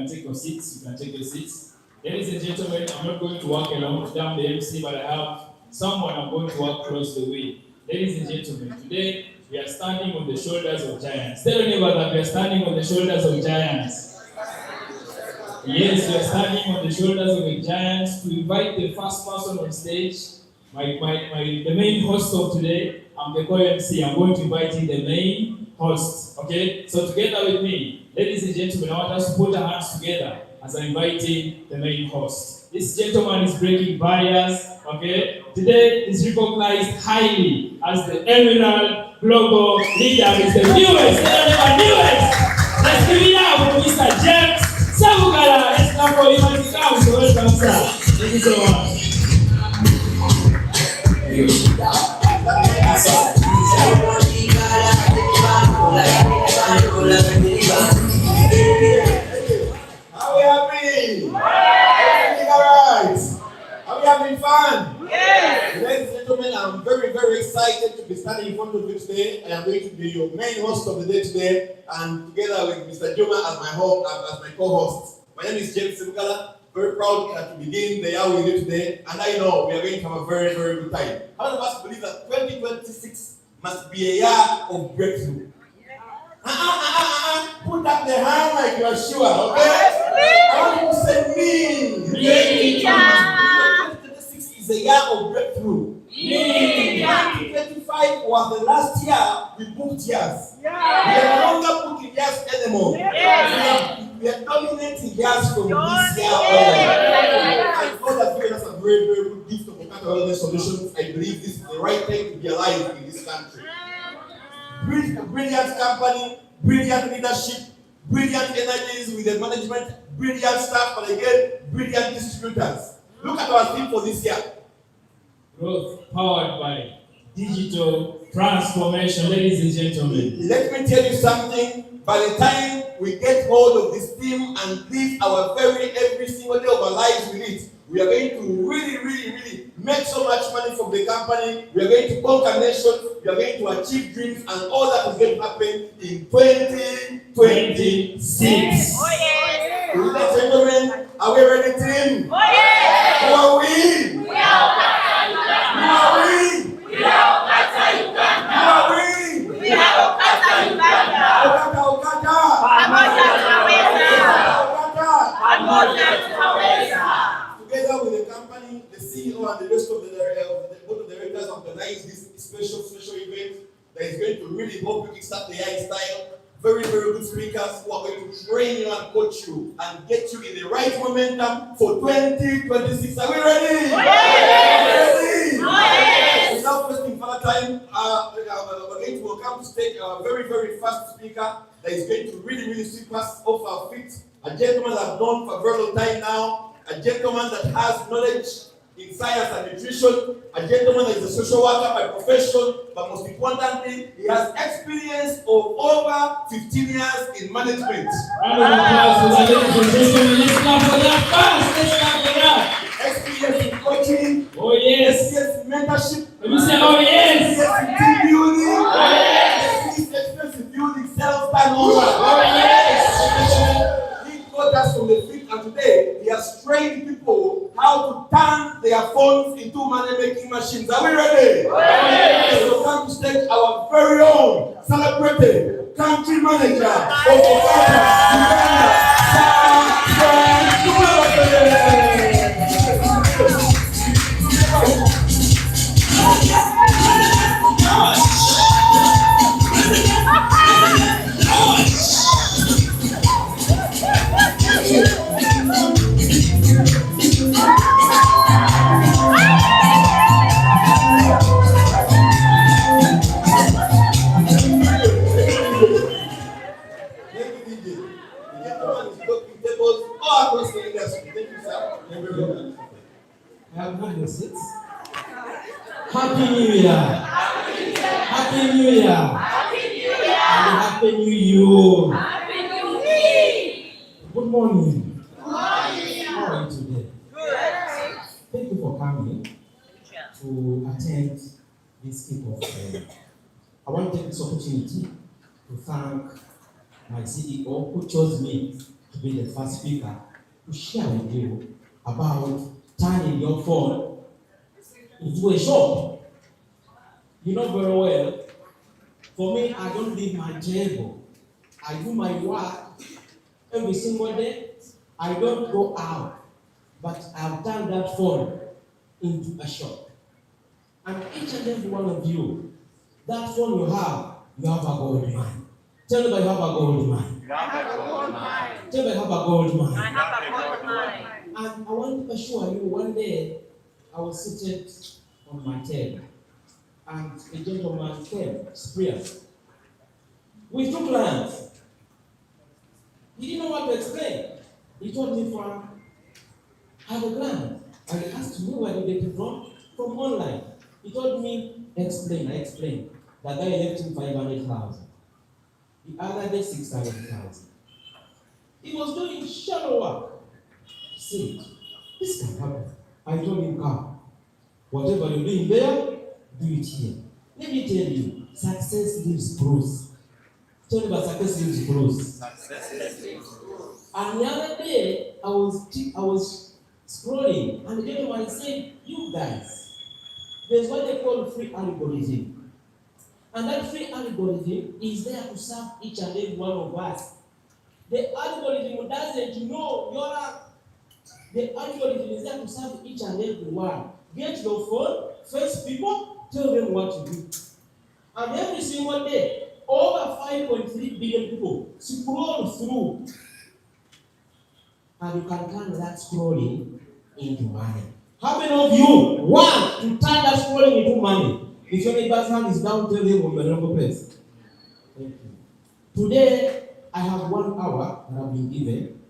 take your seats. You can take your seats. Ladies and gentlemen, I'm not going to walk along down the MC, but I have someone I'm going to walk across the way. Ladies and gentlemen, today we are standing on the shoulders of giants. Tell your neighbor that we are standing on the shoulders of giants. Yes, we are standing on the shoulders of the giants. To invite the first person on stage, the main host of today, I'm the co-MC. I'm going to invite in the main host. Okay? So together with me, ladies and gentlemen, I want us to put our hands together as I'm inviting the main host. This gentleman is breaking barriers. Okay? Today is recognized highly as the Emerald Global Leader. He's the newest. Let's give it up for Mr. James Sabugala. Let's clap for him as he comes. So welcome, sir. Thank you so much. Are we happy? Alright. Are we having fun? Yes. Ladies and gentlemen, I'm very, very excited to be standing in front of you today. I am going to be your main host of the day today, and together with Mr. Juma as my co-host. My name is James Sabugala. Very proud to begin the year with you today, and I know we are going to have a very, very good time. How many of us believe that 2026 must be a year of breakthrough? Put up the hand like you are sure, okay? I want you to say me. 2026 is a year of breakthrough. 2025 was the last year we booked years. We are no longer booking years anymore. We are dominating years from this year on. And God has given us a very, very good gift of OQATA Wellness Solutions. I believe this is the right time to be alive in this country. Brilliant company, brilliant leadership, brilliant energies with the management, brilliant staff, but again, brilliant distributors. Look at our theme for this year. Growth powered by digital transformation. Ladies and gentlemen, let me tell you something. By the time we get hold of this theme and live our every single day of our lives with it, we are going to really make so much money from the company. We are going to conquer nations. We are going to achieve dreams, and all that is going to happen in 2026. Oh, yes. Ladies and gentlemen, are we ready, team? Oh, yes. Who are we? We are OQATA Uganda. Who are we? We are OQATA Uganda. Who are we? We are OQATA Uganda. OQATA. Pamoja tunaweza. OQATA. Pamoja tunaweza. Together with the company, the CEO and the rest of the board of directors organize this special event that is going to really help you kickstart the AI style. Very, very good speakers who are going to train you and coach you and get you in the right momentum for 2026. Are we ready? Yes. Ready? Yes. Without wasting further time, we're going to welcome to stage our very, very first speaker that is going to really sweep us off our feet. A gentleman that I've known for a very long time now. A gentleman that has knowledge in science and nutrition, a gentleman that is a social worker by profession, but most importantly, he has experience of over 15 years in management. round of applause for that, ladies and gentlemen. Let's clap for that fast. Let's clap for that. Experience in coaching. Oh yes. Experience in mentorship. Let me say, oh yes. Experience in team building. Oh yes. Experience in building self-turnover. Oh yes. He got us from the feet, and today he has trained people how to turn their phones into money-making machines. Are we ready? Yes. So come to stage our very own celebrated country manager of OQATA Uganda. Happy New Year. Happy New Year. Happy New Year. And Happy New Year. Happy New Year. Good morning. Good morning. How are you today? Good. Thank you for coming to attend this kickoff. I want to take this opportunity to thank my CEO who chose me to be the first speaker to share with you about turning your phone into a shop. You know very well, for me, I don't leave my table. I do my work every single day. I don't go out, but I've turned that phone into a shop. And each and every one of you, that phone you have a gold mine. Tell me I have a gold mine. I have a gold mine. Tell me I have a gold I mine. have a gold mine. And I want to assure you, one day I was seated on my table, and a gentleman came, Spring, with 2 clients. He didn't know what to explain. He told me, Frank, I have a client. I asked me where did you get it from? From online. He told me, explain. I explained. The guy left him 500,000. The other day 600,000. He was doing shallow work. He said, this can happen. I told him, come. Whatever you're doing there, do it here. Let me tell you, success leaves proof. Tell me about success leaves proof. And the other day, I was scrolling, and the gentleman said, you guys, there's what they call free algorithm. And that free algorithm is there to serve each and every one of us. The algorithm doesn't know your app. The algorithm is there to serve each and every one. Get your phone, face people, tell them what to do. And every single day, over 5.3 billion people scroll through. And you can turn that scrolling into money. How many of you want to turn that scrolling into money? If your neighbor's hand is down, tell them you're in another place. Thank you. Today, I have 1 hour that I've been given,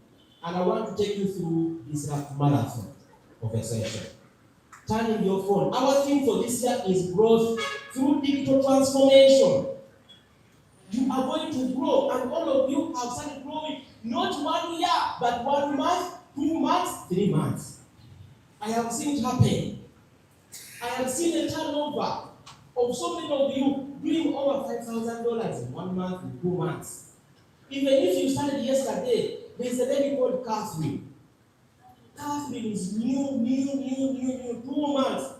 and I want to take you through this marathon of a session. Turning your phone. Our theme for this year is growth through digital transformation. You are going to grow, and all of you have started growing, not 1 year, but 1 month, 2 months, 3 months. I have seen it happen. I have seen a turnover of so many of you doing over $5,000 in 1 month, in 2 months. Even if you started yesterday, there is a lady called Catherine. Catherine is new, 2 months.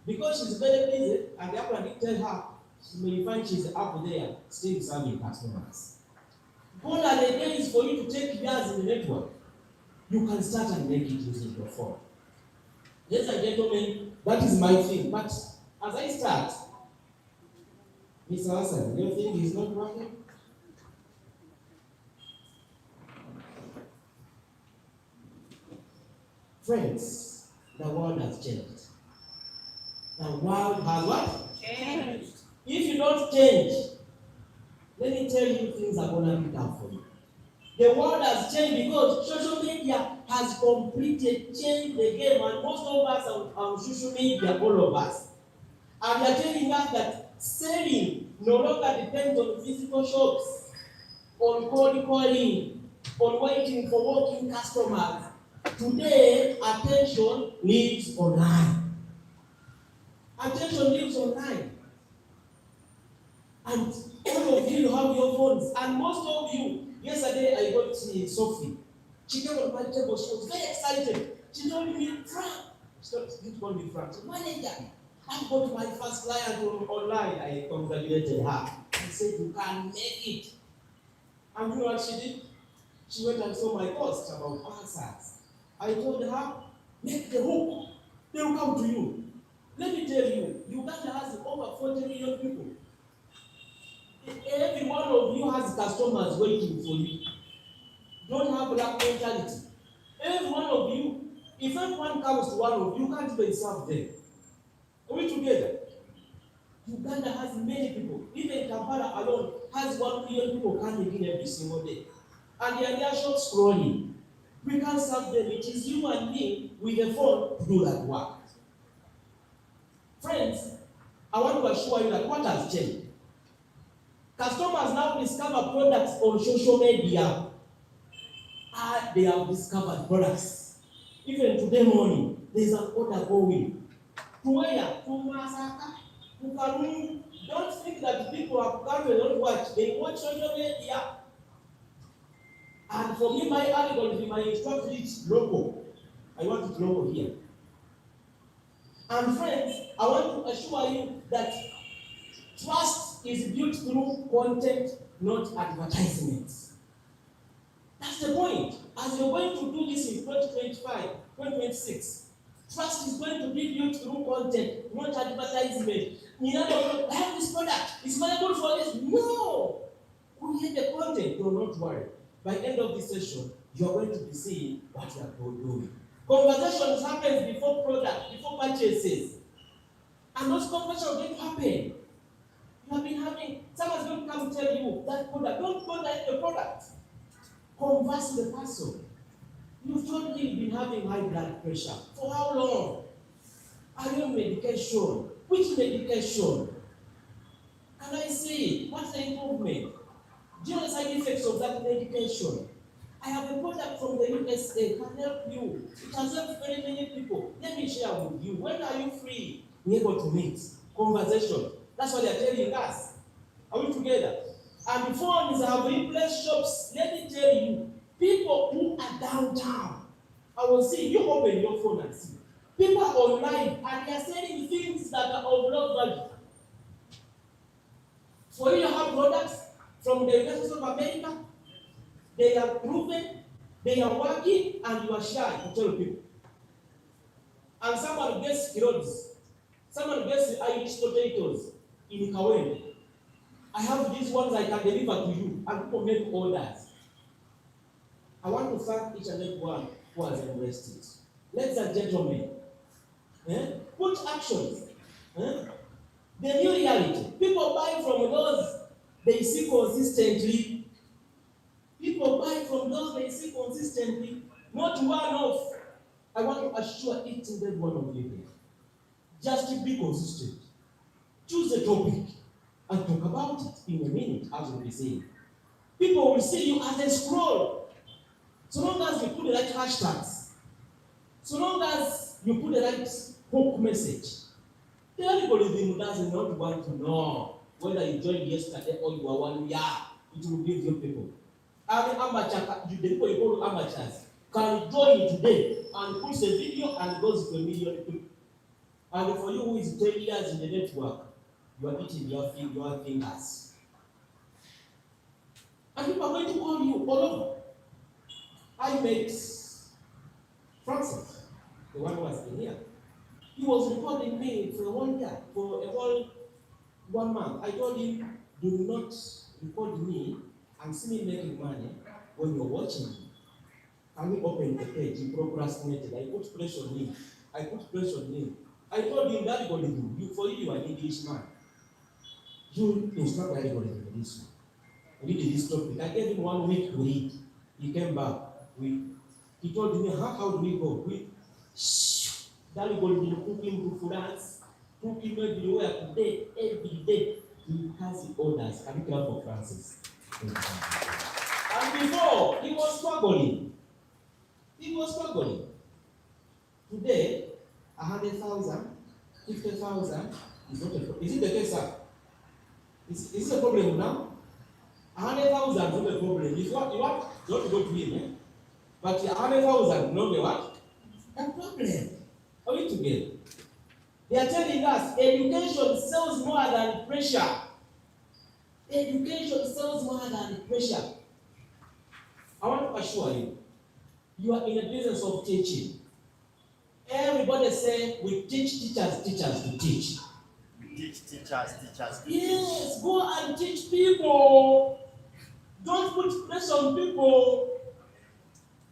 Because she's very busy, and the apple did tell her, she may find she's up there, still serving customers. What are the days for you to take years in the network? You can start and make it using your phone. Ladies and gentlemen, that is my thing. But as I start, Mr. Hassan, your thing is not working? Friends, the world has changed. The world has what? Changed. If you don't change, let me tell you, things are going to be tough for you. The world has changed because social media has completely changed the game, and most of us are on social media, all of us. And they are telling us that selling no longer depends on physical shops, on cold calling, on waiting for walking customers. Today, attention lives online. Attention lives online. And all of you have your phones. And most of you, yesterday I got Sophie. She came on my table. She was very excited. She told me, Frank. She didn't call me Frank. She said, manager, I got my first client online. I congratulated her. She said, you can make it. And you know what she did? She went and saw my post about answers. I told her, make the hook. They will come to you. Let me tell you, Uganda has over 40 million people. Every one of you has customers waiting for you. Don't have that mentality. Every one of you, if everyone comes to one of you, you can't even serve them. Are we together? Uganda has many people. Even Kampala alone has 1 million people coming in every single day. And they are there short scrolling. We can't serve them. It is you and me with a phone to do that work. Friends, I want to assure you that what has changed. Customers now discover products on social media. They have discovered products. Even today morning, there's an order going. To where? To Masaka, to Karungu. Don't think that people have come and don't watch. They watch social media. And for me, my algorithm, I instruct it local. I want it local here. And friends, I want to assure you that trust is built through content, not advertisements. That's the point. As you're going to do this in 2025, 2026, trust is going to be built through content, not advertisement. You know, I have this product, it's very good for this. No! Create the content, do not worry. By the end of this session, you are going to be seeing what you are doing. Conversations happen before product, before purchases. And those conversations are going to happen. You have been having, someone's going to come and tell you that product, don't bother the product. Converse with the person. You've totally been having high blood pressure. For how long? Are you on medication? Which medication? Can I see? What's the improvement? Do you know the side effects of that medication? I have a product from the USA, can help you. It has helped very many people. Let me share with you. When are you free? We're able to meet. Conversation. That's what they're telling us. Are we together? And phones have replaced shops. Let me tell you, people who are downtown, I will see, you open your phone and see. People are online and they are selling things that are of low value. For you to have products from the United States of America, they are proven, they are working, and you are shy to tell people. And someone gets clothes, someone gets Irish potatoes in Kawen. I have these ones I can deliver to you, and people make orders. I want to thank each and every one who has embraced it. Ladies and gentlemen, put actions. The new reality. People buy from those they see consistently. People buy from those they see consistently, not one-off. I want to assure each and every one of you here. Just be consistent. Choose a topic and talk about it in a minute, as we'll be saying. People will see you as a scroll. So long as you put the right hashtags, so long as you put the right hook message, the algorithm does not want to know whether you joined yesterday or you are 1 year. It will give you people. The people you call amateurs can join today and push a video and goes to 1 million people. And for you who is 10 years in the network, you are eating your fingers. And people are going to call you all over. I met Francis, the one who has been here. He was recording me for 1 year, for a whole 1 month. I told him, do not record me and see me making money when you're watching me. Can we open the page? He procrastinated. I put pressure on him. I told him that algorithm, for you are an English man. You instruct the algorithm in this one. Read this topic. I gave him 1 week to read. He came back. He told me, how do we go? That algorithm took him to France, took him everywhere today, every day. He has the orders. Can you clap for Francis? And before, he was struggling. Today, 100,000, 50,000 is not a problem. Is it the case, sir? Is it a problem now? 100,000 is not a problem. If you want, don't go to him, But 100,000, not the what? A problem. Are we together? They are telling us education sells more than pressure. Education sells more than pressure. I want to assure you, you are in the business of teaching. Everybody say we teach teachers to teach. We teach teachers to teach. Yes, go and teach people. Don't put pressure on people.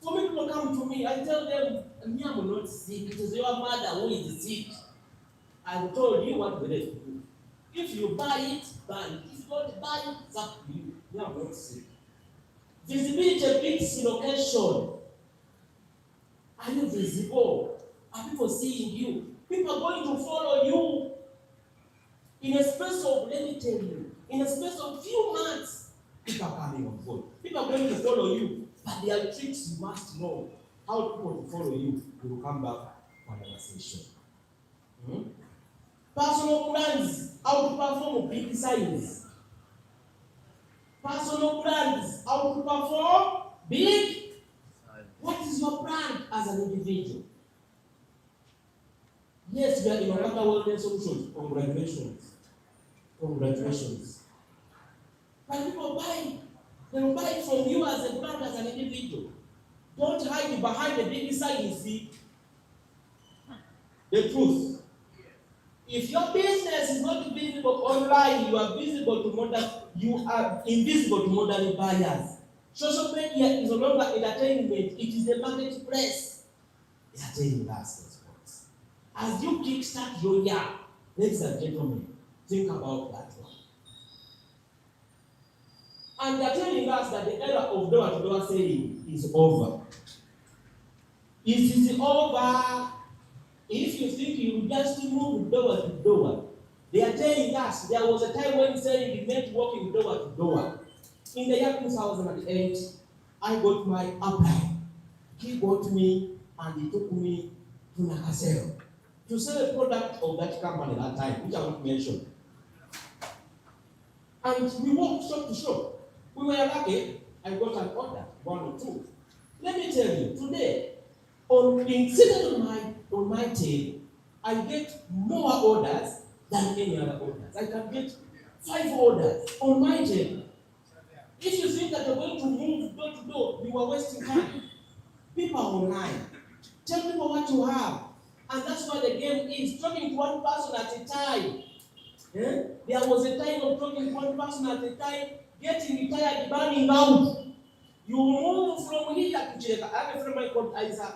For me, people come to me, I tell them, me, I'm not sick. It is your mother who is sick. I told you what we need to do. If you buy it, buy it. If you don't buy it, it's up to you. Me, I'm not sick. Visibility beats location. Are you visible? Are people seeing you? People are going to follow you. In a space of, let me tell you, in a space of few months, people are coming on board. People are going to follow you. But there are tricks you must know. How people to follow you. We will come back for another session. Personal plans, how to perform big signs. Personal plans, how to perform Big. What is your brand as an individual? Yes, we are in OQATA WELLNESS SOLUTIONS. Congratulations. Congratulations. But people buy. They will buy it from you as a brand, as an individual. Don't hide behind the big sign you see. The truth. If your business is not visible online, you are invisible to modern buyers. Social media is no longer entertainment, it is the marketplace. They are telling us this point. As you kickstart your year, ladies and gentlemen, think about that one. And they are telling us that the era of door-to-door selling is over. It is over. If you think you just move door to door, they are telling us there was a time when selling meant walking door to door. In the year 2008, I got my apply. He got me and he took me to Nakasero to sell a product of that company that time, which I won't mention. And we walked shop to shop. We were lucky. I got an order, 1 or 2. Let me tell you, today, sitting on my table, I get more orders than any other orders. I can get 5 orders on my table. If you think that you're going to move door to door, you are wasting time. People are online. Tell people what you have. And that's why the game is talking to one person at a time. Yeah? There was a time of talking to one person at a time, getting tired, burning out. You move from here to Cheka. I have a friend of mine called Isaac.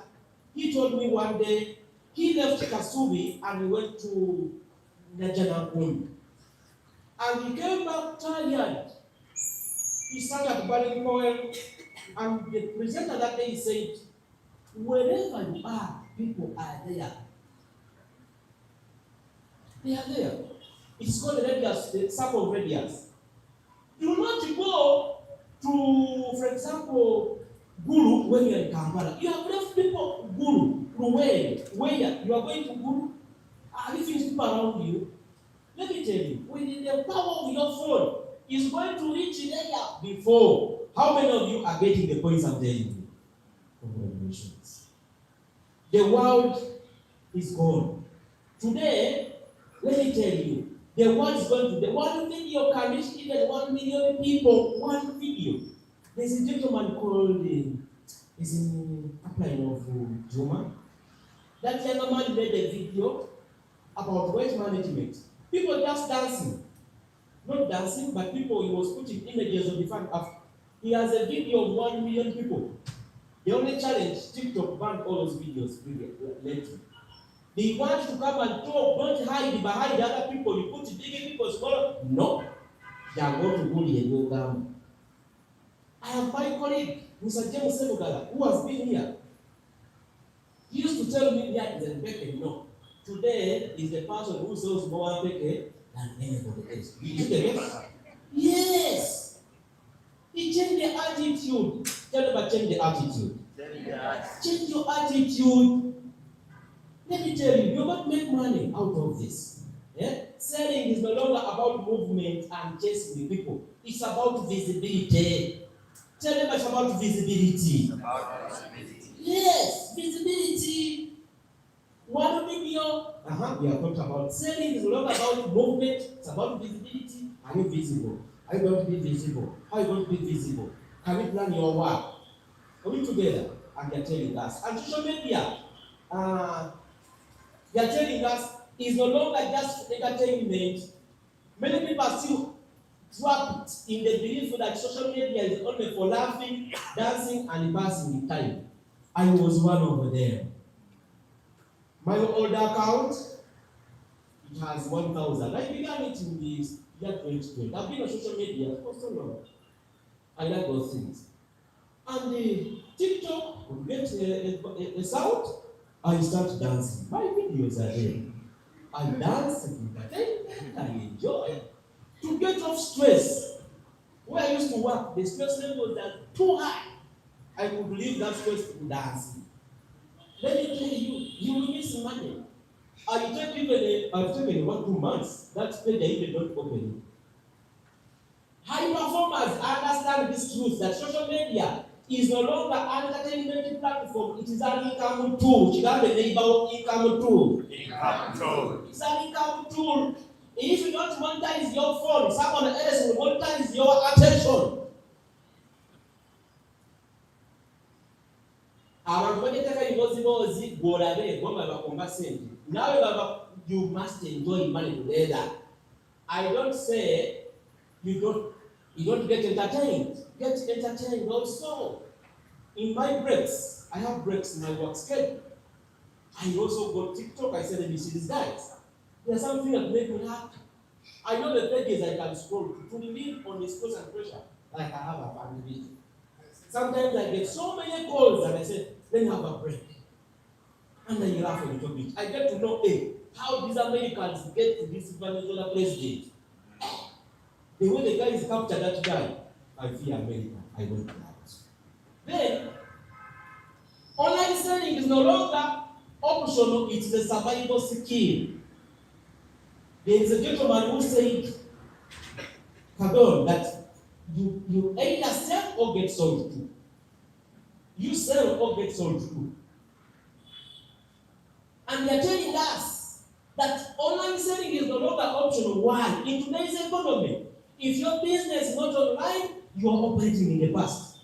He told me one day, he left Kasubi and he went to Najanakun. And he came back tired. He started burning oil. And the presenter that day said, wherever you are, people are there. They are there. It's called the radius, the circle of radius. Do not go to, for example, Guru when you're in Kampala. You have left people Guru, where you are going to Guru. Are you seeing people around you? Let me tell you, with the power of your phone is going to reach there before. How many of you are getting the points I'm telling you? Congratulations. The world is gone. Today, let me tell you, the world is going to, the one video can reach even 1 million people. One video. There's a gentleman called, is in applying of Juma. That young man made a video about weight management. People just dancing. Not dancing, but people, he was putting images of the fact of, he has a video of 1 million people. The only challenge, TikTok banned all those videos lately. They want to come and talk, don't hide behind other people. You put big people, small. No. They are going to bully and go down. I have my colleague, Mr. James Sebugala, who has been here. He used to tell me that is a Mbeke. No. Today is the person who sells more Mbeke than anybody else. You get it? Yes. He changed the attitude. Tell them about change the attitude. Change your attitude. Let me tell you, you're going to make money out of this. Yeah? Selling is no longer about movement and chasing the people. It's about visibility. Tell them it's about visibility. Yes, visibility. One video. We are talking about selling is no longer about movement. It's about visibility. Are you visible? Are you going to be visible? How are you going to be visible? Can you plan your work? Are we together? And they're telling us. And social media, they're telling us is no longer just entertainment. Many people are still trapped in the belief that social media is only for laughing, dancing, and passing the time. I was one of them. My old account, it has 1,000. I began it in the year 2020. I've been on social media for so long. I like those things. And the TikTok would get a sound, I start dancing. My videos are there. I dance, I enjoy. To get off stress, where I used to work, the stress level was too high. I could leave that stress to dancing. Let me tell you, you will miss money. I've taken 1-2 months. That page I even don't open it. High performers understand this truth that social media is no longer an entertainment platform. It is an income tool. Chicago neighbor income tool. Income tool. It's an income tool. If you don't monetize your phone, someone else will monetize your attention. Abantu bagitaka ibibozi gorabe goma bakomba sente. Nawe baba, you must enjoy money together. I don't say you don't get entertained. Get entertained also. In my breaks, I have breaks in my work schedule. I also go TikTok. I say, let me see these guys. There's something that make me happy. I know the pages I can scroll to live on the stress and pressure, like I have a family. Sometimes I get so many calls and I say, let me have a break. And then you laugh a little bit. I get to know, how these Americans get to this Venezuela president. The way the guy is captured that guy, I fear America. I went out. Then, online selling is no longer optional, it is a survival skill. There is a gentleman who said, pardon, that you either sell or get sold to. You sell or get sold to. And they are telling us that online selling is no longer optional. Why? In today's economy, if your business is not online, you are operating in the past.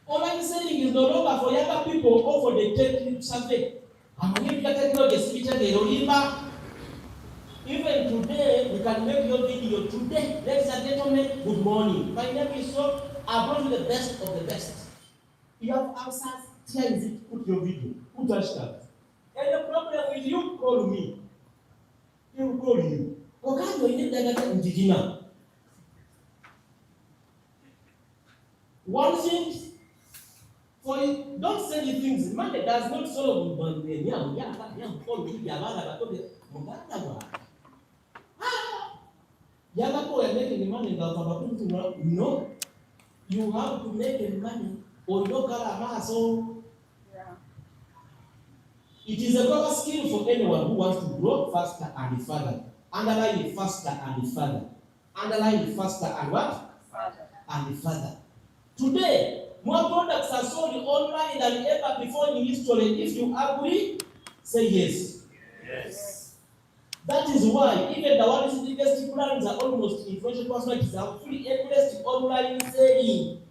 Online selling is no longer for younger people or for the tech survey. Even today, we can make your video today. Ladies and gentlemen, good morning. My name is so. I brought you the best of the best. You have answers, here is it, put your video, put hashtag. Any problem with you, call me. He will call you. Okay, you need that in one thing, for you, don't say the things. Money does not solve the no. You have to make the money or no color so. It is a proper skill for anyone who wants to grow faster and further. Underline it faster and further. Underline it faster and what? Father. And further. Today, more products are sold online than ever before in history. If you agree, say yes. Yes. That is why even the world's biggest brands are almost influential personalities are fully embraced online selling.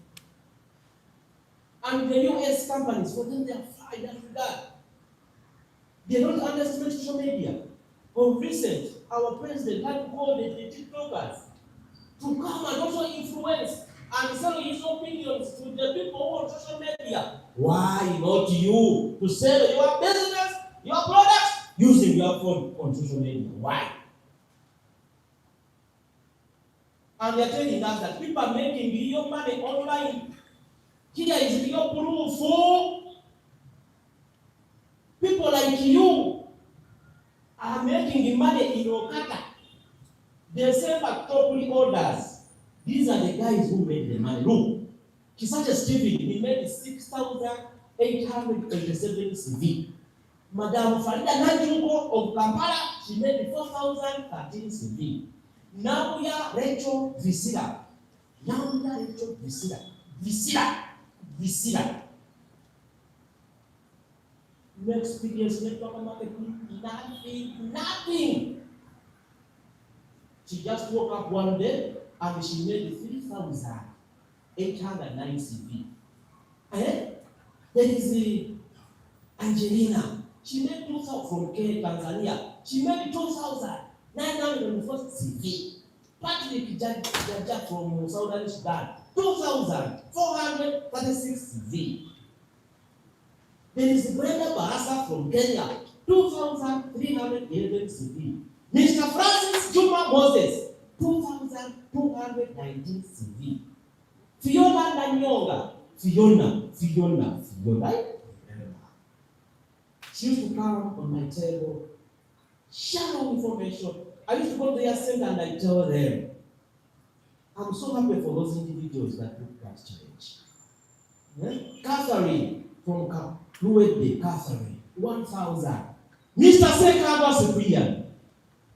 And the US companies, for them, they are far in that regard. They don't underestimate social media. Of recent, our president had called the TikTokers to come and also influence and sell his opinions to the people who on social media. Why not you to sell your business, your products, using your phone on social media? Why? And they're telling us that people are making real money online. Here is real proof for people like you are making money in OQATA. They sell factory orders. These are the guys who made the money. Look, Kisacha Stephen, he made 6,887 CV. Madam Farida Nanjuko of Kampala, she made 4,013 CV. Now we are Rachel Visira. Visira. No experience, network marketing, nothing. She just woke up one day and she made 3,809 CV. There is Angelina. She made 2,000 from Tanzania. She made 2,901 CV. Patrick Jaja from Southern Sudan. 2,436 CV. There is Brenda Barasa from Kenya. 2,311 CV. Mr. Francis Juma Moses. 2,219 CV. Fiona Nanyonga. Fiona. She used to come on my table, share information. I used to go to their center and I tell them, I'm so happy for those individuals that took that challenge. Catherine from Fluid Catherine, 1,000. Mr. Sekaba Cyprian,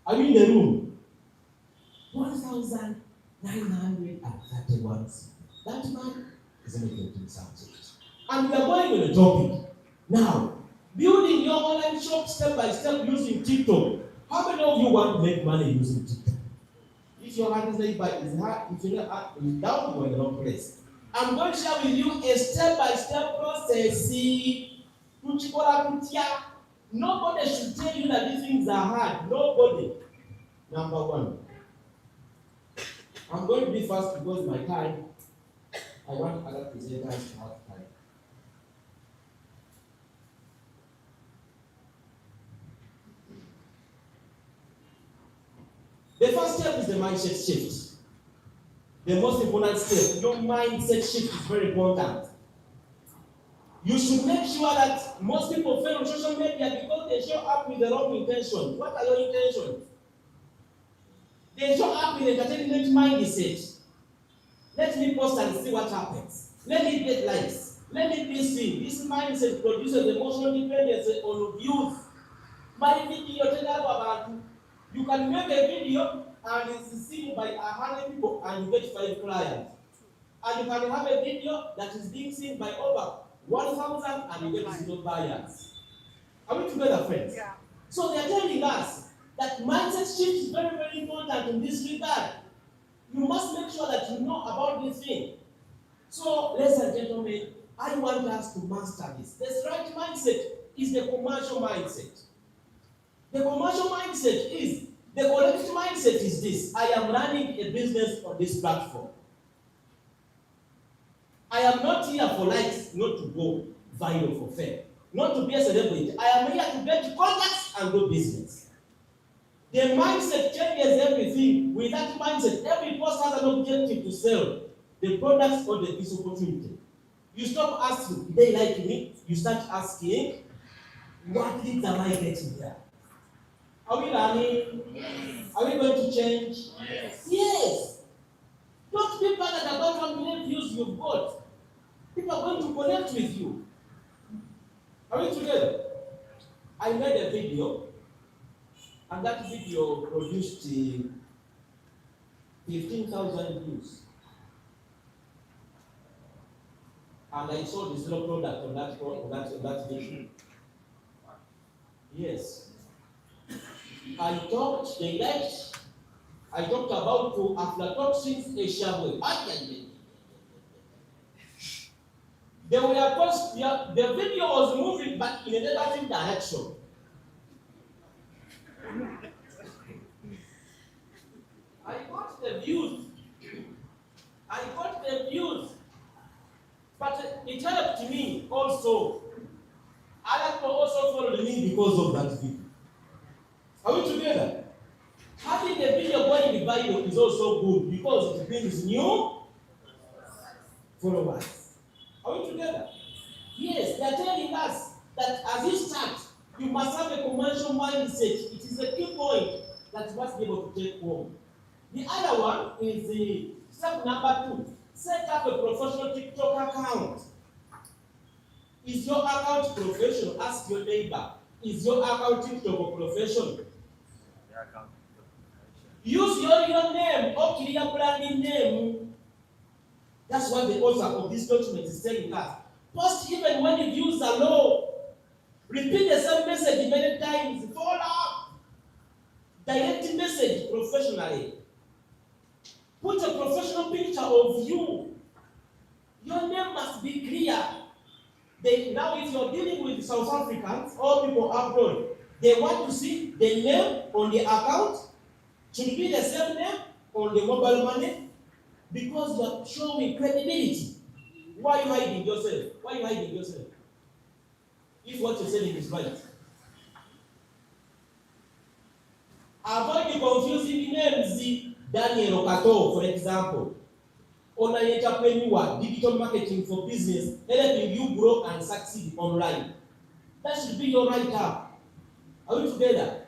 are you in the room? 1,931. That man is an interesting subject. And we are going on the topic. Now, building your online shop step by step using TikTok. How many of you want to make money using TikTok? If your hand is like is hard, if you're not down, you're in the wrong place. I'm going to share with you a step-by-step process. Nobody should tell you that these things are hard. Nobody. Number one. I'm going to be fast because my time. I want other presenters to have time. The first step is the mindset shift. The most important step, your mindset shift is very important. You should make sure that most people fail on social media because they show up with the wrong intentions. What are your intentions? They show up with entertainment mindset. Let me post and see what happens. Let me get likes. Let me be seen. This mindset produces emotional dependency on views. My video, you can make a video and it's seen by 100 people and you get 5 clients. And you can have a video that is being seen by over 1,000 and you get 0 buyers. Are we together, friends? Yeah. So they are telling us that mindset shift is very, very important in this regard. You must make sure that you know about this thing. So, ladies and gentlemen, I want us to master this. This right mindset is the commercial mindset. The commercial mindset is, the correct mindset is this: I am running a business on this platform. I am not here for likes, not to go viral for fame, not to be a celebrity. I am here to get contacts and do business. The mindset changes everything. With that mindset, every post has an objective to sell the products or the business opportunity. You stop asking, do they like me? You start asking, what leads am I getting here? Are we learning? Yes. Are we going to change? Yes. Yes. Don't be bothered about how many views you've got. People are going to connect with you. Are we together? I made a video, and that video produced 15,000 views. And I saw this little product on that video. Yes. I talked about aflatoxins Asiaway. The video was moving but in a negative direction. I got the views. But it helped me also. Other people also followed me because of that video. Are we together? Having a video going viral is also good because it brings new followers. Are we together? Yes, they are telling us that as you start, you must have a commercial mindset. It is a key point that you must be able to take home. The other one is the step number 2. Set up a professional TikTok account. Is your account professional? Ask your neighbor. Is your account TikTok or professional? Use your real name or clear branding name. That's what the author of this document is telling us. Post even when the views are low. Repeat the same message many times. Follow up. Direct message professionally. Put a professional picture of you. Your name must be clear. Now, if you're dealing with South Africans or people abroad, they want to see the name on the account. Should be the same name on the mobile money because you are showing credibility. Why are you hiding yourself? Why are you hiding yourself? If what you're saying is right. Avoid the confusing names. Daniel Okato, for example. Online entrepreneur, digital marketing for business, helping you grow and succeed online. That should be your write-up. Are we together?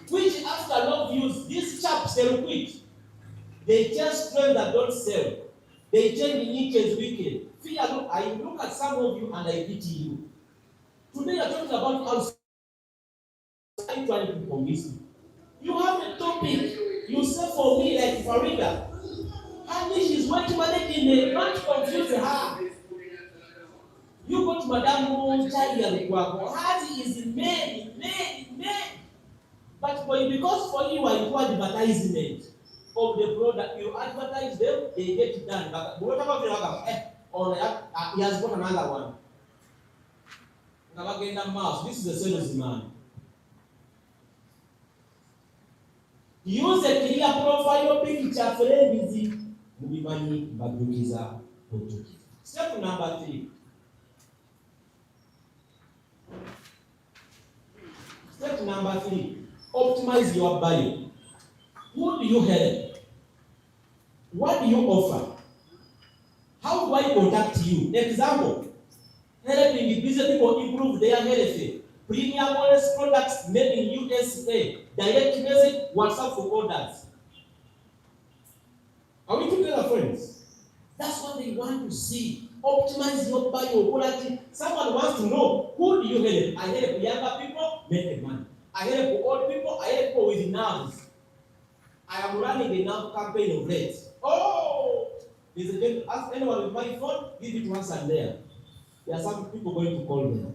Which after low views, these chaps they quit. They just trends that don't sell. They change niches wicked. I look at some of you and I pity you. Today I'm talking about how I'm trying to convince you. You have a topic, you say for me like Farida. And she's working managing the not confuse her. You go to Madam Charlie Hers is made. But because for you are into advertisement of the product, you advertise them, they get it done. But what about he has got another one. This is a salesman. Use a clear profile picture friends. Mubimani Badukiza Portuguese. Step number 3. Step number 3. Optimize your bio. Who do you help? What do you offer? How do I contact you? Example, helping busy people improve their health. Premium wellness products made in USA. Direct message, WhatsApp for orders. Are we together, friends? That's what they want to see. Optimize your bio quality. Someone wants to know, who do you help? I help younger people, make money. I help old people, I help people with nerves. I am running a nerve campaign of late. Oh! Ask anyone with my phone, give it once and there. There are some people going to call me.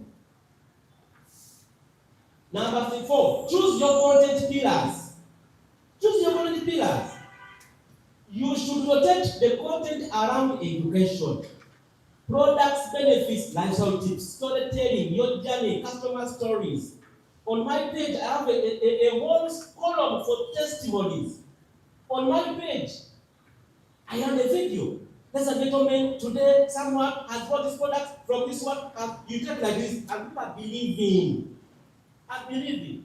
Number 4, choose your content pillars. Choose your content pillars. You should rotate the content around education, products, benefits, lifestyle tips, storytelling, your journey, customer stories. On my page, I have a whole column for testimonies. On my page, I have a video. There's a gentleman today, someone has bought this product from this one, and you take like this, and people are believing. I believe.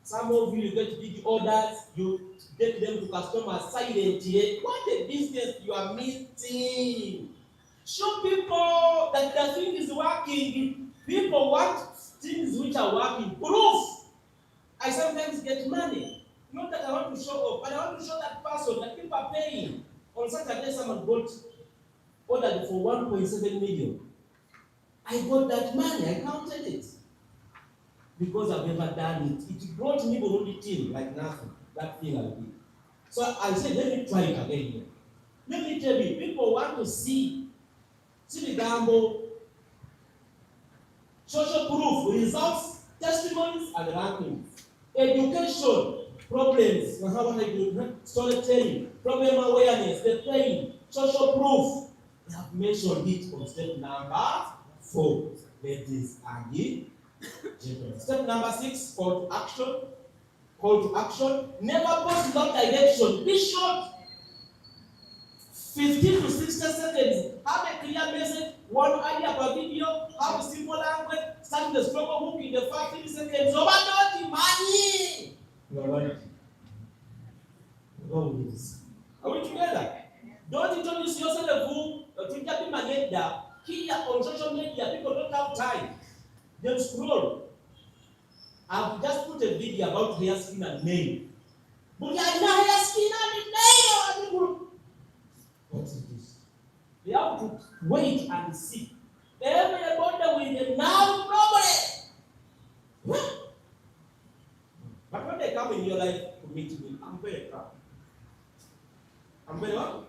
Some of you get big orders, you get them to customers silently. What a business you are missing. Show people that the thing is working. People want things which are working. Proof. I sometimes get money. Not that I want to show off, but I want to show that person that people are paying. On Saturday, someone ordered for 1.7 million. I got that money, I counted it. Because I've never done it. It brought me Burundi like nothing. That thing I did. So I said, let me try it again here. Let me tell you, people want to see the gamble, social proof, results, testimonies, and rankings. Education, problems, how I do storytelling, problem awareness, the pain, social proof. We have mentioned it on step number 4. Ladies and gentlemen. Step number 6, call to action. Call to action. Never post without direction. Be short. 15 to 60 seconds. Have a clear message. One idea per video. Have a simple language. Start the struggle hook in the 15 seconds. Overload money. You are right. Are we together? Don't introduce yourself to Twitter Maneda. Here on social media, people don't have time. They scroll. I've just put a video about hair, skin, and nail. But I know hair, skin, and nail. What is this? They have to wait and see. Everybody with a nerve problem. But when they come in your life to meet me, I'm very proud. I'm very what?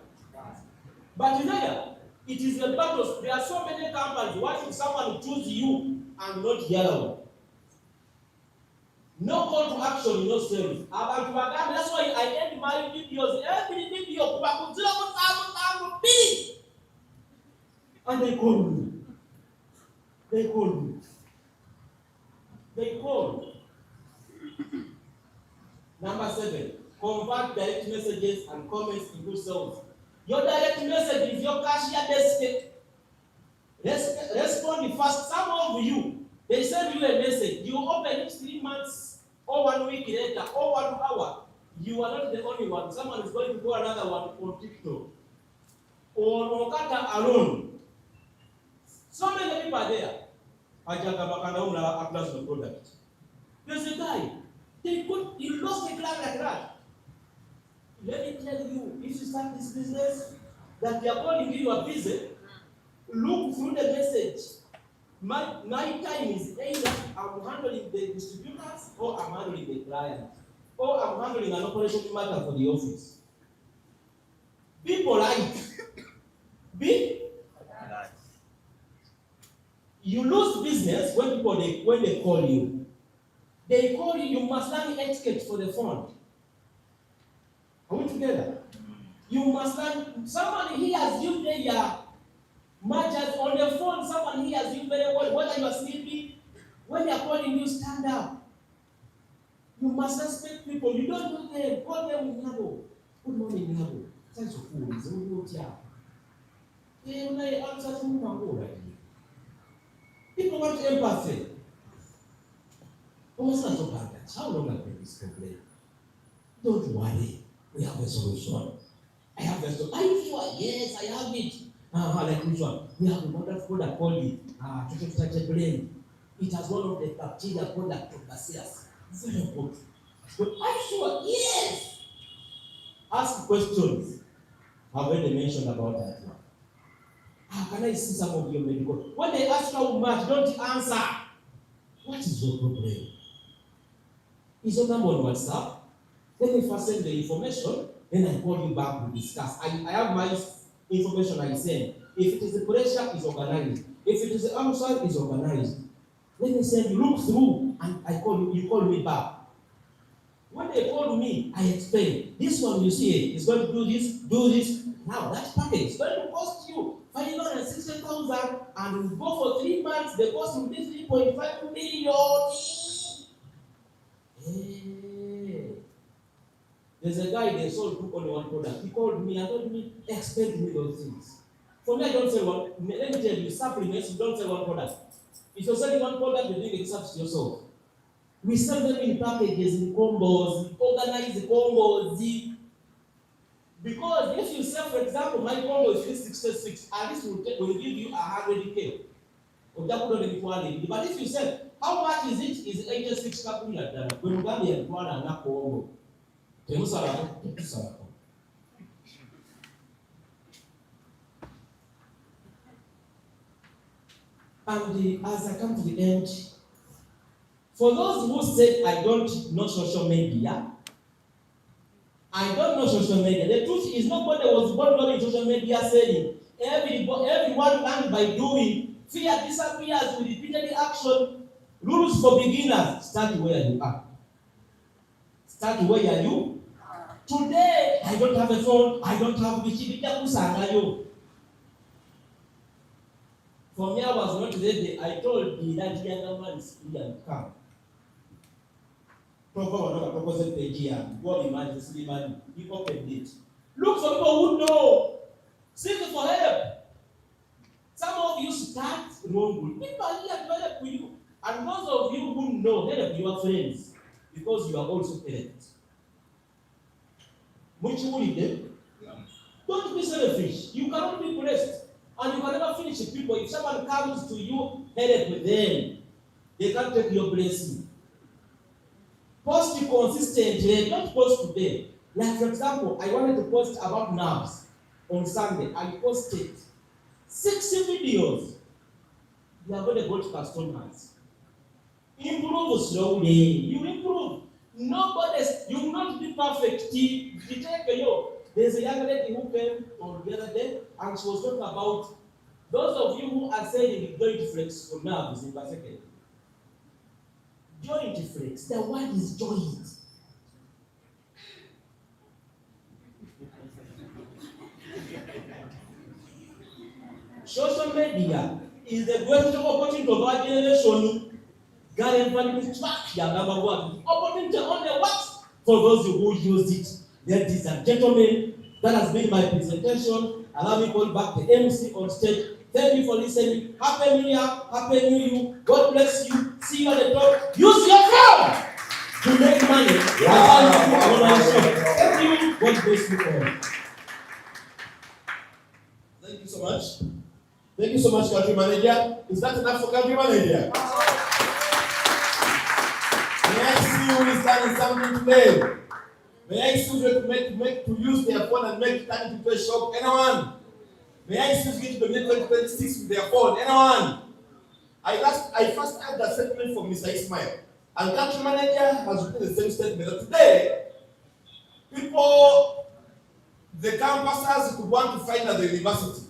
But there, it is a battle. There are so many companies. Why should someone choose you and not the other one? No call to action, no service. That's why I end my videos. Every video, and they call me. They call me. They call. Number 7, convert direct messages and comments into sales. Your direct message is your cashier desk. Respond fast. Some of you, they send you a message. You open it 3 months or 1 week later or 1 hour. You are not the only one. Someone is going to go another one on TikTok or OQATA alone. So many people are there. There's a guy. He lost a client like that. Let me tell you, if you start this business, that they are calling you are busy, look through the message. My time is either I'm handling the distributors or I'm handling the client or I'm handling an operation matter for the office. Be polite. Be. You lose business when people when they call you. They call you. You must learn etiquette for the phone. Are we together? You must learn. Someone hears you there. Matches on the phone. Someone hears you very well. Whether you are sleeping, when they are calling you, stand up. You must respect people. You don't know them. Call them Nyabo. Good morning, Nyabo. Thanks for food. It's all good here. They may answer to Nyabo right here. People want empathy. What's not so bad? How long have been this complaint? Don't worry. We have a solution. I have a solution. Are you sure? Yes, I have it. Like which one? We have a wonderful product called the blame. It has one of the bacteria called lactobacillus. Very good. But are you sure? Yes. Ask questions. I've already mentioned about that one. Can I see some of your medical? When they ask how much, don't answer. What is your problem? Is your number on WhatsApp? Let me first send the information, then I call you back, we discuss. I have my information I send. If it is the pressure, it's organized. If it is the outside, it's organized. Let me send you, look through, and I call you call me back. When they call me, I explain. This one you see is going to do this. Now that package is going to cost you 560,000 and will go for 3 months. The cost will be 3.5 million. Hey. There's a guy they sold only one product. He called me and told me, explain to me those things. For me, I don't sell one. Let me tell you, supplements, you don't sell one product. If you're selling one product, you're doing it to yourself. We sell them in packages, in combos, organize the combos. Because if you sell, for example, my combo is 366, at least will give you 100K. But if you sell, how much is it? Is 86 calculated. When you got the one and not combo. And as I come to the end, for those who said I don't know social media, the truth is nobody was born in social media saying everyone learned by doing. Fear disappears with repeated action. Rules for beginners. Start where you are. Start where you are. Today, I don't have a phone. I don't have Bichibita. For me, I was not ready. I told the that young man is free and come. Proposal page here. God imagines Sliman. He opened it. Look for people who know. Seek for help. Some of you start wrong. People here to help with you. And those of you who know, help your friends. Because you are also parents. Which will you do? Don't be selfish. You cannot be blessed. And you can never finish with people. If someone comes to you, help with them. They can't take your blessing. Post consistently. Don't post today. Like for example, I wanted to post about nerves on Sunday. I posted 60 videos. You are going to go to customers. Improve slowly. You improve. You will not be perfect. There's a young lady who came on the other day and she was talking about those of you who are saying joint flex for nerves in particular. Joint flex, the word is joint. Social media is the greatest opportunity of our generation. Opportunity on the what? For those who use it. Ladies and gentlemen, that has been my presentation. Allow me to call back the MC on stage. Thank you for listening. Happy New Year. Happy New Year. God bless you. See you at the top. Use your phone to make money. Thank you. God bless you all. Thank you so much. Thank you so much, country manager. Is that enough for country manager? May I see who is starting something today? May I see you to use their phone and make it into a shop? Anyone? May I see you to donate 2026 with their phone? Anyone? I first had that statement from Mr. Ismail. And country manager has written the same statement. Today, people the campusers you could want to find at the university,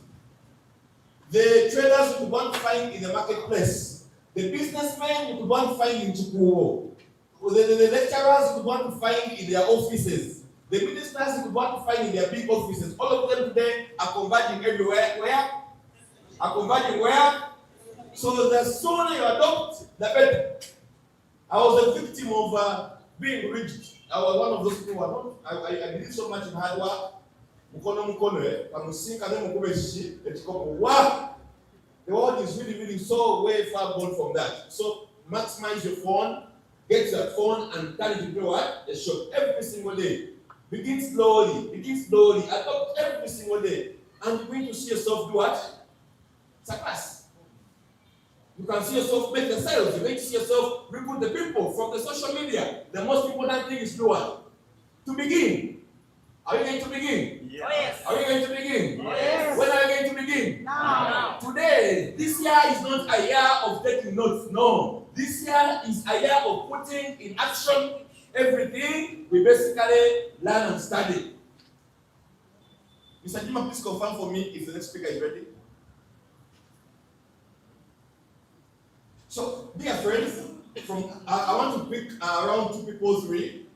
the traders you could want to find in the marketplace, the businessmen you could want to find in Chukwuo, the lecturers you could want to find in their offices, the ministers you could want to find in their big offices. All of them today are converging everywhere. Where? Are converging where? So the sooner you adopt, the better. I was a victim of being rigid. I was one of those people who are not, I believe so much in hard work. The world is really so way far gone from that. So maximize your phone, get your phone and turn it into what? A shot every single day. Begin slowly, adopt every single day. And you're going to see yourself do what? Surpass. You can see yourself make the sales. You're going to see yourself recruit the people from the social media. The most important thing is to what? To begin. Are you going to begin? Yes. Are you going to begin? Yes. When are you going to begin? Now. Today. This year is not a year of taking notes. No. This year is a year of putting in action everything we basically learn and study. Mr. Jima, please confirm for me if the next speaker is ready. So, dear friends, I want to pick around 2 people, 3,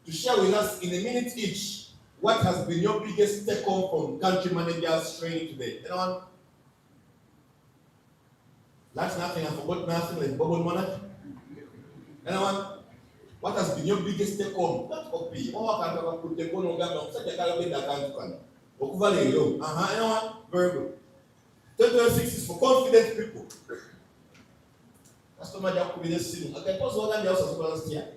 to share with us in a minute each what has been your biggest take home from country managers training today. Anyone? That's nothing, I forgot nothing, like bubble monarch. Anyone? What has been your biggest take home? Not copy. Anyone? Very good. 2026 is for confident people. Customer okay, pause one and the house here.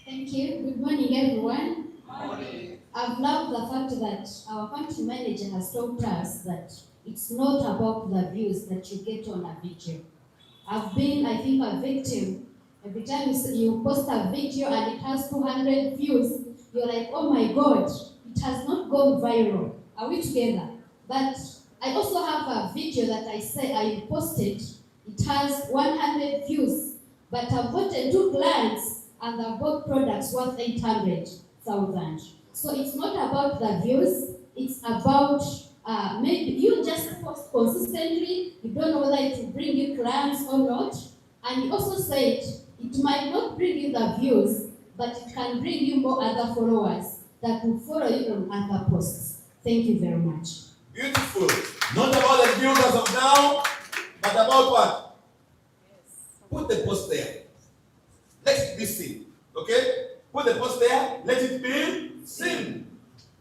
Thank you. Good morning, everyone. Morning. I've loved the fact that our country manager has told us that it's not about the views that you get on a video. I've been, I think, a victim. Every time you post a video and it has 200 views, you're like, oh my God, it has not gone viral. Are we together? But I also have a video that I posted. It has 100 views, but I've gotten 2 clients and I've bought products worth 800,000. So it's not about the views, it's about maybe you just post consistently, you don't know whether it will bring you clients or not. And he also said it might not bring you the views, but it can bring you more other followers that will follow you on other posts. Thank you very much. Beautiful. Not about the views as of now, but about what? Put the post there. Let it be seen. Okay? Put the post there. Let it be seen.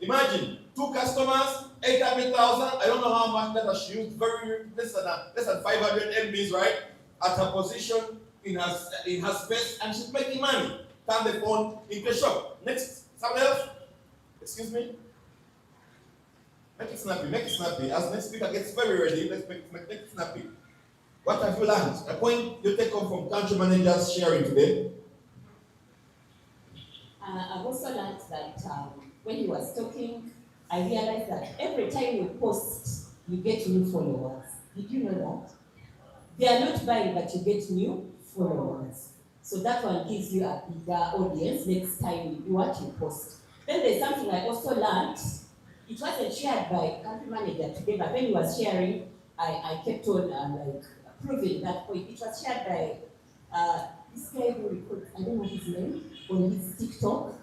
Imagine 2 customers, 800,000. I don't know how much that she used. Very less than 500 MBs, right? At her position in her space, and she's making money. Turn the phone into a shop. Next, someone else. Excuse me. Make it snappy. Make it snappy. As next speaker gets very ready, let's make it snappy. What have you learned? A point you take home from country managers sharing today. I've also learned that when he was talking, I realized that every time you post, you get new followers. Did you know that? They are not buying, but you get new followers. So that one gives you a bigger audience next time you do what you post. Then there's something I also learned. It wasn't shared by country manager today, but when he was sharing, I kept on proving that point. It was shared by this guy who recorded, I don't know his name, on his TikTok.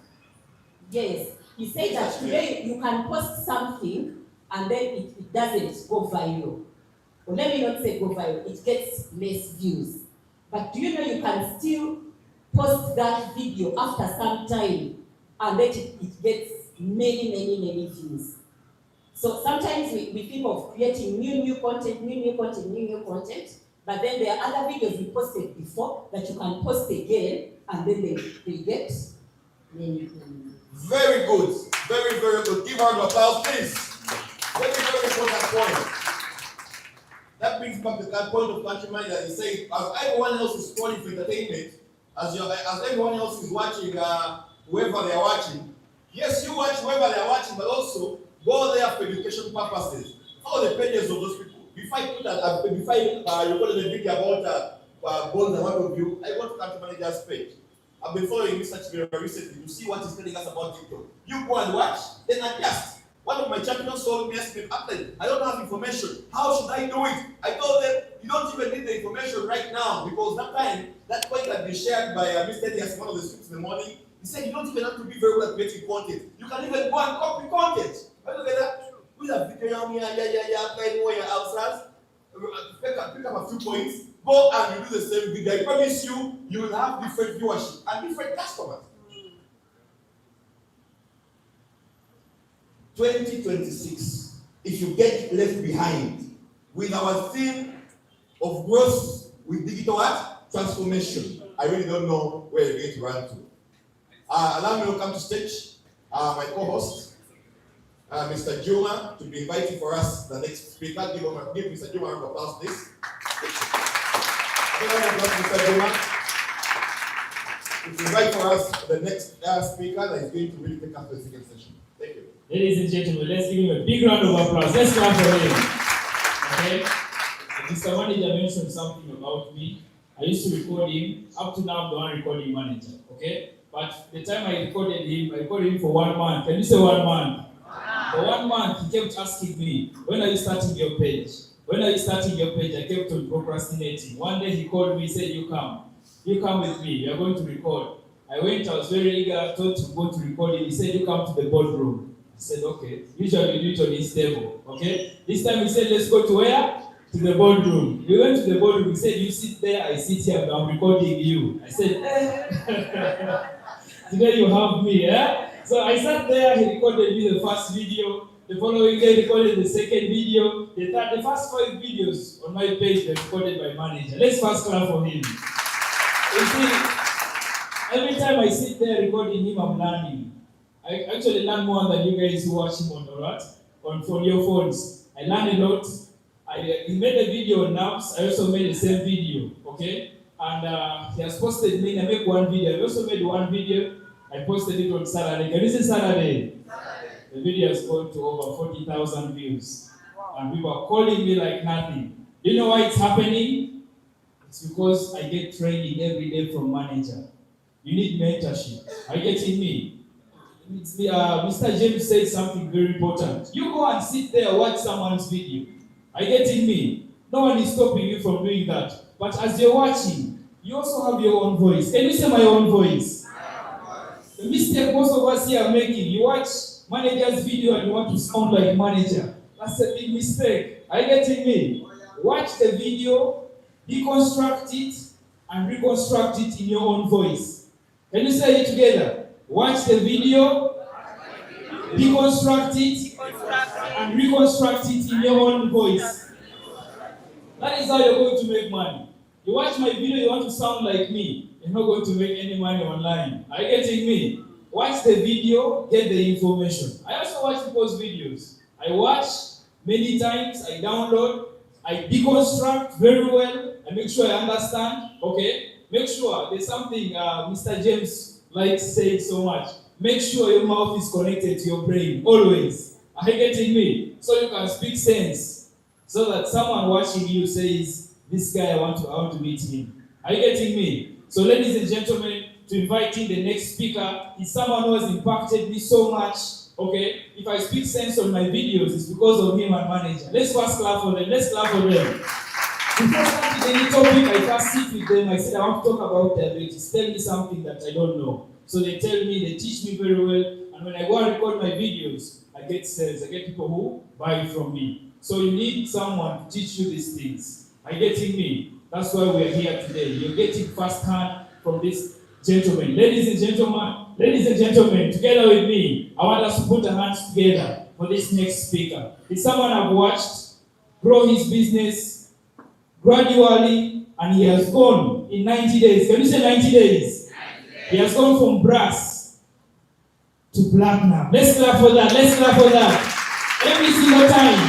Yes, he said that today you can post something and then it doesn't go viral. Or let me not say go viral, it gets less views. But do you know you can still post that video after some time and then it gets many views. So sometimes we think of creating new content, but then there are other videos we posted before that you can post again and then they get many views. Very good. Very good. Give her an applause, please. Very important point. That brings back to that point of country manager that he said, as everyone else is scrolling for entertainment, as everyone else is watching whoever they are watching, yes, you watch whoever they are watching, but also go there for education purposes. Follow the pages of those people. Before I recorded a video about bonds and what of you, I went to country manager's page. I've been following Mr. Chibera recently to see what he's telling us about TikTok. You go and watch, then adjust. One of my champions told me yesterday, I don't have information. How should I do it? I told them, you don't even need the information right now, because that point had been shared by Mr. Diaz, one of the students in the morning. He said you don't even have to be very well at creating content. You can even go and copy content. Look at that. With a video playing where you're outside. Pick up a few points. Go and you do the same video. I promise you, you will have different viewership and different customers. 2026, if you get left behind with our theme of growth with digital art transformation, I really don't know where you're going to run to. Allow me to come to stage, my co-host, Mr. Juma, to be inviting for us the next speaker. Give Mr. Juma a round of applause, please. Mr. Juma, to invite for us the next speaker that is going to really take us to the second session. Thank you. Ladies and gentlemen, let's give him a big round of applause. Let's clap for him. Okay? Mr. Manager mentioned something about me. I used to record him. Up to now, I'm the one recording manager. Okay? But the time I recorded him for 1 month. Can you say 1 month? For 1 month, he kept asking me, when are you starting your page? When are you starting your page? I kept on procrastinating. One day he called me, said, you come with me. We are going to record. I went, I was very eager, thought to go to record him. He said, you come to the boardroom. I said, okay. Usually we do it on his table. Okay? This time he said, let's go to where? To the boardroom. We went to the boardroom. He said, you sit there, I sit here, but I'm recording you. I said, today you have me, eh? So I sat there, he recorded me the first video. The following day, he recorded the second video. The first 5 videos on my page were recorded by manager. Let's first clap for him. You see, every time I sit there recording him, I'm learning. I actually learn more than you guys who watch him on your phones. I learn a lot. He made a video on naps. I also made the same video, okay? And he has posted me. I make 1 video. I also made 1 video. I posted it on Saturday. Can you say Saturday? The video has gone to over 40,000 views. Wow. And people are calling me like nothing. Do you know why it's happening? It's because I get training every day from manager. You need mentorship. Are you getting me? Mr. James said something very important. You go and sit there, watch someone's video. Are you getting me? No one is stopping you from doing that. But as you're watching, you also have your own voice. Can you say my own voice? The mistake most of us here are making, you watch manager's video and you want to sound like manager. That's a big mistake. Are you getting me? Watch the video, deconstruct it, and reconstruct it in your own voice. Can you say it together? Watch the video, deconstruct it, and reconstruct it in your own voice. That is how you're going to make money. You watch my video, you want to sound like me. You're not going to make any money online. Are you getting me? Watch the video, get the information. I also watch people's videos. I watch many times, I download, I deconstruct very well, I make sure I understand, okay? Make sure there's something Mr. James likes saying so much. Make sure your mouth is connected to your brain, always. Are you getting me? So you can speak sense, so that someone watching you says, this guy, I want to meet him. Are you getting me? So ladies and gentlemen, to invite in the next speaker is someone who has impacted me so much, okay? If I speak sense on my videos, it's because of him and manager. Let's first clap for them. Let's clap for them. Before starting any topic, I first sit with them. I said, I want to talk about diabetes. Tell me something that I don't know. So they tell me, they teach me very well. And when I go and record my videos, I get sales. I get people who buy from me. So you need someone to teach you these things. Are you getting me? That's why we're here today. You're getting first-hand from this gentleman. Ladies and gentlemen, together with me, I want us to put our hands together for this next speaker. It's someone I've watched grow his business gradually, and he has gone in 90 days. Can you say 90 days? 90 days. He has gone from brass to platinum. Let's clap for that. Let's clap for that. Every single time,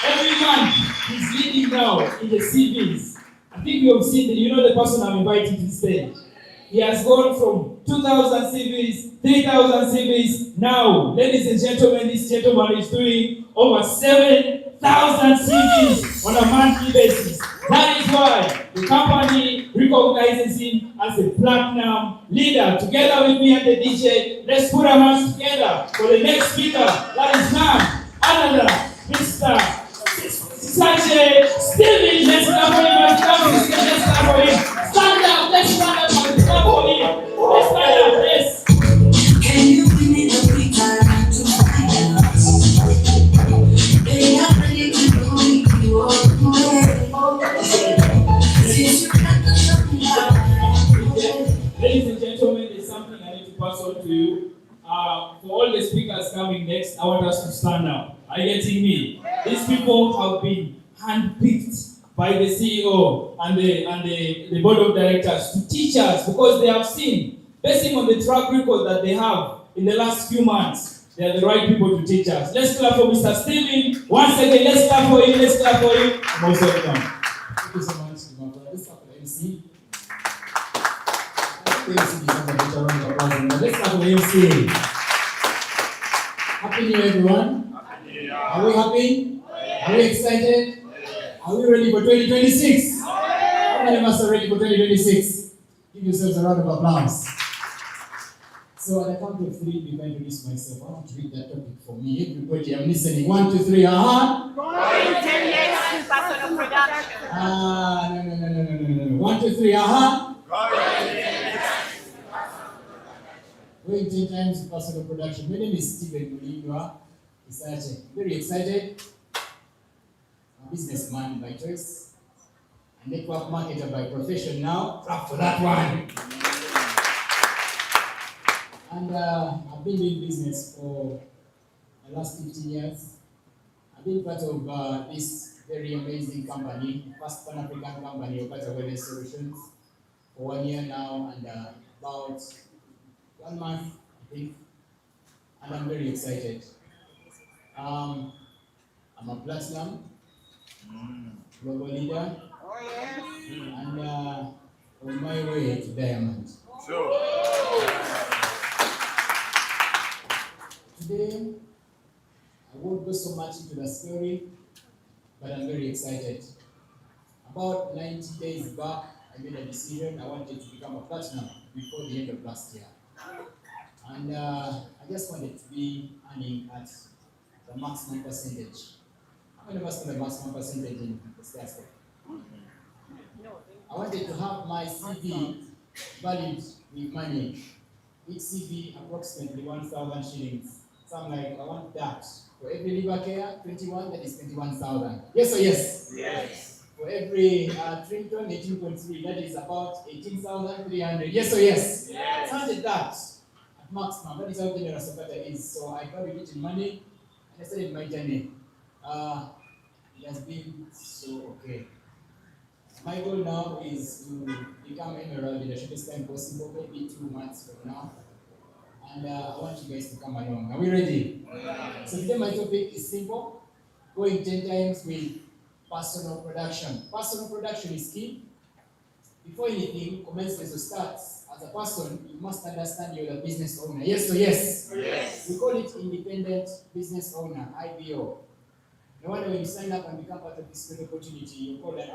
every month, he's leading now in the CVs. I think you have seen you know the person I'm inviting to the stage. He has gone from 2,000 CVs, 3,000 CVs. Now, ladies and gentlemen, this gentleman is doing over 7,000 CVs on a monthly basis. That is why the company recognizes him as the platinum leader. Together with me and the DJ, let's put our hands together for the next speaker. That is none other than Mr. Sache Steven. Let's clap for him. Let's clap for him. Stand up. Let's stand up and clap for him. Let's stand up. Yes. Can you bring me the picture to find out? They are ready to know you all the way. Since you can't do something about Ladies and gentlemen, there's something I need to pass on to you. For all the speakers coming next, I want us to stand up. Are you getting me? These people have been handpicked by the CEO and the board of directors to teach us, because they have seen, based on the track record that they have in the last few months, they are the right people to teach us. Let's clap for Mr. Steven. Once again, let's clap for him. Let's clap for him. Most welcome. Thank you so much, my brother. Let's clap for the MC. The MC deserves a better round of applause. Let's clap for the MC. Happy New Year, everyone. Are we happy? Are we excited? Are we ready for 2026? How many of us are ready for 2026? Give yourselves a round of applause. So at the count of three, before I introduce myself, I want to read that topic for me. Everybody, I'm listening. 1, 2, 3, Going 10 years to personal production. No. 1, 2, 3, Going 10 times to personal production. My name is Steven Mulindwa Isache. Very excited. I'm a businessman by choice. A network marketer by profession now. Clap for that one. And I've been doing business for the last 15 years. I've been part of this very amazing company, first Pan-African company, OQATA WELLNESS SOLUTIONS, for 1 year now and about 1 month, I think. And I'm very excited. I'm a platinum global leader, and on my way to diamond. Today, I won't go so much into the story, but I'm very excited. About 90 days back, I made a decision. I wanted to become a platinum before the end of last year. And I just wanted to be earning at the maximum percentage. How many of us know the maximum percentage in the sales? I wanted to have my CV valued with money. Each CV approximately 1,000 shillings. So I'm like, I want that. For every liver care, 21, that is 21,000. Yes or yes? Yes. For every Trinton, 18.3, that is about 18,300. Yes or yes? Yes. So I did that at maximum. That is how generous OQATA is. So I valued it in money, and I started my journey. It has been so okay. My goal now is to become emerald in the shortest time possible, maybe 2 months from now. And I want you guys to come along. Are we ready? So today my topic is simple. Going 10 times with personal production. Personal production is key. Before anything commences or starts, as a person, you must understand you're the business owner. Yes or yes? Yes. We call it independent business owner, IBO. No wonder when you sign up and become part of this great opportunity, you call an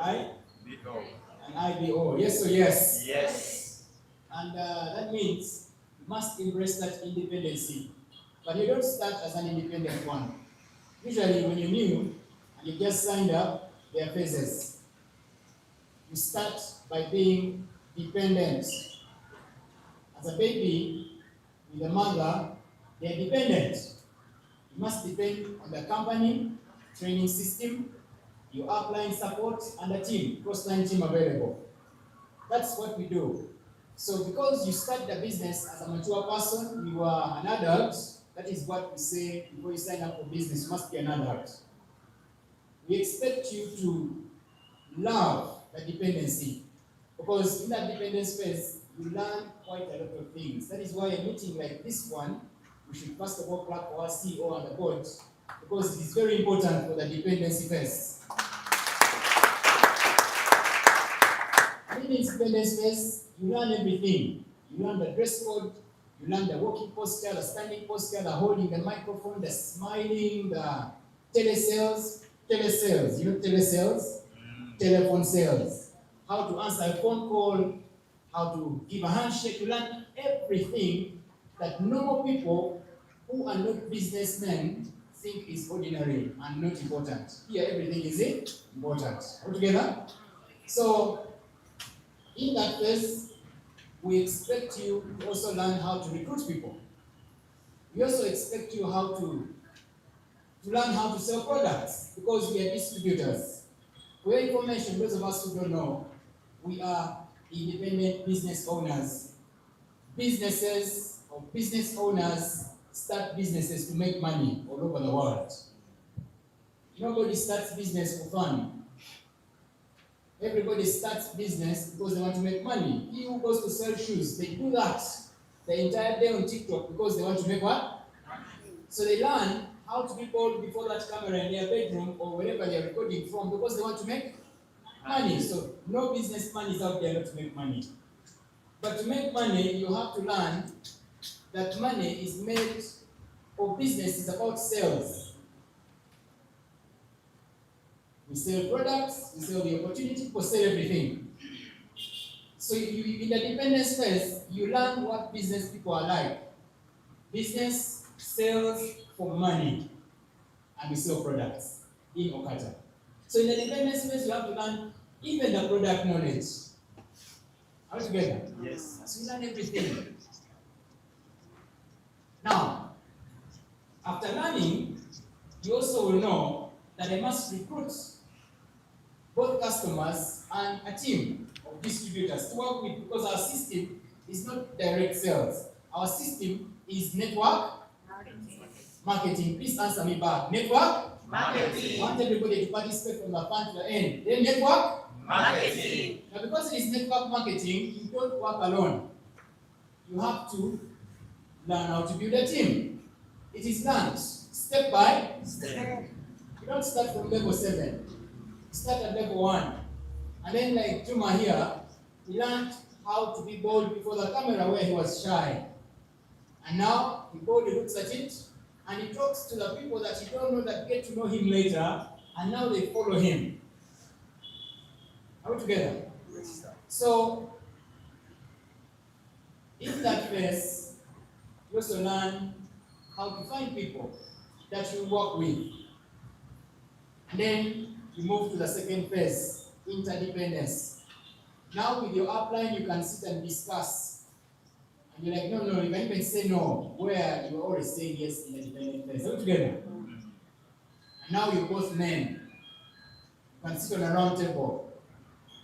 IBO. Yes or yes? Yes. And that means you must embrace that independency. But you don't start as an independent one. Usually when you're new and you just signed up, there are phases. You start by being dependent. As a baby, with a mother, they are dependent. You must depend on the company, training system, your upline support, and a team, cross-line team available. That's what we do. So because you start the business as a mature person, you are an adult. That is what we say before you sign up for business, you must be an adult. We expect you to love the dependency, because in that dependence phase, you learn quite a lot of things. That is why a meeting like this one, we should first of all clap for our CEO and the board, because it is very important for the dependency phase. In the independence phase, you learn everything. You learn the dress code, you learn the walking posture, the standing posture, the holding the microphone, the smiling, the telesales. You know telesales? Telephone sales. how to answer a phone call, how to give a handshake. You learn everything that normal people who are not businessmen think is ordinary and not important. Here, everything is important. All together? So, in that phase, we expect you to also learn how to recruit people. We also expect you how to learn how to sell products, because we are distributors. For your information, those of us who don't know, we are independent business owners. Businesses or business owners start businesses to make money all over the world. Nobody starts business for fun. Everybody starts business because they want to make money. He who goes to sell shoes, they do that the entire day on TikTok because they want to make what? So they learn how to be bold before that camera in their bedroom or wherever they are recording from because they want to make money. So no businessman is out there not to make money. But to make money, you have to learn that money is made, or business is about sales. We sell products, we sell the opportunity, we sell everything. So in the dependence phase, you learn what business people are like. Business sells for money, and we sell products in OQATA. So in the dependence phase, you have to learn even the product knowledge. Are we together? Yes. So you learn everything. Now, after learning, you also will know that I must recruit both customers and a team of distributors to work with, because our system is not direct sales. Our system is network marketing. Please answer me back. Network Marketing. I want everybody to participate from the front to the end. Then network Marketing. Now, because it is network marketing, you don't work alone. You have to learn how to build a team. It is learned step by step. You don't start from level 7. You start at level 1. And then, like Juma here, he learned how to be bold before the camera where he was shy. And now he boldly looks at it and he talks to the people that you don't know that get to know him later, and now they follow him. Are we together? So, in that phase, you also learn how to find people that you work with. And then you move to the second phase, interdependence. Now with your upline, you can sit and discuss. And you're like, no, you can even say no, where you always say yes in the dependent phase. Are we together? And now you're both men. You can sit on a round table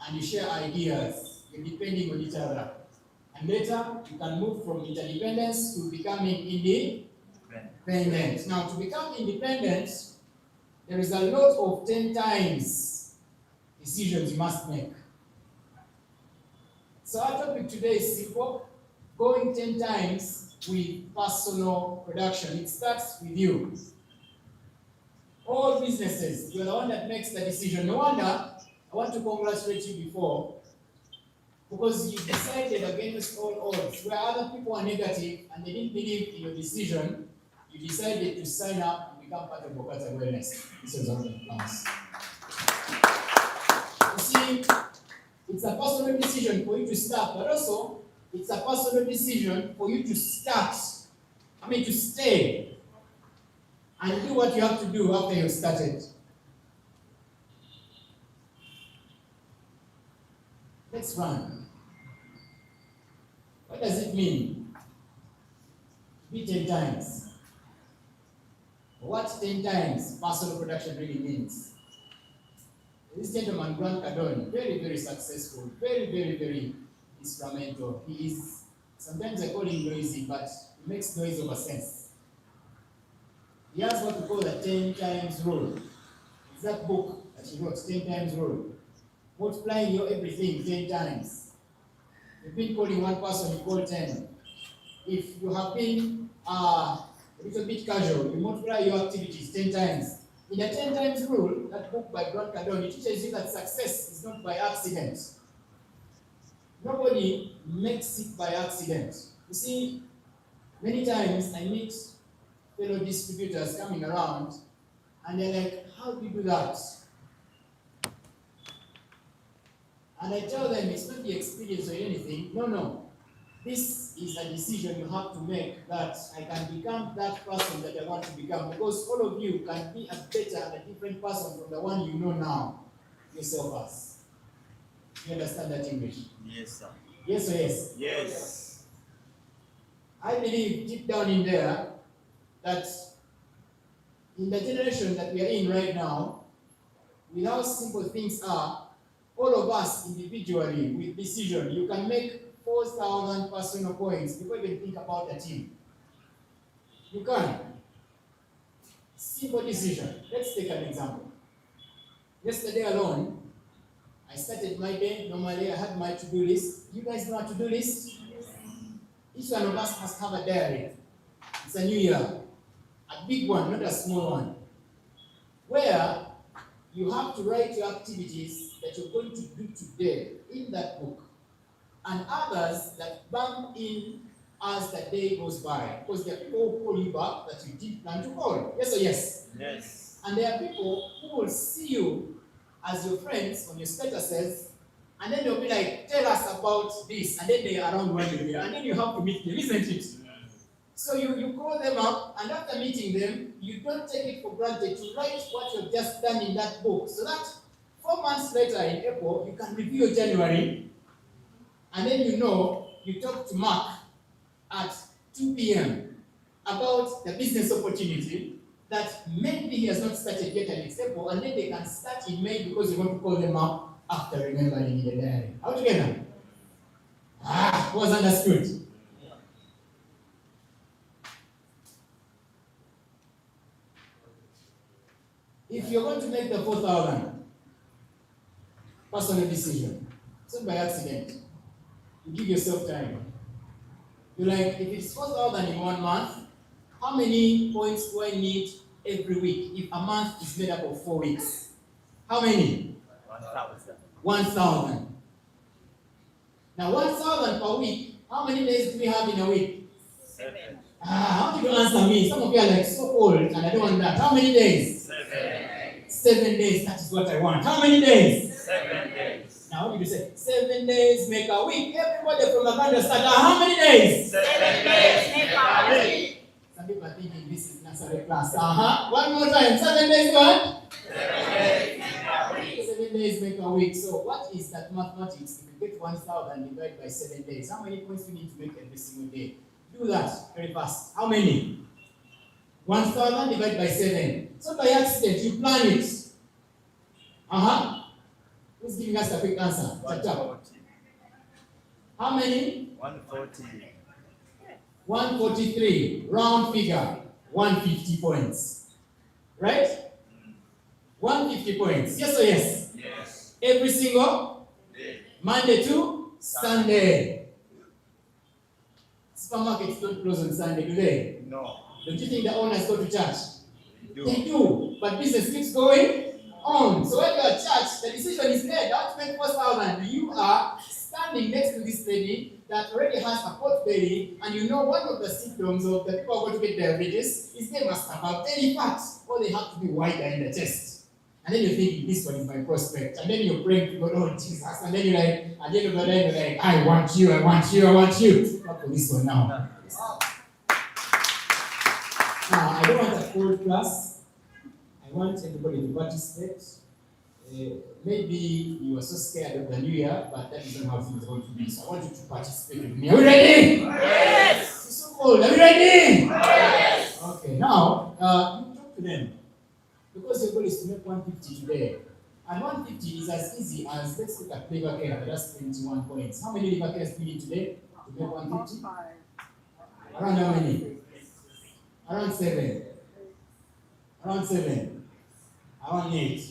and you share ideas. You're depending on each other. And later, you can move from interdependence to becoming independent. Now, to become independent, there is a lot of 10 times decisions you must make. So our topic today is simple: going 10 times with personal production. It starts with you. All businesses, you're the one that makes the decision. No wonder I want to congratulate you before, because you decided against all odds. Where other people are negative and they didn't believe in your decision, you decided to sign up and become part of OQATA Wellness. This is all the class. You see, it's a personal decision for you to start, but also it's a personal decision for you to to stay and do what you have to do after you've started. Let's run. What does it mean to be 10 times? What 10 times personal production really means? This gentleman, Grant Cardone, very, very successful, very, very, very instrumental. He is, sometimes I call him noisy, but he makes noise over sense. He has what we call the 10 times rule. It's that book that he wrote, 10 times rule. Multiplying your everything 10 times. You've been calling one person, you call 10. If you have been a little bit casual, you multiply your activities 10 times. In the 10 times rule, that book by Grant Cardone, it teaches you that success is not by accident. Nobody makes it by accident. You see, many times I meet fellow distributors coming around, and they're like, how do you do that? And I tell them it's not the experience or anything. No. This is a decision you have to make, that I can become that person that I want to become. Because all of you can be a better and a different person from the one you know now yourself as. You understand that English? Yes, sir. Yes or yes? Yes. I believe deep down in there that in the generation that we are in right now, with how simple things are, all of us individually with decision, you can make 4,000 personal points before you even think about a team. You can. Simple decision. Let's take an example. Yesterday alone, I started my day. Normally, I had my to-do list. You guys know a to-do list? Each one of us must have a diary. It's a new year. A big one, not a small one. Where you have to write your activities that you're going to do today in that book. And others that bump in as the day goes by. Because there are people who call you back that you didn't plan to call. Yes or yes? Yes. And there are people who will see you as your friends on your statuses, and then they'll be like, tell us about this, and then they are around when you're there, and then you have to meet them, isn't it? So you call them up, and after meeting them, you don't take it for granted to write what you've just done in that book, so that 4 months later in April, you can review your January, and then you talk to Mark at 2 p.m. about the business opportunity that maybe he has not started yet in April, and then they can start in May because you want to call them up after remembering in the diary. How together? Was understood. If you're going to make the 4,000 personal decision, it's not by accident. You give yourself time. You're like, if it's 4,000 in 1 month, how many points do I need every week if a month is made up of 4 weeks? How many? 1,000. 1,000. Now 1,000 per week, how many days do we have in a week? 7. How did you answer me? Some of you are like so old and I don't want that. How many days? 7. 7 days, that is what I want. How many days? 7 days. Now what did you say? 7 days make a week. Everybody from the country start. How many days? 7 days make a week. Some people are thinking this is nursery class. One more time. 7 days what? 7 days make a week. 7 days make a week. So what is that mathematics? If you get 1,000 divided by 7 days, how many points do you need to make every single day? Do that very fast. How many? 1,000 divided by 7. So by accident, you plan it. Who's giving us a quick answer? 140. How many? 140. 143. Round figure. 150 points. Right? 150 points. Yes or yes? Yes. Every single Day. Monday to Sunday. Supermarkets don't close on Sunday, do they? No. Don't you think the owners go to church? Do. They do, but business keeps going on. So when you're at church, the decision is made. How to make 4,000? You are standing next to this lady that already has a pot belly, and you know one of the symptoms of the people who are going to get diabetes is they must have belly fat, or they have to be wider in the chest. And then you're thinking, this one is my prospect. And then you're praying to God, oh Jesus. And then you're like, at the end of the day, you're like, I want you, I want you, I want you. Not for this one now. Now, I don't want a cold class. I want everybody to participate. Maybe you are so scared of the new year, but that is not how things are going to be. So I want you to participate with me. Are we ready? Yes. It's so cold. Are we ready? Yes. Okay, now, you talk to them. Because your goal is to make 150 today. And 150 is as easy as, let's look at liver care. That's 21 points. How many liver cares do you need today to make 150? Around how many? Around 7. Around 7. Around 8.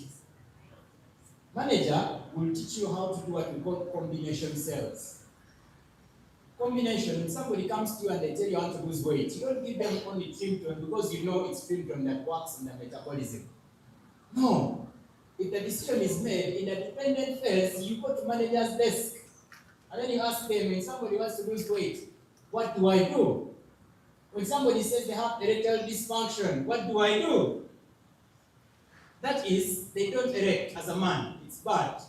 Manager will teach you how to do what we call combination sales. Combination, when somebody comes to you and they tell you how to lose weight, you don't give them only Trimton because you know it's Trimton that works in the metabolism. No. If the decision is made in a dependent phase, you go to manager's desk and then you ask them, when somebody wants to lose weight, what do I do? When somebody says they have erectile dysfunction, what do I do? That is, they don't erect as a man. It's bad.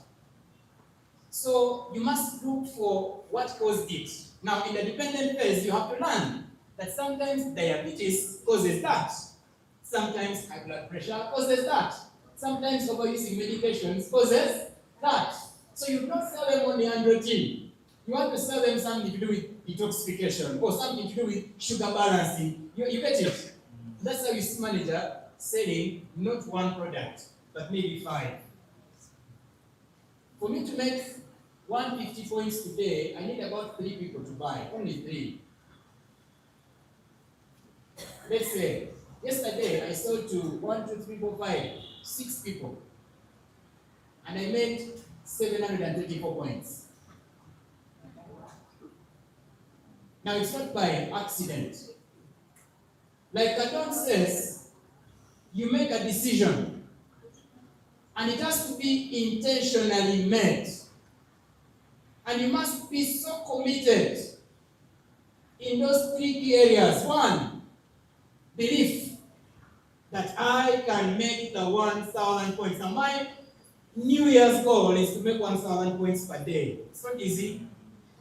So you must look for what caused it. Now, in the dependent phase, you have to learn that sometimes diabetes causes that. Sometimes high blood pressure causes that. Sometimes overusing medications causes that. So you don't sell them only 100T. You want to sell them something to do with detoxification or something to do with sugar balancing. You get it? That's how you see manager selling not one product, but maybe 5. For me to make 150 points today, I need about 3 people to buy, only 3. Let's say, yesterday I sold to 1, 2, 3, 4, 5, 6 people. And I made 734 points. Now it's not by accident. Like Adon says, you make a decision. And it has to be intentionally made. And you must be so committed in those 3 key areas. 1, belief that I can make the 1,000 points. Now my New Year's goal is to make 1,000 points per day. It's not easy.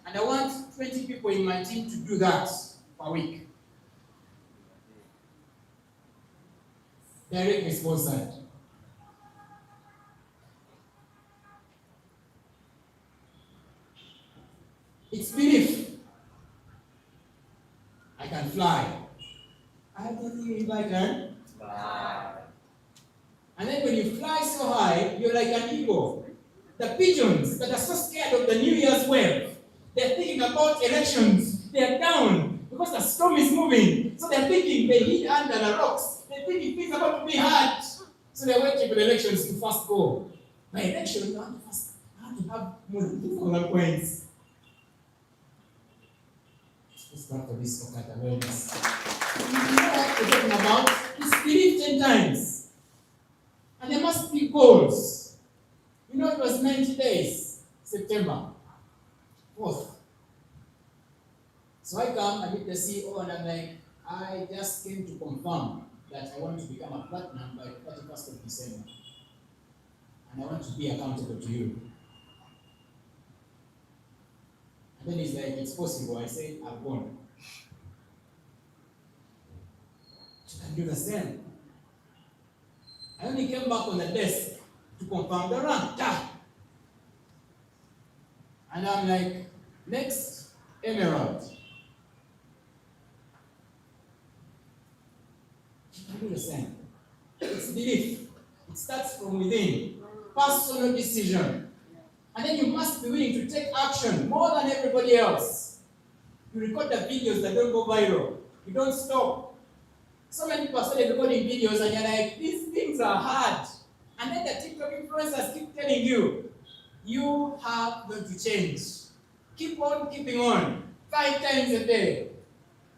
And I want 20 people in my team to do that per week. Directly sponsored. It's belief. I can fly. I believe I can fly. And then when you fly so high, you're like an eagle. The pigeons that are so scared of the New Year's wave, they're thinking about elections. They're down because the storm is moving. So they're thinking they hid under the rocks. They're thinking things are about to be hard. So they're waiting for the elections to fast go. By election, you have to have more than 2,000 points. Let's go for this OQATA wellness. You know what we're talking about? It's believed 10 times. And there must be goals. You know, it was 90 days, September 4th. So I come, I meet the CEO, and I'm like, I just came to confirm that I want to become a platinum by 31st of December. And I want to be accountable to you. And then he's like, it's possible. I said, I've gone. You can do the same. I only came back on the desk to confirm the rank. And I'm like, next, Emerald. You can do the same. It's belief. It starts from within. Personal decision. And then you must be willing to take action more than everybody else. You record the videos that don't go viral. You don't stop. So many people started recording videos and you're like, these things are hard. And then the TikTok influencers keep telling you, you have got to change. Keep on keeping on. 5 times a day.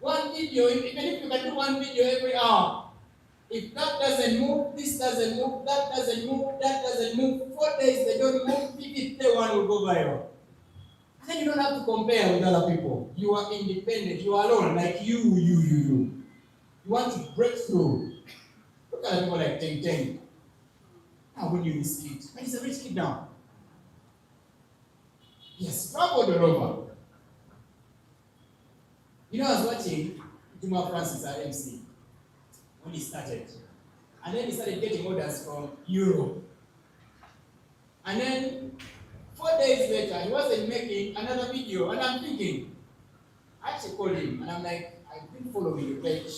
1 video, even if you can do 1 video every hour. If that doesn't move, this doesn't move, that doesn't move, that doesn't move, 4 days they don't move, 5th day one will go viral. And then you don't have to compare with other people. You are independent, you are alone, like you. You want to break through. Look at people like Teng Teng. How would you this kid? But he's a rich kid now. He has traveled all over. You know, I was watching Juma Francis at MC when he started. And then he started getting orders from Europe. And then 4 days later, he wasn't making another video. And I'm thinking, I actually called him and I'm like, I've been following your page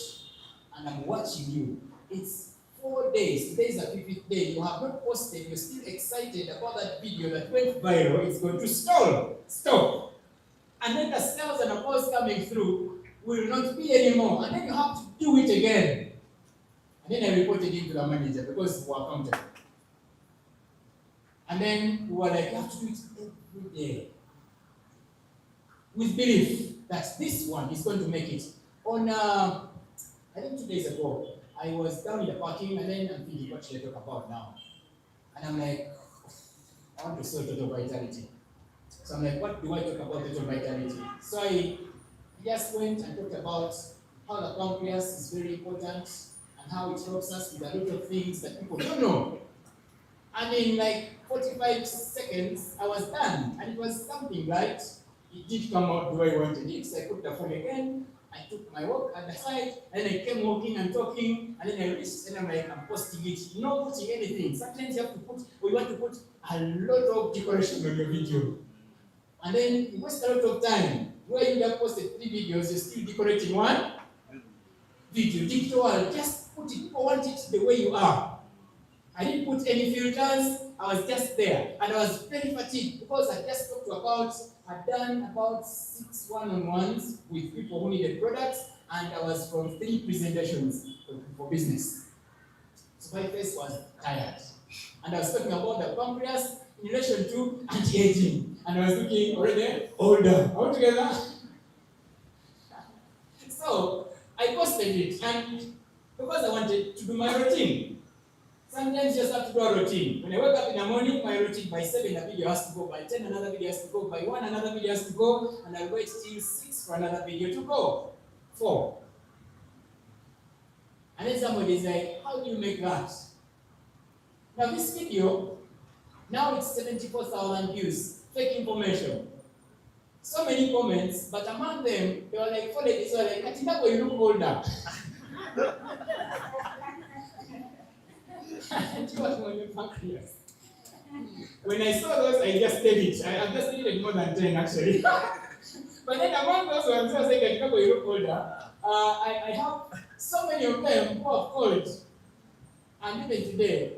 and I'm watching you. It's 4 days. Today is the 5th day. You have not posted. You're still excited about that video that went viral. It's going to stop. And then the sales and the calls coming through will not be anymore. And then you have to do it again. And then I reported him to the manager because we were accountable. And then we were like, you have to do it every day. With belief that this one is going to make it. On, I think 2 days ago, I was down in the parking and then I'm thinking, what should I talk about now? And I'm like, I want to sell total vitality. So I'm like, what do I talk about total vitality? So I just went and talked about how the pancreas is very important and how it helps us with a lot of things that people don't know. And in like 45 seconds, I was done. And it was something right. It did come out the way I wanted it. So I put the phone again. I took my walk at the side, and I came walking and talking, and then I reached, and I'm like, I'm posting it. Not putting anything. Sometimes you have to put, or you want to put a lot of decoration on your video. And then you waste a lot of time. Where you have posted 3 videos, you're still decorating one video. Digital, just put it. People want it the way you are. I didn't put any filters. I was just there, and I was very fatigued because I just talked about. I'd done about 6 one-on-ones with people who needed products, and I was from 3 presentations for business. So my face was tired, and I was talking about the pancreas in relation to anti-aging, and I was looking already older. All together. So I posted it, and because I wanted to do my routine. Sometimes you just have to do a routine. When I wake up in the morning, my routine by 7, a video has to go. By 10, another video has to go. By 1, another video has to go. And I wait till 6 for another video to go. 4. And then somebody is like, how do you make that? Now this video, now it's 74,000 views. Fake information. So many comments, but among them, they were like, follow this, they were like, Katinako, you look older. When I saw those, I just did it. I just needed more than 10 actually. But then among those ones, I was like, you look older. I have so many of them who have called. And even today,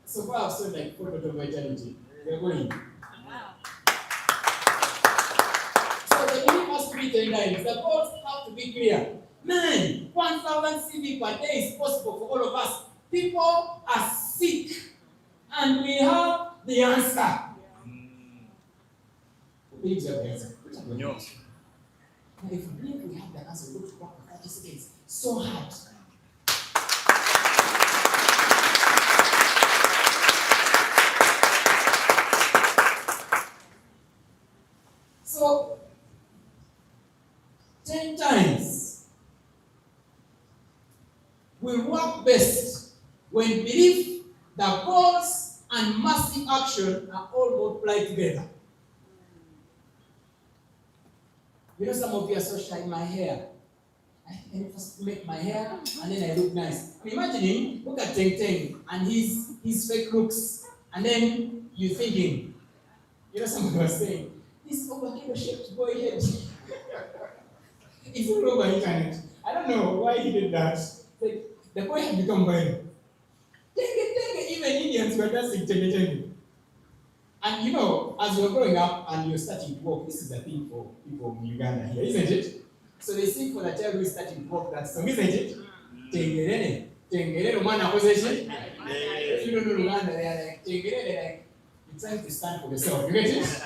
so far I've sold like 4 of vitality. They're going. So the belief has to be 10 lines. The goals have to be clear. Man, 1,000 CV per day is possible for all of us. People are sick, and we have the answer. Who believes you have the answer? No. Now, if you believe we have the answer, go to work for 30 seconds. So hard. So, 10 times will work best when belief, the goals, and massive action are all multiplied together. You know, some of you are so shy in my hair. I first make my hair, and then I look nice. I'm imagining, look at Teng Teng and his fake looks, and then you're thinking, you know, somebody was saying, this overkill shaped boy head. It's all over internet. I don't know why he did that. Like, the boy had become viral. Even Indians were dancing tenge. And you know, as you're growing up and you're starting to walk, this is a thing for people in Uganda here, isn't it? So they sing for the child who is starting to walk that song, isn't it? Tengerene, tengerene, umwana possession. If you don't know Uganda, they are like, tengerene, like, you're trying to stand for yourself, you get it?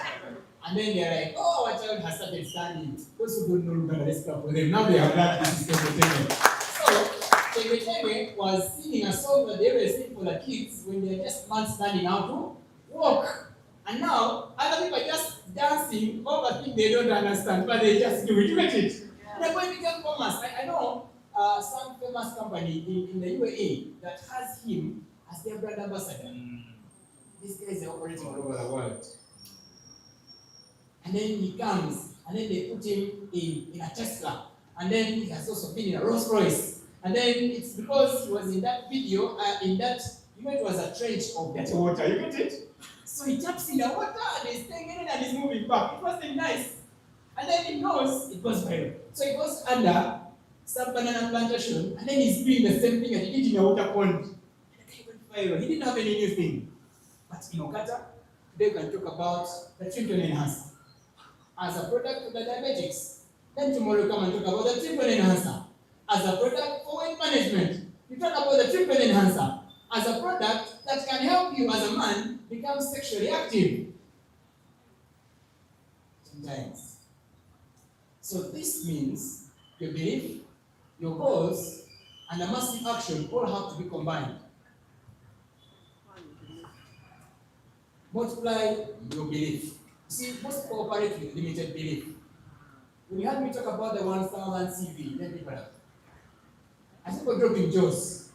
And then they're like, oh, our child has started standing. Those who don't know Uganda, let's clap for them. Now they have learned this is tengerene. So, Tengetenge was singing a song that they were singing for the kids when they're just not standing out to walk. And now, other people are just dancing over things they don't understand, but they just do it. You get it? Yeah. And they're going to become famous. I know some famous company in the UAE that has him as their brand ambassador. These guys are operating all over the world. And then he comes, and then they put him in a Tesla. And then he has also been in a Rolls Royce. And then it's because he was in that video, you know, it was a trench of dirty water, you get it? So he jumps in the water and he's taking it and he's moving back. It wasn't nice. And then he knows it goes viral. So he goes under some banana plantation and then he's doing the same thing that he did in a water pond. And it went viral. He didn't have any new thing. But in OQATA, today we can talk about the triple enhancer as a product of the diabetics. Then tomorrow we come and talk about the triple enhancer as a product for weight management. You talk about the triple enhancer as a product that can help you as a man become sexually active. Sometimes. So this means your belief, your goals, and a massive action all have to be combined. Multiply your belief. You see, most people operate with limited belief. When you heard me talk about the 1,000 CV, then people are, I think we're dropping jaws.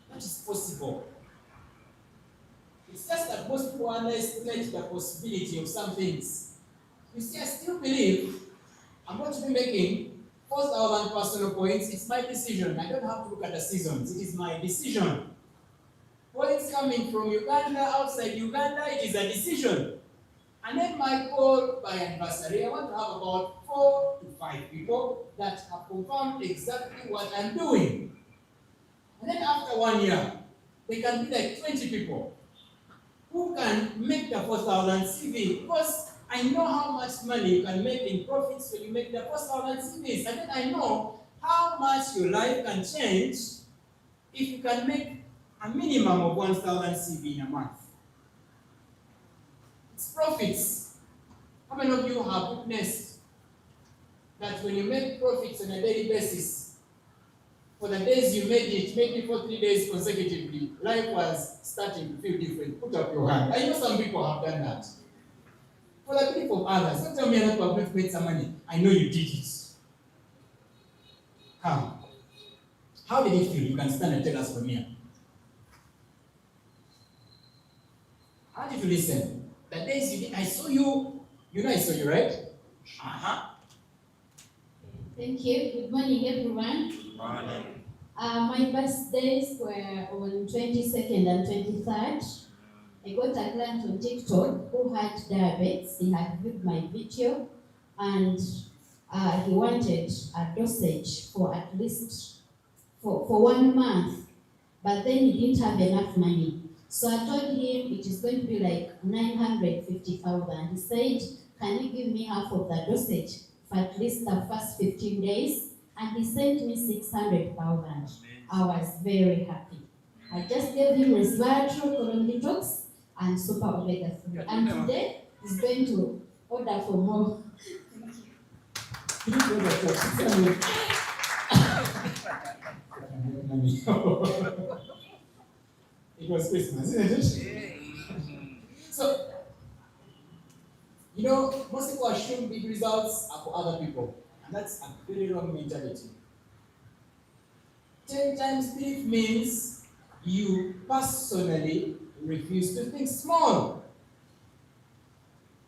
That is possible. It's just that most people underestimate the possibility of some things. You see, I still believe I'm going to be making 4,000 personal points. It's my decision. I don't have to look at the seasons. It is my decision. Points coming from Uganda, outside Uganda, it is a decision. And then my goal by anniversary, I want to have about 4 to 5 people that have confirmed exactly what I'm doing. And then after 1 year, they can be like 20 people who can make the 4,000 CV, because I know how much money you can make in profits when you make the 4,000 CVs. And then I know how much your life can change if you can make a minimum of 1,000 CV in a month. It's profits. How many of you have witnessed that when you make profits on a daily basis, for the days you made it, maybe for 3 days consecutively, life was starting to feel different? Put up your hand. I know some people have done that. For the people of others, don't tell me that you have not made some money. I know you did it. How did it feel? You can stand and tell us from here. How did you listen? The days you did, I saw you. You know I saw you, right? Thank you. Good morning, everyone. My birthdays were on 22nd and 23rd. I got a client on TikTok who had diabetes. He had viewed my video and he wanted a dosage for at least for 1 month, but then he didn't have enough money. So I told him it is going to be like 950,000. He said, can you give me half of the dosage for at least the first 15 days? And he sent me 600,000. I was very happy. I just gave him resveratrol, colon detox, and super omega 3. And today he's going to order for more. It was Christmas, isn't it? So, you know, most people assume big results are for other people, and that's a very wrong mentality. 10 times belief means you personally refuse to think small.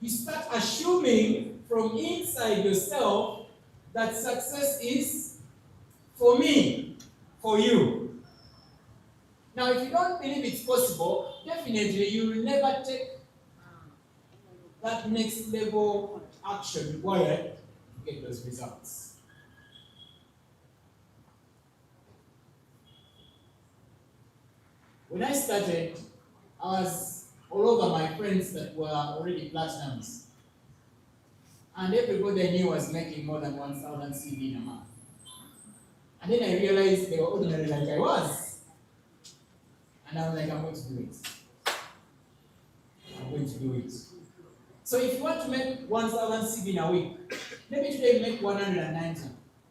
You start assuming from inside yourself that success is for me, for you. Now, if you don't believe it's possible, definitely you will never take that next level action required to get those results. When I started, I was all over my friends that were already platinums. And everybody I knew was making more than 1,000 CV in a month. And then I realized they were ordinary like I was. And I was like, I'm going to do it. I'm going to do it. So if you want to make 1,000 CV in a week, maybe today you make 190.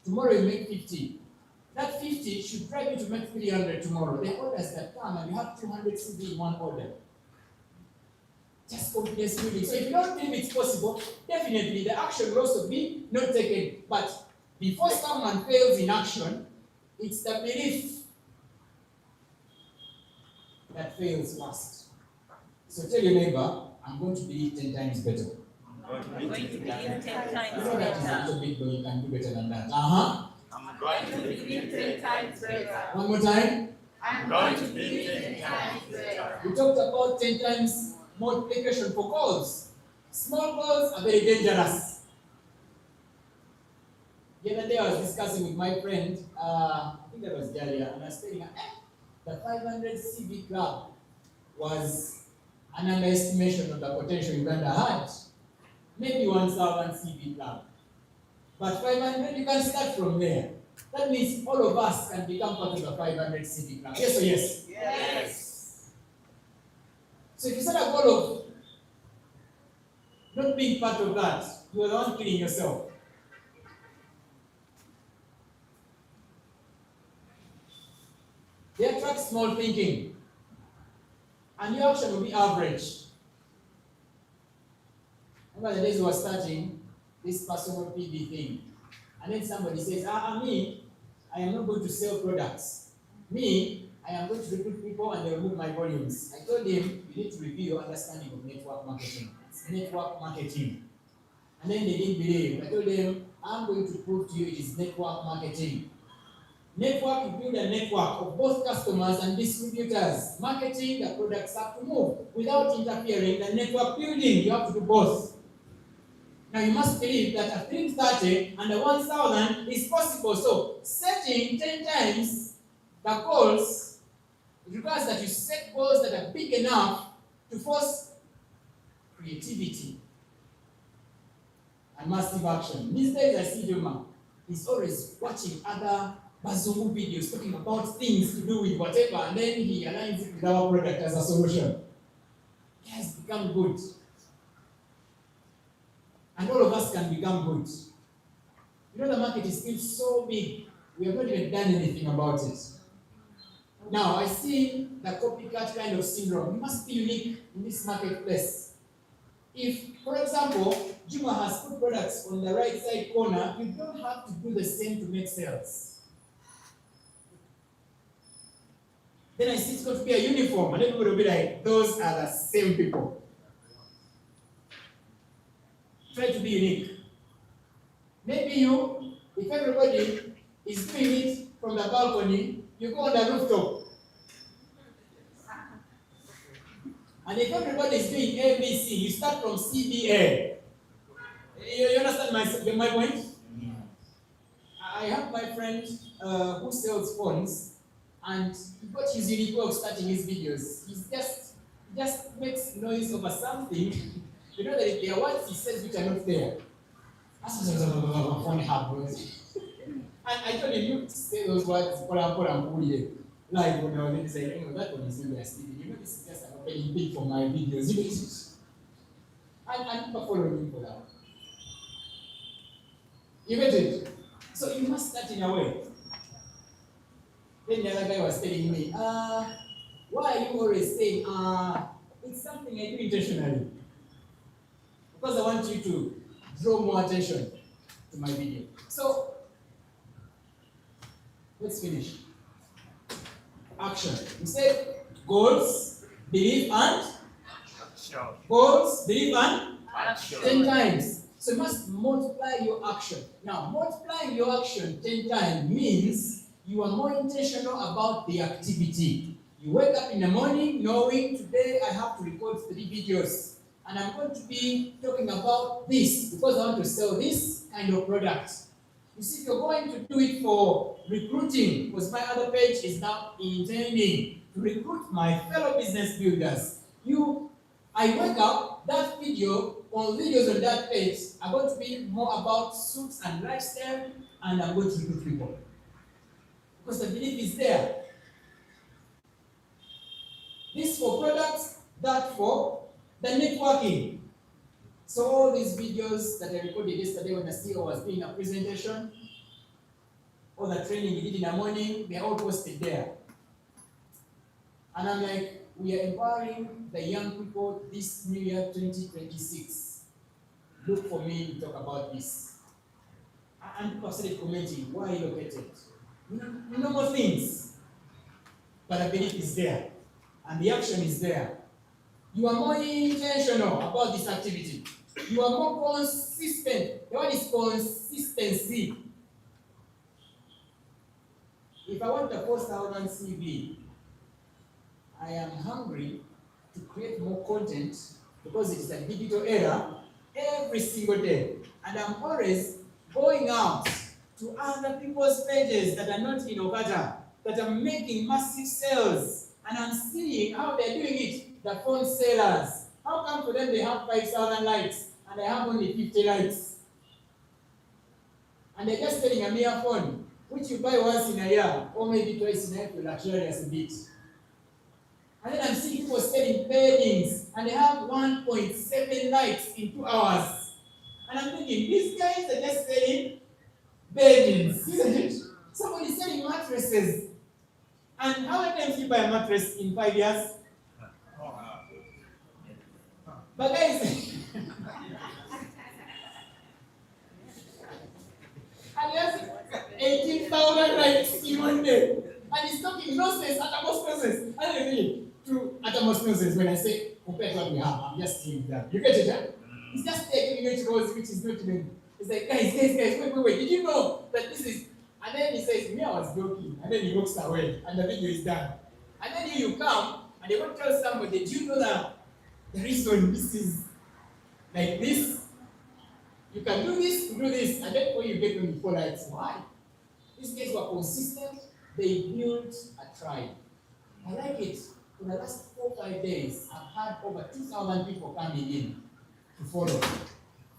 Tomorrow you make 50. That 50 should drive you to make 300 tomorrow. The orders that come and you have 200 CV in one order. Just confidence building. So if you don't believe it's possible, definitely the action will also be not taken. But before someone fails in action, it's the belief that fails first. So tell your neighbor, I'm going to believe 10 times better. I'm going to believe 10 times You know that is a better. little bit, but you can do better than that. I'm going to believe 10 times better. One more time. I'm going to believe 10 times better. We talked about 10 times multiplication for goals. Small goals are very dangerous. The other day I was discussing with my friend, I think that was Dalia, and I was telling her, the 500 CV club was an underestimation of the potential Uganda had. Maybe 1,000 CV club. But 500, you can start from there. That means all of us can become part of the 500 CV club. Yes or yes? Yes. So if you set a goal of not being part of that, you are the one killing yourself. They attract small thinking. And your action will be average. Remember the days we were starting this personal PD thing. And then somebody says, me, I am not going to sell products. Me, I am going to recruit people people and they remove my volumes. I told him, you need to review your understanding of network marketing. It's network marketing. And then they didn't believe. I told them, I'm going to prove to you it is network marketing. Network, you build a network of both customers and distributors. Marketing, the products have to move without interfering. The network building, you have to do both. Now you must believe that a 330 and a 1000 is possible. So setting 10 times the goals, it requires that you set goals that are big enough to force creativity and massive action. These days I see Juma, he's always watching other Bazungu videos talking about things to do with whatever, and then he aligns it with our product as a solution. He has become good. And all of us can become good. You know, the market is still so big, we have not even done anything about it. Now, I see the copycat kind of syndrome. You must be unique in this marketplace. If, for example, Juma has put products on the right side corner, you don't have to do the same to make sales. Then I see it's going to be a uniform, and everybody will be like, those are the same people. Try to be unique. Maybe you, if everybody is doing it from the balcony, you go on the rooftop. And if everybody is doing ABC, you start from CBA. You understand my point? I have my friend who sells phones, and he got his unique way of starting his videos. He just makes noise over something. You know that if there are words he says which are not there. Phone happens. And I told him, you say those words, like when I was saying, that one is really Stevie. You know, this is just an opening thing for my videos. You know, and people following him for that. You get it? So you must start in a way. Then the other guy was telling me, why are you always saying, it's something I do intentionally. Because I want you to draw more attention to my video. So, let's finish. Action. We said goals, belief, and Action. goals, belief, and Action. 10 times. So you must multiply your action. Now, multiplying your action 10 times means you are more intentional about the activity. You wake up in the morning knowing today I have to record 3 videos. And I'm going to be talking about this because I want to sell this kind of product. You see, if you're going to do it for recruiting, because my other page is now intending to recruit my fellow business builders. I wake up, that video, or videos on that page are going to be more about suits and lifestyle, and I'm going to recruit people. Because the belief is there. This for products, that for the networking. So all these videos that I recorded yesterday when the CEO was doing a presentation, all the training he did in the morning, they're all posted there. And I'm like, we are empowering the young people this new year 2026. Look for me to talk about this. And people started commenting, why are you located? Normal things. But the belief is there. And the action is there. You are more intentional about this activity. You are more consistent. The word is consistency. If I want a 4,000 CV, I am hungry to create more content because it is a digital era every single day. And I'm always going out to other people's pages that are not in OQATA, that are making massive sales. And I'm seeing how they're doing it, the phone sellers. How come for them they have 5,000 likes and I have only 50 likes? And they're just selling a mere phone, which you buy once in a year, or maybe twice in a year to luxurious a bit. And then I'm seeing people selling beddings, and they have 1.7 likes in 2 hours. And I'm thinking, these guys are just selling beddings, isn't it? Somebody's selling mattresses. And how many times do you buy a mattress in 5 years? But guys, and he has 18,000 likes in one day. And he's talking nonsense, uttermost nonsense. And really to uttermost nonsense when I say compared to what we have. I'm just saying that. You get it, huh? It's just taking it towards which is not even. It's like, guys, wait. Did you know that this is? And then he says, me, I was joking. And then he walks away, and the video is done. And then you come, and you want to tell somebody, do you know that the reason this is like this? You can do this, and then when you get on the phone, it's why? These guys were consistent. They built a tribe. I like it. For the last 4 or 5 days, I've had over 2,000 people coming in to follow.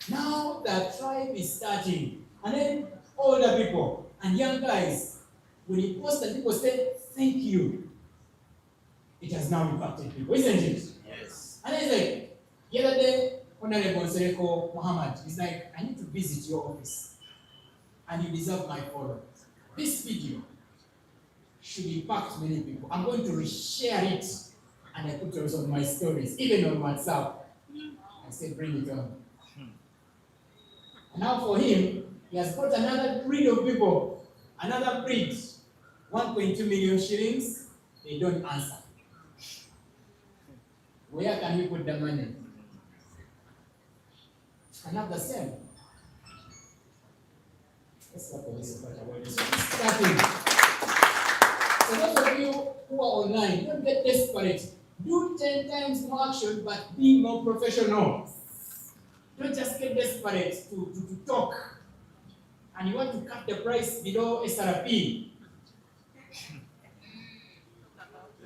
Now the tribe is starting. And then older people and young guys, when you post and people say, thank you, it has now impacted people, isn't it? Yes. And then it's like, the other day, Honorable Sereko Muhammad is like, I need to visit your office. And you deserve my follow. This video should impact many people. I'm going to reshare it, and I put it on my stories, even on WhatsApp. I said, bring it on. And now for him, he has got another breed of people, another breed, 1.2 million shillings, they don't answer. Where can we put the money? And not the same. Let's start with this OQATA Wellness. Starting. So those of you who are online, don't get desperate. Do 10 times more action, but be more professional. Don't just get desperate to talk. And you want to cut the price below SRP.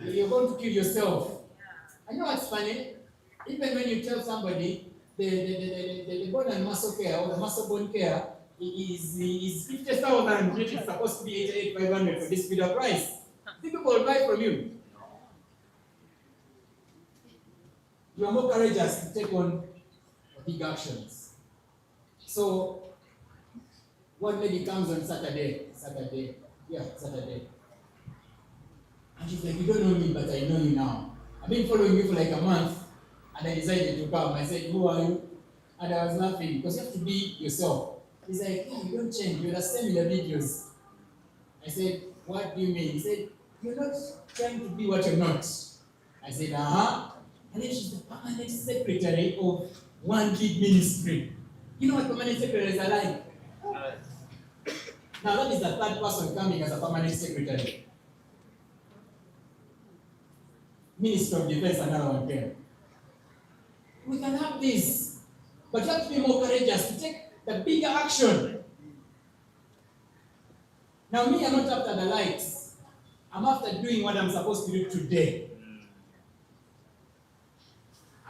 You're going to kill yourself. I know what's funny. Even when you tell somebody the bone and muscle care or the muscle bone care is 50,000, which is supposed to be 88,500 for this video price. People will buy from you. You are more courageous to take on big actions. So, one lady comes on Saturday. And she's like, you don't know me, but I know you now. I've been following you for like a month, and I decided to come. I said, who are you? And I was laughing, because you have to be yourself. He's like, hey, you don't change, you're the same in the videos. I said, what do you mean? He said, you're not trying to be what you're not. I said, uh-huh. And then she's the permanent secretary of One Big Ministry. You know what permanent secretaries are like? Now that is the third person coming as a permanent secretary. Minister of Defense, another one came. We can have this, but you have to be more courageous to take the bigger action. Now me, I'm not after the likes. I'm after doing what I'm supposed to do today.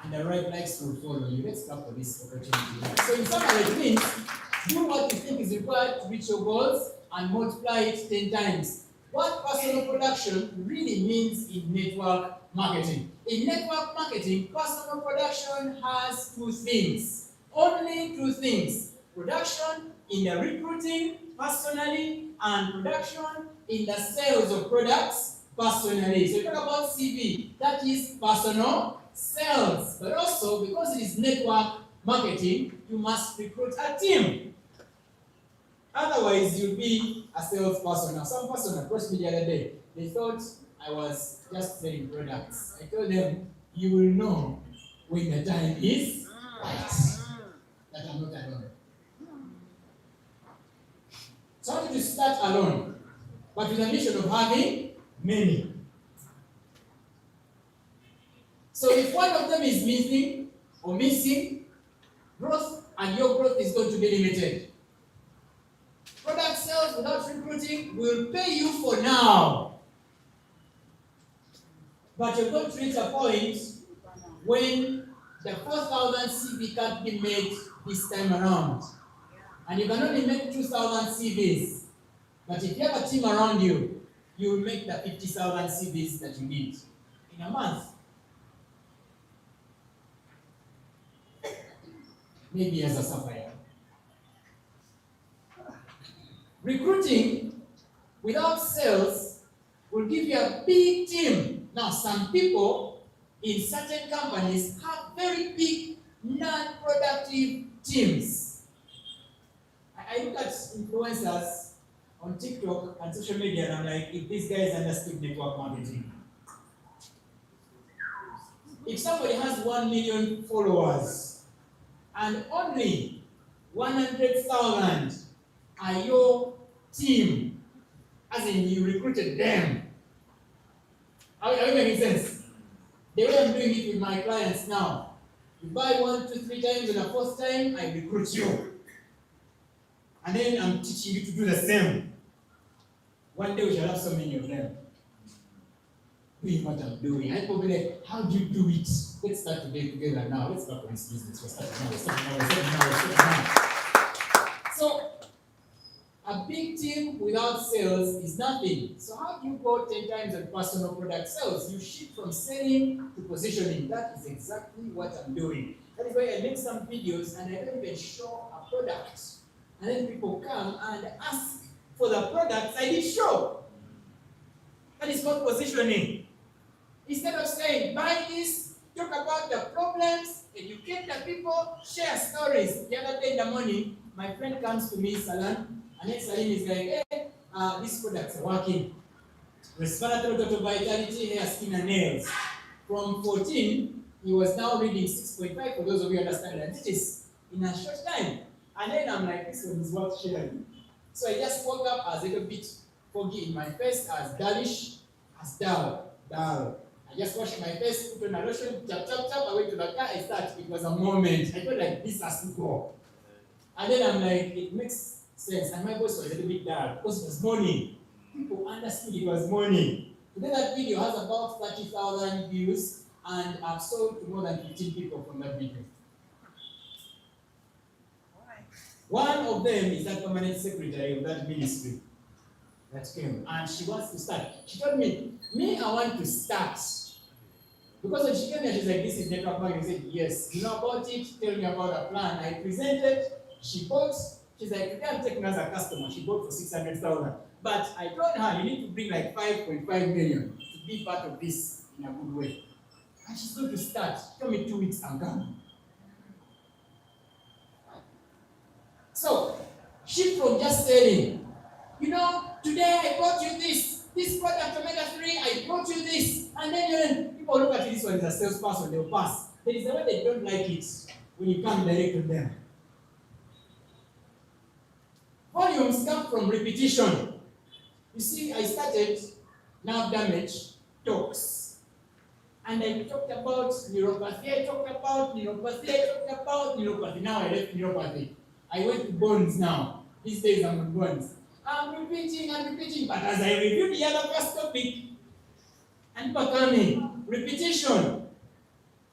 And the right likes will follow you. Let's clap for this opportunity. So in summary, it means do what you think is required to reach your goals and multiply it 10 times. What personal production really means in network marketing. In network marketing, personal production has 2 things. Only 2 things. Production in the recruiting personally, and production in the sales of products personally. So you talk about CV, that is personal sales. But also, because it is network marketing, you must recruit a team. Otherwise, you'll be a salesperson. Now, some person approached me the other day. They thought I was just selling products. I told them, you will know when the time is right. That I'm not alone. So I wanted to start alone, but with a mission of having many. So if one of them is missing, growth and your growth is going to be limited. Product sales without recruiting will pay you for now. But you're going to reach a point when the 4,000 CV can't be made this time around. And you can only make 2,000 CVs. But if you have a team around you, you will make the 50,000 CVs that you need in a month. Maybe as a supplier. Recruiting without sales will give you a big team. Now, some people in certain companies have very big, non-productive teams. I look at influencers on TikTok and social media, and I'm like, if these guys understood network marketing, If somebody has 1 million followers and only 100,000 are your team, as in you recruited them, are we making sense? The way I'm doing it with my clients now, you buy 1, 2, 3 times, and the fourth time I recruit you. And then I'm teaching you to do the same. One day we shall have so many of them doing what I'm doing. And people be like, how do you do it? Let's start today together now. Let's start on this business. We're starting now. So, a big team without sales is nothing. So how do you go 10 times on personal product sales? You shift from selling to positioning. That is exactly what I'm doing. That is why I make some videos and I don't even show a product. And then people come and ask for the products I did show. That is called positioning. Instead of saying, buy this, talk about the problems, educate the people, share stories. The other day in the morning, my friend comes to me, Salam, and then Salim is like, hey, these products are working. Respiratory total vitality, hair, skin, and nails. From 14, he was now reading 6.5, for those of you who understand that. This is in a short time. And then I'm like, this one is worth sharing. So I just woke up as a little bit foggy in my face, as dullish, as dull. I just washed my face, put on a lotion, tap. I went to the car, I started. It was a moment. I felt like this has to go. And then I'm like, it makes sense. And my voice was a little bit dark because it was morning. People understood it was morning. Today that video has about 30,000 views, and I've sold to more than 15 people from that video. One of them is that permanent secretary of that ministry that came, and she wants to start. She told me, I want to start. Because when she came here, she's like, this is network marketing. I said, yes. You know about it? Tell me about the plan. I presented. She bought. She's like, today I'm taking her as a customer. She bought for 600,000. But I told her, you need to bring like 5.5 million to be part of this in a good way. And she's going to start. Tell me 2 weeks, I'm coming. So, shift from just selling. You know, today I brought you this product omega-3, I brought you this. And then people look at this one as a salesperson, they'll pass. There is a way they don't like it when you come direct to them. Volumes come from repetition. You see, I started nerve damage talks. And I talked about neuropathy, Now I left neuropathy. I went to bones now. These days I'm on bones. I'm repeating, but as I review the other first topic, and becoming repetition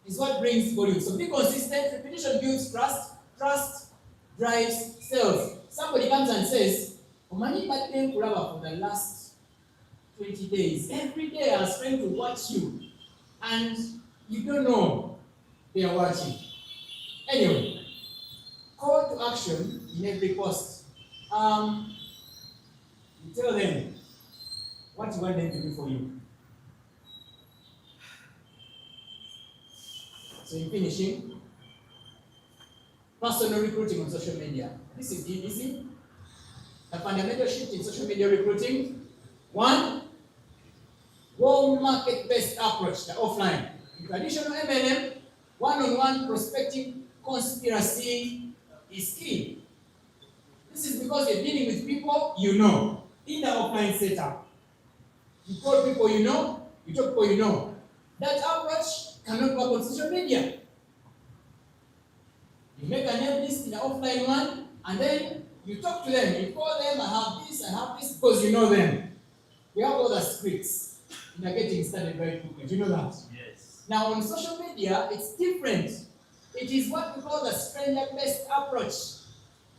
is what brings volume. So be consistent, repetition builds trust, trust drives sales. Somebody comes and says, Omani Batman Kuraba for the last 20 days. Every day I was trying to watch you, and you don't know they are watching. Anyway, call to action in every post. You tell them what you want them to do for you. So in finishing, personal recruiting on social media. This is easy. The fundamental shift in social media recruiting. 1, warm market-based approach, the offline. In traditional MLM, one-on-one prospecting conspiracy is key. This is because you're dealing with people you know in the offline setup. You call people you know, you talk to people you know. That approach cannot work on social media. You make a name list in the offline one, and then you talk to them. You call them, I have this, because you know them. We have all the scripts. We are getting started very quickly. Do you know that? Yes. Now on social media, it's different. It is what we call the stranger-based approach.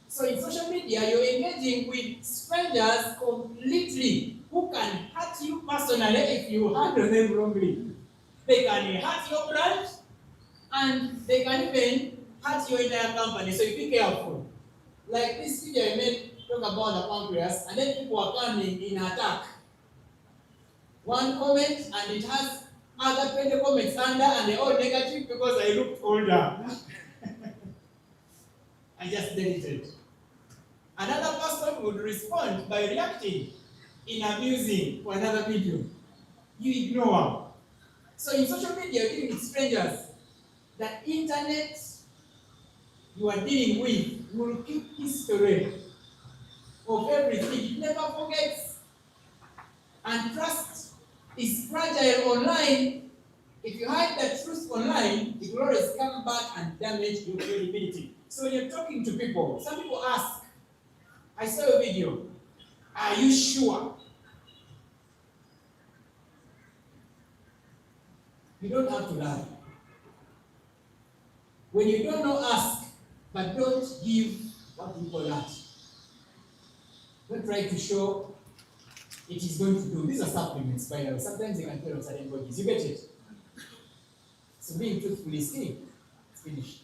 So in social media, you're engaging with strangers completely who can hurt you personally if you handle them wrongly. They can hurt your brand, and they can even hurt your entire company. So you be careful. Like this video I made talk about the pancreas, and then people are coming in attack. One comment, and it has other 20 comments under, and they're all negative because I looked older. I just deleted. Another person would respond by reacting in abusing for another video. You ignore. So in social media, you're dealing with strangers. The internet you are dealing with will keep history of everything. It never forgets. And trust is fragile online. If you hide the truth online, it will always come back and damage your credibility. So when you're talking to people, some people ask, I saw a video, are you sure? You don't have to lie. When you don't know, ask, but don't give what you call that. Don't try to show it is going to do. These are supplements, by the way. Sometimes they can tell on certain bodies. You get it? So being truthful is key. It's finished.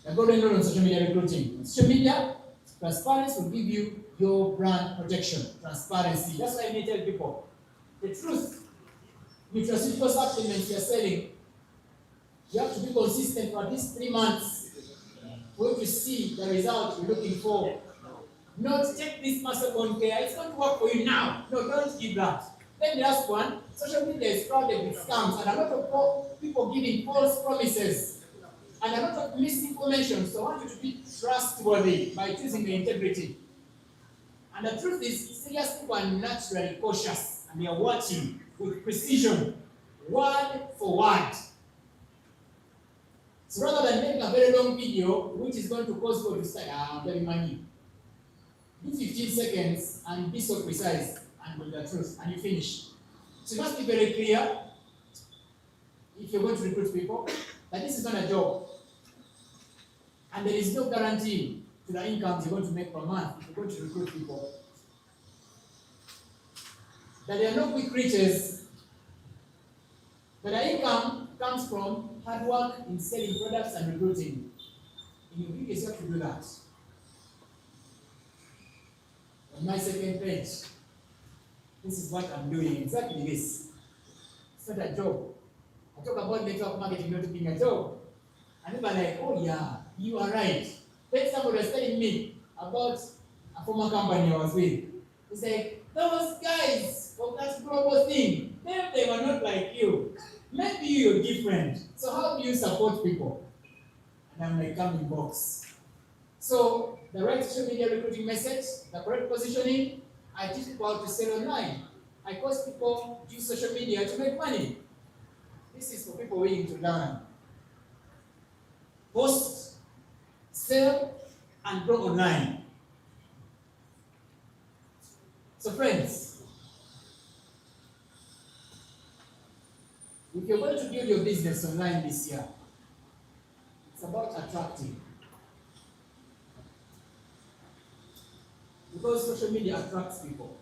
The golden rule on social media recruiting. On social media, transparency will give you your brand protection. Transparency. That's why I may tell people the truth. Nutraceutical supplements you're selling, you have to be consistent for at least 3 months for you to see the result you're looking for. Not take this muscle bone care, it's going to work for you now. No, don't give that. Then the last one, social media is crowded with scams and a lot of people giving false promises and a lot of misinformation. So I want you to be trustworthy by choosing the integrity. And the truth is, serious people are naturally cautious and they are watching with precision, word for word. So rather than making a very long video, which is going to cause people to say, I'm very money, do 15 seconds and be so precise and with the truth, and you finish. So you must be very clear if you're going to recruit people that this is not a job. And there is no guarantee to the incomes you're going to make per month if you're going to recruit people. That there are no quick riches. But the income comes from hard work in selling products and recruiting. And you give yourself to do that. On my second page, this is what I'm doing, exactly this. It's not a job. I talk about network marketing not being a job. And people are like, oh yeah, you are right. Then somebody was telling me about a former company I was with. He's like, those guys of that global thing, they were not like you. Maybe you're different. So how do you support people? And I'm like, come in box. So the right social media recruiting message, the correct positioning, I teach people how to sell online. I coach people use social media to make money. This is for people willing to learn. Post, sell, and grow online. So friends, if you're going to build your business online this year, it's about attracting. Because social media attracts people.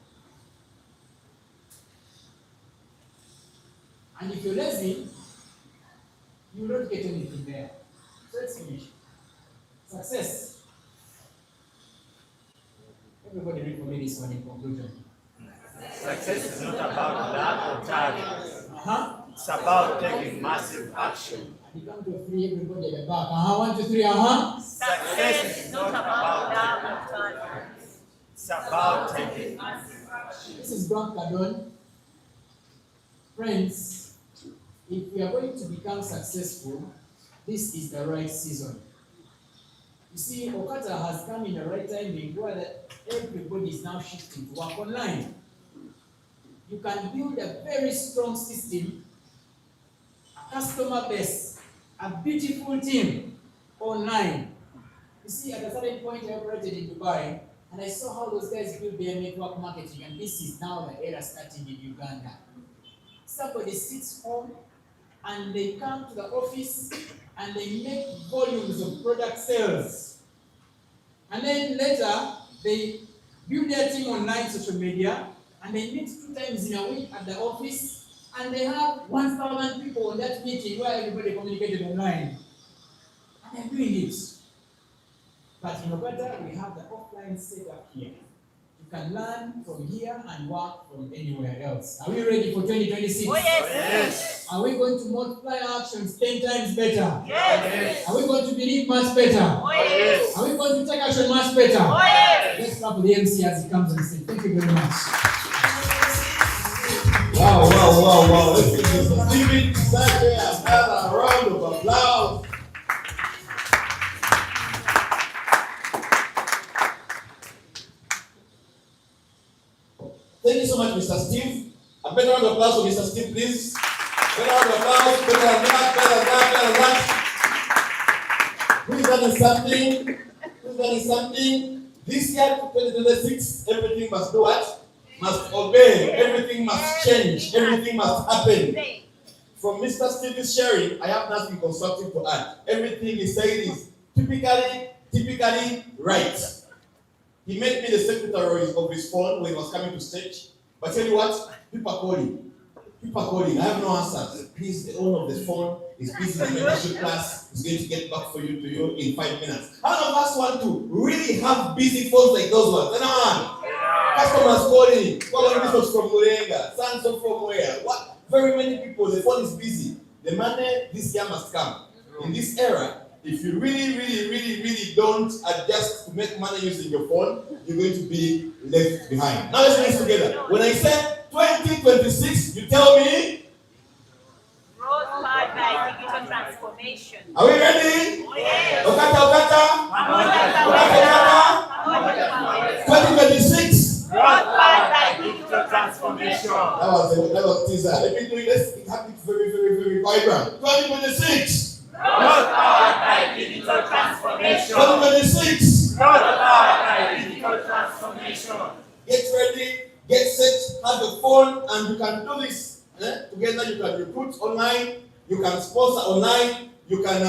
And if you're lazy, you will not get anything there. So let's finish. Success. Everybody read for me this one in conclusion. Success is not about lack of talent. It's about taking massive action. And you come to 3, everybody at the back. 1, 2, 3, Success is not about lack of talent. It's about taking massive action. This is Grant Cardone. Friends, if we are going to become successful, this is the right season. You see, OQATA has come in the right timing where everybody is now shifting to work online. You can build a very strong system, a customer base, a beautiful team online. You see, at a certain point I operated in Dubai, and I saw how those guys build their network marketing, and this is now the era starting in Uganda. Somebody sits home, and they come to the office, and they make volumes of product sales. And then later, they build their team online social media, and they meet 2 times in a week at the office, and they have 1,000 people on that meeting where everybody communicated online. And they're doing it. But in OQATA, we have the offline setup here. You can learn from here and work from anywhere else. Are we ready for 2026? Oh yes. Are we going to multiply actions 10 times better? Yes. Are we going to believe much better? Oh yes. Are we going to take action much better? Oh yes. Let's clap for the MC as he comes and says, thank you very much. Wow. Let's give Mr. Stephen Sanchez another round of applause. Thank you so much, Mr. Steve. A better round of applause for Mr. Steve, please. Better round of applause, better than that. Who's done something? This year, 2026, everything must do what? Must obey. Everything must change. Everything must happen. From Mr. Steve's sharing, I have nothing constructive to add. Everything he said is typically right. He made me the secretary of his phone when he was coming to stage. But tell you what, people are calling. I have no answers. Please, the owner of the phone is busy in the membership class. He's going to get back to you in 5 minutes. How many of us want to really have busy phones like those ones? Customers calling this from Murenga, Sanso from where? What? Very many people, the phone is busy. The money this year must come. In this era, if you really don't adjust to make money using your phone, you're going to be left behind. Now let's do this together. When I say 2026, you tell me. Growth powered by digital transformation. Are we ready? Yes. OQATA. 2026. Growth powered by digital transformation. That was teaser. Let me do it. Let's have it very vibrant. 2026. Growth powered by digital transformation. 2026. Growth powered by digital transformation. Get ready, get set, have a phone, and you can do this. Together, you can recruit online, you can sponsor online, you can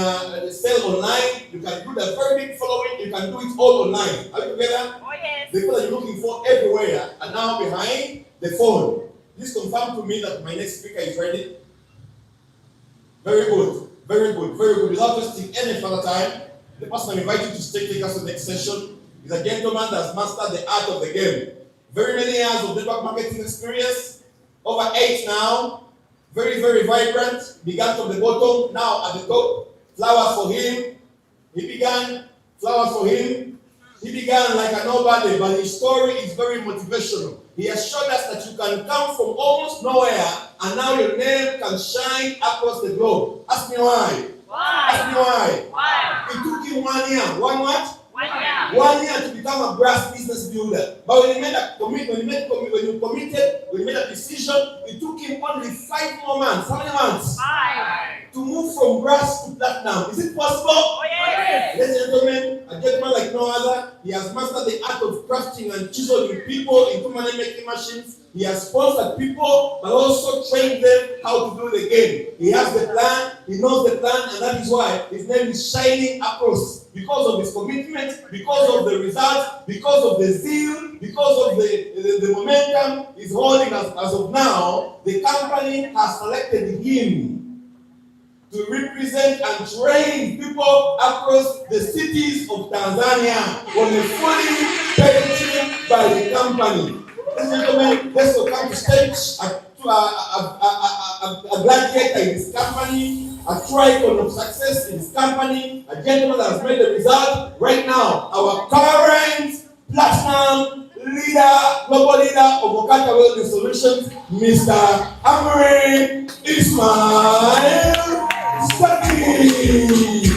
sell online, you can do the very big following, you can do it all online. Are you together? Oh, yes. The people that you're looking for everywhere are now behind the phone. Please confirm to me that my next speaker is ready. Very good. Without wasting any further time, the person I invite you to take us to the next session is a gentleman that's mastered the art of the game. Very many years of network marketing experience, over 8 now, very vibrant, began from the bottom, now at the top, flowers for him. He began like a nobody, but his story is very motivational. He has showed us that you can come from almost nowhere, and now your name can shine across the globe. Ask me why. Why? It took him 1 year. One what? 1 year. 1 year to become a brass business builder. But when you made a commitment, when you made a decision, it took him only 5 more months. How many months? 5. To move from brass to platinum. Is it possible? Oh, yes. Ladies and gentlemen, a gentleman like no other. He has mastered the art of crafting and chiseling people into money making machines. He has sponsored people, but also trained them how to do the game. He has the plan, he knows the plan, and that is why his name is shining across. Because of his commitment, because of the results, because of the zeal, because of the momentum he's holding as of now, the company has selected him to represent and train people across the cities of Tanzania on a fully paid trip by the company. Ladies and gentlemen, let's welcome to stage a gladiator in his company, a tricon of success in his company, a gentleman that has made the result right now. Our current platinum leader, global leader of OQATA WELLNESS SOLUTIONS, Mr. Amri Ismail Saki.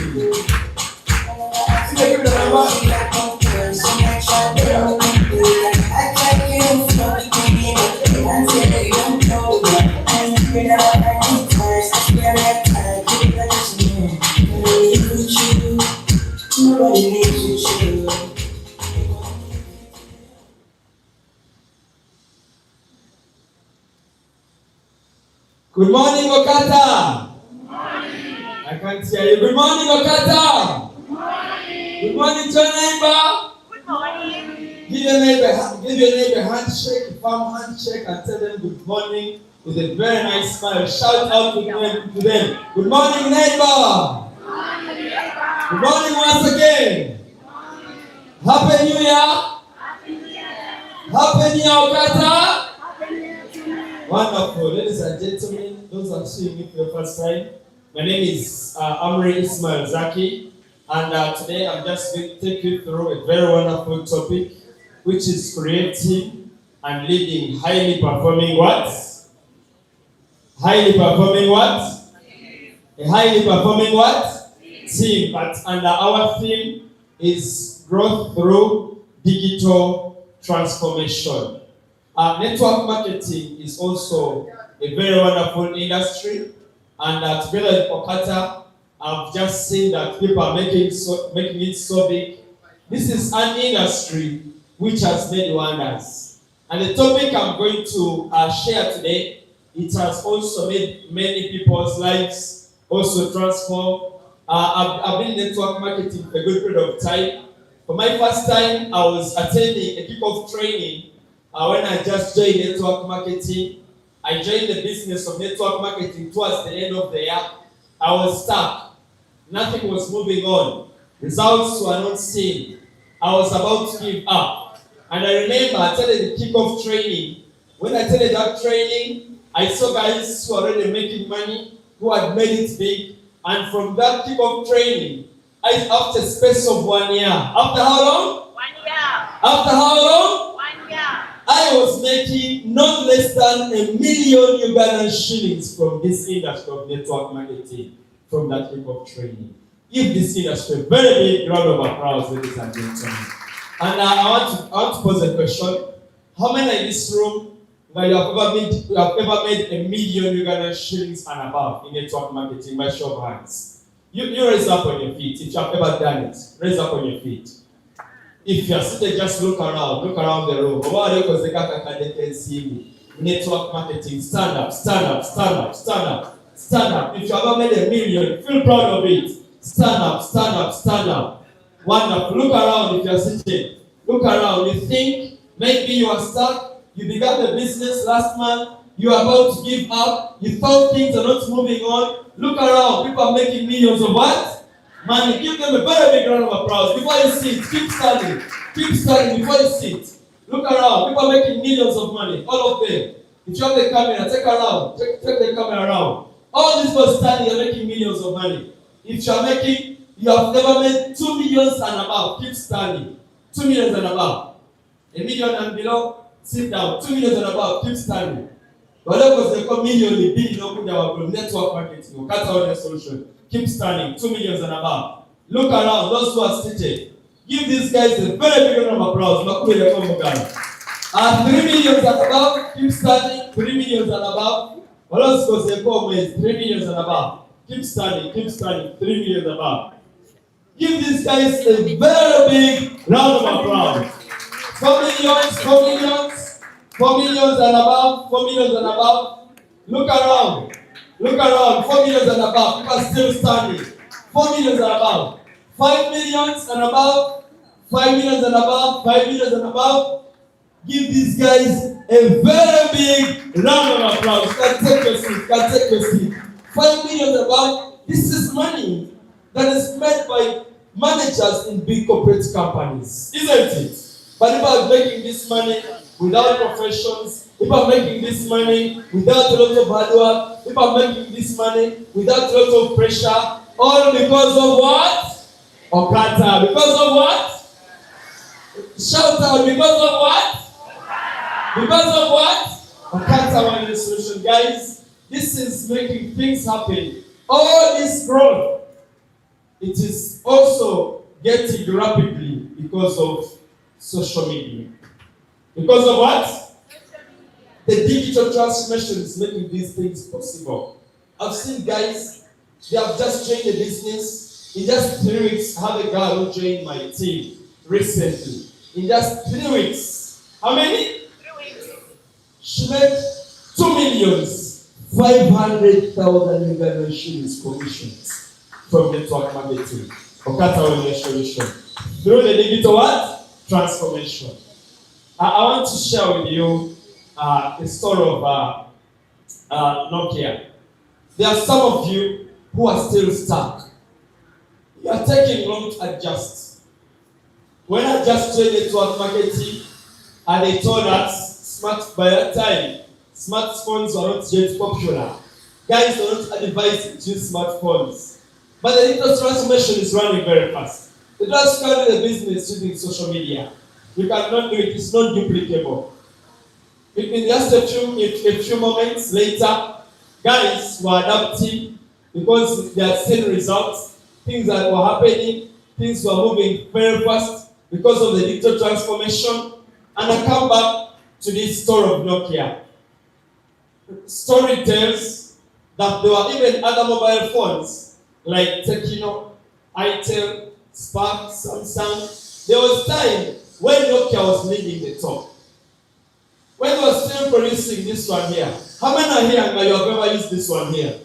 Good morning, OQATA. Good morning. I can't hear you. Good morning, OQATA. Good morning. Good morning to your neighbor. Good morning. Give your neighbor a handshake, a firm handshake, and tell them good morning with a very nice smile. Shout out to them. Good morning, neighbor. Good morning once again. Happy New Year. Happy New Year, OQATA. Wonderful. Ladies and gentlemen, those who are seeing me for the first time, my name is Amri Ismail Zaki, and today I'm just going to take you through a very wonderful topic, which is creating and leading highly performing what? Highly performing what? A highly performing what? Team. But under our theme is growth through digital transformation. Network marketing is also a very wonderful industry, and together with OQATA, I've just seen that people are making it so big. This is an industry which has made wonders. And the topic I'm going to share today, it has also made many people's lives also transform. I've been in network marketing for a good period of time. For my first time, I was attending a kickoff training when I just joined network marketing. I joined the business of network marketing towards the end of the year. I was stuck. Nothing was moving on. Results were not seen. I was about to give up. And I remember I attended the kickoff training. When I attended that training, I saw guys who were already making money, who had made it big. And from that kickoff training, after a space of 1 year, after how long? 1 year. After how long? 1 year. I was making not less than 1 million Ugandan shillings from this industry of network marketing, from that kickoff training. Give this industry a very big round of applause, ladies and gentlemen. And I want to pose a question. How many in this room you have ever made 1 million Ugandan shillings and above in network marketing by show of hands? You raise up on your feet if you have ever done it. Raise up on your feet. If you are seated, just look around the room. Network marketing, stand up, stand up, stand up, stand up, stand up. If you have ever made 1 million, feel proud of it. Stand up, stand up, stand up. Wonderful. Look around if you are sitting. Look around. You think maybe you are stuck. You began the business last month. You are about to give up. You thought things are not moving on. Look around. People are making millions of what? Money. Give them a very big round of applause. Before you sit, keep standing. Keep standing before you sit. Look around. People are making millions of money. All of them. If you have the camera, take around. Take the camera around. All these people standing are making millions of money. If you are making, you have never made 2 millions and above, keep standing. 2 millions and above. 1 million and below, sit down. 2 millions and above, keep standing. Whatever they call million, the billion, open our network marketing, OQATA Wellness Solutions. Keep standing. 2 millions and above. Look around, those who are seated. Give these guys a very big round of applause. 3 millions and above, keep standing. 3 millions and above. Let's go say 3 millions and above. Keep standing, 3 millions above. Give these guys a very big round of applause. 4 millions, 4 millions, 4 millions and above, 4 millions and above. Look around, 4 millions and above. People are still standing. 4 millions and above. 5 millions and above, 5 millions and above, 5 millions and above. Give these guys a very big round of applause. You can take your seat, 5 million above. This is money that is made by managers in big corporate companies, isn't it? But people are making this money without professions. People are making this money without a lot of hard work. People are making this money without a lot of pressure. All because of what? OQATA. Because of what? Shout out. Because of what? Because of what? OQATA Wellness Solutions. Guys, this is making things happen. All this growth, it is also getting rapidly because of social media. Because of what? The digital transformation is making these things possible. I've seen guys, they have just joined the business. In just 3 weeks, I have a girl who joined my team recently. In just 3 weeks. How many? 3 weeks. She made 2,500,000 Ugandan shillings commissions from network marketing. OQATA Wellness Solutions. Through the digital what? Transformation. I want to share with you the story of Nokia. There are some of you who are still stuck. You are taking long to adjust. When I just joined network marketing, and they told us by that time, smartphones were not yet popular. Guys were not advised to use smartphones. But the digital transformation is running very fast. You just can't do the business using social media. You cannot do it, it's not duplicable. In just a few moments later, guys were adapting because they had seen results, things that were happening, things were moving very fast because of the digital transformation. And I come back to this story of Nokia. Story tells that there were even other mobile phones like Tekino, Itel, Spark, Samsung. There was time when Nokia was leading the top. When we were still producing this one here, how many are here and you have ever used this one here?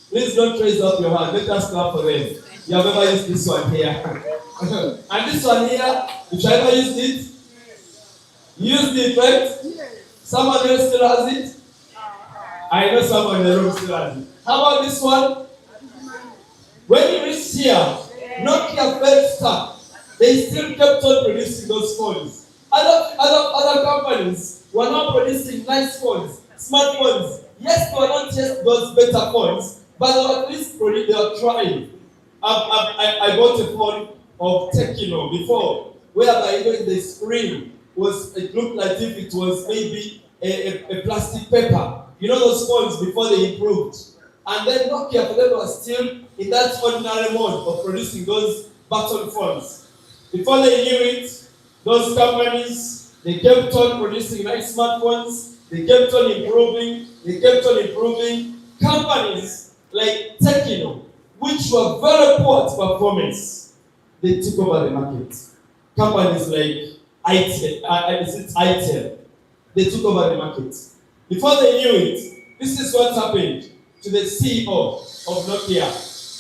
Please don't raise up your hand. Let us clap for them. You have ever used this one here. And this one here, if you ever used it, you used it, right? Someone else still has it? I know someone in the room still has it. How about this one? When you reach here, Nokia felt stuck. They still kept on producing those phones. Other companies were now producing nice phones, smartphones. Yes, they were not just those better phones, but they were at least they were trying. I bought a phone of Tekino before, whereby even the screen it looked like if it was maybe a plastic paper. You know those phones before they improved. And then Nokia for them was still in that ordinary mode of producing those button phones. Before they knew it, those companies, they kept on producing nice smartphones, they kept on improving. Companies like Tekino, which were very poor at performance, they took over the market. Companies like Itel, they took over the market. Before they knew it, this is what happened to the CEO of Nokia.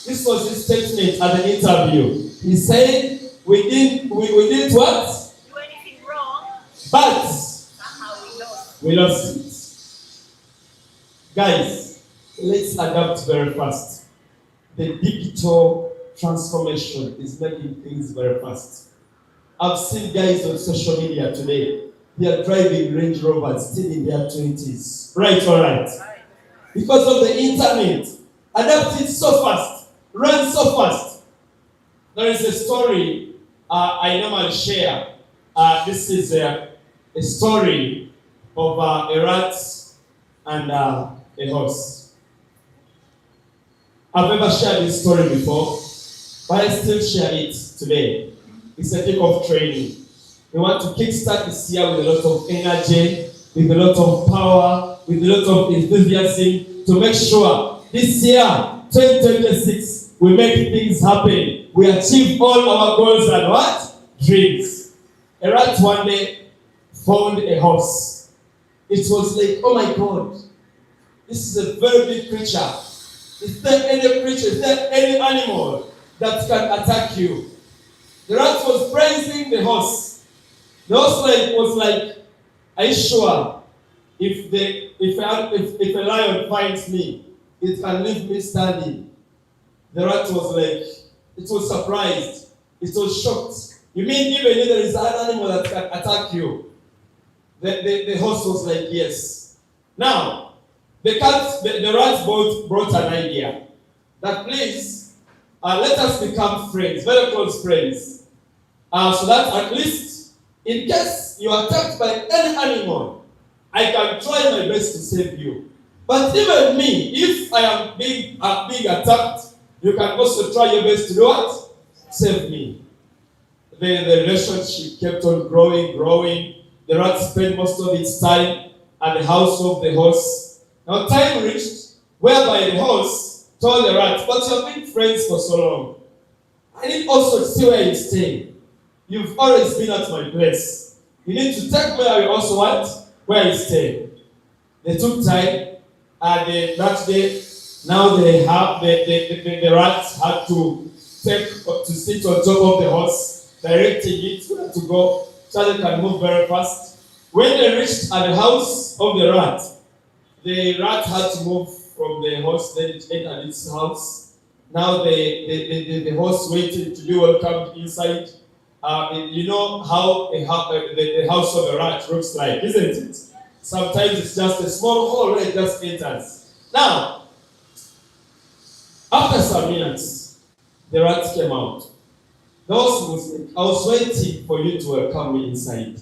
This was his statement at the interview. He said, we didn't what? Do anything wrong, But somehow we lost it. Guys, let's adapt very fast. The digital transformation is making things very fast. I've seen guys on social media today. They are driving Range Rovers still in their 20s. Right or right? Because of the internet. Adapted so fast. Run so fast. There is a story I normally share. This is a story of a rat and a horse. I've never shared this story before, but I still share it today. It's a kick-off training. We want to kickstart this year with a lot of energy, with a lot of power, with a lot of enthusiasm to make sure this year, 2026, we make things happen. We achieve all our goals and what? Dreams. A rat one day found a horse. It was like, oh my God, this is a very big creature. Is there any creature, is there any animal that can attack you? The rat was praising the horse. The horse was like, are you sure if a lion finds me, it can leave me standing? The rat was like, it was surprised. It was shocked. You mean even if there is an animal that can attack you? The horse was like, yes. Now, the rat brought an idea that please, let us become friends, very close friends. So that at least, in case you are attacked by any animal, I can try my best to save you. But even me, if I am being attacked, you can also try your best to do what? Save me. The relationship kept on growing. The rat spent most of its time at the house of the horse. Now time reached whereby the horse told the rat, but you have been friends for so long. I need also to see where you stay. You've always been at my place. You need to take me away also what? Where you stay. They took time, and that day, now the rat had to sit on top of the horse, directing it where to go, so they can move very fast. When they reached at the house of the rat had to move from the horse, then it entered its house. Now the horse waited to be welcomed inside. You know how the house of a rat looks like, isn't it? Sometimes it's just a small hole where it just enters. Now, after some minutes, the rat came out. The horse was like, I was waiting for you to welcome me inside,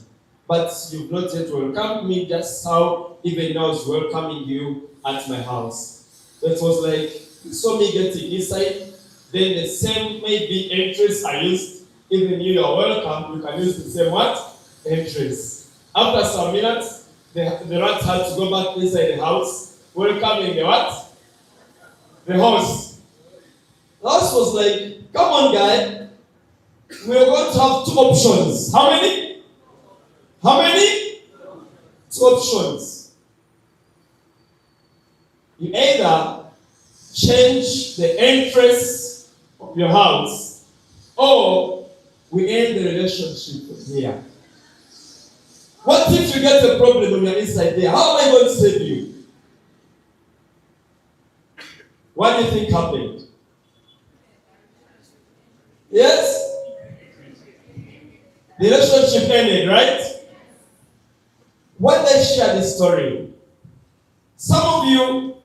but you've not yet welcomed me just how even now is welcoming you at my house. that was like, saw me getting inside, then the same maybe entrance I used, even you are welcome, you can use the same what? Entrance. After some minutes, the rat had to go back inside the house, welcoming the what? The horse. The horse was like, come on guy, we are going to have 2 options. How many? How many? 2 options. You either change the entrance of your house, or we end the relationship from here. What if you get a problem when you're inside there? How am I going to save you? What do you think happened? Yes? The relationship ended, right? When I share this story, some of you,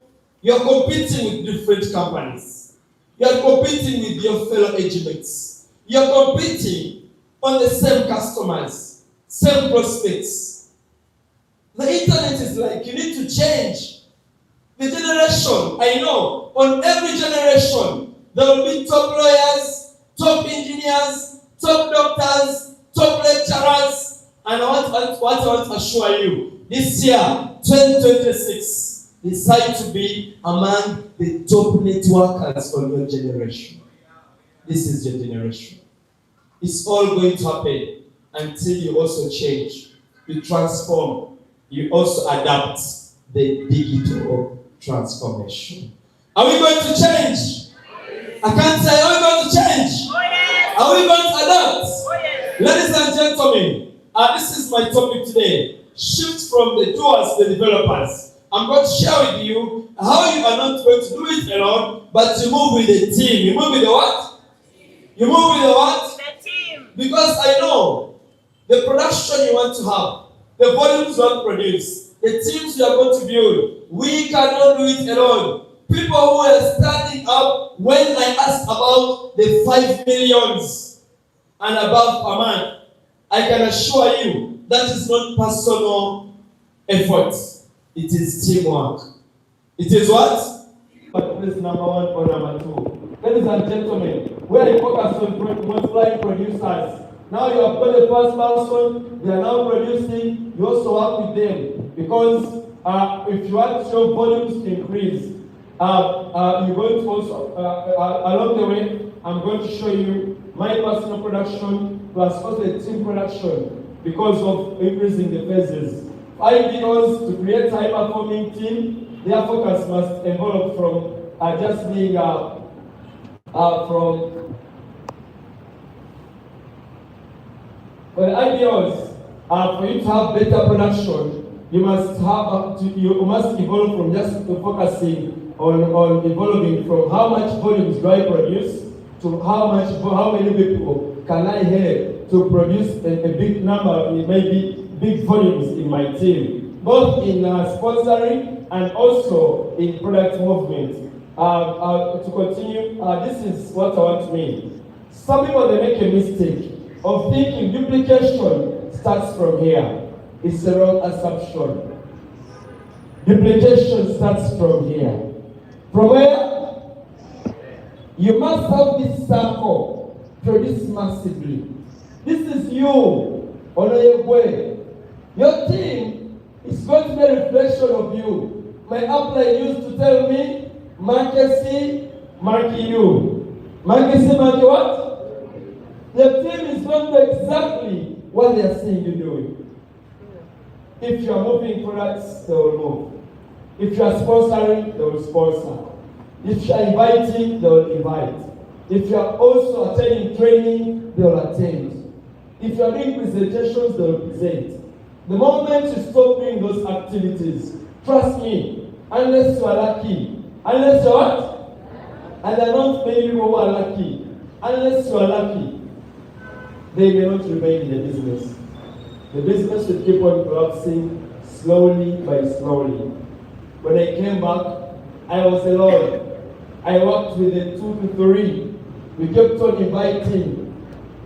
you're competing with different companies. You're competing with your fellow agents. You're competing on the same customers, same prospects. The internet is like, you need to change. The generation, I know, on every generation, there will be top lawyers, top engineers, top doctors, top lecturers, and what I want to assure you, this year, 2026, decide to be among the top networkers on your generation. This is your generation. It's all going to happen until you also change, you transform, you also adapt the digital transformation. Are we going to change? I can't say, are we going to change? Are we going to adapt? Ladies and gentlemen, this is my topic today. Shift from the doers to the developers. I'm going to share with you how you are not going to do it alone, but you move with a team. You move with the what? You move with the what? The team. Because I know the production you want to have, the volumes you want to produce, the teams you are going to build, we cannot do it alone. People who are standing up when I asked about the 5 millions and above per month, I can assure you that is not personal effort. It is teamwork. It is what? Place number 1 or number 2. Ladies and gentlemen, we are focused on multiplying producers. Now you have got the first milestone, they are now producing, you also work with them. Because if you want your volumes to increase, you're going to also, along the way, I'm going to show you my personal production plus also the team production because of increasing the phases. IDOs to create high-performing team, their focus must evolve from just being for the ideals, for you to have better production, you must evolve from just focusing on evolving from how much volumes do I produce to how many people can I have to produce a big number, maybe big volumes in my team, both in sponsoring and also in product movement. To continue, this is what I want to mean. Some people, they make a mistake of thinking duplication starts from here. It's a wrong assumption. Duplication starts from here. From where? You must have this circle produce massively. This is you, Onoyegwe. Your team is going to be a reflection of you. My upline used to tell me, Marquesi, marquee you. Marquesi, marquee what? The team is going to do exactly what they are seeing you doing. If you are moving products, they will move. If you are sponsoring, they will sponsor. If you are inviting, they will invite. If you are also attending training, they will attend. If you are doing presentations, they will present. The moment you stop doing those activities, trust me, unless you are lucky, unless you are what? And there are not many people who are lucky. Unless you are lucky, they may not remain in the business. The business will keep on collapsing slowly by slowly. When I came back, I was alone. I worked with the 2 to 3. We kept on inviting.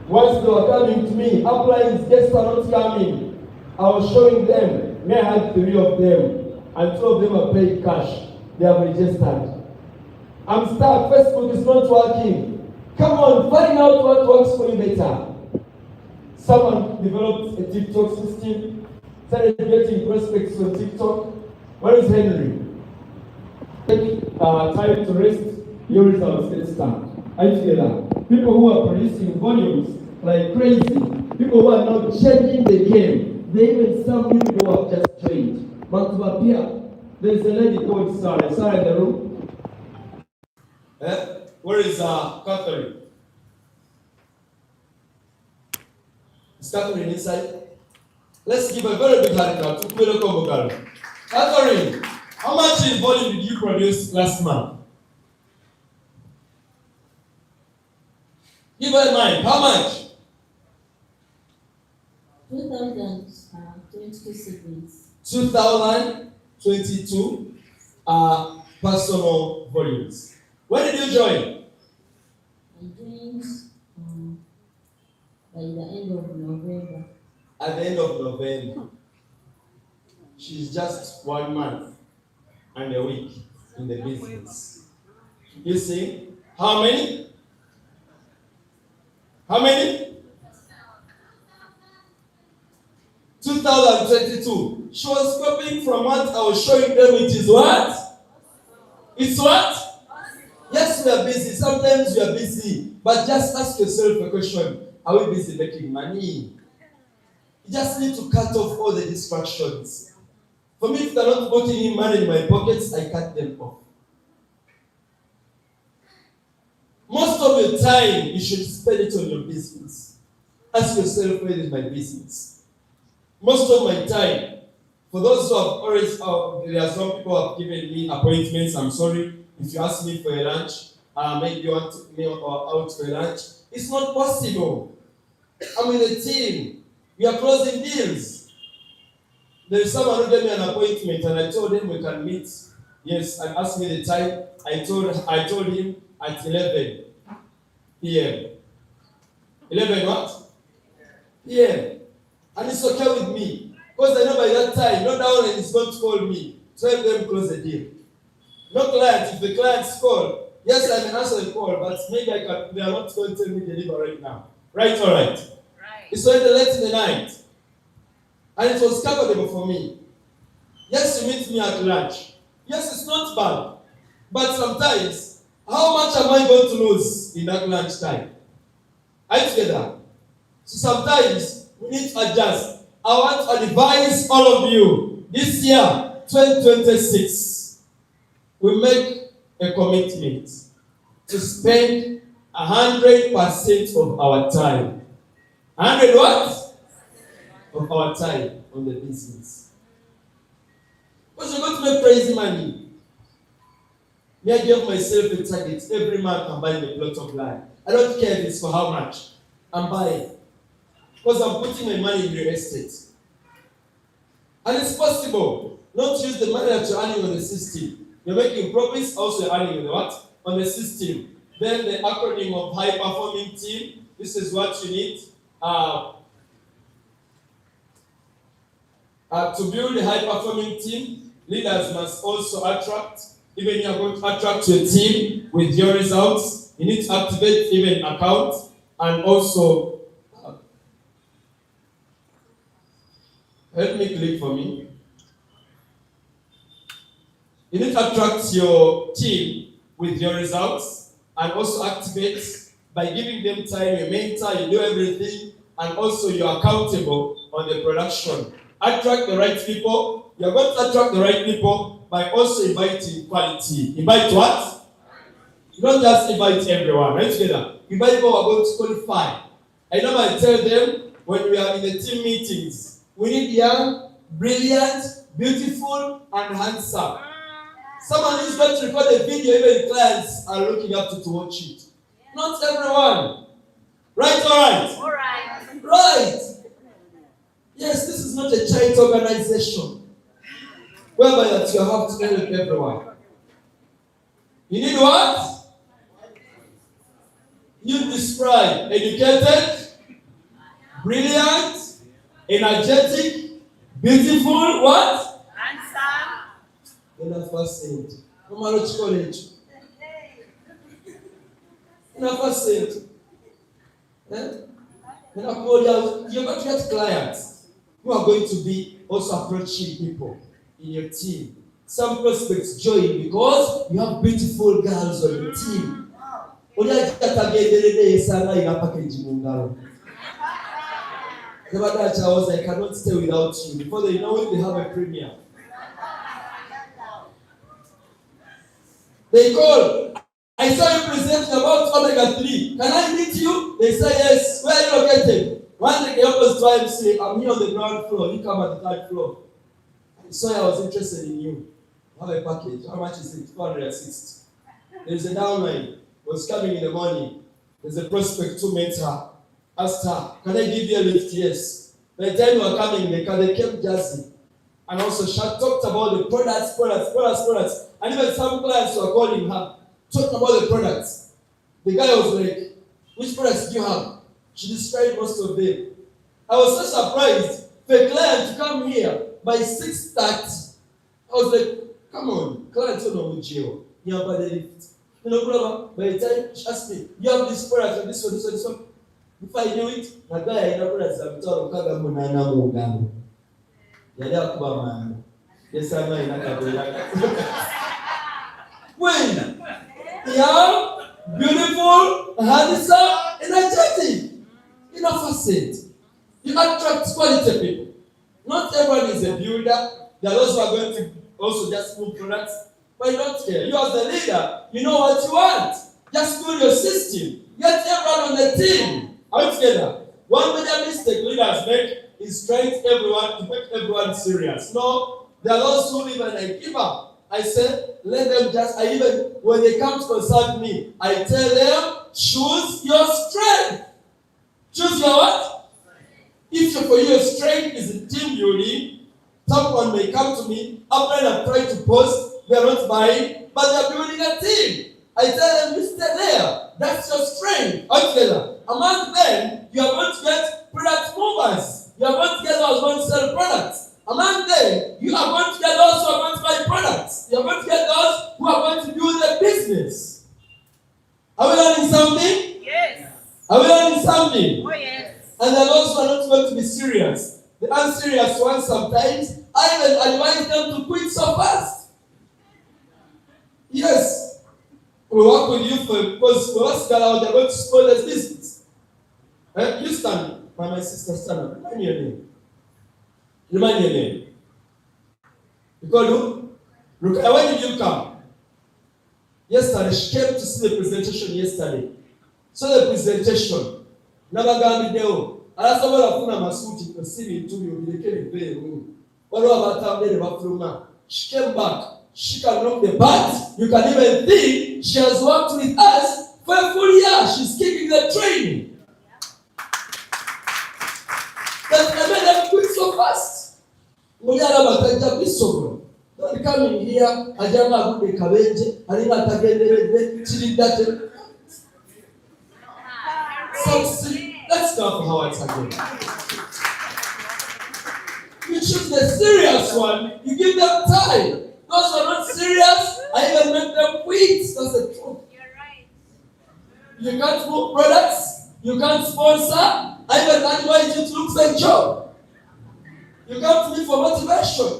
Once they were coming to me, uplines, guests are not coming. I was showing them. May I had 3 of them, and 2 of them are paid cash. They have registered. I'm stuck. Facebook is not working. Come on, find out what works for you better. Someone developed a TikTok system, started getting prospects on TikTok. Where is Henry? Take time to rest, your results get stuck. Are you together? People who are producing volumes like crazy, people who are now changing the game. They even some new people who have just trained. There's a lady called Sarah. Sarah in the room. Where is Catherine? Is Catherine inside? Let's give a very big hand clap to Kwelo Kombokaro. Catherine, how much in volume did you produce last month? Give her a mind. How much? 2022 siblings. 2022 personal volumes. When did you join? I joined by the end of November. At the end of November. She's just 1 month and a week in the business. You see? How many? How many? 2022. She was copying from what I was showing them. It is what? It's what? Yes, we are busy. Sometimes we are busy. But just ask yourself a question. Are we busy making money? You just need to cut off all the distractions. For me, if they're not putting in money in my pockets, I cut them off. Most of your time, you should spend it on your business. Ask yourself, where is my business? Most of my time, for those who have always, there are some people who have given me appointments. I'm sorry if you ask me for a lunch, maybe you want me out for a lunch. It's not possible. I'm in a team. We are closing deals. There is someone who gave me an appointment, and I told him we can meet. Yes, and asked me the time. I told him at 11 p.m. 11 what? p.m. And it's okay with me. Because I know by that time, no down is going to call me. So help them close the deal. No client. If the clients call, yes, I may answer the call, but maybe they are not going to tell me deliver right now. Right or right? Right. It's already late in the night. And it was comfortable for me. Yes, you meet me at lunch. Yes, it's not bad. But sometimes, how much am I going to lose in that lunch time? Are you together? So sometimes, we need to adjust. I want to advise all of you, this year, 2026, we make a commitment to spend 100% of our time. 100 what? Of our time on the business. Because you're going to make crazy money. Me, I give myself a target. Every month I'm buying a plot of land. I don't care if it's for how much. I'm buying. Because I'm putting my money in real estate. And it's possible. Not use the money that you're earning on the system. You're making profits, also you're earning on the what? On the system. Then the acronym of high performing team. This is what you need. To build a high-performing team, leaders must also attract. Even you are going to attract your team with your results, you need to activate even accounts and also help me click for me. You need to attract your team with your results and also activate by giving them time, you mentor, you do everything, and also you're accountable on the production. Attract the right people. You're going to attract the right people by also inviting quality. Invite what? You don't just invite everyone, right together. Invite people who are going to qualify. I know I tell them when we are in the team meetings, we need young, brilliant, beautiful, and handsome. Someone who's going to record a video, even clients are looking up to watch it. Not everyone. Right or right? All right. Right. Yes, this is not a charity organization whereby that you have to help everyone. You need what? You describe educated, brilliant, energetic, beautiful, what? Handsome. When I first said, no matter what college. Never said. You're going to get clients who are going to be also approaching people in your team. Some prospects join because you have beautiful girls on your team. I cannot stay without you. Before they know it, they have a premium. They call. I saw you presenting about omega-3. Can I meet you? They say yes. Where are you located? One day the opposite wife say, I'm here on the ground floor. You come at the third floor. I saw I was interested in you. I have a package. How much is it? 460. There's a downline. Was coming in the morning. There's a prospect who met her. Asked her, can I give you a lift? Yes. By the time you were coming, they came Jersey. And also she talked about the products. And even some clients were calling her, talking about the products. The guy was like, which products do you have? She described most of them. I was so surprised for a client to come here by 6:30. I was like, come on, clients don't know which you have by the lift. You know, by the time she asked me, you have this product and this one. If I knew it, the guy in the products I'm talking about Munana Mugano. Yada Kuba man. Yes, I know in a when young, beautiful, handsome, energetic, enough facet. You attract quality people. Not everyone is a builder. There are those who are going to also just move products, but you don't care. You as the leader, you know what you want. Just build your system. Get everyone on the team. Are we together? One major mistake leaders make is trying to make everyone serious. No, there are those who live and I give up. I said, let them when they come to consult me, I tell them, choose your strength. Choose your what? If for you, your strength is in team building, someone may come to me, after I try to post, they are not buying, but they are building a team. I tell them, you stay there. That's your strength. Altogether. Among them, you are going to get product movers. You are going to get those who want to sell products. Among them, you are going to get those who are going to buy products. You are going to get those who are going to build a business. Are we learning something? Yes. Are we learning something? Oh, yes. And there are those who are not going to be serious. The unserious ones sometimes, I even advise them to quit so fast. Yes. We work with you because for us, they're going to spoil this business. You stand, my sister, stand up. Remind your name. Remind your name. Because look, when did you come? Yesterday, she came to see the presentation yesterday. So the presentation, Nabagami Deo, Alasobola Funa Masuti, the city to you, the Kelly. What about the Bafruma? She came back. She can knock the butt. You can even think she has worked with us for a full year. She's keeping the training. That I made them quit so fast. Don't come in here, Ajama Bude Kabenje, Alina Tagende, Chilidate. Let's go for Howard again. You choose the serious one, you give them time. Those who are not serious, I even make them quit. That's the truth. You're right. You can't move products, you can't sponsor, I even advise you to look for a job. You come to me for motivation.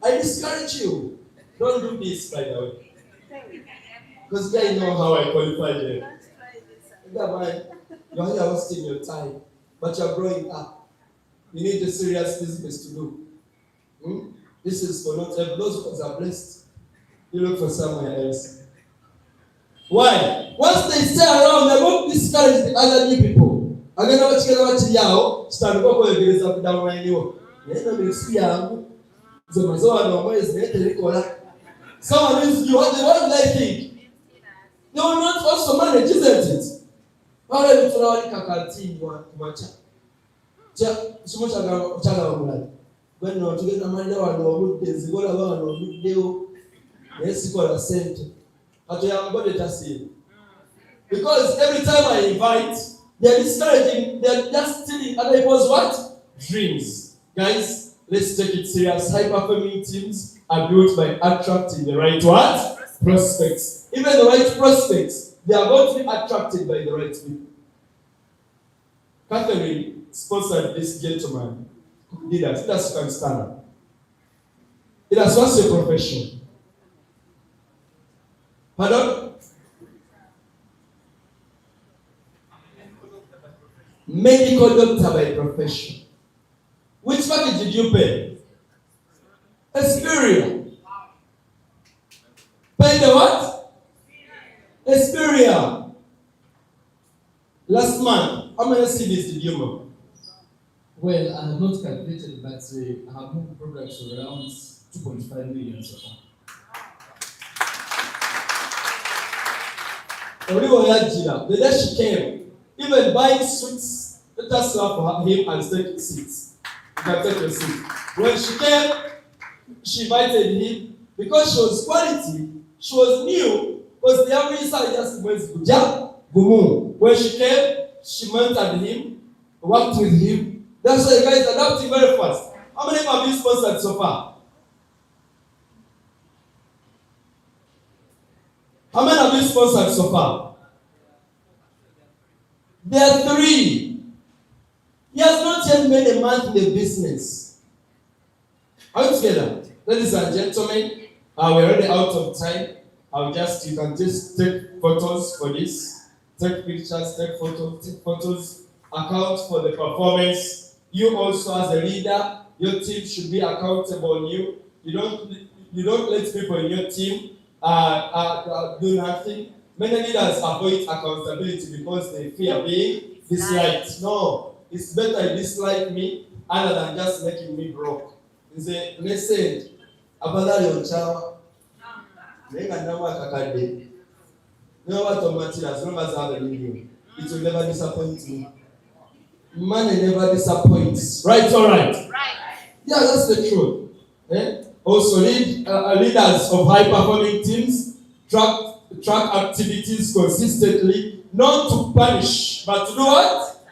I discourage you. Don't do this, by the way. Because they know how I qualify them. You're here wasting your time, but you're growing up. You need a serious business to do. This is for not everyone. Those who are blessed. You look for somewhere else. Why? Once they stay around, they won't discourage the other new people. Again, I'm going to yao. Start going to get up down right now. Someone is you. What do they think? They will not also manage, isn't it? How do you tell me kakati kumacha? So much ago, when you get a man, no good days, go around no good deal. Yes, you got a cent. But I am going to see. Because every time I invite, they are discouraging, they are just stealing other people's what? Dreams. Guys, let's take it serious. High-performing teams are built by attracting the right what? Prospects. Even the right prospects, they are going to be attracted by the right people. Catherine sponsored this gentleman who did that. That's you can stand up. It has what's your profession? Pardon? Medical doctor by profession. Which package did you pay? Experience. Pay the what? Experience. Last month, how many CDs did you move? Well, I have not calculated, but I have moved products of around 2.5 million so far. The day she came, even buying sweets, let us laugh him and take seats. You can take your seat. When she came, she invited him because she was quality, she was new, because the average size just went to Gumu. When she came, she mentored him, worked with him. That's why the guys adapting very fast. How many have you sponsored so far? How many have you sponsored so far? There are 3. He has not yet made a month in the business. Are you together? Ladies and gentlemen, we're already out of time. You can just take photos for this. Take pictures, take photos, account for the performance. You also as a leader, your team should be accountable on you. You don't let people in your team do nothing. Many leaders avoid accountability because they fear being disliked. No, it's better you dislike me other than just making me broke. It's a message. Abadali onchawa. Nenga nawa kakade. You know what, as long as I have a million, it will never disappoint me. Money never disappoints. Right or right? Right. Yeah, that's the truth. Also, leaders of high-performing teams track activities consistently, not to punish, but to do what?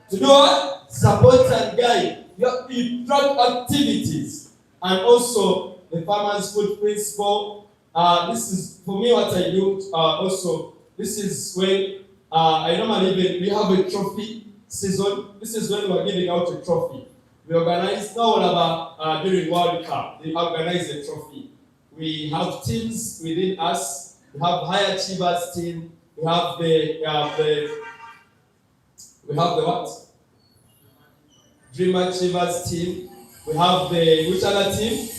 To do what? Support and guide. You track activities. And also, the farmer's food principle. This is, for me, what I do. Also, this is when I normally we have a trophy season. This is when we're giving out a trophy. We organize, during World Cup, they organize a trophy. We have teams within us. We have high achievers team. We have the what? Dream Achievers team. We have which other team?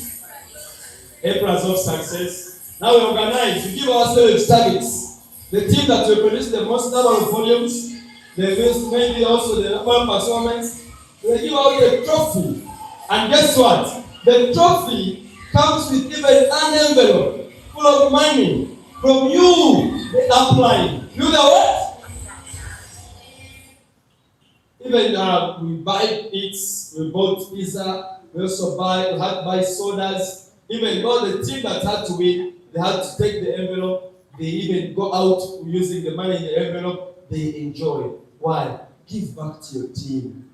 Emperors of Success. Now we organize, we give ourselves targets. The team that will produce the most number of volumes, maybe also the number of performance, we give out a trophy. And guess what? The trophy comes with even an envelope full of money from you, the upline. You know what? Even we buy eats, we bought pizza, we also had to buy sodas. Even though the team that had to win, they had to take the envelope, they even go out using the money in the envelope, they enjoy. Why? Give back to your team.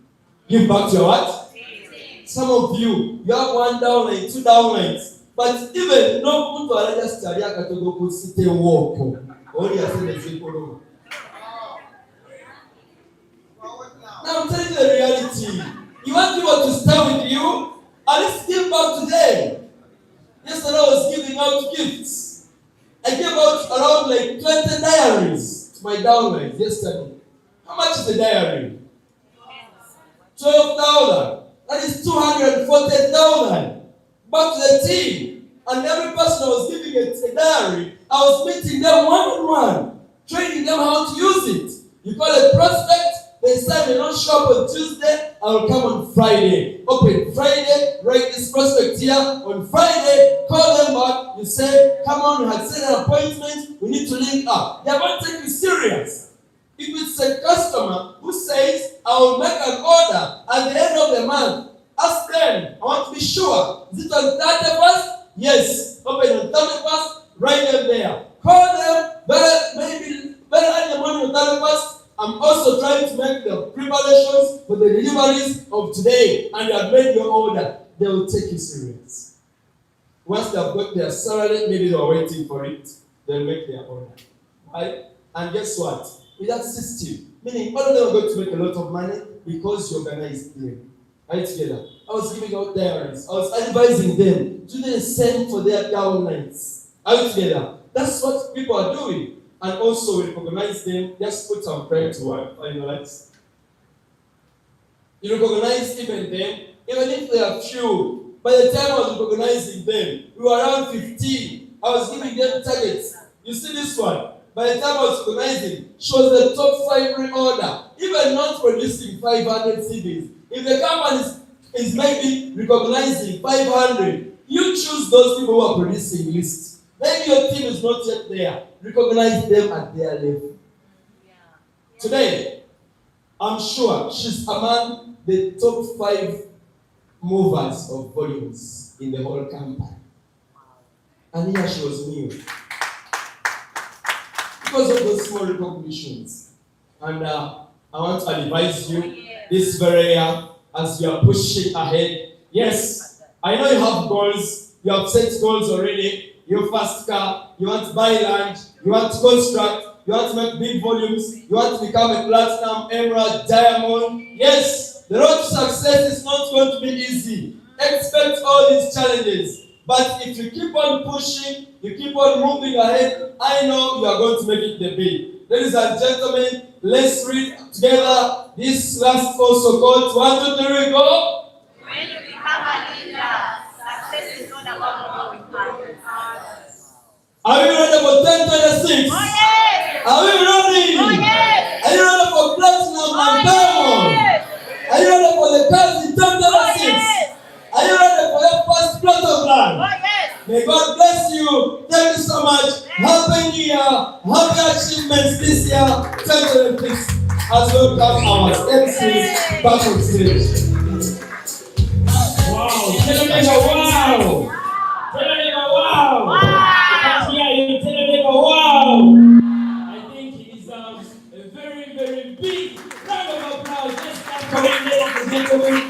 Give back to your what? Some of you have 1 downline, 2 downlines, but even no mtu anaja staria katogo kusite woko. Only aseme zikolo. Now I'm telling you the reality. You want people to stay with you? At least give back to them. Yesterday I was giving out gifts. I gave out around like 20 diaries to my downlines yesterday. How much is a diary? 12,000. That is 240,000. Back to the team. And every person I was giving a diary, I was meeting them one-on-one, training them how to use it. You call a prospect, they say they don't show up on Tuesday, I will come on Friday. Open Friday, write this prospect here. On Friday, call them back. You say, come on, we had set an appointment, we need to link up. They are going to take you serious. If it's a customer who says, I will make an order at the end of the month, ask them, I want to be sure. Is it on 31st? Yes. Open on 31st, write them there. Call them, maybe better early morning on 31st. I'm also trying to make the preparations for the deliveries of today, and you have made your order. They will take you serious. Once they have got their salary, maybe they are waiting for it, they'll make their order. Right? And guess what? With that system, meaning all of them are going to make a lot of money because you organize them. Right together. I was giving out diaries. I was advising them to do the same for their downlines. Right together. That's what people are doing. And also we recognize them, just put some prayer to work. You know, like, you recognize even them, even if they are few. By the time I was recognizing them, we were around 15. I was giving them targets. You see this one? By the time I was recognizing, she was the top 5 reorder, even not producing 500 CDs. If the company is maybe recognizing 500, you choose those people who are producing lists. Maybe your team is not yet there. Recognize them at their level. Today, I'm sure she's among the top 5 movers of volumes in the whole company. And here she was new. Because of those small recognitions. And I want to advise you this very year as you are pushing ahead. Yes, I know you have goals. You have set goals already. Your first car, you want to buy land, you want to construct, you want to make big volumes, you want to become a platinum, emerald, diamond. Yes, the road to success is not going to be easy. Expect all these challenges. But if you keep on pushing, you keep on moving ahead, I know you are going to make it the big. Ladies and gentlemen, let's read together this last also quote. 1, 2, 3, go. When you become a leader, success is not about going fast. Are we ready for 1026? Oh yes! Are we ready? Oh yes! Are you ready for platinum and diamond? Yes! Are you ready for the cars in 1026? Oh yes! Are you ready for your first plot of land? Oh yes! May God bless you. Thank you so much. Happy New Year. Happy achievements this year. 2026. As we welcome our MCs back on stage. Wow. Tell them wow. Tell them wow. Wow! Tell them wow. I think he deserves a very, very big round of applause. Let's clap for him, ladies and gentlemen.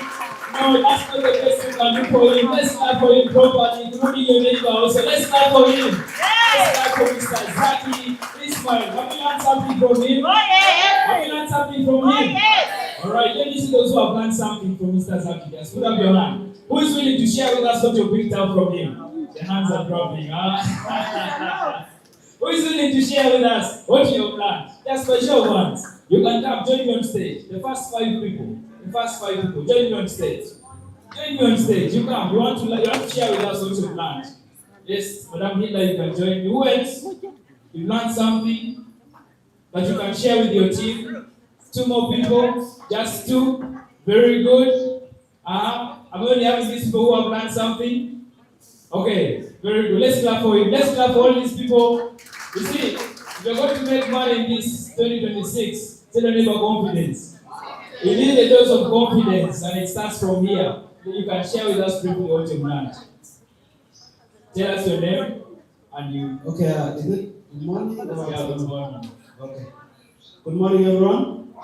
No, that's not the best we can do for him. Let's clap for him properly, including your neighbor also. Let's clap for him. Let's clap for Mr. Zaki. This man, have you learned something from him? Oh yes! Have you learned something from Oh him? yes! All right, let me see those who have learned something from Mr. Zaki. Just put up your hand. Who is willing to share with us what you picked up from him? The hands are dropping. Huh? Who is willing to share with us what you have learned? Just for sure ones. You can come, join me on stage. The first 5 people. Join me on stage. Join me on stage. You come. You want to share with us what you've learned. Yes, Madam Hilda, you can join me. Who else? You learned something that you can share with your team. 2 more people. Just 2. Very good. I'm only having these people who have learned something. Okay, very good. Let's clap for him. Let's clap for all these people. You see, if you're going to make money in this 2026, tell your neighbor confidence. You need a dose of confidence, and it starts from here. Then you can share with us briefly what you've learned. Tell us your name, and you. Okay, is it good morning? Yeah, good morning. Okay. Good morning, everyone.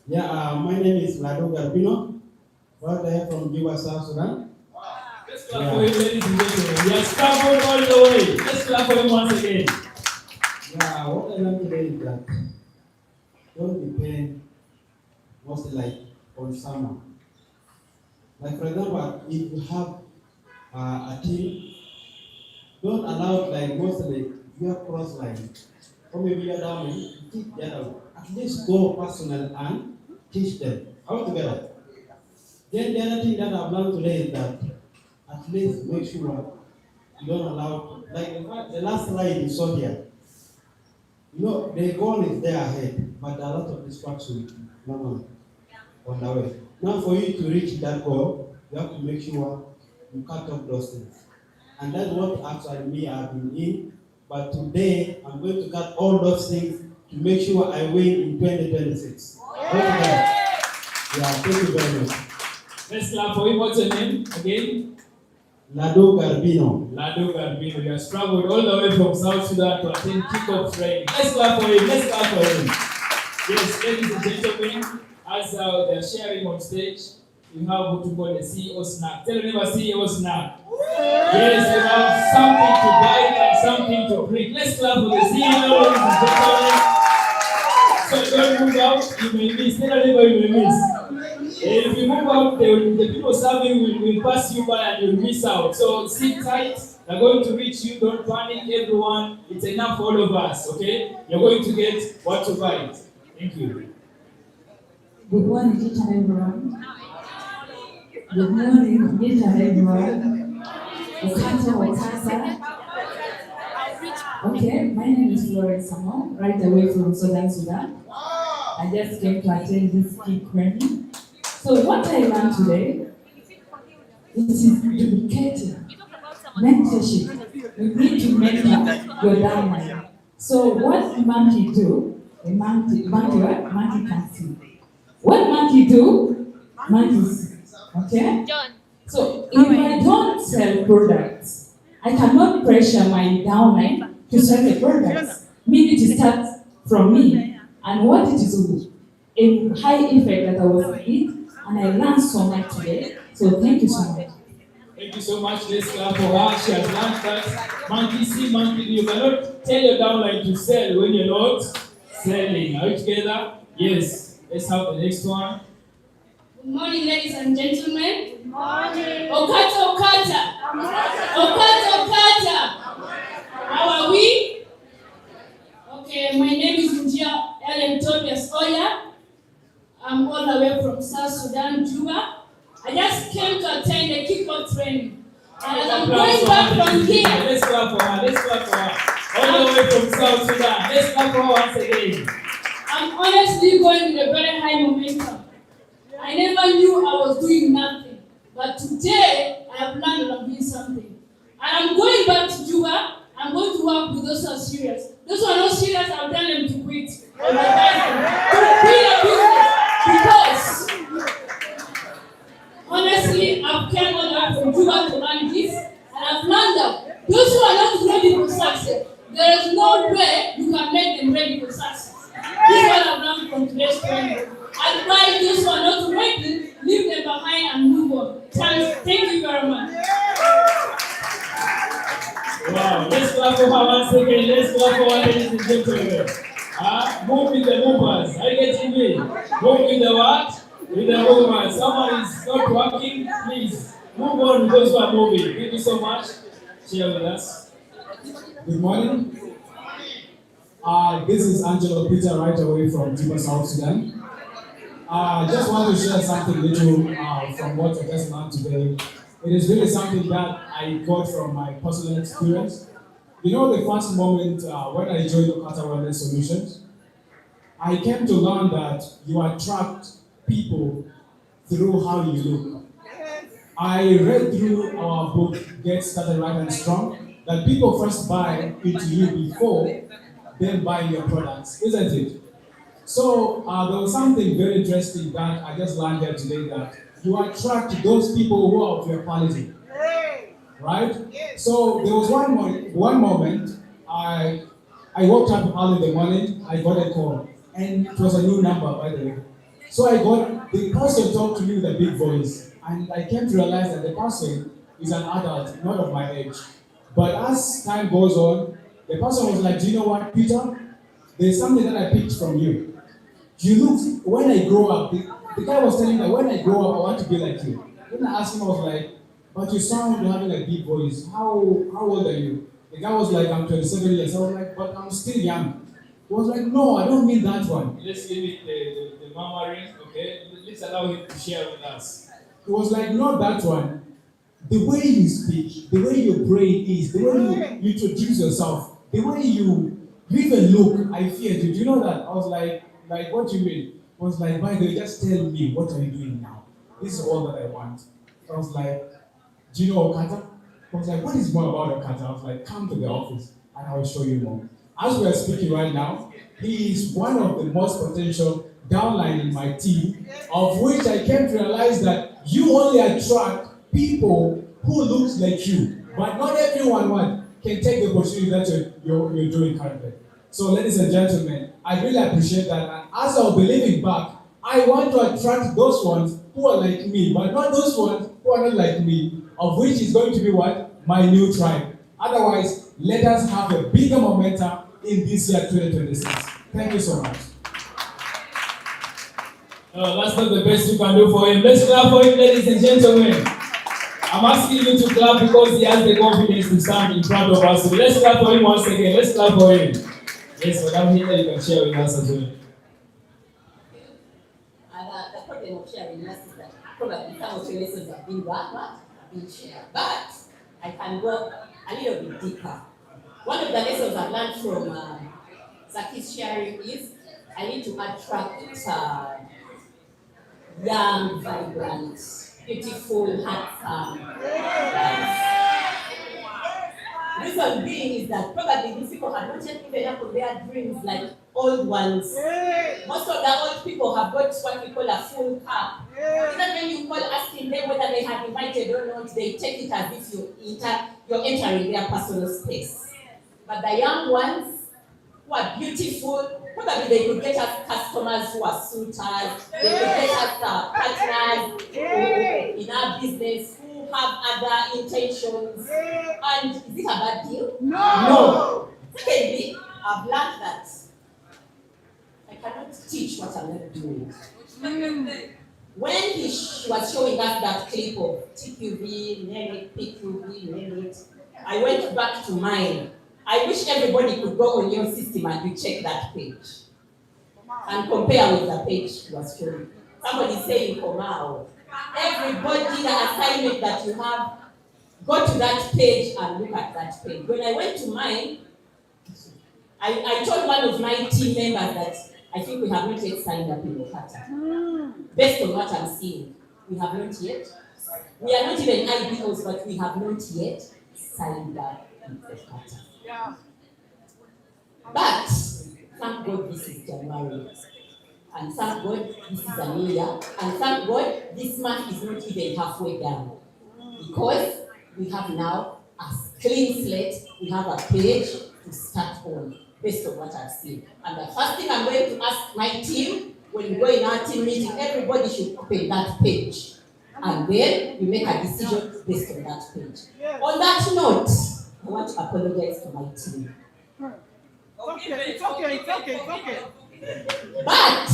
Yeah, my name is Lado Garbino, brought here from Juba, South Sudan. Let's clap for him, ladies and gentlemen. We have traveled all the way. Let's clap for him once again. Yeah, what I learned today is that don't depend mostly like on someone. Like for example, if you have a team, don't allow like mostly you have cross line. Or maybe you're down and teach the other one. At least go personal and teach them how to get it. Then the other thing that I've learned today is that at least make sure you don't allow, like the last slide you saw here. You know, the goal is there ahead, but there are a lot of distractions on the way. Now for you to reach that goal, you have to make sure you cut off those things. And that's what actually me I've been in. But today, I'm going to cut all those things to make sure I win in 2026. Okay. Yeah, thank you very much. Let's clap for him. What's your name again? Lado Garbino. Lado Garbino. You have traveled all the way from South Sudan to attend kickoff training. Let's clap for him. Let's clap for him. Yes, ladies and gentlemen, as they're sharing on stage, we have what we call the CEO snack. Tell them about CEO snack. Yes, we have something to buy and something to drink. Let's clap for the CEO, ladies and gentlemen. So don't move out, you may miss. Tell everybody you may miss. If you move out, the people serving will pass you by and you'll miss out. So sit tight. They're going to reach you. Don't panic, everyone. It's enough for all of us, okay? You're going to get what to buy. Thank you. Good morning, each and everyone. Good morning, each and everyone. OQATA. Okay, my name is Florence Samo, right away from Sudan. I just came to attend this key training. So what I learned today is duplicating mentorship. You need to mentor your downline. So what monkey do? Monkey can see. What monkey do? Monkey see. Okay? So if I don't sell products, I cannot pressure my downline to sell the products. Meaning to start from me. And what it is a high effect that I was in, and I learned so much today. So thank you so much. Thank you so much. Let's clap for her. She has learned that monkey see, monkey do. You cannot tell your downline to sell when you're not selling. Are you together? Yes. Let's have the next one. Good morning, ladies and gentlemen. Good morning. OQATA. How are we? Okay, my name is Njia Ellen Tobias Oya. I'm all the way from South Sudan, Juba. I just came to attend the kickoff training. And as I'm going back from here. Let's clap for her. Let's clap for her. All the way from South Sudan. Let's clap for her once again. I'm honestly going with a very high momentum. I never knew I was doing nothing. But today, I have learned that I'm doing something. And I'm going back to Juba. I'm going to work with those who are serious. Those who are not serious, I'll tell them to quit. Or advise them to quit a business. Because, honestly, I've come all the way from Juba to learn this. And I've learned that those who are not ready for success, there is no way you can make them ready for success. This is what I've learned from today's training. Advise those who are not ready, leave them behind and move on. Thank you very much. Wow, let's clap for her once again. Let's clap for her, ladies and gentlemen. Move with the movers. Are you getting me? Move with the what? With the movers. Someone is not working, please. Move on with those who are moving. Thank you so much. Share with us. Good morning. This is Angelo Peter, right away from Juba, South Sudan. I just want to share something little from what I just learned today. It is really something that I got from my personal experience. You know, the first moment when I joined OQATA Wellness Solutions, I came to learn that you attract people through how you look. I read through our book, Get Started Right and Strong, that people first buy into you before then buying your products, isn't it? So there was something very interesting that I just learned here today, that you attract those people who are of your quality, right? So there was one moment I woke up early in the morning, I got a call, and it was a new number, by the way. So the person talked to me with a big voice, and I came to realize that the person is an adult, not of my age. But as time goes on, the person was like, do you know what, Peter? There's something that I picked from you. You look, when I grow up, the guy was telling me that when I grow up, I want to be like you. When I asked him, I was like, but you sound having a deep voice. How old are you? The guy was like, I'm 27 years. I was like, but I'm still young. He was like, no, I don't mean that one. Let's give it the mama ring, okay? Let's allow him to share with us. He was like, not that one. The way you speak, the way your brain is, the way you introduce yourself, the way you even look, I feared you. Do you know that? I was like, what do you mean? I was like, by the way, just tell me, what are you doing now? This is all that I want. I was like, do you know OQATA? I was like, what is more about OQATA? I was like, come to the office and I will show you more. As we are speaking right now, he is one of the most potential downline in my team, of which I came to realize that you only attract people who looks like you, but not everyone can take the opportunity that you're doing currently. So ladies and gentlemen, I really appreciate that, and as I'll be leaving back, I want to attract those ones who are like me, but not those ones who are not like me, of which is going to be what? My new tribe. Otherwise, let us have a bigger momentum in this year 2026. Thank you so much. No, that's not the best you can do for him. Let's clap for him, ladies and gentlemen. I'm asking you to clap because he has the confidence to stand in front of us. So let's clap for him once again. Let's clap for him. Yes, Madam Hitler, you can share with us as well. The problem of sharing us is that probably some of your lessons have been shared. But I can go a little bit deeper. One of the lessons I've learned from Zaki's sharing is I need to attract young, vibrant, beautiful, handsome guys. Reason being is that probably these people have not yet given up on their dreams like old ones. Most of the old people have got what we call a full cup. Even when you call asking them whether they have invited or not, they take it as if you're entering their personal space. But the young ones who are beautiful, probably they could get us customers who are suitors, they could get us partners in our business who have other intentions. And is it a bad deal? No. Secondly, I've learned that I cannot teach what I'm not doing. When he was showing us that clip of TQV, name it, PQV, name it, I went back to mine. I wish everybody could go on your system and you check that page and compare with the page he was showing. Somebody saying, Komao. Everybody, the assignment that you have, go to that page and look at that page. When I went to mine, I told one of my team members that I think we have not yet signed up in OQATA. Based on what I'm seeing, we have not yet. We are not even IBOs, but we have not yet signed up in OQATA. Yeah. But thank God this is January. And thank God this is a new year. And thank God this month is not even halfway down. Because we have now a clean slate, we have a page to start on based on what I've seen. And the first thing I'm going to ask my team, when we go in our team meeting, everybody should open that page. And then we make a decision based on that page. Yes. On that note, I want to apologize to my team. It's okay. But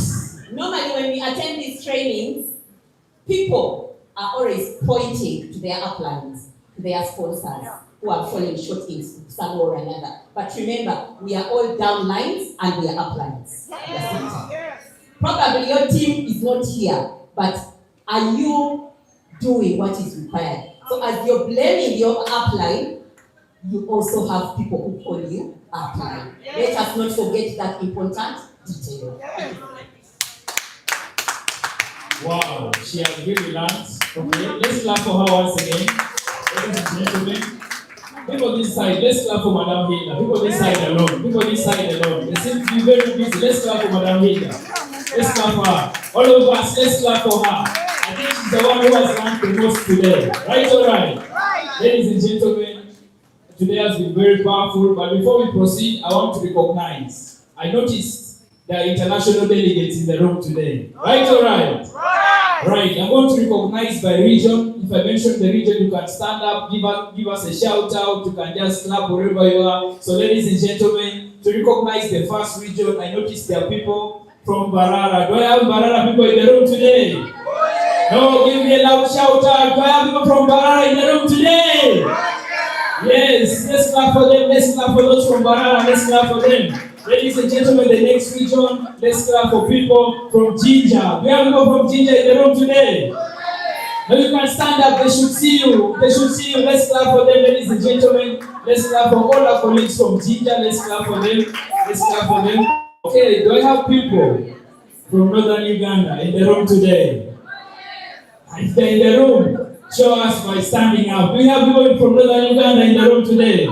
normally when we attend these trainings, people are always pointing to their uplines, to their sponsors who are falling short in some or another. But remember, we are all downlines and we are uplines. Yes. Probably your team is not here, but are you doing what is required? So as you're blaming your upline, you also have people who call you upline. Let us not forget that important detail. Wow, she has really learned. Okay, let's clap for her once again. Ladies and gentlemen, people this side, let's clap for Madam Hilda. People this side alone. People this side alone. They seem to be very busy. Let's clap for Madam Hilda. Let's clap for her. All of us, let's clap for her. I think she's the one who has learned the most today. Right or right? Ladies and gentlemen, today has been very powerful. But before we proceed, I want to recognize. I noticed there are international delegates in the room today. Right or right? Right. I'm going to recognize by region. If I mention the region, you can stand up, give us a shout out. You can just clap wherever you are. So, ladies and gentlemen, to recognize the first region, I noticed there are people from Barara. Do I have Barara people in the room today? No, give me a loud shout out. Do I have people from Barara in the room today? Yes, let's clap for them. Let's clap for those from Barara. Let's clap for them. Ladies and gentlemen, the next region, let's clap for people from Ginger. We have people from Ginger in the room today. Now you can stand up. They should see you. They should see you. Let's clap for them, ladies and gentlemen. Let's clap for all our colleagues from Ginger. Let's clap for them. Let's clap for them. Okay, do I have people from Northern Uganda in the room today? If they're in the room, show us by standing up. Do we have people from Northern Uganda in the room today?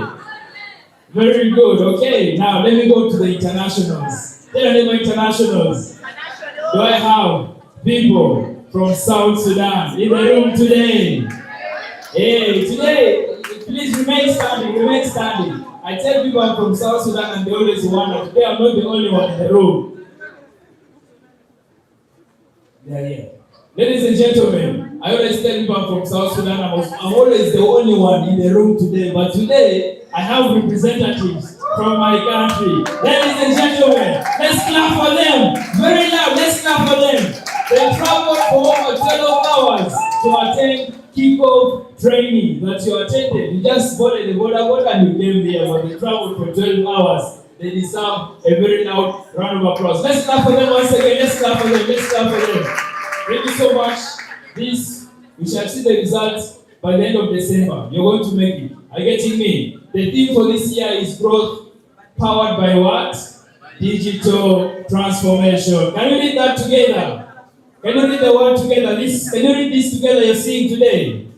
Very good. Okay, now let me go to the internationals. Tell them internationals. Do I have people from South Sudan in the room today? Hey, today, please remain standing, remain standing. I tell people I'm from South Sudan and they always wonder, today I'm not the only one in the room. They are here. Ladies and gentlemen, I always tell people I'm from South Sudan. I'm always the only one in the room today. But today, I have representatives from my country. Ladies and gentlemen, let's clap for them. Very loud, let's clap for them. They traveled for over 12 hours to attend kickoff training that you attended. You just boarded the border and you came here, but they traveled for 12 hours. They deserve a very loud round of applause. Let's clap for them once again. Let's clap for them. Let's clap for them. Thank you so much. This, we shall see the results by the end of December. You're going to make it. Are you getting me? The theme for this year is growth powered by what? Digital transformation. Can you read that together? Can you read the word together? Can you read this together? You're seeing today.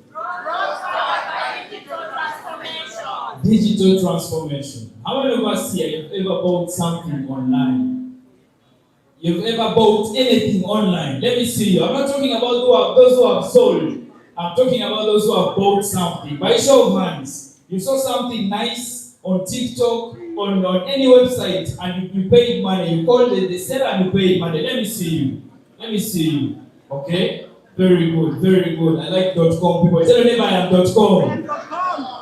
Digital transformation. How many of us here have ever bought something online? You've ever bought anything online? Let me see you. I'm not talking about those who have sold. I'm talking about those who have bought something. By show of hands, you saw something nice on TikTok, on any website, and you paid money. You called the seller and you paid money. Let me see you. Let me see you. Okay? Very good, very good. I like .com people. Tell your neighbor I am .com.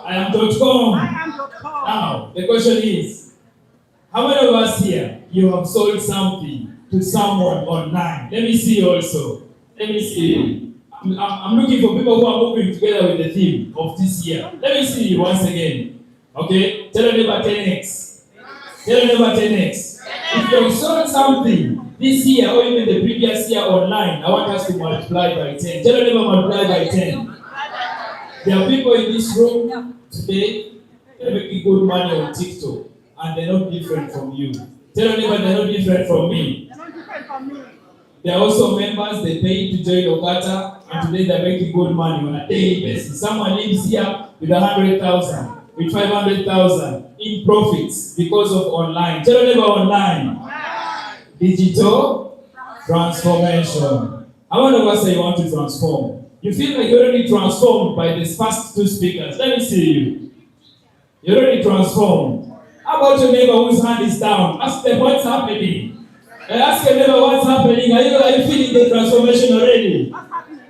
I am .com. Now, the question is, how many of us here, you have sold something to someone online? Let me see you also. Let me see you. I'm looking for people who are moving together with the theme of this year. Let me see you once again. Okay? Tell your neighbor 10x. Tell your neighbor 10x. If you have sold something this year or even the previous year online, I want us to multiply by 10. Tell your neighbor multiply by 10. There are people in this room today, they're making good money on TikTok, and they're not different from you. Tell your neighbor they're not different from me. There are also members, they pay to join OQATA, and today they're making good money on a daily basis. Someone lives here with 100,000, with 500,000 in profits because of online. Tell your neighbor online. Digital transformation. How many of us say you want to transform? You feel like you're already transformed by these first two speakers. Let me see you. You're already transformed. How about your neighbor whose hand is down? Ask them what's happening. Ask your neighbor what's happening. Are you feeling the transformation already?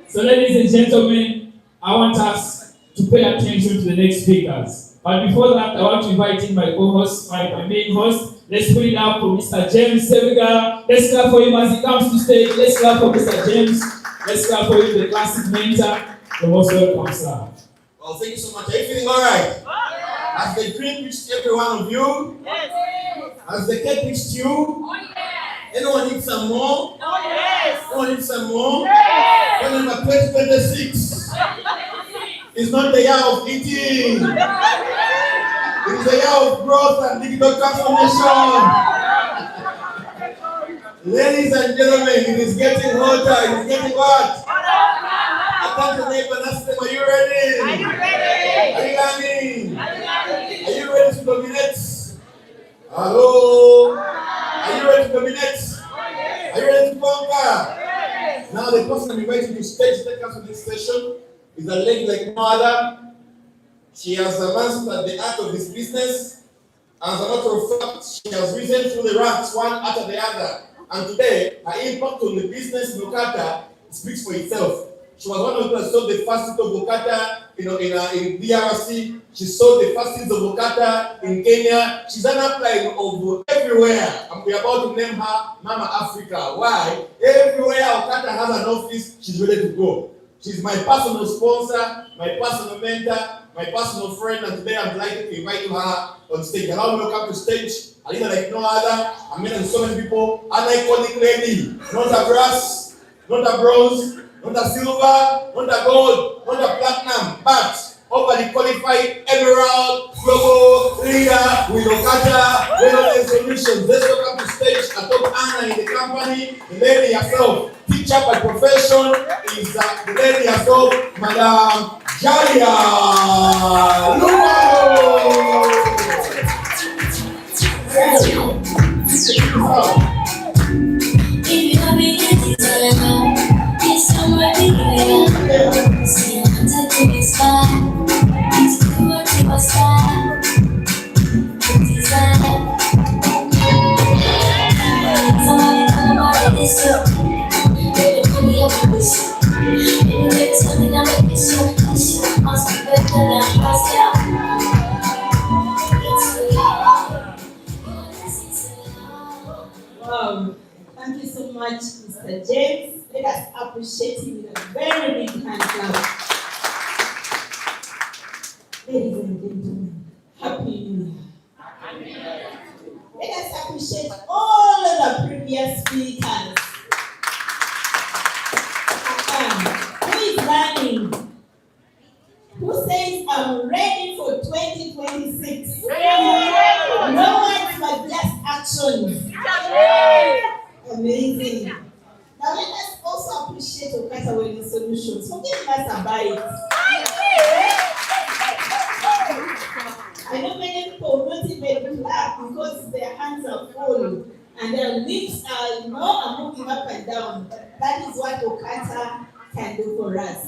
So ladies and gentlemen, I want us to pay attention to the next speakers. But before that, I want to invite in my co-host, my main host. Let's put it up for Mr. James Seviga. Let's clap for him as he comes to stage. Let's clap for Mr. James. Let's clap for him, the classic mentor. You're most welcome, sir. Well, thank you so much. Are you feeling all right? Has the drink reached every one of you? Yes. Has the cake reached you? Oh, yes. Anyone need some more? Oh, yes. Anyone need some more? Yes. When number 2026 is not the year of eating. It is the year of growth and digital transformation. Ladies and gentlemen, it is getting hotter. It is getting hot. I can't your neighbor and ask them, are you ready? Are you ready? Are you learning? Are you ready to dominate? Hello? Are you ready to dominate? Are you ready to conquer? Now the person I'm inviting to stage to take us to this session is a lady like no other. She has mastered the art of this business. As a matter of fact, she has risen through the ranks one after the other. And today, her impact on the business in OQATA speaks for itself. She was one of the people that sold the first seed of OQATA in DRC. She sold the first seeds of OQATA in Kenya. She's an upline of everywhere. And we're about to name her Mama Africa. Why? Everywhere OQATA has an office, she's ready to go. She's my personal sponsor, my personal mentor, my personal friend, and today I'm delighted to invite her on stage. Allow me to come to stage. I leader like no other. I met with so many people. An iconic lady, not a brass, not a bronze, not a silver, not a gold, not a platinum, but overly qualified emerald global leader with OQATA Wellness Solutions. Let's welcome to stage a top Anna in the company, the lady herself. Teacher by profession is the lady herself, Madam Jalia Lumo. If you have a desire, it's somewhere bigger. See, I wanted to be star. It's too much of a star. Desire. Somebody come about this up. appreciate him with a very big hand clap. Ladies and gentlemen, Happy New Year. Let us appreciate all of the previous speakers. Who is running? Who says I'm ready for 2026? No one but just action. Amazing. Now let us also appreciate OQATA Wellness Solutions for giving us a bite. I know many people will not even clap because their hands are full and their lips are, moving up and down. That is what OQATA can do for us.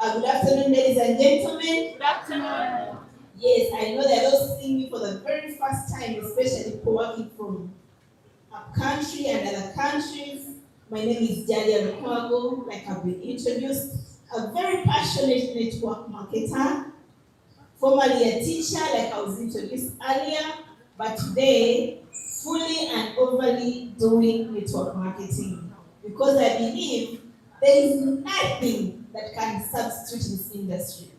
Good afternoon, ladies and gentlemen. Good afternoon. Yes, I know they're all seeing me for the very first time, especially people working from up country and other countries. My name is Jadia Rukwago, like I've been introduced, a very passionate network marketer, formerly a teacher, like I was introduced earlier, but today, fully and overly doing network marketing. Because I believe there is nothing that can substitute this industry.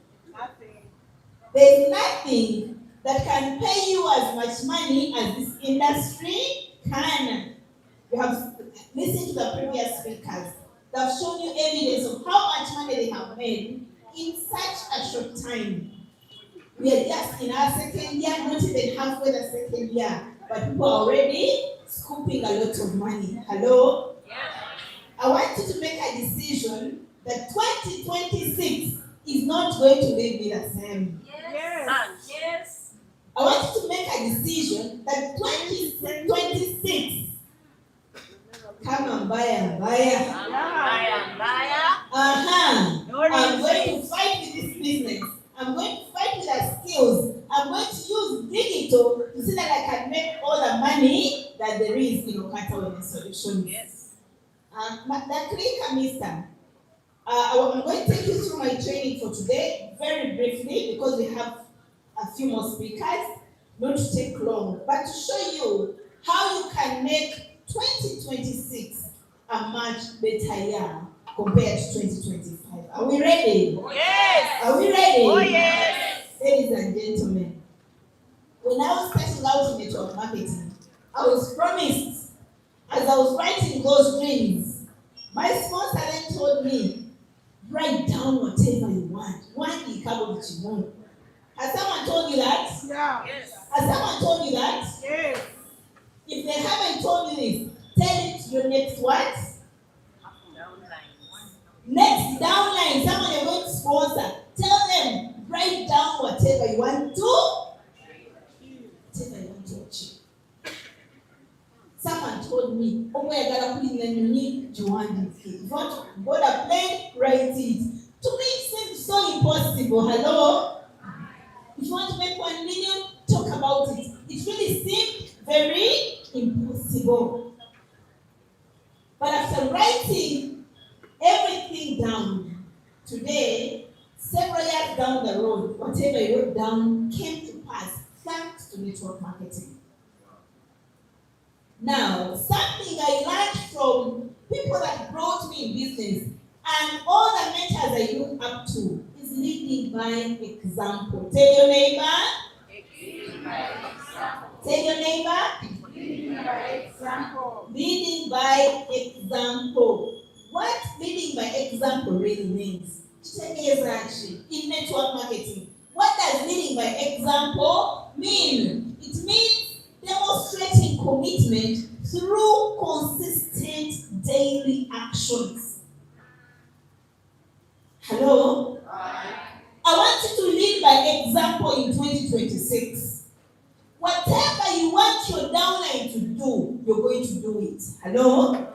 There is nothing that can pay you as much money as this industry can. You have listened to the previous speakers. They have shown you evidence of how much money they have made in such a short time. We are just in our second year, not even halfway the second year, but people are already scooping a lot of money. Hello? Yeah. I want you to make a decision that 2026 is not going to leave me the same. Yes. Yes. I want you to make a decision that 2026, come on, buyer. I'm going to fight with this business. I'm going to fight with our skills. I'm going to use digital to see that I can make all the money that there is in OQATA Wellness Solutions. Yes. The clicker, mister. I'm going to take you through my training for today, very briefly, because we have a few more speakers, not to take long, but to show you how you can make 2026 a much better year compared to 2025. Are we ready? Yes. Are we ready? Oh, yes. Ladies and gentlemen, when I was starting out in network marketing, I was promised, as I was writing those dreams, my sponsor then told me, write down whatever you want. One day, what you want. Has someone told you that? Yeah. Yes. Has someone told you that? Yes. If they haven't told you this, tell it to your next what? Next downline, someone you're going to sponsor. Tell them, write down whatever you want to. Whatever you want to achieve. Someone told me, oh, I gotta put in a unique Juan. If you want to board a plane, write it. To me, it seems so impossible. Hello? If you want to make 1 million, talk about it. It really seemed very impossible. But after writing everything down, today, several years down the road, whatever you wrote down came to pass thanks to network marketing. Now, something I learned from people that brought me in business and all the mentors I look up to is leading by example. Tell your neighbor. Tell your neighbor. Leading by example. Leading by example. What leading by example really means? Actually, in network marketing, what does leading by example mean? It means demonstrating commitment through consistent daily actions. Hello? I want you to lead by example in 2026. Whatever you want your downline to do, you're going to do it. Hello?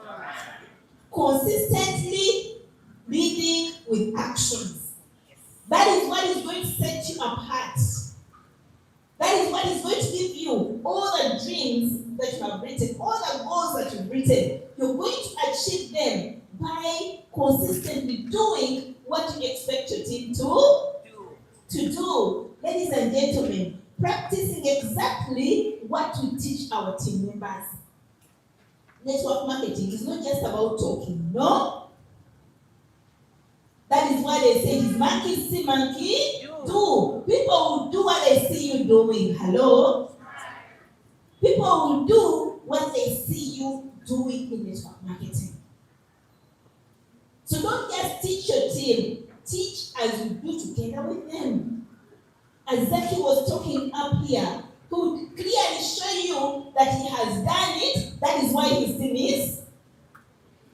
Consistently leading with actions. That is what is going to set you apart. That is what is going to give you all the dreams that you have written, all the goals that you've written. You're going to achieve them by consistently doing what you expect your team to do. Ladies and gentlemen, practicing exactly what we teach our team members. Network marketing is not just about talking, no. That is why they say his monkey see monkey do. People will do what they see you doing. Hello? People will do what they see you doing in network marketing. So don't just teach your team. Teach as you do together with them. As Zaki was talking up here, he would clearly show you that he has done it. That is why his team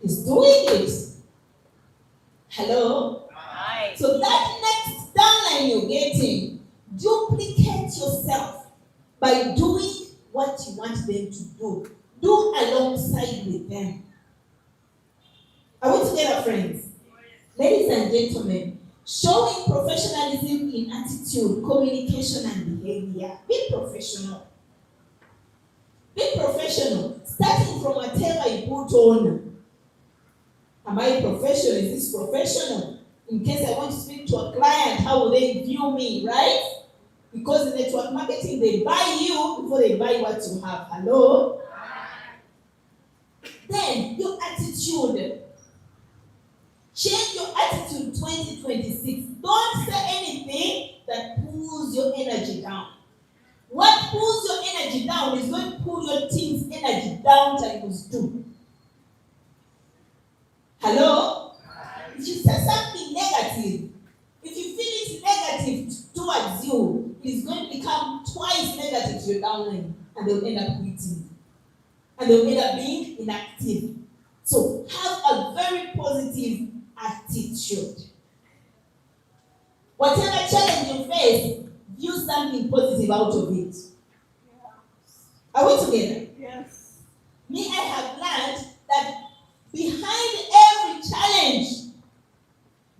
is doing it. Hello? Right. So that next downline you're getting, duplicate yourself by doing what you want them to do. Do alongside with them. Are we together, friends? Ladies and gentlemen, showing professionalism in attitude, communication, and behavior. Be professional. Be professional. Starting from whatever you put on. Am I professional? Is this professional? In case I want to speak to a client, how will they view me, right? Because in network marketing, they buy you before they buy what you have. Hello? Then, your attitude. Change your attitude 2026. Don't say anything that pulls your energy down. What pulls your energy down is going to pull your team's energy down times 2. Hello? If you say something negative, if you feel it's negative towards you, it's going to become twice negative to your downline, and they'll end up quitting. And they'll end up being inactive. So have a very positive attitude. Whatever challenge you face, view something positive out of it. Are we together? Yes. Me, I have learned that behind every challenge,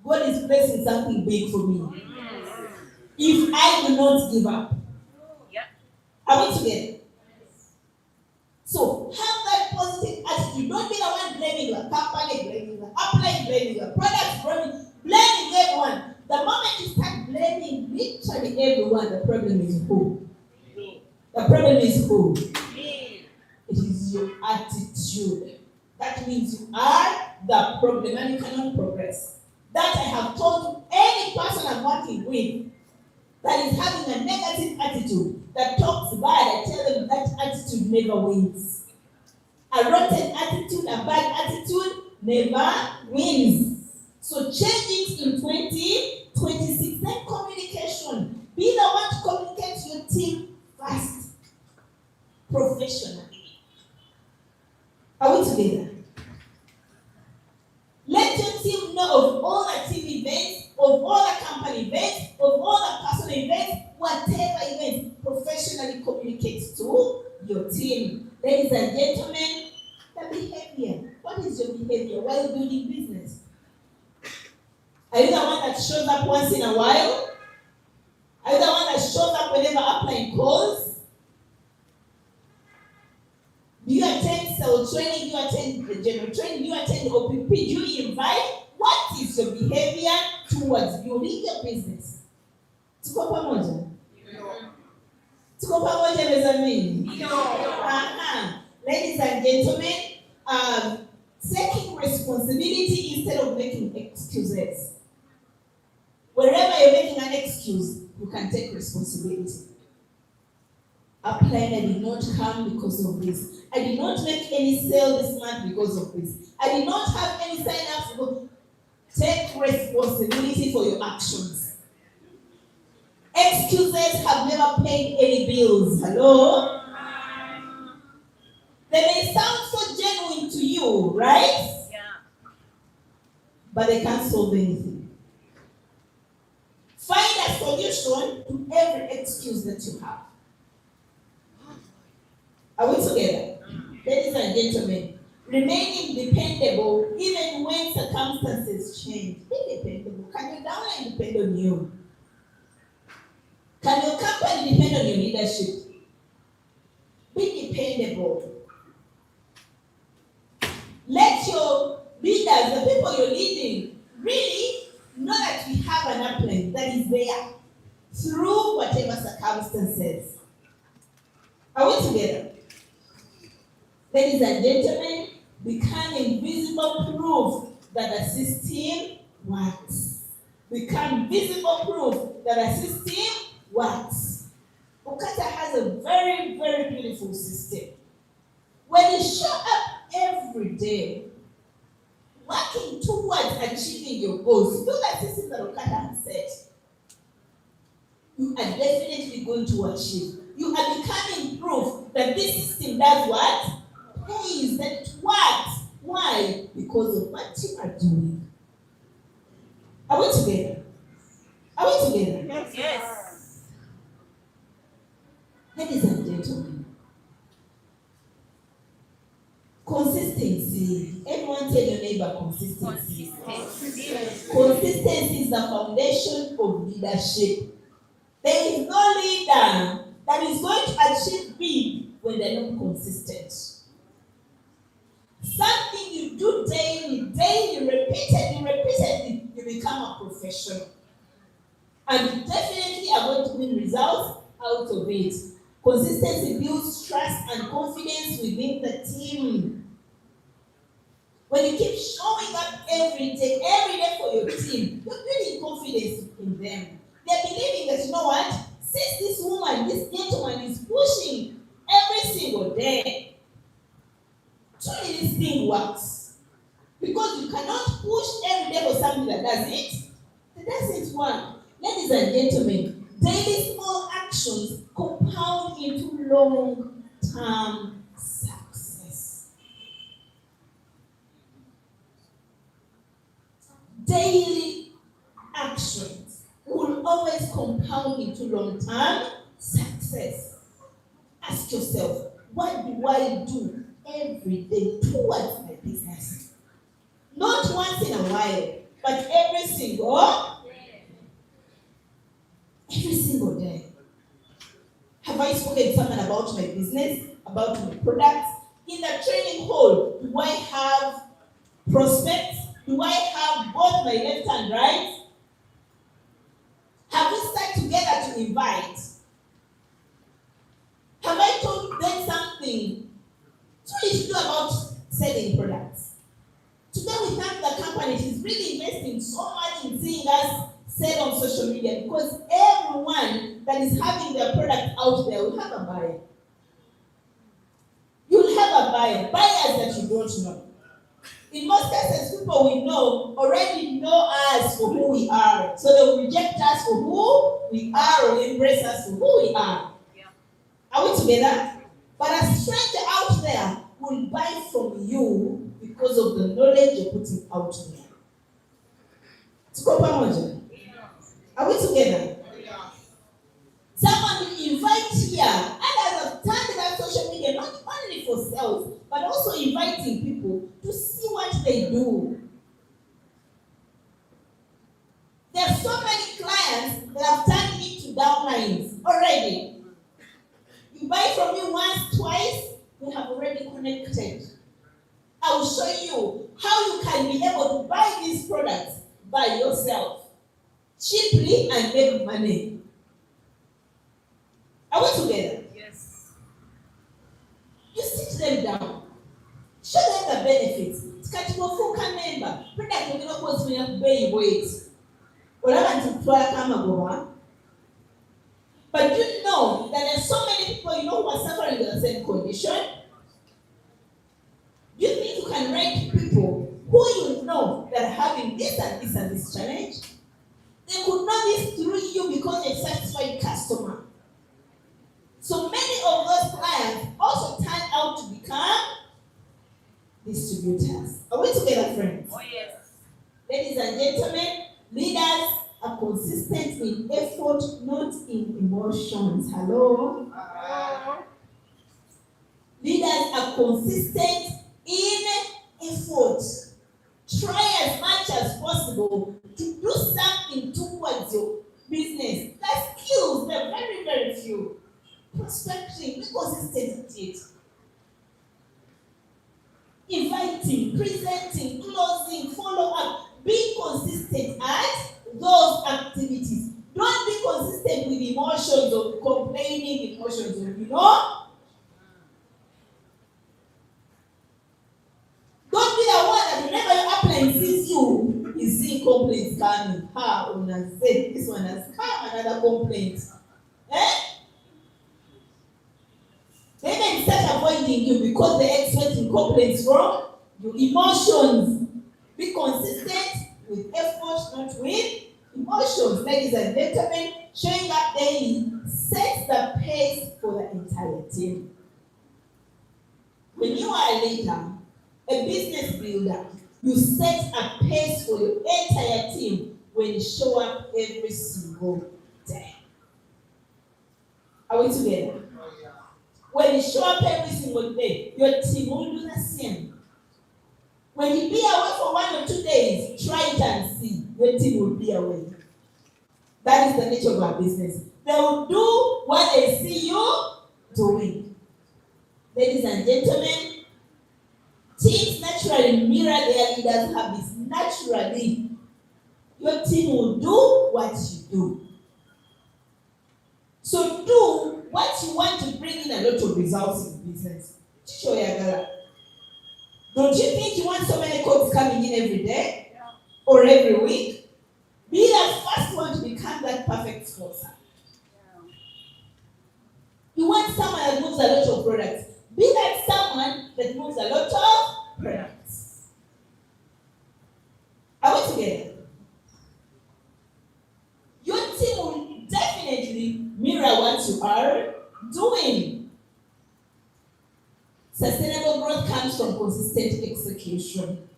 God is placing something big for me. If I do not give up. Yeah. Are we together? So have that positive attitude. Don't be the one blaming your company, blaming your upline, blaming your products, blaming everyone. The moment you start blaming literally everyone, the problem is who? The problem is who? It is your attitude. That means you are the problem and you cannot progress. That I have told any person I'm working with that is having a negative attitude, that talks bad, I tell them that attitude never wins. A rotten attitude, a bad attitude never wins. So change it in 2026. Then communication. Be the one to communicate to your team first. Professionally. Are we together? Let your team know of all the team events, of all the company events, of all the personal events, whatever events, professionally communicate to your team. Ladies and gentlemen, the behavior. What is your behavior while building business? Are you the one that shows up once in a while? Are you the one that shows up whenever upline calls? Do you attend sales training? Do you attend the general training? Do you attend OPP? Do you invite? What is your behavior towards building your business? Tuko pamoja? Tuko pamoja mezani? Ladies and gentlemen, taking responsibility instead of making excuses. Wherever you're making an excuse, you can take responsibility. Upline, I did not come because of this. I did not make any sale this month because of this. I did not have any sign-ups because... Take responsibility for your actions. Excuses have never paid any bills. Hello? They may sound so genuine to you, right? Yeah. But they can't solve anything. Find a solution to every excuse that you have. Are we together? Ladies and gentlemen, remaining dependable even when circumstances change. Be dependable. Can your downline depend on you? Can your company depend on your leadership? Be dependable. Let your leaders, the people you're leading, really know that we have an upline that is there through whatever circumstances. Are we together? Ladies and gentlemen, become invisible proof that the system works. Become visible proof that a system works. OQATA has a very, very beautiful system. When you show up every day, working towards achieving your goals, you know that system that OQATA has set, you are definitely going to achieve. You are becoming proof that this system does what? Pays, that it works. Why? Because of what you are doing. Are we together? Are we together? Yes. Yes. Ladies and gentlemen, consistency. Everyone tell your neighbor consistency. Consistency is the foundation of leadership. There is no leader that is going to achieve big when they're not consistent. Something you do daily, repeatedly, you become a professional. And you definitely are going to win results out of it. Consistency builds trust and confidence within the team. When you keep showing up every day for your team, you're building confidence in them. They're believing that, you know what, since this woman, this gentleman is pushing every single day, truly this thing works. Because you cannot push every day for something that doesn't work. Ladies and gentlemen, daily small actions compound into long-term success. Daily actions will always compound into long-term success. Ask yourself, what do I do every day towards my business? Not once in a while, but every single day. Have I spoken to someone about my business, about my products? In the training hall, do I have prospects? Do I have both my left and right? Have we sat together to invite? Have I told them something? So you should do about selling products. Today we thank the company. It is really investing so much in seeing us sell on social media, because everyone that is having their product out there will have a buyer. You'll have a buyer, buyers that you don't know. In most cases, people we know already know us for who we are. So they will reject us for who we are or embrace us for who we are. Yeah. Are we together? But a stranger out there will buy from you because of the knowledge you're putting out there. Tuko pamoja? Are we together? Someone will invite here. Others have turned that social media not only for sales, but also inviting people to see what they do. There are so many clients that have turned into downlines already. You buy from me once, twice, we have already connected. I will show you how you can be able to buy these products by yourself, cheaply, and make money. Are we together? Yes. You sit them down. Show them the benefits. Tikatibofuka member. Product you're going to put pay weight. But you know that there are so many people you know who are suffering with the same condition. Do you think you can rank people who you know that are having this and this and this challenge? They could know this through you because you're a satisfied customer. So many of those clients also turn out to become distributors. Are we together, friends? Oh, yes. Ladies and gentlemen, leaders are consistent in effort, not in emotions. Hello? Leaders are consistent in effort. Try as much as possible to do something towards your business. The skills, they're very, very few. Prospecting, be consistent with it. Inviting, presenting, closing, follow up. Be consistent at those activities. Don't be consistent with emotions or complaining emotions, you know? Don't be the one that whenever your upline sees you, is seeing complaints coming. Una said this one has come, another complaint. They may start avoiding you because they're expecting complaints from your emotions. Be consistent with effort, not with emotions. Ladies and gentlemen, showing up daily sets the pace for the entire team. When you are a leader, a business builder, you set a pace for your entire team when you show up every single day. Are we together? When you show up every single day, your team will do the same. When you be away for 1 or 2 days, try it and see. Your team will be away. That is the nature of our business. They will do what they see you doing. Ladies and gentlemen, teams naturally mirror their leaders' habits. Naturally, your team will do what you do. So do what you want to bring in a lot of results in business. Don't you think you want so many codes coming in every day or every week? Be the first one to become that perfect sponsor. You want someone that moves a lot of products. Be that someone that moves a lot of products. Are we together? Your team will definitely mirror what you are doing. Sustainable growth comes from consistent execution.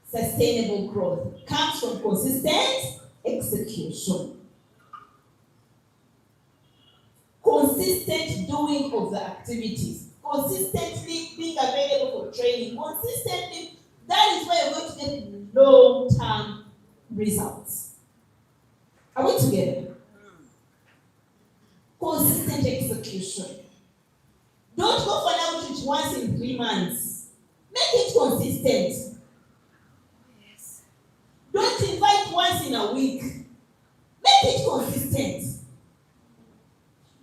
Sustainable growth comes from consistent execution. Consistent doing of the activities. Consistently being available for training. Consistently, that is where you're going to get long-term results. Are we together? Consistent execution. Don't go for an outreach once in 3 months. Make it consistent. Yes. Don't invite once in a week. Make it consistent.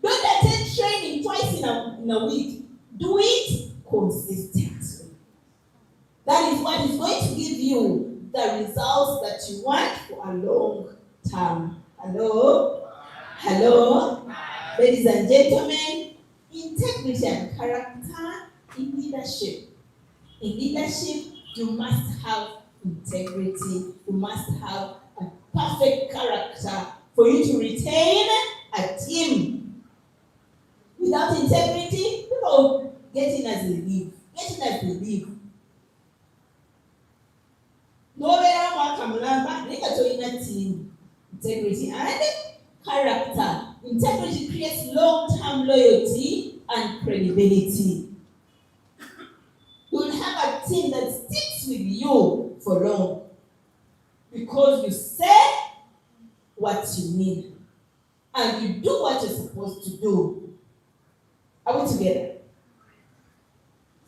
Don't attend training twice in a week. Do it consistently. That is what is going to give you the results that you want for a long term. Hello? Hello? Ladies and gentlemen, integrity and character in leadership. In leadership, you must have integrity. You must have a perfect character for you to retain a team. Without integrity, people get in as they leave. Get in as they leave. No matter what comes around, they can join a team. Integrity and character. Integrity creates long-term loyalty and credibility. You'll have a team that sticks with you for long because you say what you mean and you do what you're supposed to do. Are we together?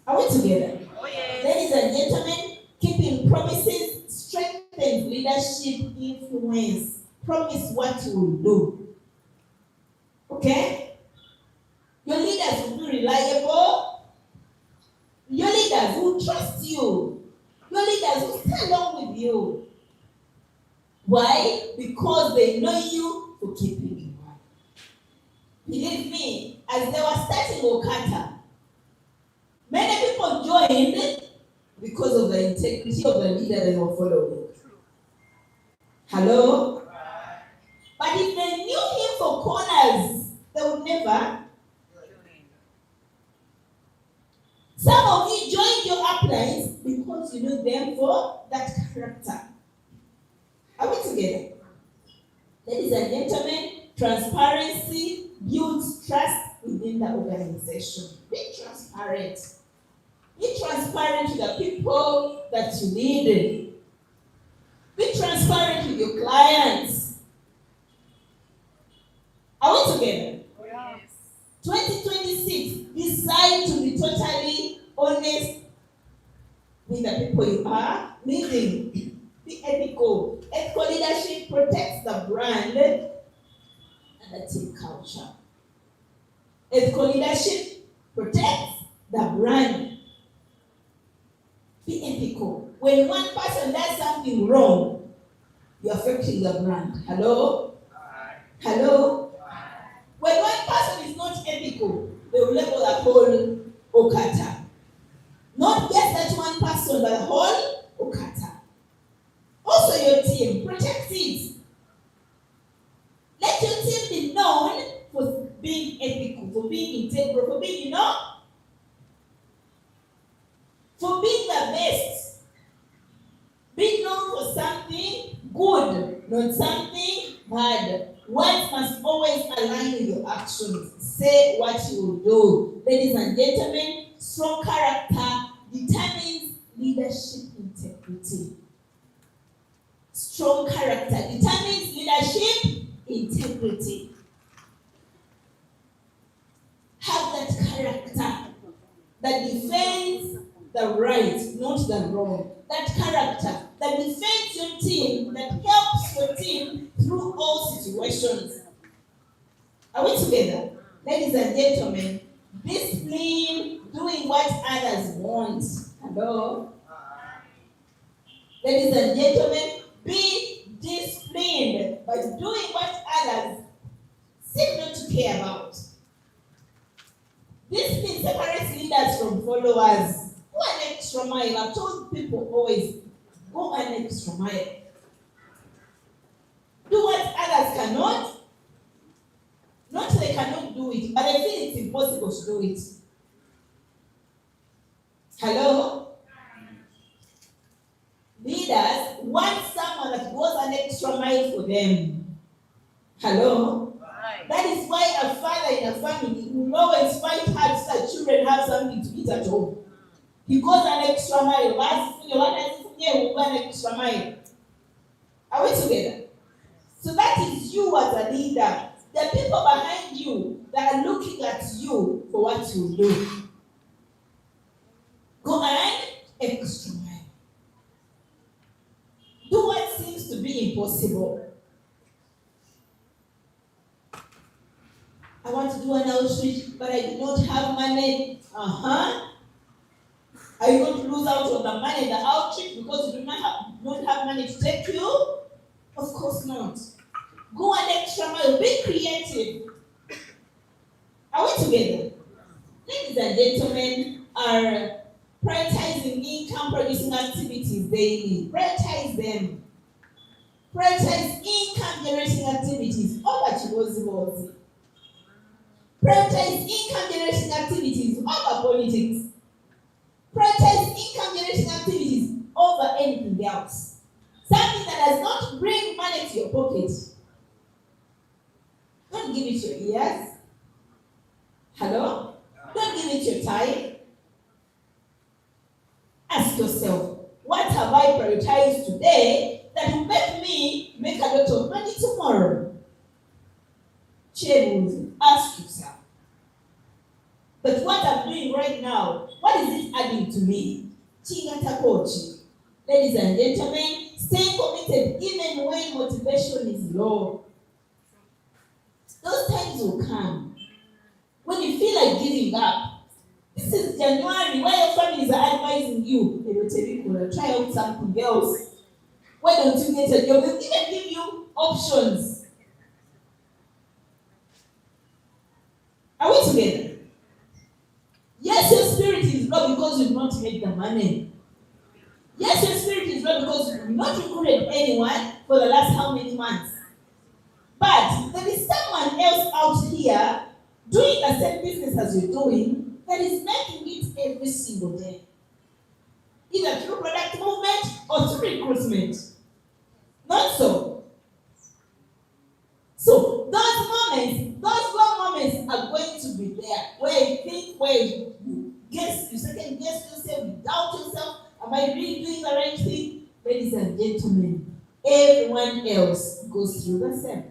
Are we together? Oh, yes. Ladies and gentlemen, keeping promises strengthens leadership influence. Promise what you will do. Okay? Your leaders will be reliable. Your leaders will trust you. Your leaders will stay along with you. Why? Because they know you for keeping your word. Believe me, as they were starting OQATA, many people joined because of the integrity of the leader they were following. Hello? But if they knew him for corners, they would never. Some of you joined your uplines because you know them for that character. Are we together? Ladies and gentlemen, transparency builds trust within the organization. Be transparent. Be transparent to the people that you lead. Be transparent with your clients. Are we together? Yes. 2026, decide to be totally honest with the people you are leading. Be ethical. Ethical leadership protects the brand and the team culture. Ethical leadership protects the brand. Be ethical. When one person does something wrong, you're affecting the brand. Hello? Hello? When one person is not ethical, they will label the whole OQATA. Not just that one person, but the whole OQATA. Also your team, protect it. Let your team be known for being ethical, for being integral, for being, for being the best. Be known for something good, not something bad. Words must always align with your actions. Say what you will do. Ladies and gentlemen, strong character determines leadership integrity. Strong character determines leadership integrity. Have that character that defends the right, not the wrong. That character that defends your team, that helps your team through all situations. Are we together? Ladies and gentlemen, discipline, doing what others want. Hello? Ladies and gentlemen, be disciplined by doing what others seem not to care about. Discipline separates leaders from followers. Go an extra mile. I've told people always, go an extra mile. Do what others cannot. Not they cannot do it, but I feel it's impossible to do it. Hello? Leaders want someone that goes an extra mile for them. Hello? That is why a father in a family will always fight hard so that children have something to eat at home. He goes an extra mile. An extra mile. Are we together? So that is you as a leader. The people behind you that are looking at you for what you do. Go an extra mile. Do what seems to be impossible. I want to do an outreach, but I do not have money. Are you going to lose out on the money in the outreach because you do not have money to take you? Of course not. Go an extra mile. Be creative. Are we together? Ladies and gentlemen, are prioritizing income-producing activities daily. Prioritize them. Prioritize income-generating activities over chibozi-bozi. Prioritize income-generating activities over politics. Prioritize income-generating activities over anything else. Something that does not bring money to your pocket. Don't give it your ears. Hello? Don't give it your time. Ask yourself, what have I prioritized today that will make me make a lot of money tomorrow? Ask yourself. But what I'm doing right now, what is it adding to me? Ladies and gentlemen, stay committed even when motivation is low. Those times will come when you feel like giving up. This is January, why your families are advising you, they will tell you, try out something else. Why don't you get a job? They'll even give you options. Are we together? Yes, your spirit is low because you've not made the money. Yes, your spirit is low because you've not recruited anyone for the last how many months. But there is someone else out here doing the same business as you're doing that is making it every single day. Either through product movement or through recruitment. Not so. So those one moments are going to be there where you think, where you second guess yourself, you doubt yourself, am I really doing the right thing? Ladies and gentlemen, everyone else goes through the same.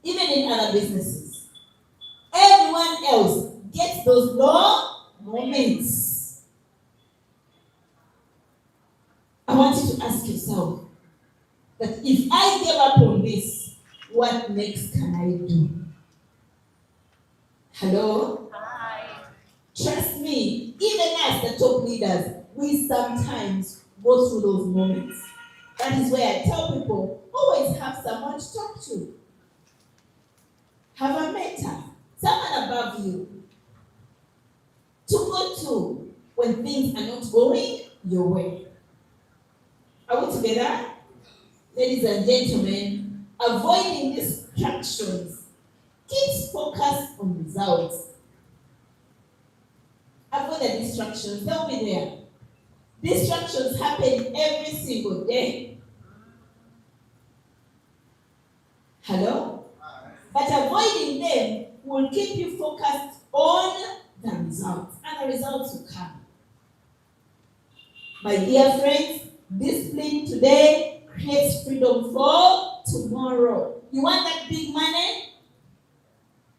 Even in other businesses, everyone else gets those low moments. I want you to ask yourself that if I gave up on this, what next can I do? Hello? Hi. Trust me, even as the top leaders, we sometimes go through those moments. That is where I tell people, always have someone to talk to. Have a mentor, someone above you, to go to when things are not going your way. Are we together? Ladies and gentlemen, avoiding distractions keeps focus on results. Avoid the distractions, they'll be there. Distractions happen every single day. Hello? But avoiding them will keep you focused on the results, and the results will come. My dear friends, discipline today creates freedom for tomorrow. You want that big money?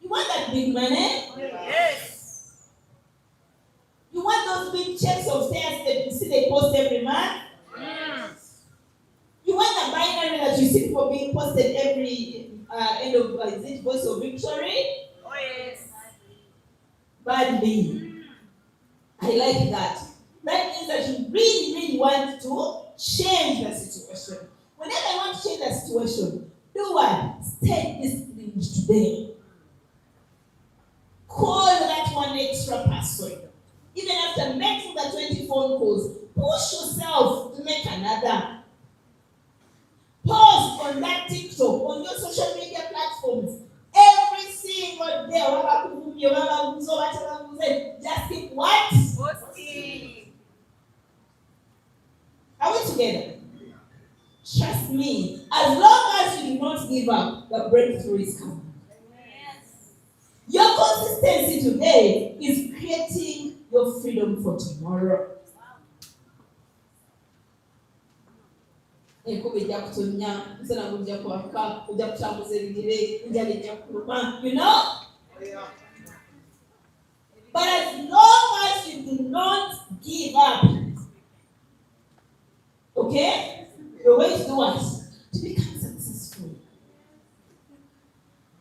You want that big money? Yes. You want those big checks of stairs that you see they post every month? You want the binary that you see people being posted every end of is it Voice of Victory? Oh yes. Badly. I like that. That means that you really, really want to change the situation. Whenever I want to change the situation, do what? Stay disciplined today. Call that one extra person. Even after making the 20 phone calls, push yourself to make another. Post on that TikTok, on your social media platforms, every single day. Just keep what? Posting. Are we together? Trust me, as long as you do not give up, the breakthrough is coming. Yes. Your consistency today is creating your freedom for tomorrow. You know? But as long as you do not give up, okay, you're going to do what? To become successful.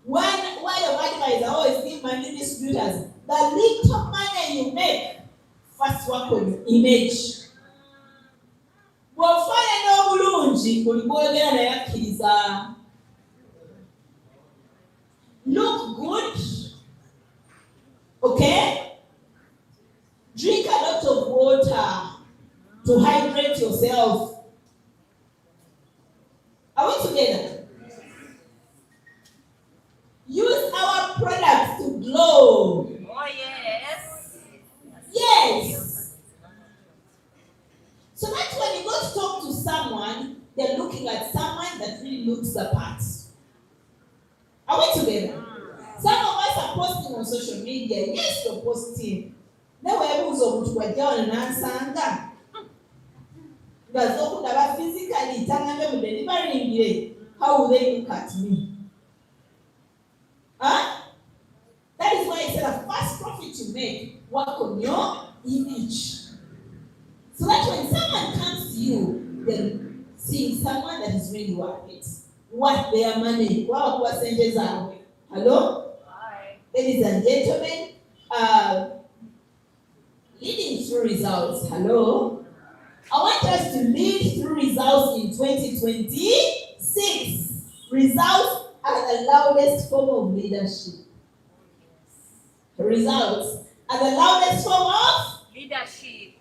One word of advice I always give my new distributors: the little money you make, first work on your image. Look good, okay? Drink a lot of water to hydrate yourself. Are we together? Use our products to glow. Oh yes. Yes. So that's when you go to talk to someone, they're looking at someone that really looks the part. Are we together? Some of us are posting on social media. Yes, you're posting. Now we're able to go down and answer. Physically, how will they look at me? Huh? That is why I said the first profit you make, work on your image. So that when someone comes to you, they're seeing someone that is really worth it. What their money, what percentages are. Hello? Hi. Ladies and gentlemen, leading through results. Hello? I want us to lead through results in 2026. Results are the loudest form of leadership. Results are the loudest form of Leadership.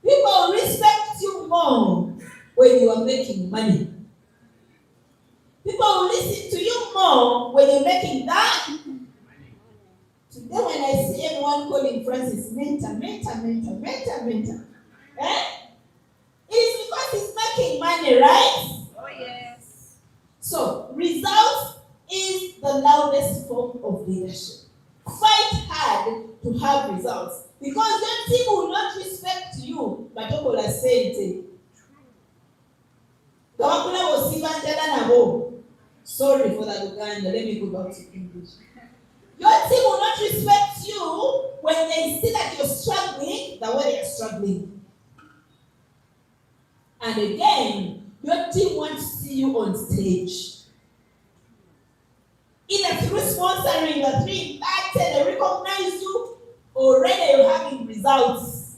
people respect you more when you are making money. People will listen to you more when you're making that. Today when I see everyone calling Francis mentor. It is because he's making money, right? Oh yes. So, results is the loudest form of leadership. Fight hard to have results. Because your team will not respect you, but people are saying, sorry for that, Uganda. Let me go back to English. Your team will not respect you when they see that you're struggling the way they are struggling. And again, your team wants to see you on stage. Either through sponsoring or through impacted, they recognize you. Already you're having results.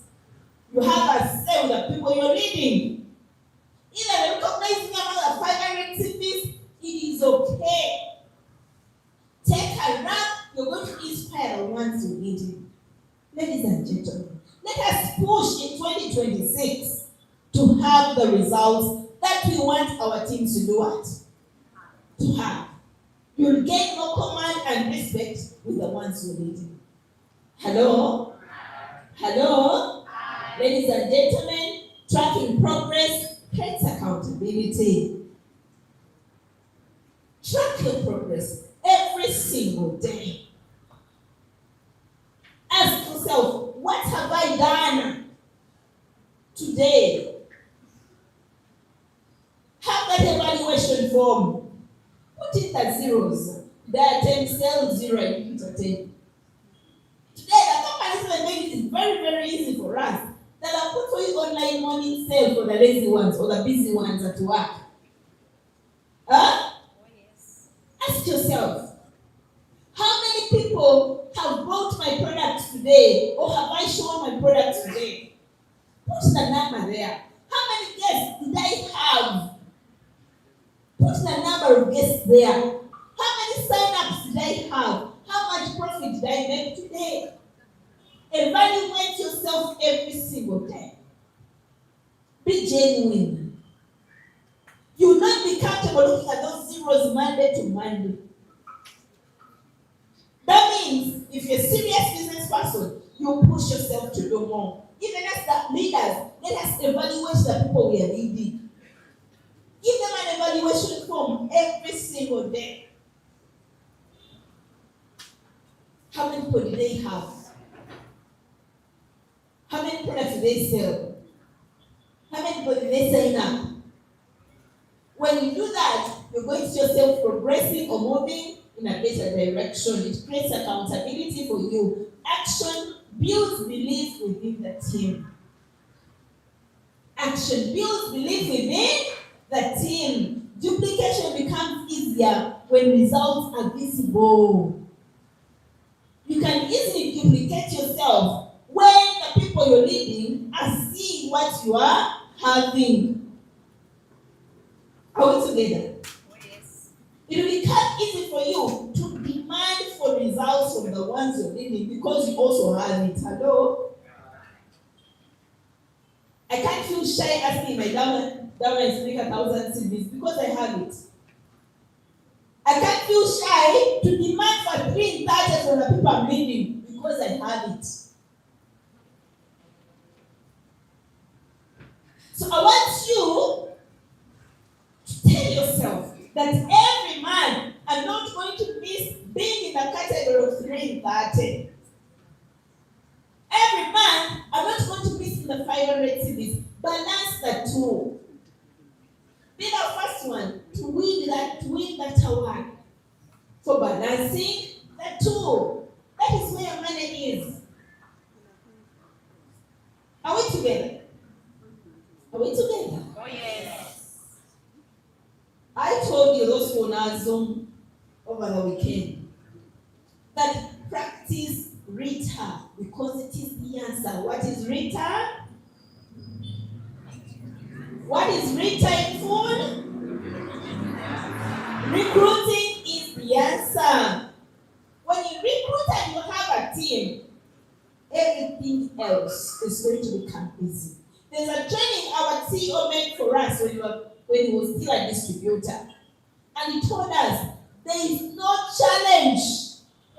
You have a say with the people you're leading. Even recognizing among the 500 cities, it is okay. Take a run, you're going to inspire the ones you need. Ladies and gentlemen, let us push in 2026 to have the results that we want our teams to do what? To have. You'll gain more command and respect with the ones you lead. Hello? Hello? Ladies and gentlemen, tracking progress creates accountability. Track your progress every single day. Ask yourself, what have I done today? Have that evaluation form. Put in the zeros. Did I attend cell 0? I didn't attend. Today, the companies that make it very, very easy for us. That I'll put for you online morning sale for the lazy ones or the busy ones at work. Huh? Oh, yes. Ask yourself, how many people have bought my products today, or have I shown my products today? Put the number there. How many guests did I have? Put the number of guests there. How many sign-ups did I have? How much profit did I make today? Evaluate yourself every single day. Be genuine. You will not be comfortable looking at those zeros Monday to Monday. That means if you're a serious business person, you push yourself to do more. Even as the leaders, let us evaluate the people we are leading. Give them an evaluation form every single day. How many people do they have? How many products do they sell? How many people do they sign up? When you do that, you're going to see yourself progressing or moving in a better direction. It creates accountability for you. Action builds belief within the team. Action builds belief within the team. Duplication becomes easier when results are visible. You can easily duplicate yourself when the people you're leading are seeing what you are having. Are we together? Oh, yes. It will become easy for you to demand for results from the ones you're leading because you also have it. Hello? I can't feel shy asking my downline speaker 1,000 CVs because I have it. I can't feel shy to demand for 3 touches from the people I'm leading because I have it. So I want you to tell yourself that every man, I'm not going to miss being in the category of 330. Every man, I'm not going to miss in the 500 cities. Balance the two. Be the first one to win that award for balancing the two. That is where your money is. Are we together? Are we together? Oh, yes. I told you those who are on Zoom over the weekend that practice Rita because it is the answer. What is Rita? What is Rita in full? Recruiting is the answer. When you recruit and you have a team, everything else is going to become easy. There's a training our CEO made for us when he was still a distributor. And he told us, there is no challenge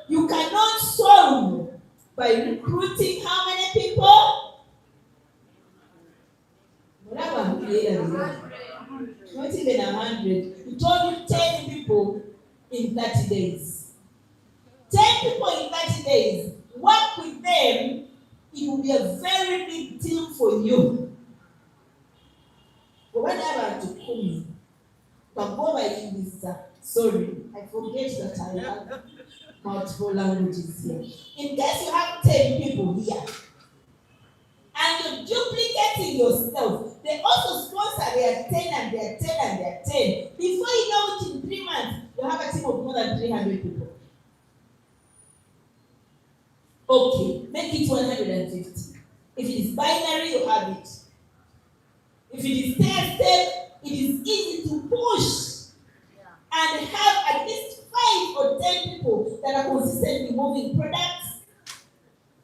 you cannot solve by recruiting how many people? Not even 100. He told you 10 people in 30 days. 10 people in 30 days. Work with them. It will be a very big deal for you. But whenever to come, but go by English, sorry, I forget that I have multiple languages here. In case you have 10 people here, and you're duplicating yourself, they also sponsor their 10 and their 10 and their 10. Before you know it, in 3 months, you have a team of more than 300 people. Okay, make it 150. If it is binary, you have it. If it is step, it is easy to push and have at least 5 or 10 people that are consistently moving products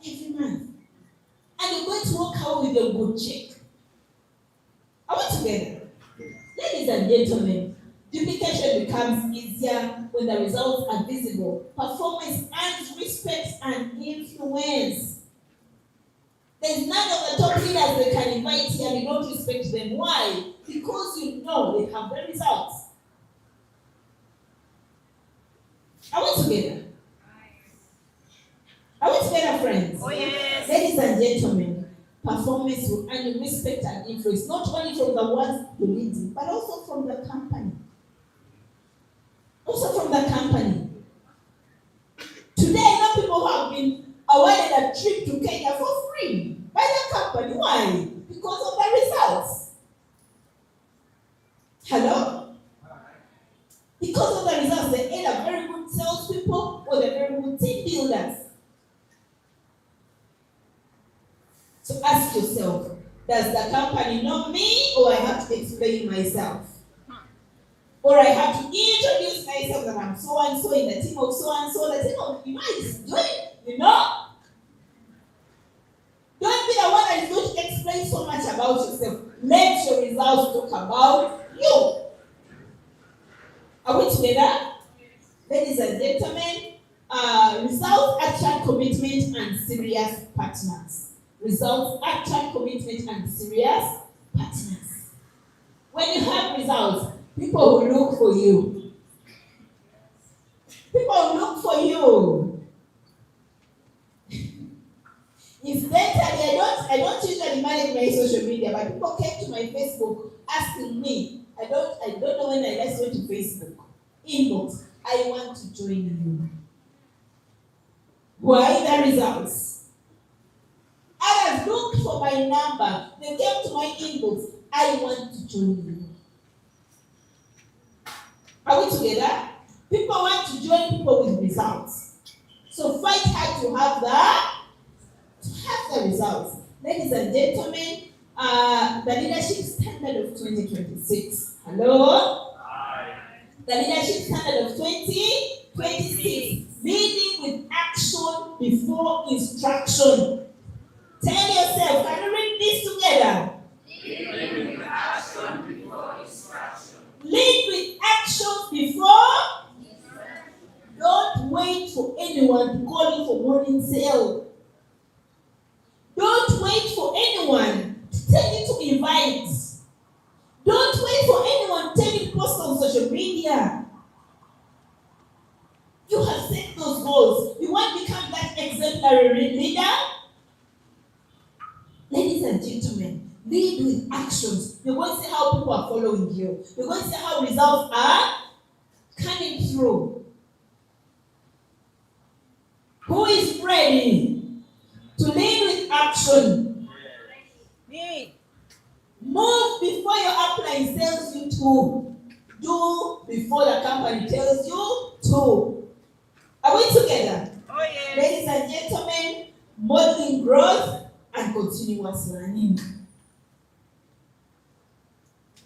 every month. And you're going to walk out with a good check. Are we together? Ladies and gentlemen, duplication becomes easier when the results are visible. Performance earns respect and influence. There's none of the top leaders they can invite here and you don't respect them. Why? Because you know they have the results. Are we together? Are we together, friends? Oh, yes. Ladies and gentlemen, performance will earn you respect and influence, not only from the ones you lead, but also from the company. Also from the company. Today, I know people who have been awarded a trip to Kenya for free by the company. Why? Because of the results. Hello? Because of the results, they either very good salespeople or they're very good team builders. So ask yourself, does the company know me or I have to explain myself? Or I have to introduce myself that I'm so and so in the team of so and so, the team of it's doing, you know? Don't be the one that is going to explain so much about yourself. Let your results talk about you. Are we together? Ladies and gentlemen, results attract commitment and serious partners. Results attract commitment and serious partners. When you have results, people will look for you. People will look for you. Incidentally, I don't usually manage my social media, but people came to my Facebook asking me, I don't know when I last went to Facebook. Inbox, I want to join you. Why? The results. Others looked for my number. They came to my inbox. I want to join you. Are we together? People want to join people with results. So fight hard to have the results. Ladies and gentlemen, the leadership standard of 2026. Hello? The leadership standard of 2026. Leading with action before instruction. Tell yourself, can you read this together? Lead with action before instruction. Lead with action before. Don't wait for anyone to call you for morning sale. Don't wait for anyone to tell you to invite. Don't wait for anyone to tell you to post on social media. You have set those goals. You want to become that exemplary leader? Ladies and gentlemen, lead with actions. You're going to see how people are following you. You're going to see how results are coming through. Who is ready to lead with action? Me. Move before your upline tells you to. Do before the company tells you to. Are we together? Oh, yes. Ladies and gentlemen, modeling growth and continuous learning.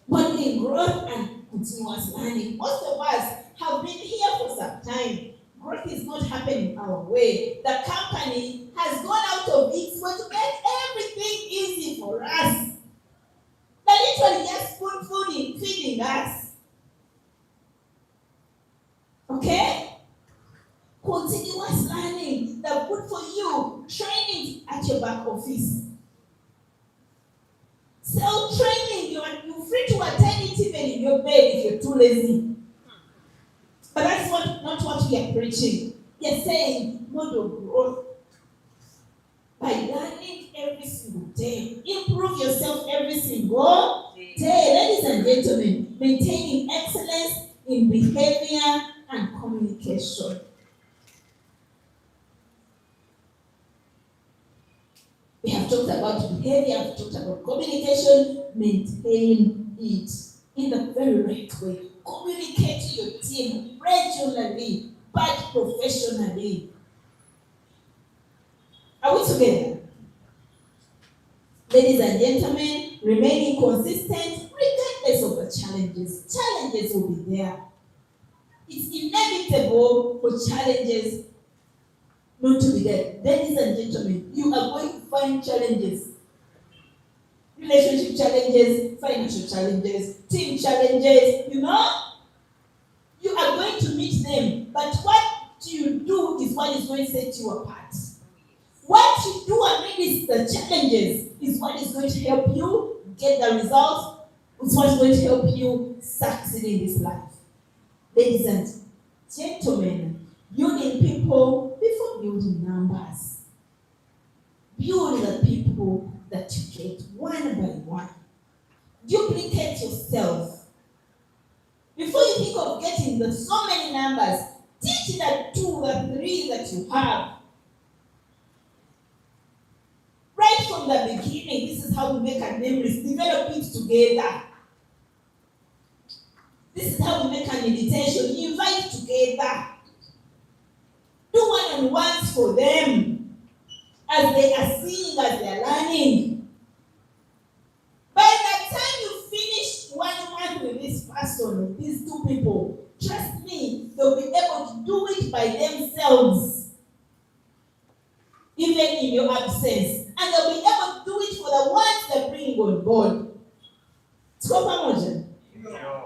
Modeling growth and continuous learning. Most of us have been here for some time. Growth is not happening our way. The company has gone out of its way to make everything easy for us. They're literally just feeding us. Okay? Continuous learning. They're good for you. Training at your back office. Self-training. You're free to attend it even in your bed if you're too lazy. But that's not what we are preaching. We are saying model growth. By learning every single day. Improve yourself every single day. Ladies and gentlemen, maintaining excellence in behavior and communication. We have talked about behavior, we have talked about communication. Maintain it in the very right way. Communicate to your team regularly, but professionally. Are we together? Ladies and gentlemen, remaining consistent regardless of the challenge. challenges. Challenges will be there. It's inevitable for challenges not to be there. Ladies and gentlemen, you are going to find challenges. Relationship challenges, financial challenges, team challenges, you know? You are going to meet them. But what you do is what is going to set you apart. What you do amidst the challenges is what is going to help you get the results. It's what is going to help you succeed in this life. Ladies and gentlemen, building people before building numbers. Build the people that you get one by one. Duplicate yourself. Before you think of getting the so many numbers, teach the 2 or 3 that you have. Right from the beginning, this is how we make our memories. Develop it together. This is how we make an invitation. Invite together. Do one-on-ones for them as they are seeing, as they are learning. By the time you finish one-on-one with this person, these 2 people, trust me, they'll be able to do it by themselves, even in your absence. And they'll be able to do it for the ones they're bringing on board.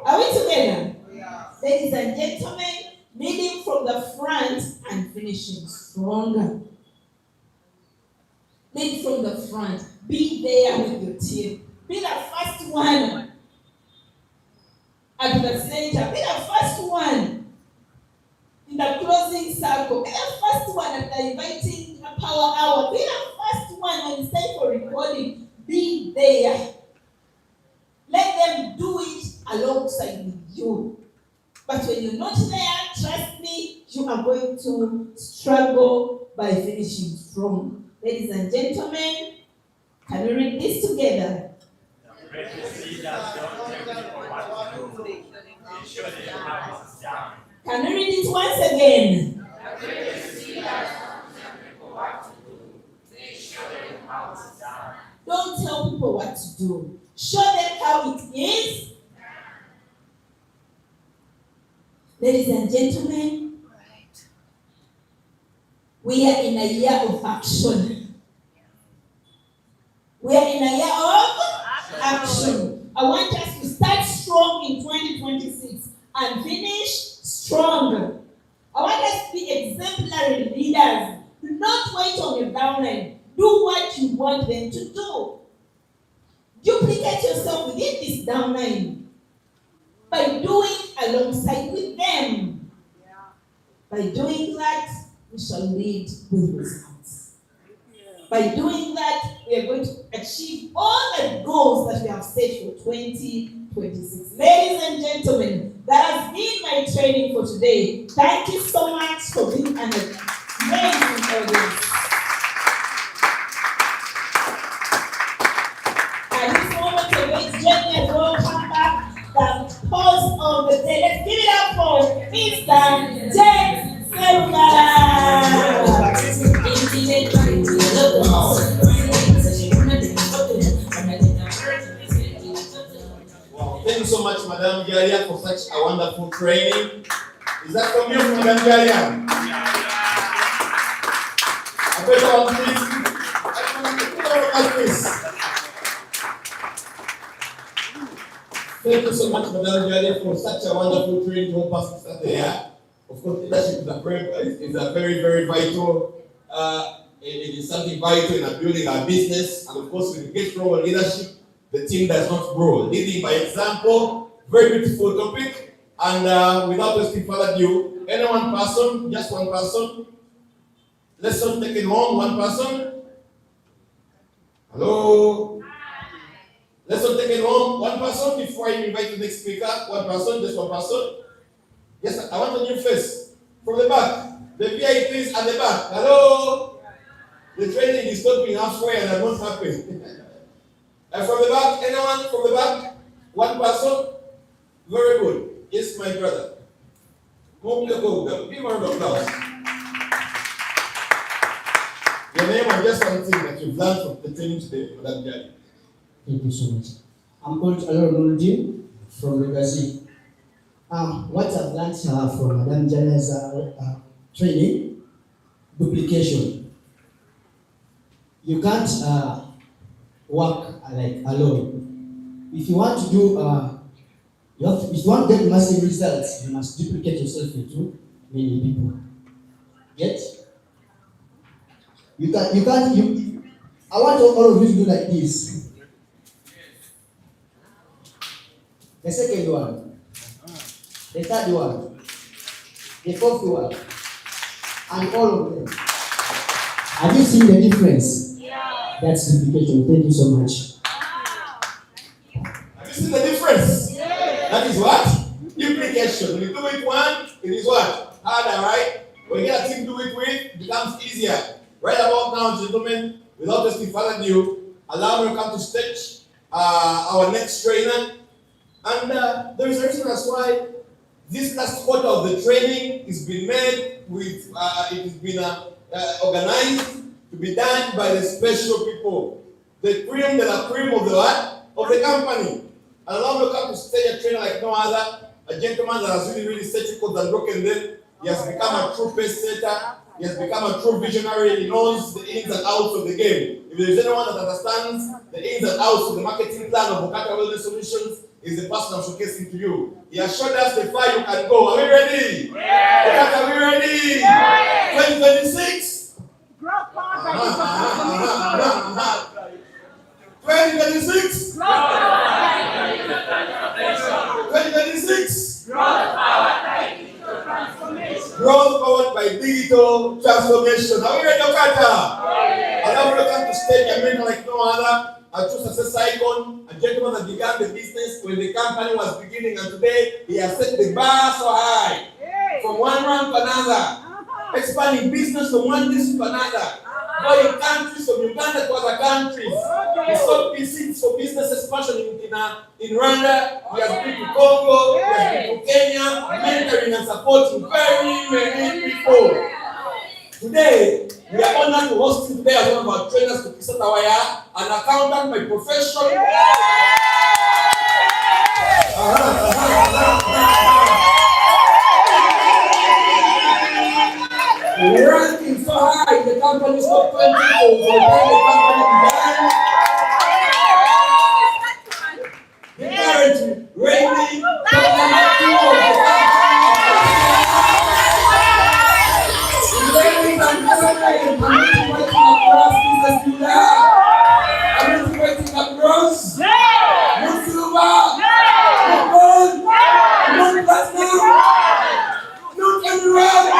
Are we together? Yeah. Ladies and gentlemen, leading from the front and finishing stronger. Lead from the front. Be there with your team. Be the first one at the center. Be the first one in the closing circle. Be the first one at the inviting power hour. Be the first one when it's time for recording. Be there. Let them do it alongside with you. But when you're not there, trust me, you are going to struggle by finishing strong. Ladies and gentlemen, can we read this together? Can we read it once again? Don't tell people what to do. Show them how it is. Ladies and gentlemen, we are in a year of action. We are in a year of action. I want us to start strong in 2026 and finish strong. I want us to be exemplary leaders. Do not wait on your downline. Do what you want them to do. Duplicate yourself within this downline by doing alongside with them. By doing that, we shall lead with results. By doing that, we are going to achieve all the goals that we have set for 2026. Ladies and gentlemen, that has been my training for today. Thank you so much for being an amazing audience. At this moment, we're going to join me as well. Come back. The pause of the day. Let's give it up for Mr. James Silva. Wow, thank you so much, Madam Jalia, for such a wonderful training. Is that from you, Madam Jalia? A better one, please. Thank you so much, Madam Jalia, for such a wonderful training to help us start the year. Of course, leadership is a very, very vital. It is something vital in building our business. And of course, when you get strong leadership, the team does not grow. Leading by example, very beautiful topic. And without wasting further ado, any one person, just one person. Let's not take it home, one person. Hello? Let's not take it home, one person before I invite the next speaker. One person, just one person. Yes, I want a new face. From the back. The VIPs at the back. Hello? The training is stopping halfway and I'm not happy. And from the back, anyone from the back? One person? Very good. Yes, my brother. Give a round of applause. Your name and just one thing that you've learned from the training today, Madam Jali. Thank you so much. I'm called Alon Nurji from Legacy. What I've learned from Madam Jana's training, duplication. You can't work like alone. If you want to do, if you want to get massive results, you must duplicate yourself into many people. Yet, I want all of you to do like this. The second one, the third one, the fourth one, and all of them. Have you seen the difference? Yeah. That's duplication. Thank you so much. Have you seen the difference? Yeah. That is what? Duplication. When you do it one, it is what? Harder, right? When you get a team to do it with, it becomes easier. Right about now, gentlemen, without wasting further ado, allow me to come to stage our next trainer. And there is a reason that's why this last quarter of the training is being made with, it has been organized to be done by the special people. The cream of the what? Of the company. And allow me to come to stage a trainer like no other, a gentleman that has really set records and broken them. He has become a true pace setter. He has become a true visionary. He knows the ins and outs of the game. If there is anyone that understands the ins and outs of the marketing plan of OQATA Wellness Solutions, is the person I'm showcasing to you. He has showed us the far you can go. Are we ready? Yeah. OQATA, are we ready? Yeah. 2026? 2026? 2026? Growth powered by digital transformation. Are we ready, OQATA? Allow me to come to stage a man like no other, a true success icon, a gentleman that began the business when the company was beginning, and today he has set the bar so high. From one rank to another, expanding business from one district to another, going countries from Uganda to other countries. He sold seeds for business expansion in Rwanda. He has been to Congo. He has been to Kenya, mentoring and supporting very many people. Today, we are honored to host him today as one of our trainers to kickstart our year, an accountant by profession. Ranking so high, the company is top 20 for the time the company began. The current reigning top number 2 of the country. Ladies and gentlemen, I'm inviting across business leader. I'm inviting across. No silver, no gold, no platinum, no emerald.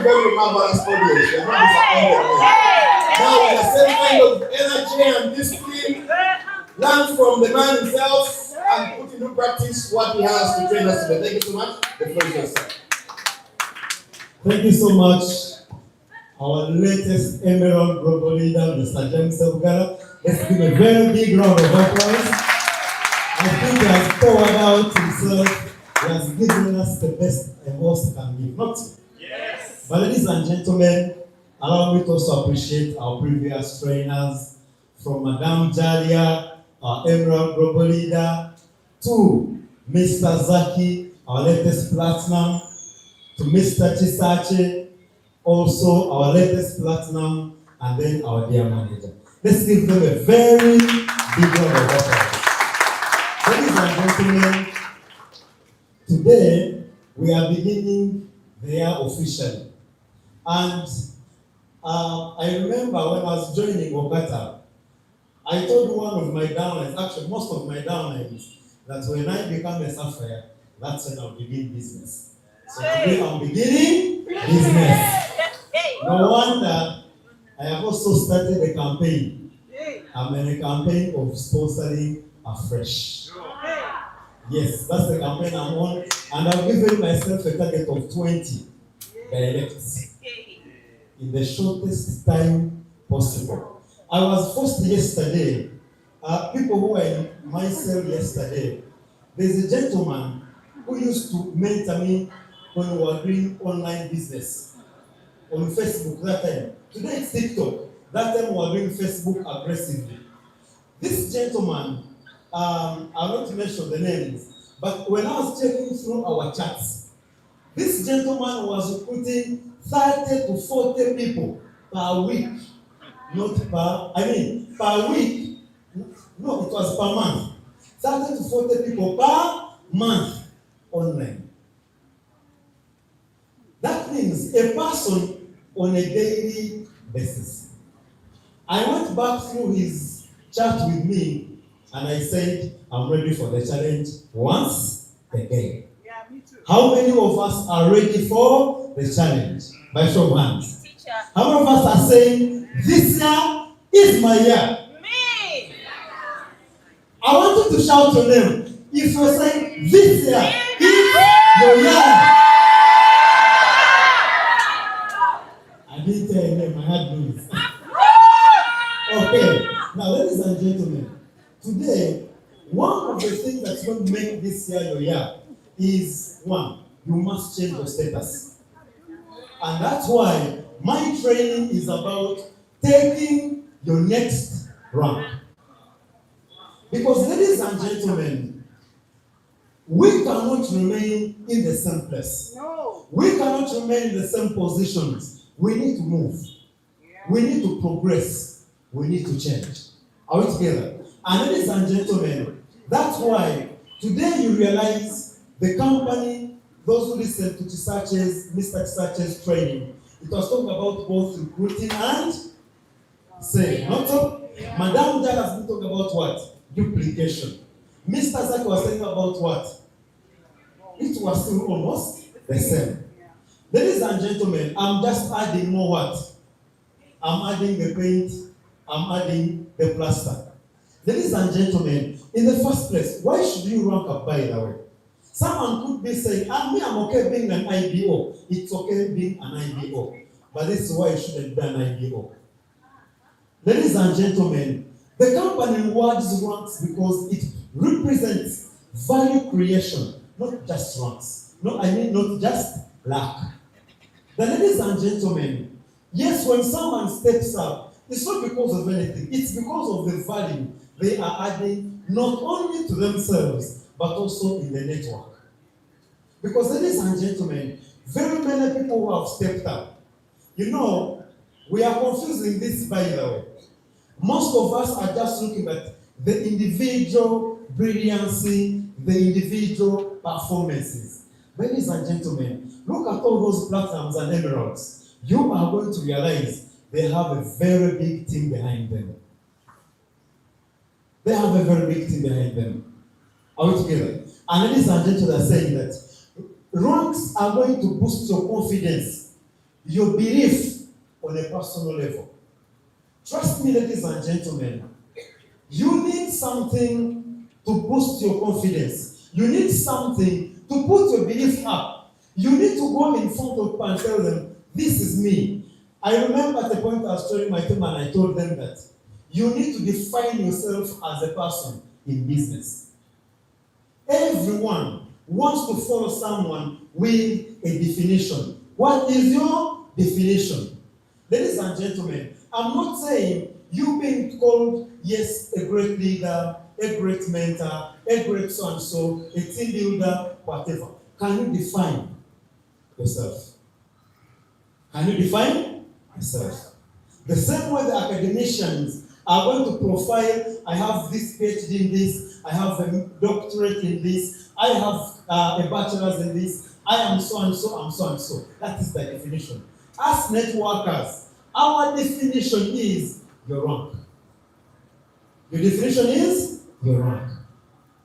Very marvelous audience. You're not disappointed. Now, with the same kind of energy and discipline, learn from the man himself and put into practice what he has to train us today. Thank you so much. The floor is yours, sir. Thank you so much. Our latest Emerald Global Leader, Mr. James Sebugala. Let's give a very big round of applause. I think he has poured out himself. He has given us the best a host can give. Not yes. But ladies and gentlemen, allow me to also appreciate our previous trainers, from Madame Jalia, our Emerald Global Leader, to Mr. Zaki, our latest Platinum, to Mr. Chisache, also our latest Platinum, and then our dear manager. Let's give them a very big round of applause. Ladies and gentlemen, today we are beginning the year officially. And I remember when I was joining OQATA, I told one of my downlines, actually most of my downlines, that when I become a sapphire, that's when I'll begin business. So today I'm beginning business. No wonder I have also started a campaign. I'm in a campaign of sponsoring afresh. Yes, that's the campaign I'm on, and I've given myself a target of 20 directs in the shortest time possible. I was forced yesterday, people who were in my cell yesterday, there's a gentleman who used to mentor me when we were doing online business on Facebook that time. Today it's TikTok. That time we were doing Facebook aggressively. This gentleman, I'll not mention the names, but when I was checking through our chats, this gentleman was recruiting 30 to 40 people per week. Per week. No, it was per month. 30 to 40 people per month online. That means a person on a daily basis. I went back through his chat with me and I said, I'm ready for the challenge once again. Yeah, me too. How many of us are ready for the challenge? By show of hands. How many of us are saying, this year is my year? Me! I want you to shout your name. If you're saying, this year is your year. I didn't tell your name, I had noise. Okay, now ladies and gentlemen, today, one of the things that's going to make this year your year is, one, you must change your status. And that's why my training is about taking your next rank. Because ladies and gentlemen, we cannot remain in the same place. No. We cannot remain in the same positions. We need to move. We need to progress. We need to change. Are we together? And ladies and gentlemen, that's why today you realize the company, those who listen to Mr. Tisache's training, it was talking about both recruiting and sales. Not so? Madam Jal has been talking about what? Duplication. Mr. Zaki was saying about what? It was still almost the same. Ladies and gentlemen, I'm just adding more what? I'm adding the paint, I'm adding the plaster. Ladies and gentlemen, in the first place, why should you rank up by the way? Someone could be saying, I'm okay being an IBO. It's okay being an IBO. But this is why you shouldn't be an IBO. Ladies and gentlemen, the company rewards ranks because it represents value creation, not just ranks. Not just luck. The ladies and gentlemen, yes, when someone steps up, it's not because of anything. It's because of the value they are adding not only to themselves, but also in the network. Because ladies and gentlemen, very many people who have stepped up, we are confusing this by the way. Most of us are just looking at the individual brilliancy, the individual performances. Ladies and gentlemen, look at all those platinums and emeralds. You are going to realize they have a very big team behind them. They have a very big team behind them. Are we together? And ladies and gentlemen are saying that ranks are going to boost your confidence, your belief on a personal level. Trust me, ladies and gentlemen, you need something to boost your confidence. You need something to put your belief up. You need to go in front of people and tell them, this is me. I remember at the point I was telling my team and I told them that you need to define yourself as a person in business. Everyone wants to follow someone with a definition. What is your definition? Ladies and gentlemen, I'm not saying you being called, yes, a great leader, a great mentor, a great so-and-so, a team builder, whatever. Can you define yourself? Can you define yourself? The same way the academicians are going to profile, I have this PhD in this, I have a doctorate in this, I have a bachelor's in this, I am so-and-so, I'm so-and-so. That is the definition. As networkers, Our definition is your rank. Your definition is your rank.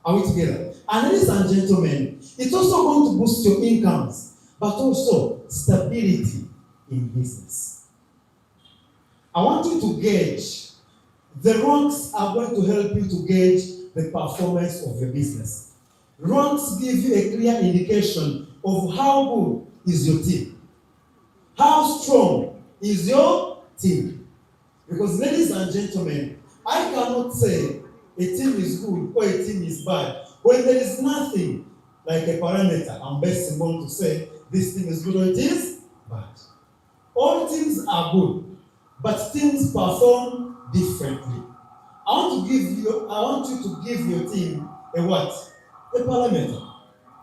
Are we together? And ladies and gentlemen, it's also going to boost your incomes, but also stability in business. I want you to gauge. The ranks are going to help you to gauge the performance of your business. Ranks give you a clear indication of how good is your team. How strong is your team? Because ladies and gentlemen, I cannot say a team is good or a team is bad when there is nothing like a parameter I'm basing on to say this team is good or it is bad. All teams are good, but teams perform differently. I want you to give your team a what? A parameter.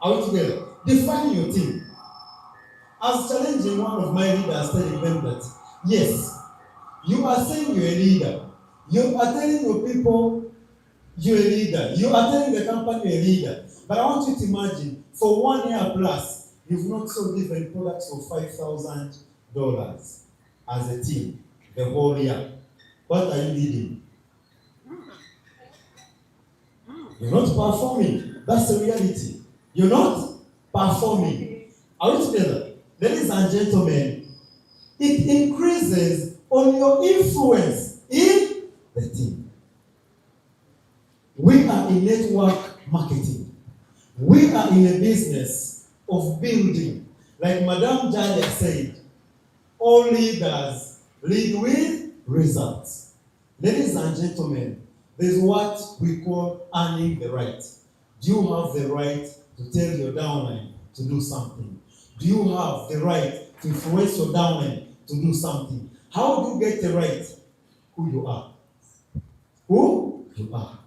Are we together? Define your team. I was challenging one of my leaders, telling them that, yes, you are saying you're a leader. You are telling your people you're a leader. You are telling the company you're a leader. But I want you to imagine, for 1 year plus, you've not sold different products for $5,000 as a team the whole year. What are you leading? You're not performing. That's the reality. You're not performing. Are we together? Ladies and gentlemen, it increases on your influence in the team. We are in network marketing. We are in a business of building. Like Madame Jalia said, all leaders lead with results. Ladies and gentlemen, there's what we call earning the right. Do you have the right to tell your downline to do something? Do you have the right to influence your downline to do something? How do you get the right? Who you are. Who you are.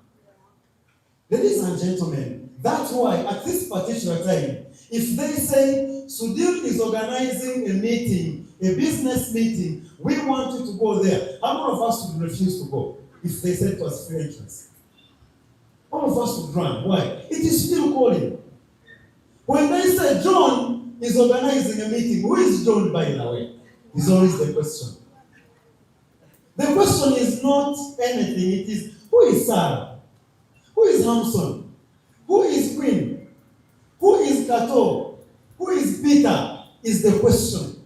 Ladies and gentlemen, that's why at this particular time, if they say Sudhir is organizing a meeting, a business meeting, we want you to go there, how many of us would refuse to go if they said to us free entrance? All of us would run. Why? It is still calling. When they say John is organizing a meeting, who is John, by the way? Is always the question. The question is not anything, it is who is Sarah? Who is Hamson? Who is Queen? Who is Kato? Who is Peter? Is the question.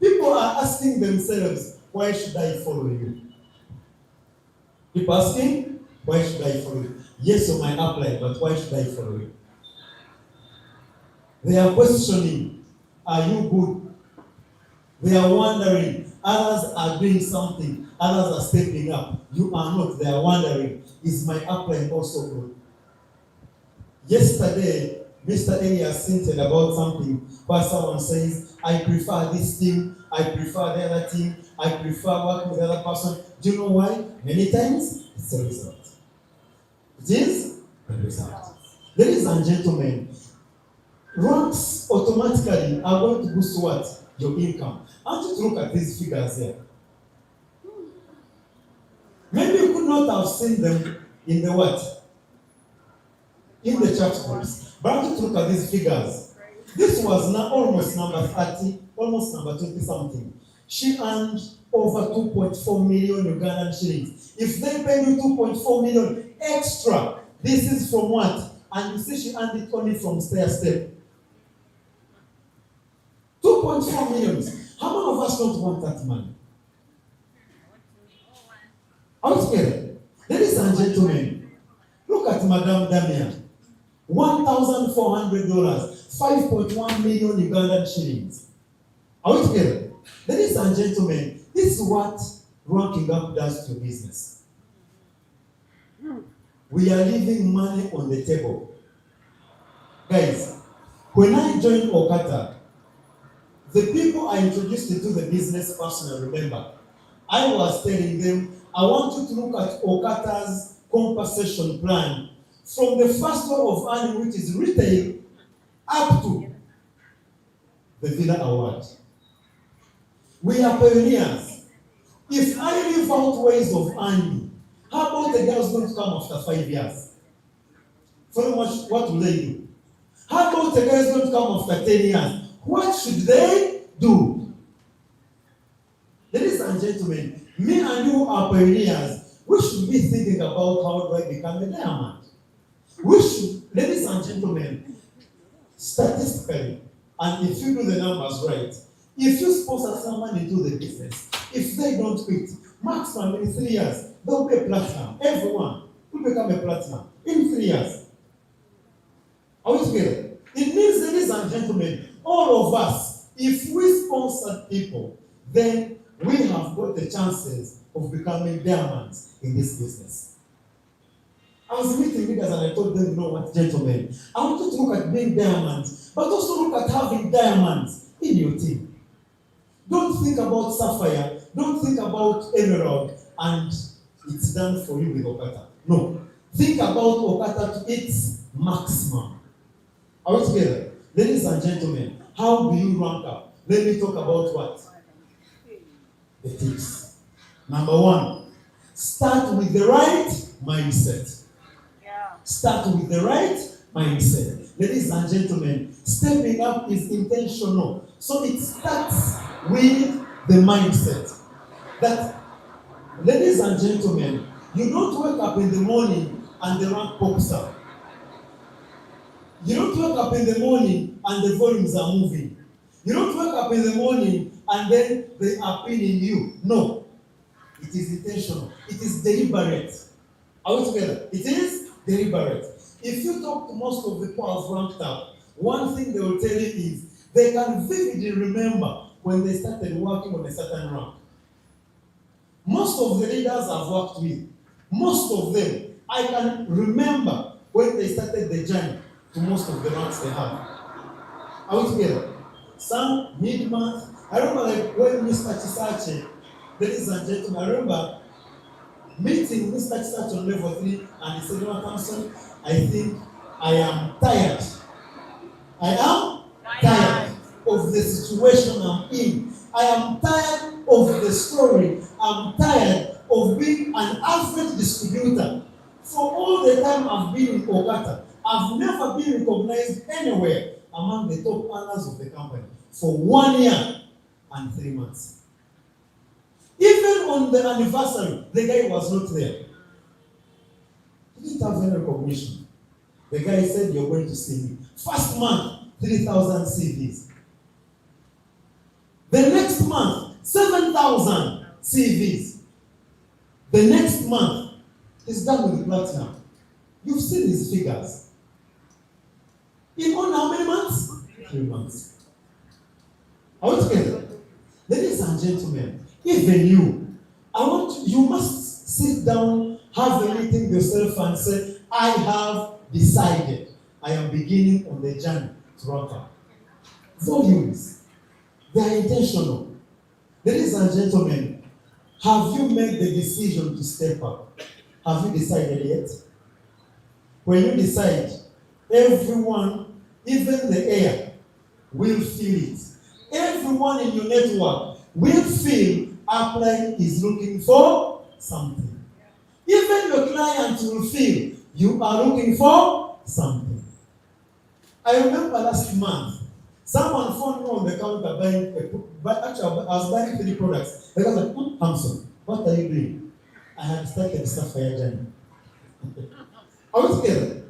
People are asking themselves, why should I follow you? People asking, why should I follow you? Yes, you might apply, but why should I follow you? They are questioning, are you good? They are wondering, others are doing something, others are stepping up. You are not. They are wondering, is my upline also good? Yesterday, Mr. Elias hinted about something where someone says, I prefer this team, I prefer the other team, I prefer working with the other person. Do you know why? Many times, it's a result. It is a result. Ladies and gentlemen, ranks automatically are going to boost what? Your income. I want you to look at these figures here. Maybe you could not have seen them in the what? In the church groups. But I want you to look at these figures. This was now almost number 30, almost number 20 something. She earned over 2.4 million Ugandan shillings. If they pay you 2.4 million extra, this is from what? And you see she earned it only from stair step. 2.4 millions. How many of us don't want that money? Altogether, ladies and gentlemen, look at Madame Damia. $1,400, 5.1 million Ugandan shillings. Are we together? Ladies and gentlemen, this is what ranking up does to business. We are leaving money on the table. Guys, when I joined OQATA, the people I introduced into the business personnel, remember, I was telling them, I want you to look at OQATA's compensation plan from the first one of earning, which is retail, up to the Villa Award. We are pioneers. If I leave out ways of earning, how about the girls going to come after 5 years? Very much, what will they do? How about the guys going to come after 10 years? What should they do? Ladies gentlemen, me and you are pioneers. We should be thinking about how do I become a diamond. We should, ladies and gentlemen, statistically, and if you do the numbers right, if you sponsor someone into the business, if they don't quit, maximum in 3 years, they'll be a platinum. Everyone will become a platinum in 3 years. Are we together? It means, ladies and gentlemen, all of us, if we sponsor people, then we have got the chances of becoming diamonds in this business. I was meeting leaders and I told them, you know what, gentlemen, I want you to look at being diamonds, but also look at having diamonds in your team. Don't think about sapphire, don't think about emerald, and it's done for you with OQATA. No. Think about OQATA to its maximum. Are we together? Ladies and gentlemen, how do you rank up? Let me talk about what? The tips. Number 1, start with the right mindset. Start with the right mindset. Ladies and gentlemen, stepping up is intentional. So it starts with the mindset. That, ladies and gentlemen, you don't wake up in the morning and the rank pops up. You don't wake up in the morning and the volumes are moving. You don't wake up in the morning and then they are pinning you. No. It is intentional. It is deliberate. Are we together? It is deliberate. If you talk to most of the powers ranked up, one thing they will tell you is they can vividly remember when they started working on a certain rank. Most of the leaders I've worked with, most of them, I can remember when they started the journey to most of the ranks they have. Are we together? Some mid-month. I remember like when Mr. Chisache, ladies and gentlemen, I remember meeting Mr. Chisache on level 3 and he said, you know, Thompson, I think I am tired. I am tired of the situation I'm in. I am tired of the story. I'm tired of being an average distributor. For all the time I've been in OQATA, I've never been recognized anywhere among the top earners of the company for 1 year and 3 months. Even on the anniversary, the guy was not there. He didn't have any recognition. The guy said, you're going to see me. First month, 3,000 CVs. The next month, 7,000 CVs. The next month, he's done with platinum. You've seen his figures. In only how many months? 3 months. Are we together? Ladies and gentlemen, even you, you must sit down, have a meeting with yourself and say, I have decided I am beginning on the journey to rank up. Volumes, they are intentional. Ladies and gentlemen, have you made the decision to step up? Have you decided yet? When you decide, everyone, even the air, will feel it. Everyone in your network will feel Upline is looking for something. Even your client will feel you are looking for something. I remember last month, someone phoned me on the counter actually I was buying 3 products. They was like, Thompson, what are you doing? I had started the Sapphire journey. Are we together?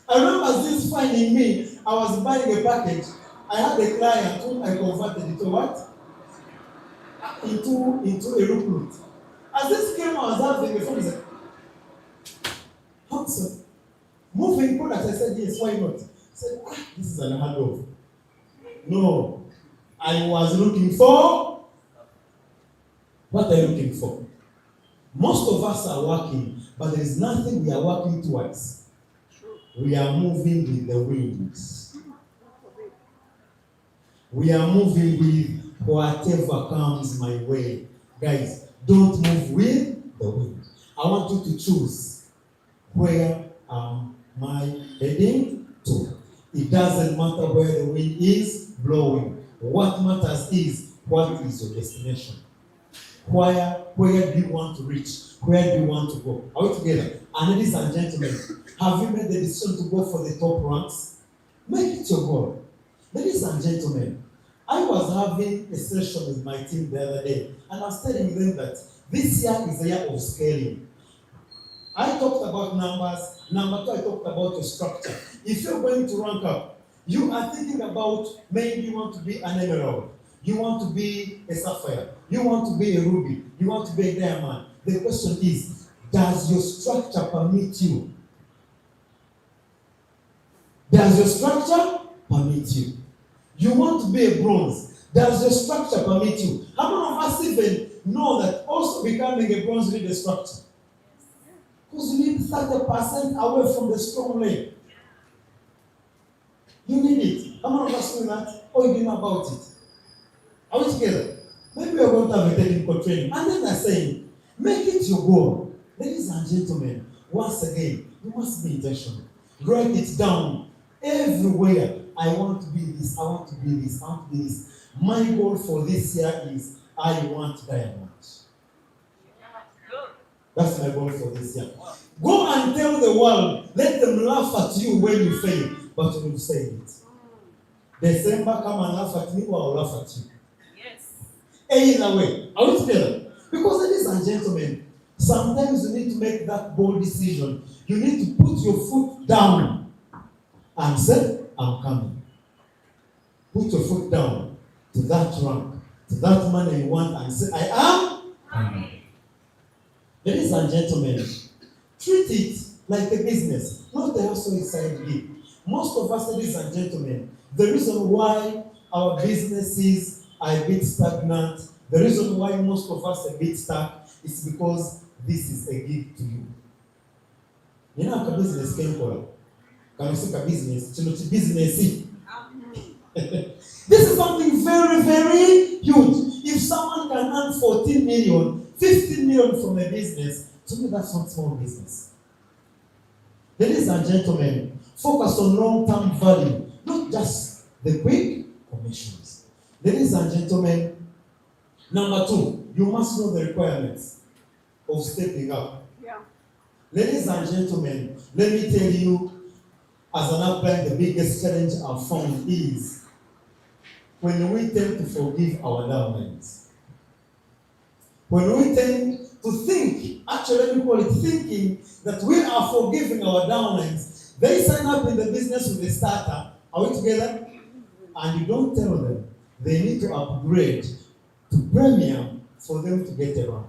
I remember this finding me, I was buying a package. I had a client whom I converted into what? Into a recruit. As this came, I was having a phone. He said, Thompson, moving products. I said, yes, why not? He said, this is an handover. No, I was looking for. What are you looking for? Most of us are working, but there is nothing we are working towards. We are moving with the winds. We are moving with whatever comes my way. Guys, don't move with the wind. I want you to choose, where am I heading to? It doesn't matter where the wind is blowing. What matters is, what is your destination? Where do you want to reach? Where do you want to go? Are we together? And ladies and gentlemen, have you made the decision to go for the top ranks? Make it your goal. Ladies and gentlemen, I was having a session with my team the other day, and I was telling them that this year is a year of scaling. I talked about numbers. Number two, I talked about the structure. If you're going to rank up, you are thinking about maybe you want to be an emerald, you want to be a sapphire, you want to be a ruby, you want to be a diamond. The question is, does your structure permit you? Does your structure permit you? You want to be a bronze. Does your structure permit you? How many of us even know that also becoming a bronze needs a structure? Because you need 30% away from the strong leg. You need it. How many of us know that? Or you know about it? Are we together? Maybe we are going to have a technical training. And then they're saying, make it your goal. Ladies and gentlemen, once again, you must be intentional. Write it down. Everywhere. I want to be this, I want to be this, I want to be this. My goal for this year is I want diamonds. That's my goal for this year. Go and tell the world, let them laugh at you when you fail, but you will say it. December, come and laugh at me or I'll laugh at you. Yes. Either way. Are we together? Because, ladies and gentlemen, sometimes you need to make that bold decision. You need to put your foot down and say, I'm coming. Put your foot down to that rank, to that money you want, and say, I am coming. Ladies and gentlemen, treat it like a business, not a hustle side gig. Most of us, ladies and gentlemen, the reason why our businesses are a bit stagnant, the reason why most of us are a bit stuck, is because this is a gig to you. You know, a business can call. Can you see a business? It's business. This is something very, very huge. If someone can earn 14 million, 15 million from a business, to me that's not small business. Ladies and gentlemen, focus on long-term value, not just the quick commissions. Ladies and gentlemen, number two, you must know the requirements of stepping up. Yeah. Ladies and gentlemen, let me tell you, as an upline, the biggest challenge I've found is when we tend to forgive our downlines. When we tend to think, actually we call it thinking, that we are forgiving our downlines. They sign up in the business with a starter. Are we together? And you don't tell them they need to upgrade to premium for them to get a rank.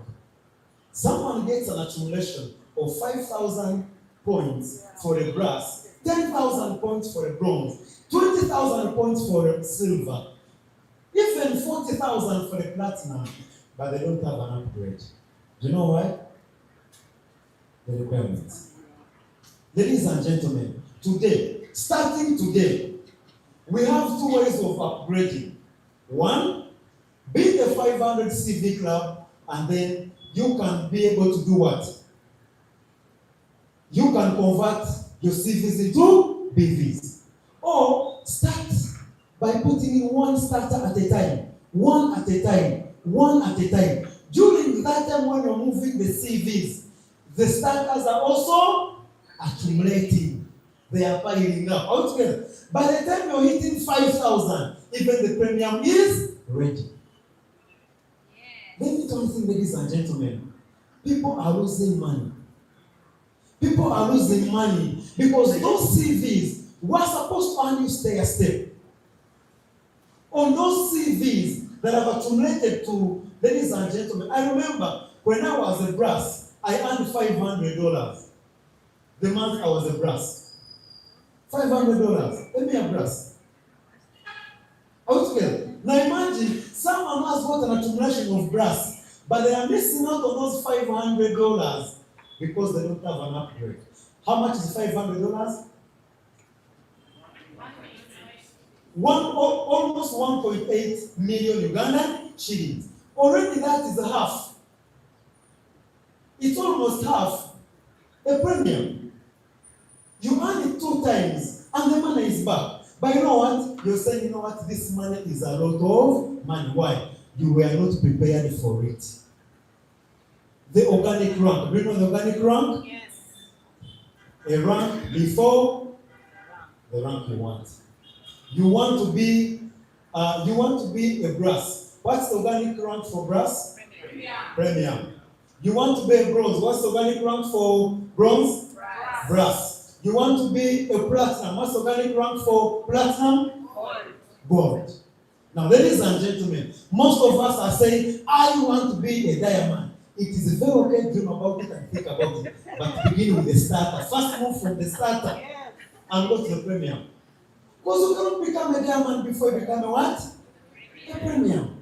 Someone gets an accumulation of 5,000 points for a brass, 10,000 points for a bronze, 20,000 points for a silver, even 40,000 for a platinum, but they don't have an upgrade. Do you know why? The requirements. Ladies and gentlemen, today, starting today, we have two ways of upgrading. One, be the 500 CV club, and then you can be able to do what? You can convert your CVs into BVs. Or start by putting in one starter at a time. One at a time. One at a time. During that time when you're moving the CVs, the starters are also accumulating. They are piling up. Altogether, by the time you're hitting 5,000, even the premium is ready. Let me tell you something, ladies and gentlemen. People are losing money. People are losing money because those CVs were supposed to earn you step. On those CVs that have accumulated to, ladies and gentlemen, I remember when I was a brass, I earned $500 the month I was a brass. $500. Let me a brass. Altogether. Now imagine someone has got an accumulation of brass, but they are missing out on those $500 because they don't have an upgrade. How much is $500? Almost 1.8 million Ugandan shillings. Already that is half. It's almost half a premium. You earn it 2 times and the money is back. But you know what? You're saying, you know what? This money is a lot of money. Why? You were not prepared for it. The organic rank. Do you know the organic rank? Yes. A rank before the rank you want. You want to be You want to be a brass. What's the organic rank for brass? Premium. You want to be a bronze. What's the organic rank for bronze? Brass. You want to be a platinum. What's the organic rank for platinum? Gold. Now, ladies and gentlemen, most of us are saying, I want to be a diamond. It is a very okay dream about it and think about it. But begin with the starter. First move from the starter and go to the premium. Because you cannot become a diamond before you become a what? A premium.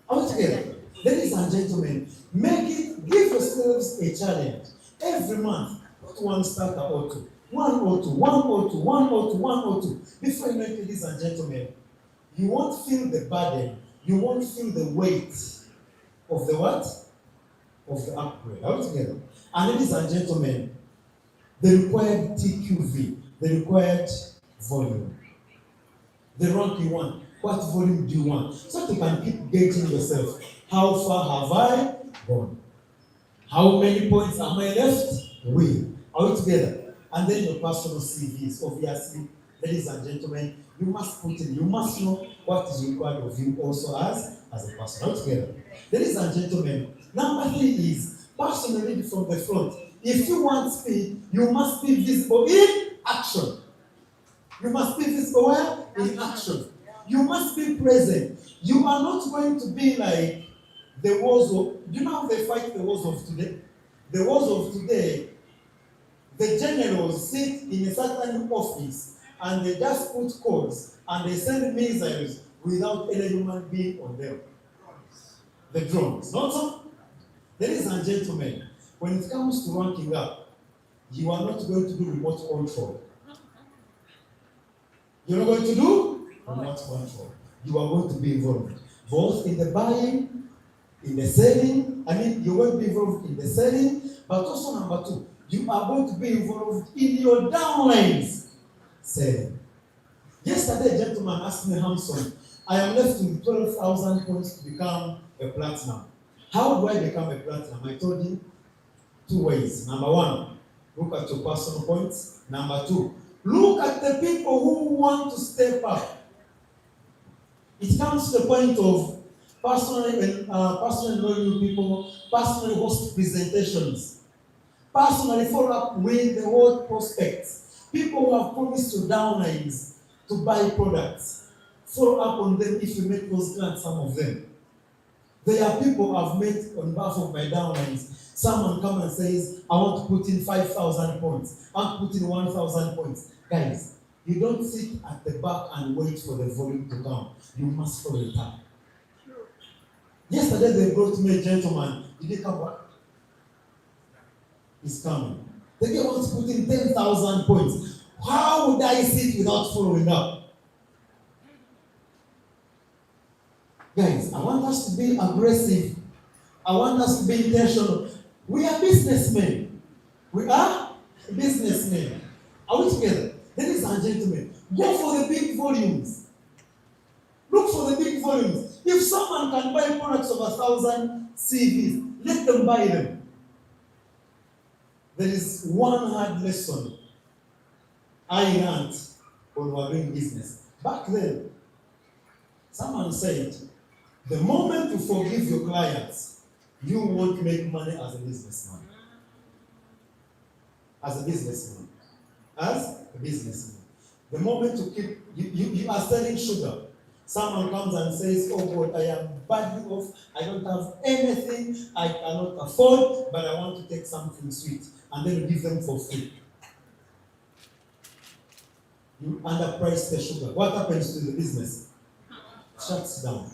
Are we together? Ladies and gentlemen, give yourselves a challenge. Every month, put one starter or two. One or two. Before you know it, ladies and gentlemen, you won't feel the burden. You won't feel the weight of the what? Of the upgrade. Are we together? And ladies and gentlemen, the required TQV, the required volume, the rank you want, what volume do you want? So that you can keep gauging yourself. How far have I gone? How many points am I left with? Are we together? And then your personal CVs, obviously, ladies and gentlemen, you must put in, you must know what is required of you also as a person. Are we together? Ladies and gentlemen, number 3 is personally from the front. If you want speed, you must be visible in action. You must be visible where? In action. You must be present. You are not going to be like the wars of, do you know how they fight the wars of today? The wars of today, the generals sit in a certain office and they just put codes and they send missiles without any human being on them. The drones, not so? Ladies and gentlemen, when it comes to ranking up, you are not going to do remote control. You're not going to do remote control. You are going to be involved both in the buying, in the selling. You're going to be involved in the selling, but also number 2, you are going to be involved in your downlines selling. Yesterday, a gentleman asked me, Hanson, I am left with 12,000 points to become a platinum. How do I become a platinum? I told him 2 ways. Number 1, look at your personal points. Number 2, look at the people who want to step up. It comes to the point of personally knowing people, personally host presentations, personally follow up with the whole prospects. People who have promised you downlines to buy products. Follow up on them if you make those grants, some of them. There are people I've met on behalf of my downlines. Someone comes and says, I want to put in 5,000 points. I want to put in 1,000 points. Guys, you don't sit at the back and wait for the volume to come. You must follow it up. Yesterday they brought me a gentleman. Did he come back? He's coming. The guy wants to put in 10,000 points. How would I sit without following up? Guys, I want us to be aggressive. I want us to be intentional. We are businessmen. We are businessmen. Are we together? Ladies and gentlemen, go for the big volumes. Look for the big volumes. If someone can buy products of 1,000 CVs, let them buy them. There is one hard lesson I learned when we were doing business. Back then, someone said, the moment you forgive your clients, you won't make money as a businessman. As a businessman. As a businessman. The moment you are selling sugar, someone comes and says, oh God, I am badly off, I don't have anything, I cannot afford, but I want to take something sweet. And then you give them for free. You underprice the sugar. What happens to the business? It shuts down.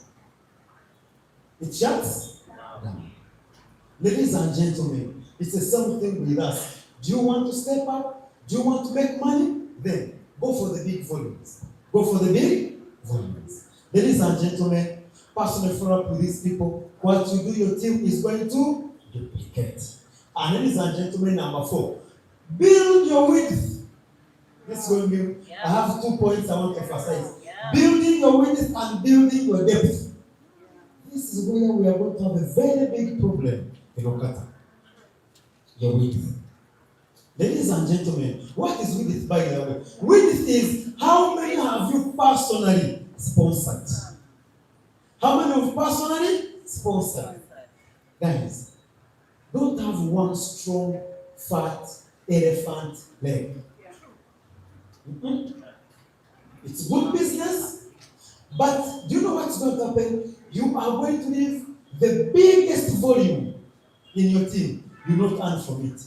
It shuts down. Ladies and gentlemen, it's the same thing with us. Do you want to step up? Do you want to make money? Then go for the big volumes. Go for the big volumes. Ladies and gentlemen, personally follow up with these people. What you do, your team is going to duplicate. And ladies and gentlemen, number 4, build your width. This is going to be, I have 2 points I want to emphasize. Building your width and building your depth. This is where we are going to have a very big problem in OQATA. Your width. Ladies and gentlemen, what is Width by the way? Width is how many have you personally sponsored? How many have you personally sponsored? Guys, don't have one strong, fat elephant leg. It's good business, but do you know what's going to happen? You are going to leave the biggest volume in your team. You not earn from it.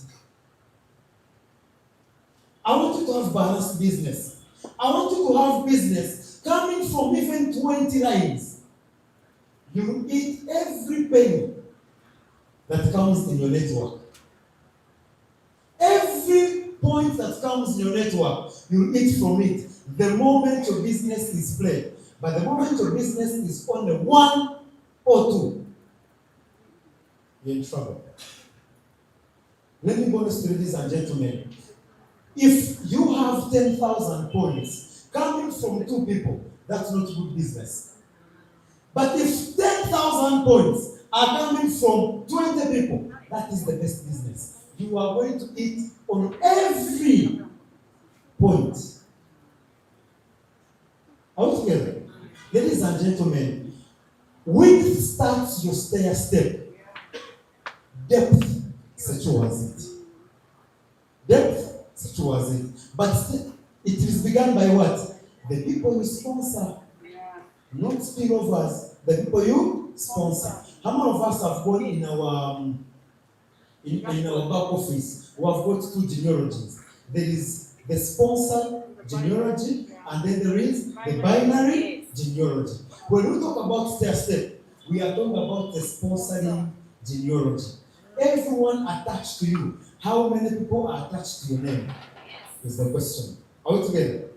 I want you to have balanced business. I want you to have business coming from even 20 lines. You eat every penny that comes in your network. Every point that comes in your network, you eat from it. The moment your business is played, but the moment your business is only 1 or 2, you're in trouble. Let me be honest, ladies and gentlemen. If you have 10,000 points coming from 2 people, that's not good business. But if 10,000 points are coming from 20 people, that is the best business. You are going to eat on every point. Are we together? Ladies and gentlemen, width starts your stair step. Depth secures it. Depth secures it. But it is begun by what? The people you sponsor. Not spillovers. The people you sponsor. How many of us have gone in our back office? We have got 2 genealogies. There is the sponsor genealogy, and then there is the binary genealogy. When we talk about stair step, we are talking about the sponsoring genealogy. Everyone attached to you. How many people are attached to your name? Is the question. Are we together?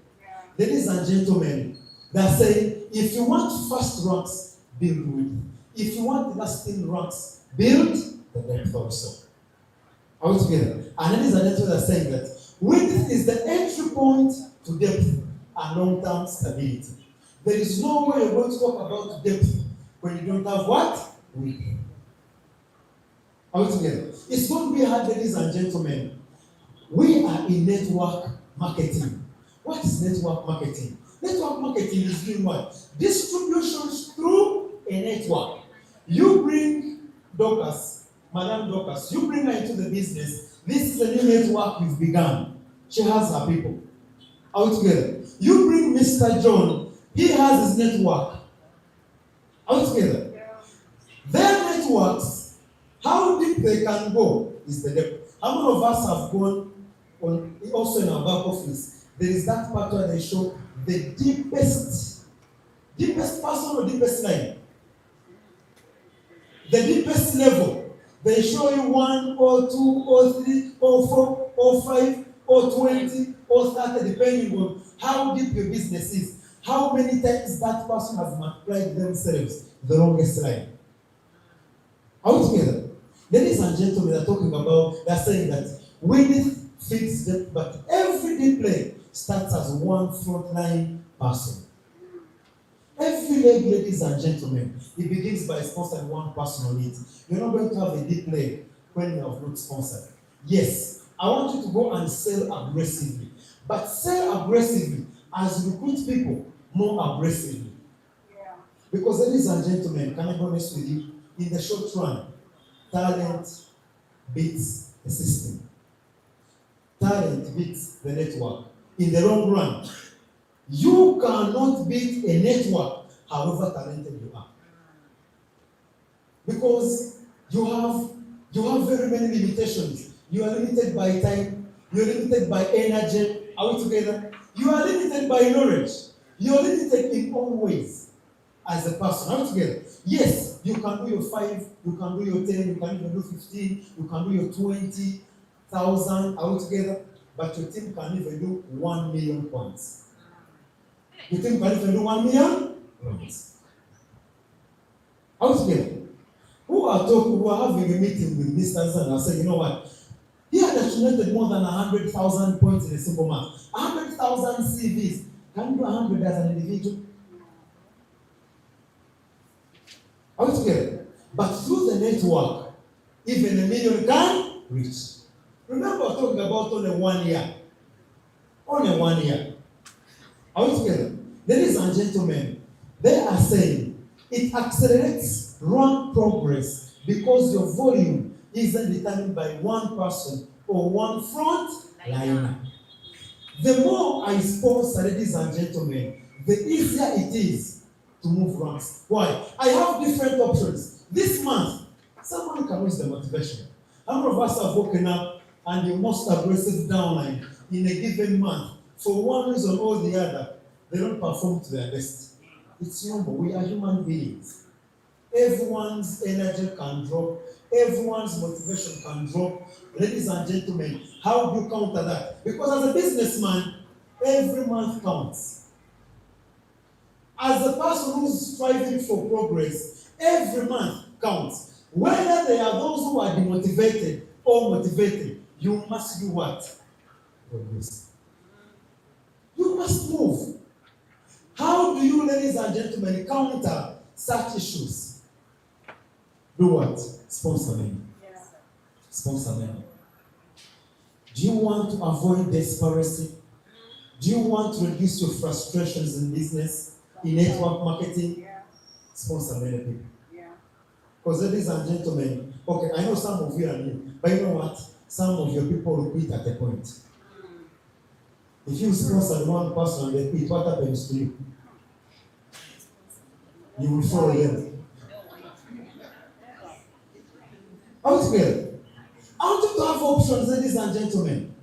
Ladies and gentlemen, they are saying, if you want fast ranks, build width. If you want lasting ranks, build the depth also. Are we together? And ladies and gentlemen, are saying that width is the entry point to depth and long-term stability. There is no way you're going to talk about depth when you don't have what? Width. Are we together? It's going to be hard, ladies and gentlemen. We are in network marketing. What is network marketing? Network marketing is doing what? Distributions through a network. You bring Dorcas, Madam Dorcas, you bring her into the business. This is a new network we've begun. She has her people. Are we together? You bring Mr. John, he has his network. Are we together? Their networks, how deep they can go is the depth. How many of us have gone on, also in our back office? There is that part where they show the deepest person or deepest line. The deepest level. They show you 1 or 2 or 3 or 4 or 5 or 20 or 30, depending on how deep your business is. How many times that person has multiplied themselves the longest line. Are we together? Ladies and gentlemen, they're talking about, they're saying that width fits depth, but every deep play starts as one frontline person. Every leg, ladies and gentlemen, it begins by sponsoring one person on it. You're not going to have a deep leg when you have not sponsored. Yes, I want you to go and sell aggressively, but sell aggressively as you recruit people more aggressively. Because, ladies and gentlemen, can I be honest with you? In the short run, talent beats the system. Talent beats the network. In the long run, you cannot beat a network however talented you are. Because you have very many limitations. You are limited by time, you are limited by energy. Are we together? You are limited by knowledge. You are limited in all ways as a person. Are we together? Yes, you can do your 5, you can do your 10, you can even do 15, you can do your 20,000. Are we together? But your team can even do 1 million points. Your team can even do 1 million points. Are we together? Who are having a meeting with Mr. Zan and saying, you know what? He had accumulated more than 100,000 points in a single month. 100,000 CVs. Can you do 100 as an individual? Are we together? But through the network, even 1 million can reach. Remember, we're talking about only 1 year. Only 1 year. Are we together? Ladies and gentlemen, they are saying it accelerates rank progress because your volume isn't determined by one person or one front liner. The more I sponsor, ladies and gentlemen, the easier it is to move ranks. Why? I have different options. This month, someone can use the motivation. How many of us have woken up and your most aggressive downline in a given month, for one reason or the other, they don't perform to their best? It's normal. We are human beings. Everyone's energy can drop. Everyone's motivation can drop. Ladies and gentlemen, how do you counter that? Because as a businessman, every month counts. As a person who's striving for progress, every month counts. Whether there are those who are demotivated or motivated, you must do what? Progress. You must move. How do you, ladies and gentlemen, counter such issues? Do what? Sponsor them. Sponsor them. Do you want to avoid desperation? Do you want to reduce your frustrations in business, in network marketing? Sponsor many people. Because ladies and gentlemen, okay, I know some of you are new, but you know what? Some of your people will quit at a point. If you sponsor one person and they quit, what happens to you? You will follow them. Out together. I want you to have options, ladies and gentlemen.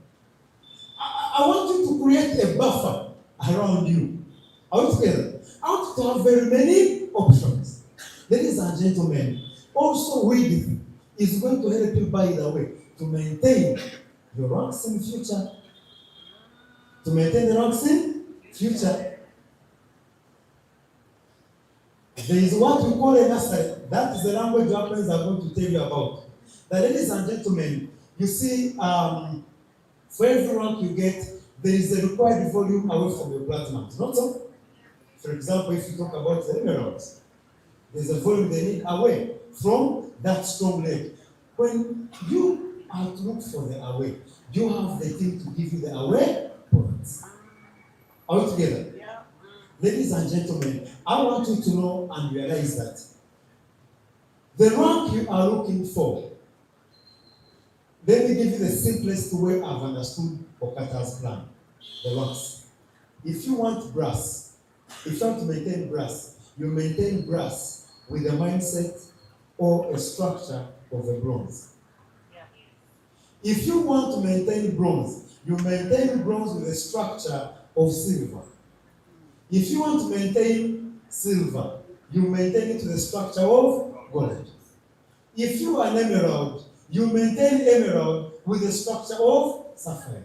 I want you to create a buffer around you. Out together. I want you to have very many options. Ladies and gentlemen, also reading is going to help you, by the way, to maintain your ranks in future. To maintain the ranks in future. There is what we call a nursery. That is the language our parents are going to tell you about. That, ladies and gentlemen, you see, for every rank you get, there is a required volume away from your platinum. Not so? For example, if you talk about the emeralds, there's a volume they need away from that strong leg. When you are to look for the away, you have the team to give you the away points. Are we together? Yeah. Ladies and gentlemen, I want you to know and realize that the rank you are looking for, let me give you the simplest way I've understood OQATA's plan. The ranks. If you want brass, if you want to maintain brass, you maintain brass with a mindset or a structure of a bronze. If you want to maintain bronze, you maintain bronze with a structure of silver. If you want to maintain silver, you maintain it with a structure of gold. If you are an emerald, you maintain emerald with a structure of sapphire.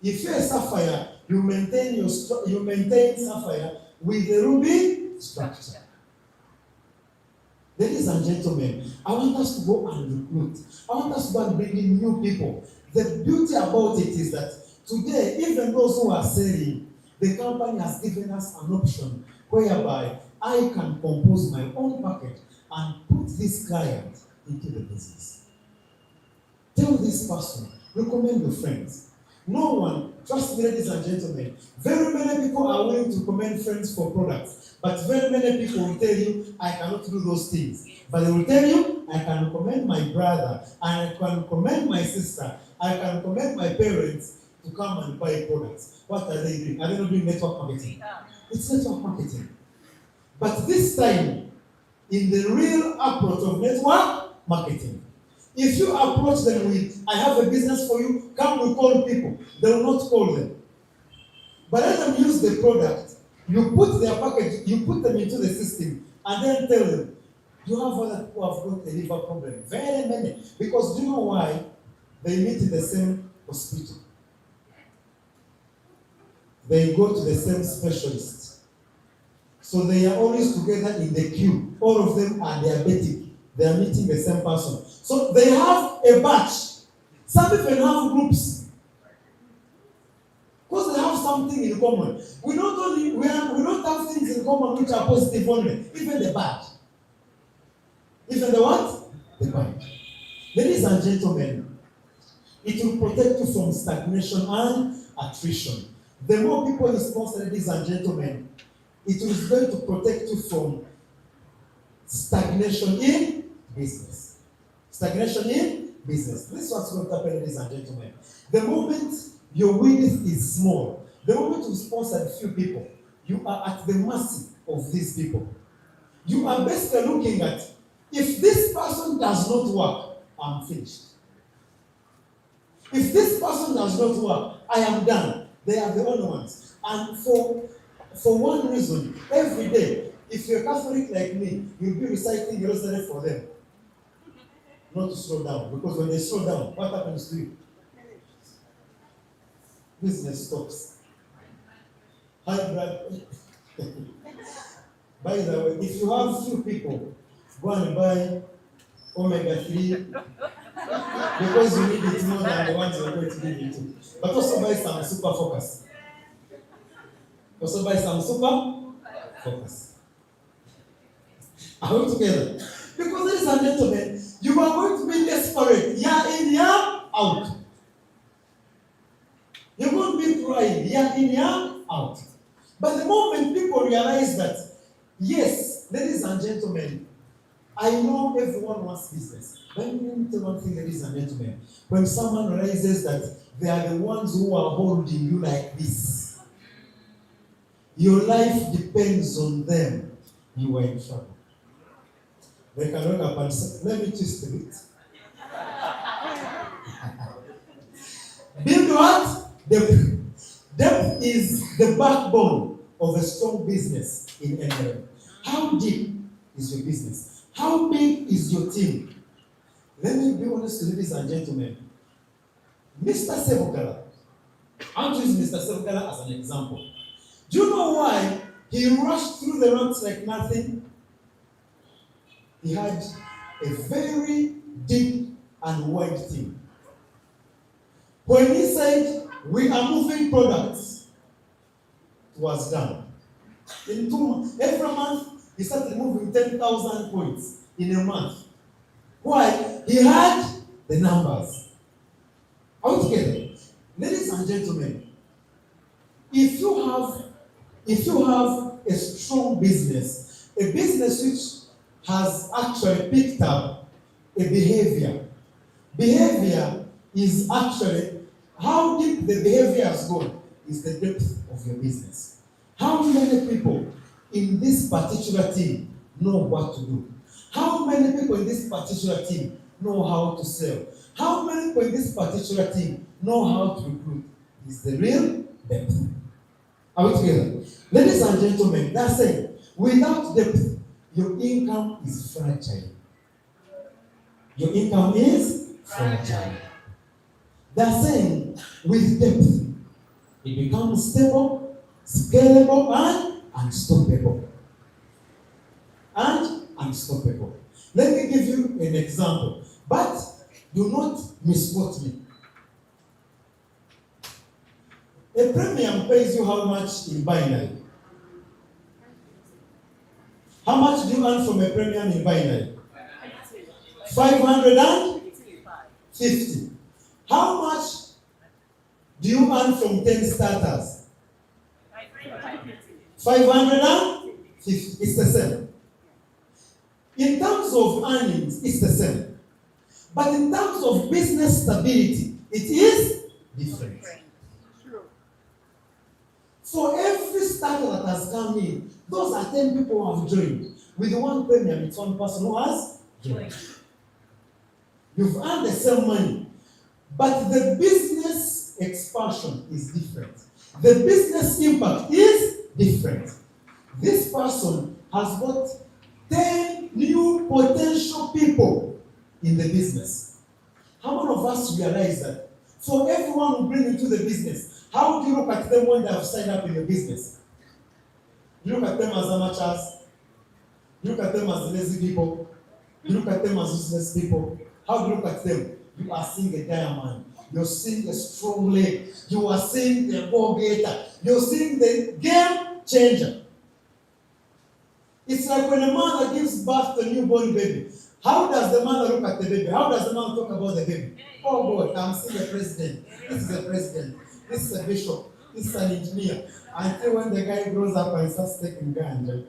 If you're a sapphire, you maintain sapphire with a ruby structure. Ladies and gentlemen, I want us to go and recruit. I want us to go and bring in new people. The beauty about it is that today, even those who are selling, the company has given us an option whereby I can compose my own package and put this client into the business. Tell this person, recommend your friends. No one, trust me, ladies and gentlemen, very many people are willing to recommend friends for products, but very many people will tell you, I cannot do those things. But they will tell you, I can recommend my brother, and I can recommend my sister, I can recommend my parents to come and buy products. What are they doing? Are they not doing network marketing? It's network marketing. But this time, in the real approach of network marketing, if you approach them with, I have a business for you, come we call people, they will not call them. But let them use the product. You put their package, you put them into the system, and then tell them, you have other people who have got a liver problem. Very many. Because do you know why? They meet in the same hospital. They go to the same specialist. So they are always together in the queue. All of them are diabetic. They are meeting the same person. So they have a batch. Some even have groups. Because they have something in common. We don't have things in common which are positive only. Even the bad. Even the what? The bad. Ladies and gentlemen, It will protect you from stagnation and attrition. The more people you sponsor, ladies and gentlemen, it is going to protect you from stagnation in business. Stagnation in business. This is what's going to happen, ladies and gentlemen. The moment your width is small, the moment you sponsor a few people, you are at the mercy of these people. You are basically looking at, if this person does not work, I'm finished. If this person does not work, I am done. They are the only ones. And for one reason, every day, if you're Catholic like me, you'll be reciting the rosary for them. Not to slow down, because when they slow down, what happens to you? Business stops. High blood. By the way, if you have few people, go and buy omega-3 because you need it more than the ones you're going to give it to. But also buy some super focus. Also buy some super focus. Are we together? Because, ladies and gentlemen, you are going to be desperate. Year in, year out. You're going to be crying year in, year out. But the moment people realize that, yes, ladies and gentlemen, I know everyone wants business. Let me tell one thing, ladies and gentlemen. When someone realizes that they are the ones who are holding you like this, your life depends on them, you are in trouble. They can look up and say, let me twist a bit. Build what? Depth is the backbone of a strong business in any area. How deep is your business? How big is your team? Let me be honest, ladies and gentlemen. Mr. Sebukala, I'm using Mr. Sebukala as an example. Do you know why he rushed through the ranks like nothing? He had a very deep and wide team. When he said, we are moving products, it was done. In 2 months, every month, he started moving 10,000 points in a month. Why? He had the numbers. Are we together? Ladies and gentlemen, if you have a strong business, a business which has actually picked up a behavior. Behavior is actually how deep the behavior has gone is the depth of your business. How many people in this particular team know what to do? How many people in this particular team know how to sell? How many people in this particular team know how to recruit? Is the real depth. Are we together? Ladies and gentlemen, that's it. Without depth, your income is fragile. Your income is fragile. They're saying with depth, it becomes stable, scalable, and unstoppable. And unstoppable. Let me give you an example, but do not misquote me. A premium pays you how much in binary? How much do you earn from a premium in binary? 550. How much do you earn from 10 starters? 550. It's the same. In terms of earnings, it's the same. But in terms of business stability, it is different. For every starter that has come in, those are 10 people who have joined. With the one premium, it's one person who has joined. You've earned the same money, but the business expansion is different. The business impact is different. This person has got 10 new potential people in the business. How many of us realize that? For everyone who bring into the business, how do you look at them when they have signed up in your business? You look at them as amateurs. You look at them as lazy people. You look at them as useless people. How do you look at them? You are seeing a diamond. You're seeing a strong leg. You are seeing the go-getter. You're seeing the game changer. It's like when a mother gives birth to a newborn baby. How does the mother look at the baby? How does the mother talk about the baby? Oh God, I'm seeing a president. This is a president. This is a bishop. This is an engineer. Until when the guy grows up and starts taking ganja.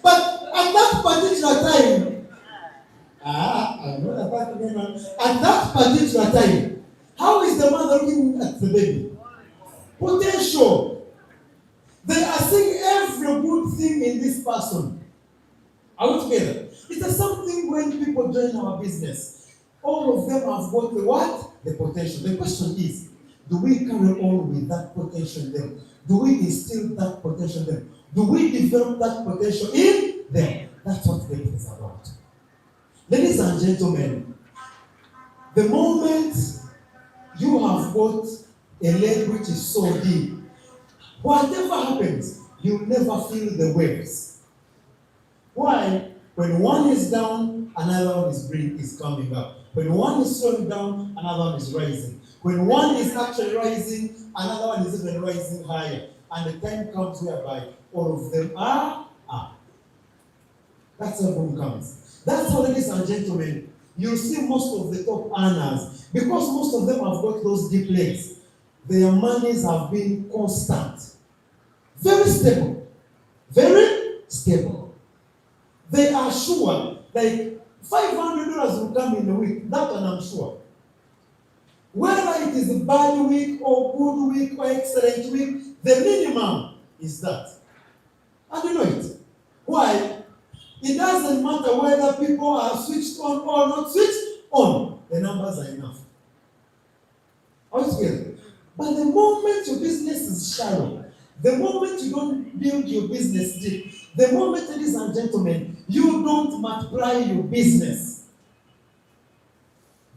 But at that particular time, I'm not about to get on. At that particular time, how is the mother looking at the baby? Potential. They are seeing every good thing in this person. Are we together? It is something when people join our business. All of them have got the what? The potential. The question is, do we carry on with that potential in them? Do we instill that potential in them? Do we develop that potential in them? That's what depth is about. Ladies and gentlemen, the moment you have got a leg which is so deep, whatever happens, you never feel the waves. Why? When one is down, another one is coming up. When one is slowing down, another one is rising. When one is actually rising, another one is even rising higher. And the time comes whereby all of them are up. That's how boom comes. That's how, ladies and gentlemen, you see most of the top earners, because most of them have got those deep legs, their monies have been constant. Very stable. Very stable. They are sure, like $500 will come in a week. That one I'm sure. Whether it is a bad week or good week or excellent week, the minimum is that. And you know it. Why? It doesn't matter whether people are switched on or not switched on. The numbers are enough. Altogether. But the moment your business is shallow, the moment you don't build your business deep, the moment, ladies and gentlemen, you don't multiply your business,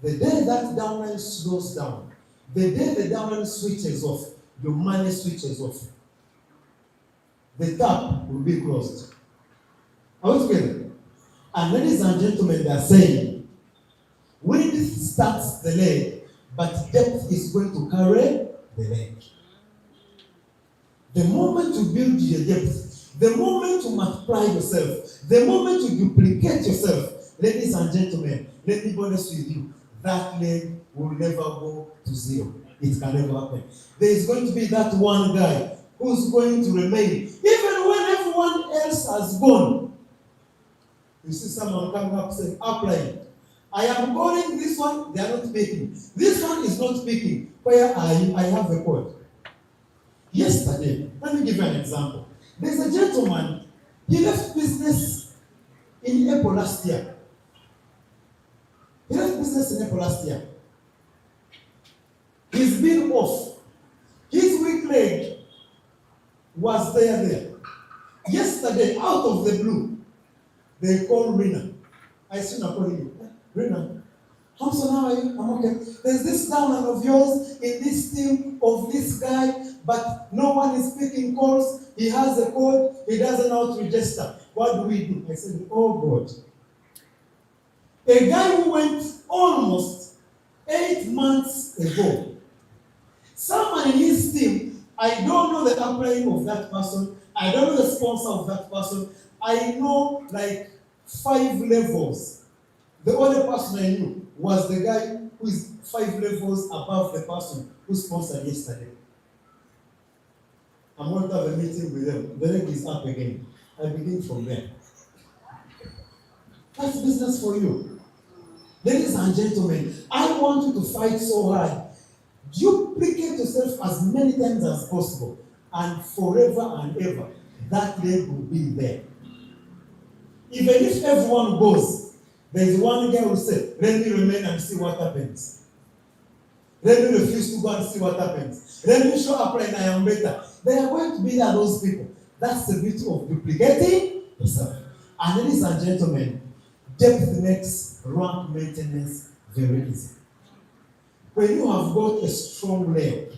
the day that downline slows down, the day the downline switches off, your money switches off, the tap will be closed. Are we together? And ladies and gentlemen, they are saying, wind starts the leg, but depth is going to carry the leg. The moment you build your depth, the moment you multiply yourself, the moment you duplicate yourself, ladies and gentlemen, let me be honest with you, that leg will never go to zero. It can never happen. There is going to be that one guy who's going to remain, even when everyone else has gone. You see someone coming up saying, applying. I am calling this one, they are not speaking. This one is not speaking. Where are you? I have a code. Yesterday, let me give you an example. There's a gentleman, he left business in April last year. He left business in April last year. He's been off. His weak leg was there. Yesterday, out of the blue, they called Rina. I soon are calling you. Rina, Hamson, how are you? I'm okay. There's this downline of yours in this team of this guy, but no one is picking calls. He has a code. He doesn't know how to register. What do we do? I said, oh God. A guy who went almost 8 months ago, someone in his team, I don't know the upline of that person. I don't know the sponsor of that person. I know like 5 levels. The only person I knew was the guy who is 5 levels above the person who sponsored yesterday. I'm going to have a meeting with them. The leg is up again. I begin from there. That's business for you. Ladies and gentlemen, I want you to fight so hard. Duplicate yourself as many times as possible. And forever and ever, that leg will be there. Even if everyone goes, there is one guy who will say, let me remain and see what happens. Let me refuse to go and see what happens. Let me show up like I am better. They are going to be there, those people. That's the beauty of duplicating yourself. And ladies and gentlemen, depth makes rank maintenance very easy. When you have got a strong leg,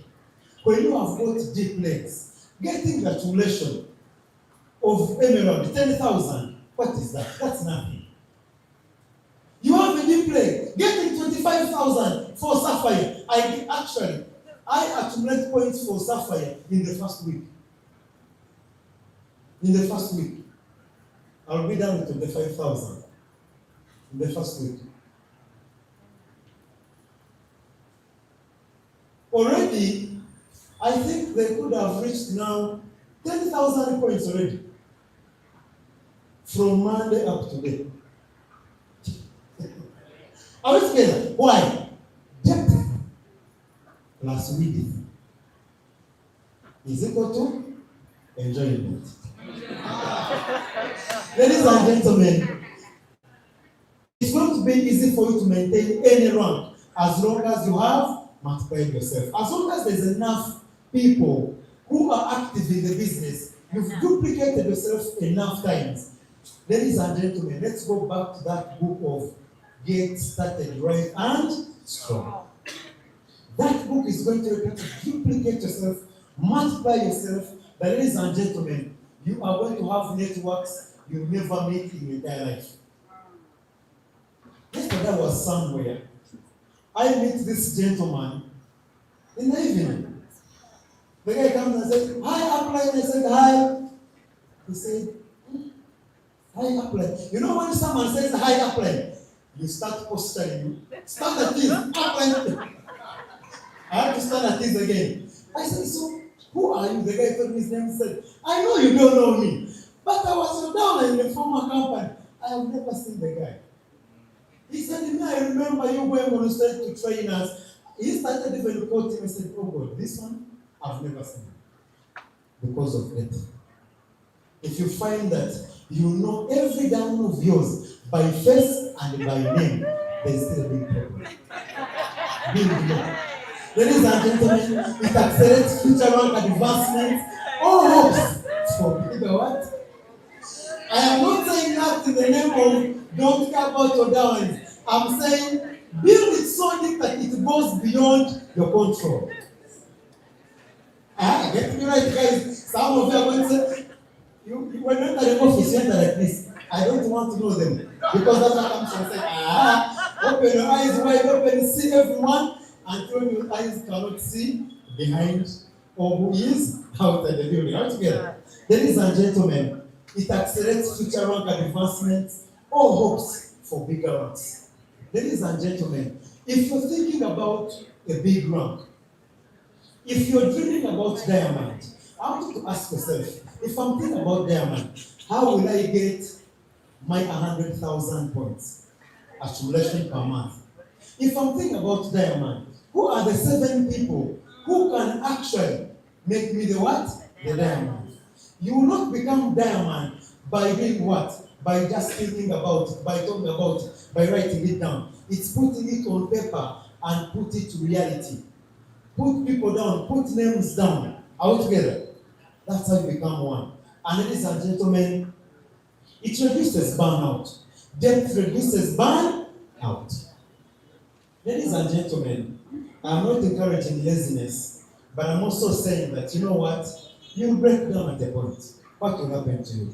when you have got deep legs, getting gratulation of emerald 10,000, what is that? That's nothing. You have a deep leg, getting 25,000 for sapphire. I accumulate points for sapphire in the first week. In the first week, I'll be down to the 5,000 in the first week. already, I think they could have reached now 10,000 points already. From Monday up to today. Are we together? Why? Depth plus width is equal to enjoyment. Ladies and gentlemen, it's going to be easy for you to maintain any rank as long as you have multiplied yourself. As long as there's enough people who are active in the business, you've duplicated yourself enough times. Ladies and gentlemen, let's go back to that book of Get Started Right and Strong. That book is going to help you duplicate yourself, multiply yourself. But ladies and gentlemen, you are going to have networks you never meet in your entire life. Yesterday I was somewhere. I met this gentleman in the evening. The guy comes and says, "Hi, Upline." I said, "Hi." He said, "Hi, Upline." You know when someone says, "Hi, Upline," you start posturing. Stand at this, Upline. I have to stand at this again. I said, "So, who are you?" The guy told me his name. He said, "I know you don't know me, but I was down in the former company. I have never seen the guy." He said, "I remember you going on the stage to train us." He started even quoting and said, "Oh God, this one I've never seen." Because of it. If you find that you know every down of yours by face and by name, there's still a big problem. Big problem. Ladies and gentlemen, it accelerates future rank advancement. All hopes for bigger what? I am not saying that in the name of don't care about your downs. I'm saying build it so deep that it goes beyond your control. Get me right, guys. Some of you are going to say, you were not at the office, you enter like this. I don't want to know them. Because that's what I'm trying to say. Open your eyes wide open, see everyone, until your eyes cannot see behind or who is outside the building. All together. Ladies and gentlemen, it accelerates future rank advancement, all hopes for bigger ranks. Ladies and gentlemen, if you're thinking about a big rank, if you're dreaming about diamond, I want you to ask yourself, if I'm thinking about diamond, how will I get my 100,000 points accumulation per month? If I'm thinking about diamond, who are the 7 people who can actually make me the what? The diamond. You will not become diamond by doing what? By just thinking about it, by talking about it, by writing it down. It's putting it on paper and put it to reality. Put people down, put names down. Are we together? That's how you become one. And ladies and gentlemen, it reduces burnout. Depth reduces burnout. Ladies and gentlemen, I'm not encouraging laziness, but I'm also saying that, you know what? You'll break down at a point. What will happen to you?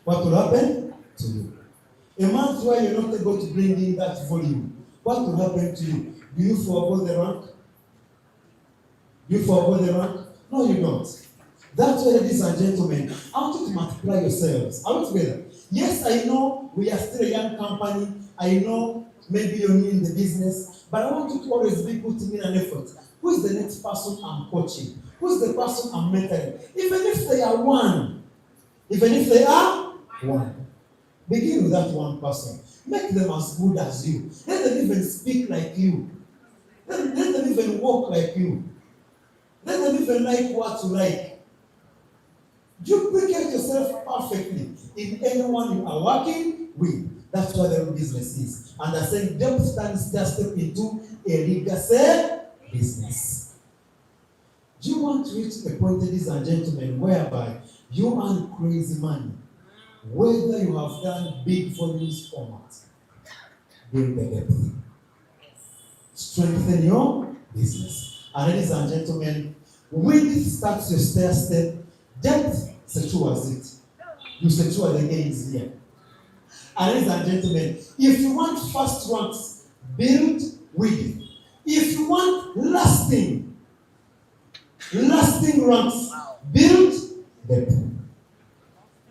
What will happen to you? A month where you're not able to bring in that volume, what will happen to you? Do you forego the rank? Do you forego the rank? No, you don't. That's why, ladies and gentlemen, I want you to multiply yourselves. Are we together? Yes, I know we are still a young company. I know maybe you're new in the business, but I want you to always be putting in an effort. Who is the next person I'm coaching? Who's the person I'm mentoring? Even if they are one. Even if they are one. Begin with that one person. Make them as good as you. Let them even speak like you. Let them even walk like you. Let them even like what you like. Duplicate yourself perfectly in anyone you are working with. That's what their business is. And they're saying depth stands just step into a legacy business. Do you want to reach the point, ladies and gentlemen, whereby you earn crazy money, whether you have done big volumes or not? Build the depth. Strengthen your business. And ladies and gentlemen, width starts your stair step, depth secures it. You secure the gains here. And ladies and gentlemen, if you want fast ranks, build width. If you want lasting ranks, build depth.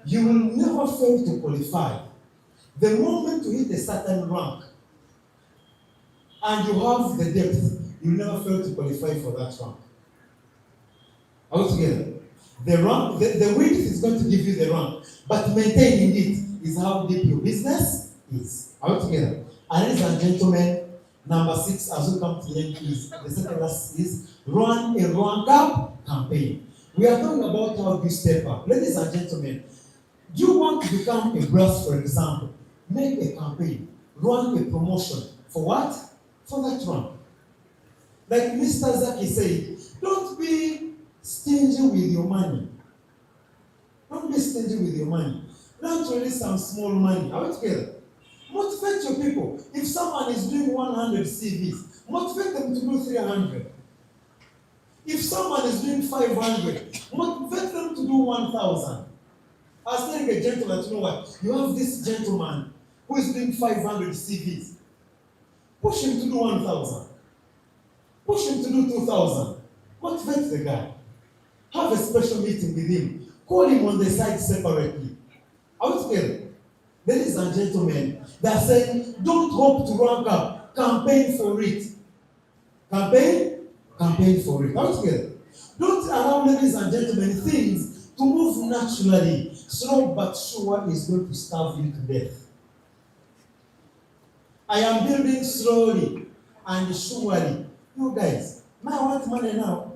You will never fail to qualify. The moment you hit a certain rank and you have the depth, you never fail to qualify for that rank. Are we together? The rank, the width is going to give you the rank, but maintaining it is how deep your business is. Are we together? And ladies and gentlemen, number 6, as we come to the end, is the second last is run a rank up campaign. We are talking about how you step up. Ladies and gentlemen, do you want to become a brass, for example? Make a campaign, run a promotion. For what? For that rank. Like Mr. Zaki said, don't be stingy with your money. Don't be stingy with your money. Don't release some small money. Are we together? Motivate your people. If someone is doing 100 CVs, motivate them to do 300. If someone is doing 500, motivate them to do 1,000. I was telling a gentleman, you know what? You have this gentleman who is doing 500 CVs. Push him to do 1,000. Push him to do 2,000. Motivate the guy. Have a special meeting with him. Call him on the side separately. Are we together? Ladies and gentlemen, they are saying, don't hope to rank up. Campaign for it. Campaign for it. Are we together? Don't allow, ladies and gentlemen, things to move naturally. Slow but sure is going to starve you to death. I am building slowly and surely. You guys, now I want money now.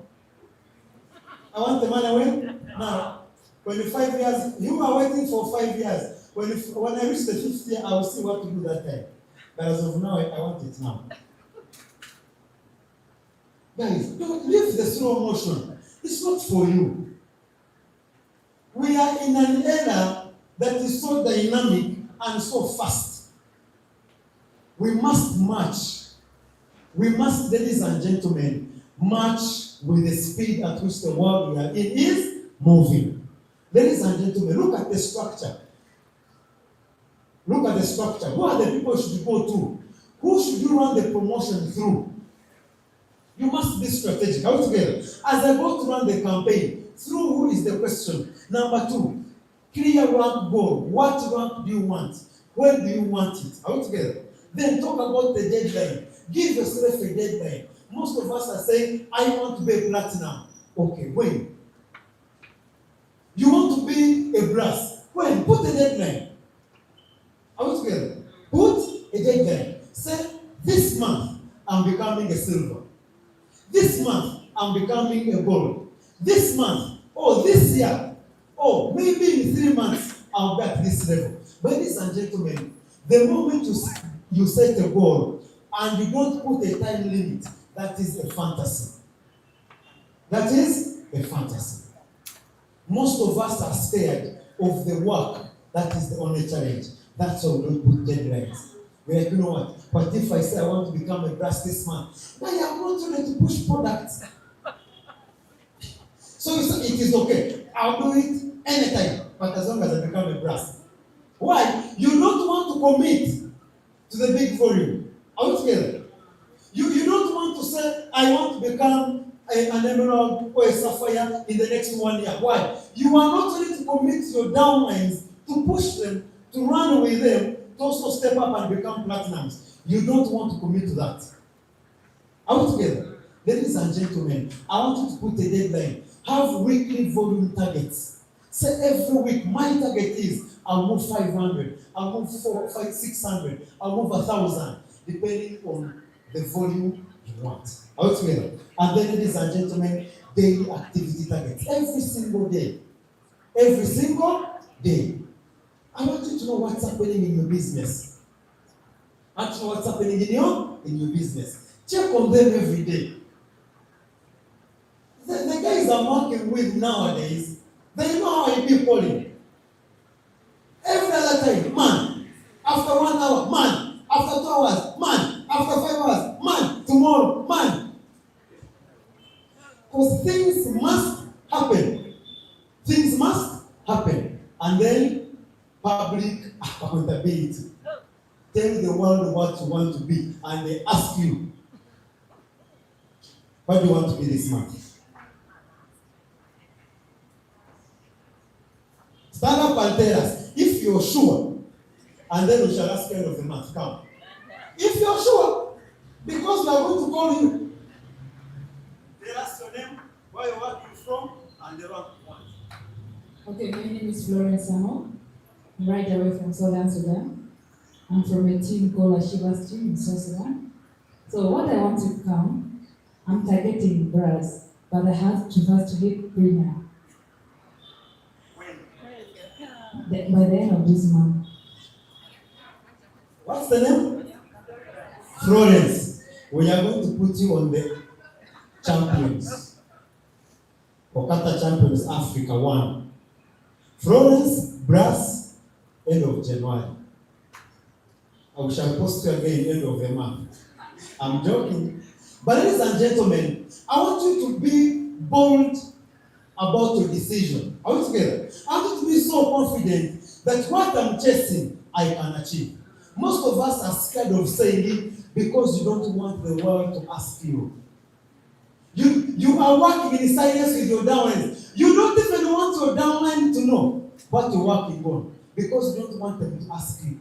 I want the money when? Now. When 5 years, you are waiting for 5 years. When I reach the 5th year, I will see what to do that time. But as of now, I want it now. Guys, don't leave the slow motion. It's not for you. We are in an era that is so dynamic and so fast. We must march. We must, ladies and gentlemen, march with the speed at which the world we are in is moving. Ladies and gentlemen, look at the structure. Look at the structure. Who are the people you should go to? Who should you run the promotion through? You must be strategic. Are we together? As I go to run the campaign, through who is the question? Number 2, clear rank goal. What rank do you want? When do you want it? Are we together? Then talk about the deadline. Give yourself a deadline. Most of us are saying, I want to be a platinum. Okay, when? You want to be a brass. When? Put a deadline. Are we together? Put a deadline. Say, this month, I'm becoming a silver. This month, I'm becoming a gold. This month, this year, maybe in 3 months, I'll be at this level. Ladies and gentlemen, the moment you set a goal and you don't put a time limit, that is a fantasy. That is a fantasy. Most of us are scared of the work that is the only challenge. That's why we don't put deadlines. We're like, you know what? But if I say I want to become a brass this month, I am not ready to push products. So you say it is okay. I'll do it anytime, but as long as I become a brass. Why? You don't want to commit to the big volume. Are we together? You don't want to say, I want to become an emerald or a sapphire in the next 1 year. Why? You are not ready to commit your downlines, to push them, to run with them, to also step up and become platinums. You don't want to commit to that. Are we together? Ladies and gentlemen, I want you to put a deadline. Have weekly volume targets. Say every week, my target is, I'll move 500, I'll move 400, 600, I'll move 1,000, depending on the volume you want. Are we together? And then, ladies and gentlemen, daily activity targets. Every single day. Every single day. I want you to know what's happening in your business. I want to know what's happening in your business. Check on them every day. The guys I'm working with nowadays, they know how I be calling. Every other time, man. After 1 hour, man. After 2 hours, man. After 5 hours, man. Tomorrow, man. Because things must happen. Things must happen. And then, public accountability. Tell the world what you want to be. And they ask you, what do you want to be this month? Stand up and tell us, if you're sure, and then we shall ask end of the month, come. If you're sure, because we are going to call you, your name, where you are from, and the rank you want. Okay, my name is Florence Samo. I'm right away from Southern Sudan. I'm from a team called Ashiva's team in South Sudan. So what I want to come, I'm targeting brass, but I have to first hit premier. By the end of this month. What's the name? Florence. We are going to put you on the champions. OQATA Champions Africa 1. Florence, brass, end of January. I shall post you again end of the month. I'm joking. But ladies and gentlemen, I want you to be bold about your decision. Are we together? I want you to be so confident that what I'm chasing, I can achieve. Most of us are scared of saying it because you don't want the world to ask you. You are working in silence with your downlines. You don't even want your downline to know what you're working on because you don't want them to ask you.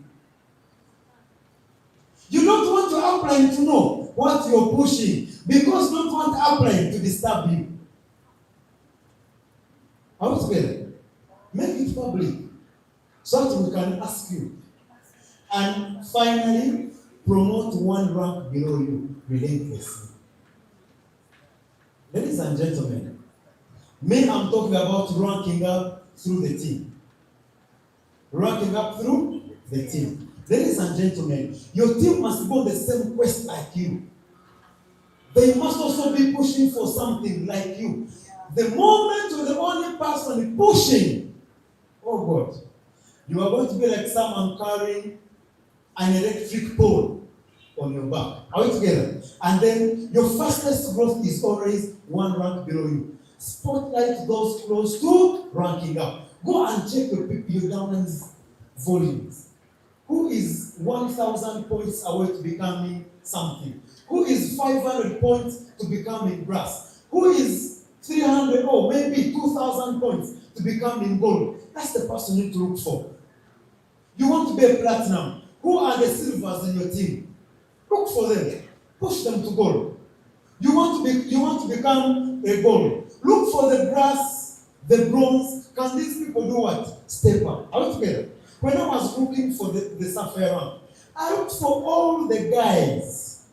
You don't want your upline to know what you're pushing because you don't want upline to disturb you. Are we together? Make it public so that we can ask you. And finally, promote one rank below you relentlessly. Ladies and gentlemen, me, I'm talking about ranking up through the team. Ranking up through the team. Ladies and gentlemen, your team must go on the same quest like you. They must also be pushing for something like you. The moment you're the only person pushing, oh God, you are going to be like someone carrying an electric pole on your back. Are we together? And then your fastest growth is always one rank below you. Spotlight those close to ranking up. Go and check your downline's volumes. Who is 1,000 points away to becoming something? Who is 500 points to becoming brass? Who is 300 or maybe 2,000 points to becoming gold? That's the person you need to look for. You want to be a platinum. Who are the silvers in your team? Look for them. Push them to gold. You want to become a gold. Look for the brass, the bronze. Can these people do what? Step up. Are we together? When I was looking for the sapphire rank, I looked for all the guys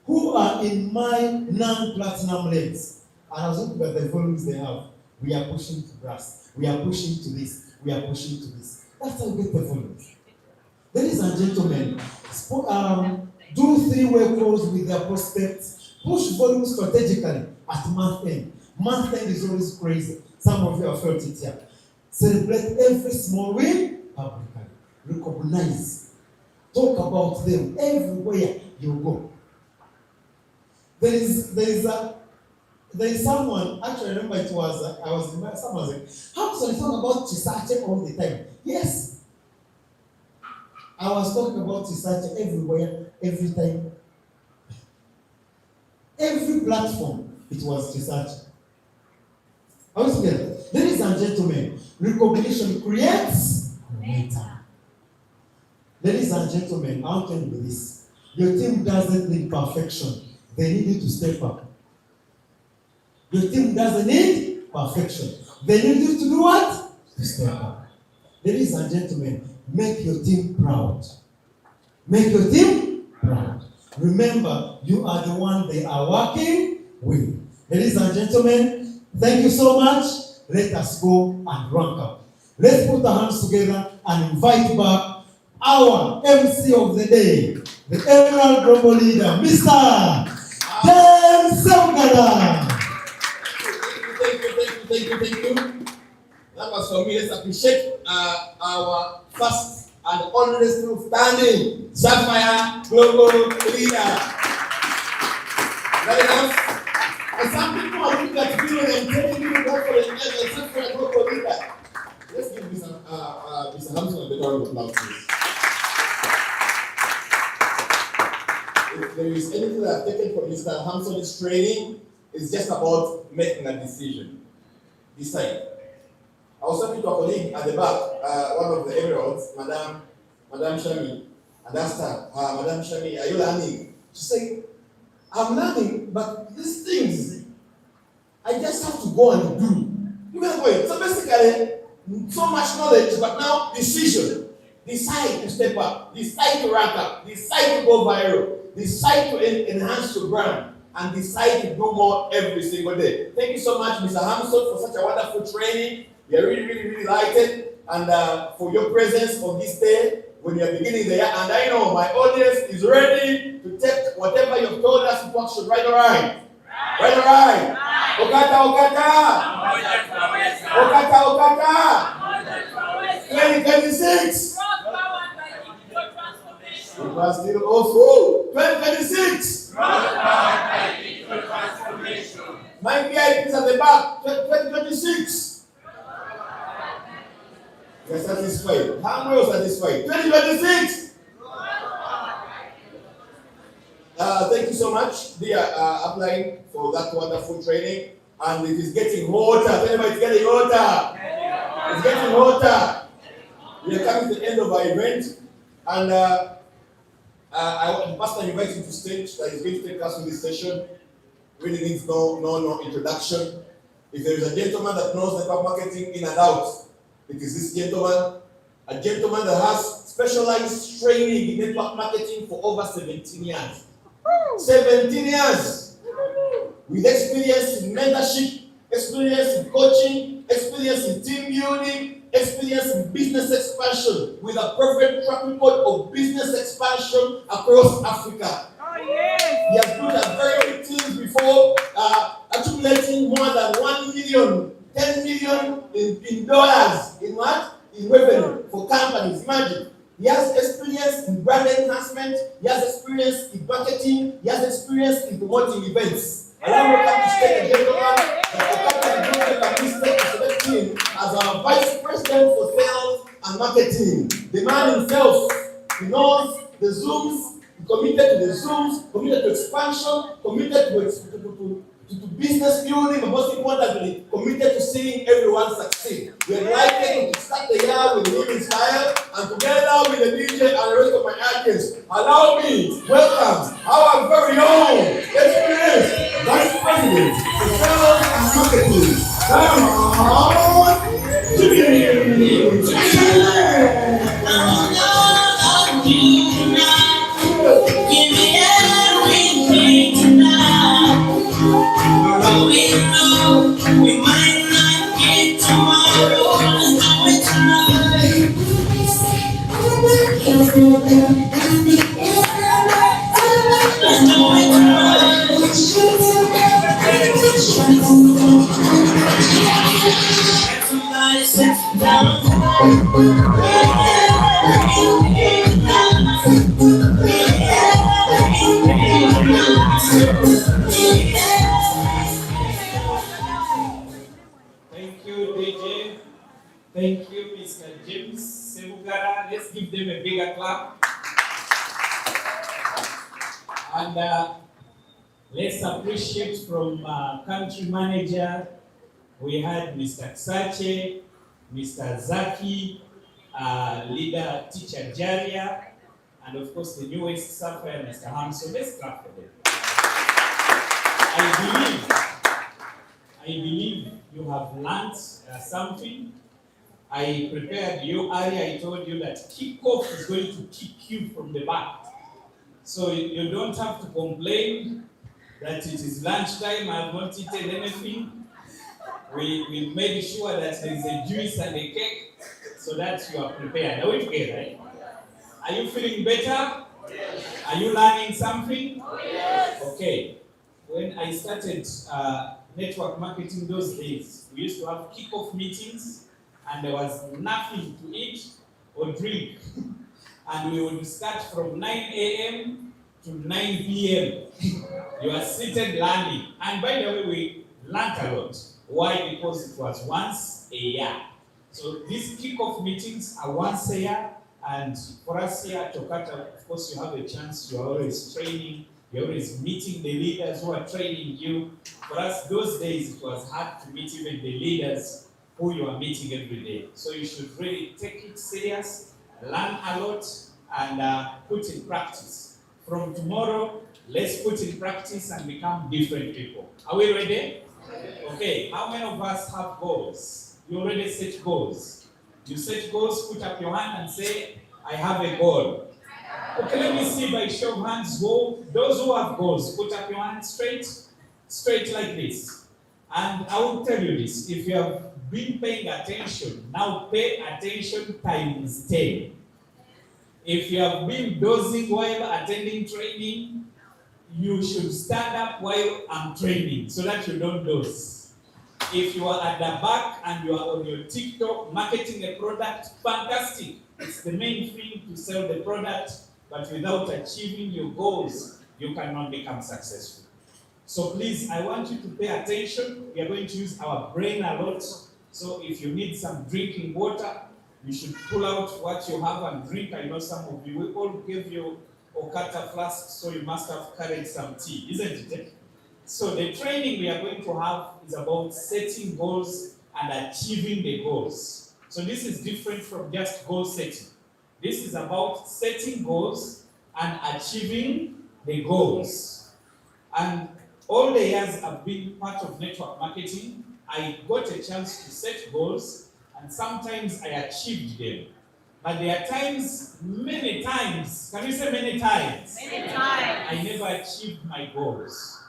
who are in my non-platinum lanes. And I was looking at the volumes they have. We are pushing to brass. We are pushing to this. We are pushing to this. That's how we get the volumes. Ladies and gentlemen, do three-way calls with their prospects. Push volume strategically at month end. Month end is always crazy. Some of you have felt it here. Celebrate every small win publicly. Recognize. Talk about them everywhere you go. There is someone, actually I remember someone was like, how can you talk about Chisache all the time? Yes. I was talking about Chisache everywhere, every time. Every platform, it was Chisache. Are we together? Ladies and gentlemen, recognition creates momentum. Ladies and gentlemen, I'll tell you this. Your team doesn't need perfection. They need you to step up. Your team doesn't need perfection. They need you to do what? To step up. Ladies and gentlemen, make your team proud. Make your team proud. Remember, you are the one they are working with. Ladies and gentlemen, thank you so much. Let us go and rank up. Let's put our hands together and invite back our MC of the day, the Emerald Global Leader, Mr. James Sevgara. Thank you. That was for me. Let's appreciate our first and only still standing Sapphire Global Leader. That enough? And some people are looking at you and telling you what for the Sapphire Global Leader. Let's give Mr. Hampson a better round of applause, please. If there is anything that I've taken from Mr. Hampson's training, it's just about making a decision. Decide. I was talking to a colleague at the back, one of the emeralds, Madame Shami, and asked her, Madame Shami, are you learning? She said, I'm learning, but these things, I just have to go and do. You can go in. So basically, so much knowledge, but now decision. Decide to step up, decide to rank up, decide to go viral, decide to enhance your brand, and decide to do more every single day. Thank you so much, Mr. Hamson, for such a wonderful training. We are really, really, really delighted, and for your presence on this day when you are beginning the year. And I know my audience is ready to take whatever you've told us to function. Right or right? Right or right? OQATA, OQATA! OQATA, OQATA! 2026! It was still also 2026! My VIPs at the back, 2026! You're satisfied. How many are satisfied? 2026! Thank you so much. They are applying for that wonderful training, and it is getting hotter. Tell them it's getting hotter. It's getting hotter. We are coming to the end of our event, and I want the pastor invite you to stage that is going to take us through this session. Really needs no introduction. If there is a gentleman that knows network marketing in and out, it is this gentleman. A gentleman that has specialized training in network marketing for over 17 years. 17 years! With experience in mentorship, experience in coaching, experience in team building, experience in business expansion, with a perfect track record of business expansion across Africa. He has built a very big team before, accumulating more than 1 million, 10 million in dollars in what? In revenue for companies. Imagine. He has experience in brand enhancement, he has experience in marketing, he has experience in promoting events. And I would like to state a gentleman that is selecting as our Vice President for Sales and Marketing. The man himself, he knows the Zooms, committed to the Zooms, committed to expansion, committed to business building, but most importantly, committed to seeing everyone succeed. We are delighted to start the year with living style, and together with the DJ and the rest of my audience, allow me to welcome our very own experienced Vice President for Sales and Marketing. Come on, give me everything tonight. We know we might not get tomorrow. Let's do it tonight. Let's do it tonight. Somebody sit down. Thank you, DJ. Thank you, Mr. James Sebugara. Let's give them a bigger clap. And let's appreciate from country manager. We had Mr. Ksache, Mr. Zaki, leader teacher Jaria, and of course the newest software, Mr. Hamson. Let's clap for them. I believe you have learned something. I prepared you earlier. I told you that kickoff is going to kick you from the back. So you don't have to complain that it is lunchtime, I have not eaten anything. We made sure that there is a juice and a cake so that you are prepared. Are we together? Right? Are you feeling better? Yes. Are you learning something? Yes. Okay. When I started network marketing those days, we used to have kickoff meetings and there was nothing to eat or drink. And we would start from 9 a.m. to 9 p.m. You are seated learning. And by the way, we learned a lot. Why? Because it was once a year. So these kickoff meetings are once a year. And for us here at OQATA, of course, you have a chance. You are always training. You're always meeting the leaders who are training you. For us, those days, it was hard to meet even the leaders who you are meeting every day. So you should really take it serious, learn a lot, and put in practice. From tomorrow, let's put in practice and become different people. Are we ready? Okay, how many of us have goals? You already set goals. You set goals, put up your hand and say, I have a goal. Okay, let me see by show of hands. Go. Those who have goals, put up your hand straight like this. And I will tell you this, if you have been paying attention, now pay attention times 10. If you have been dozing while attending training, you should stand up while I'm training so that you don't doze. If you are at the back and you are on your TikTok marketing a product, fantastic. It's the main thing to sell the product, but without achieving your goals, you cannot become successful. So please, I want you to pay attention. We are going to use our brain a lot. So if you need some drinking water, you should pull out what you have and drink. I know some of you, we all gave you OQATA flasks, so you must have carried some tea, isn't it? So the training we are going to have is about setting goals and achieving the goals. So this is different from just goal setting. This is about setting goals and achieving the goals. And all the years I've been part of network marketing, I got a chance to set goals, and sometimes I achieved them. But there are times, many times, can you say many times? Many times. I never achieved my goals.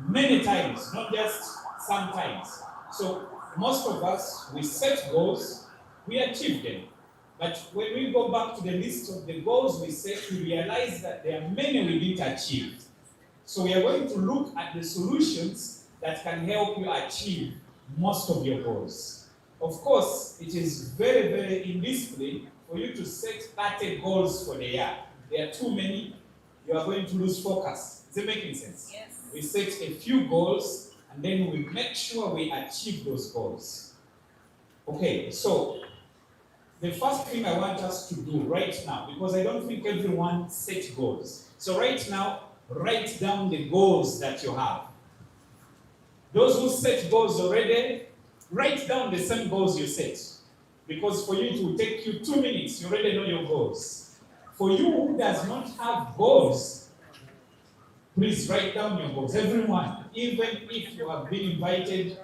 Many times, not just sometimes. So most of us, we set goals, we achieve them. But when we go back to the list of the goals we set, we realize that there are many we didn't achieve. So we are going to look at the solutions that can help you achieve most of your goals. Of course, it is very, very indisciplined for you to set 30 goals for the year. There are too many, you are going to lose focus. Is it making sense? Yes. We set a few goals and then we make sure we achieve those goals. Okay, so the first thing I want us to do right now, because I don't think everyone set goals. So right now, write down the goals that you have. Those who set goals already, write down the same goals you set. Because for you, it will take you 2 minutes. You already know your goals. For you who does not have goals, please write down your goals. Everyone, even if you have been invited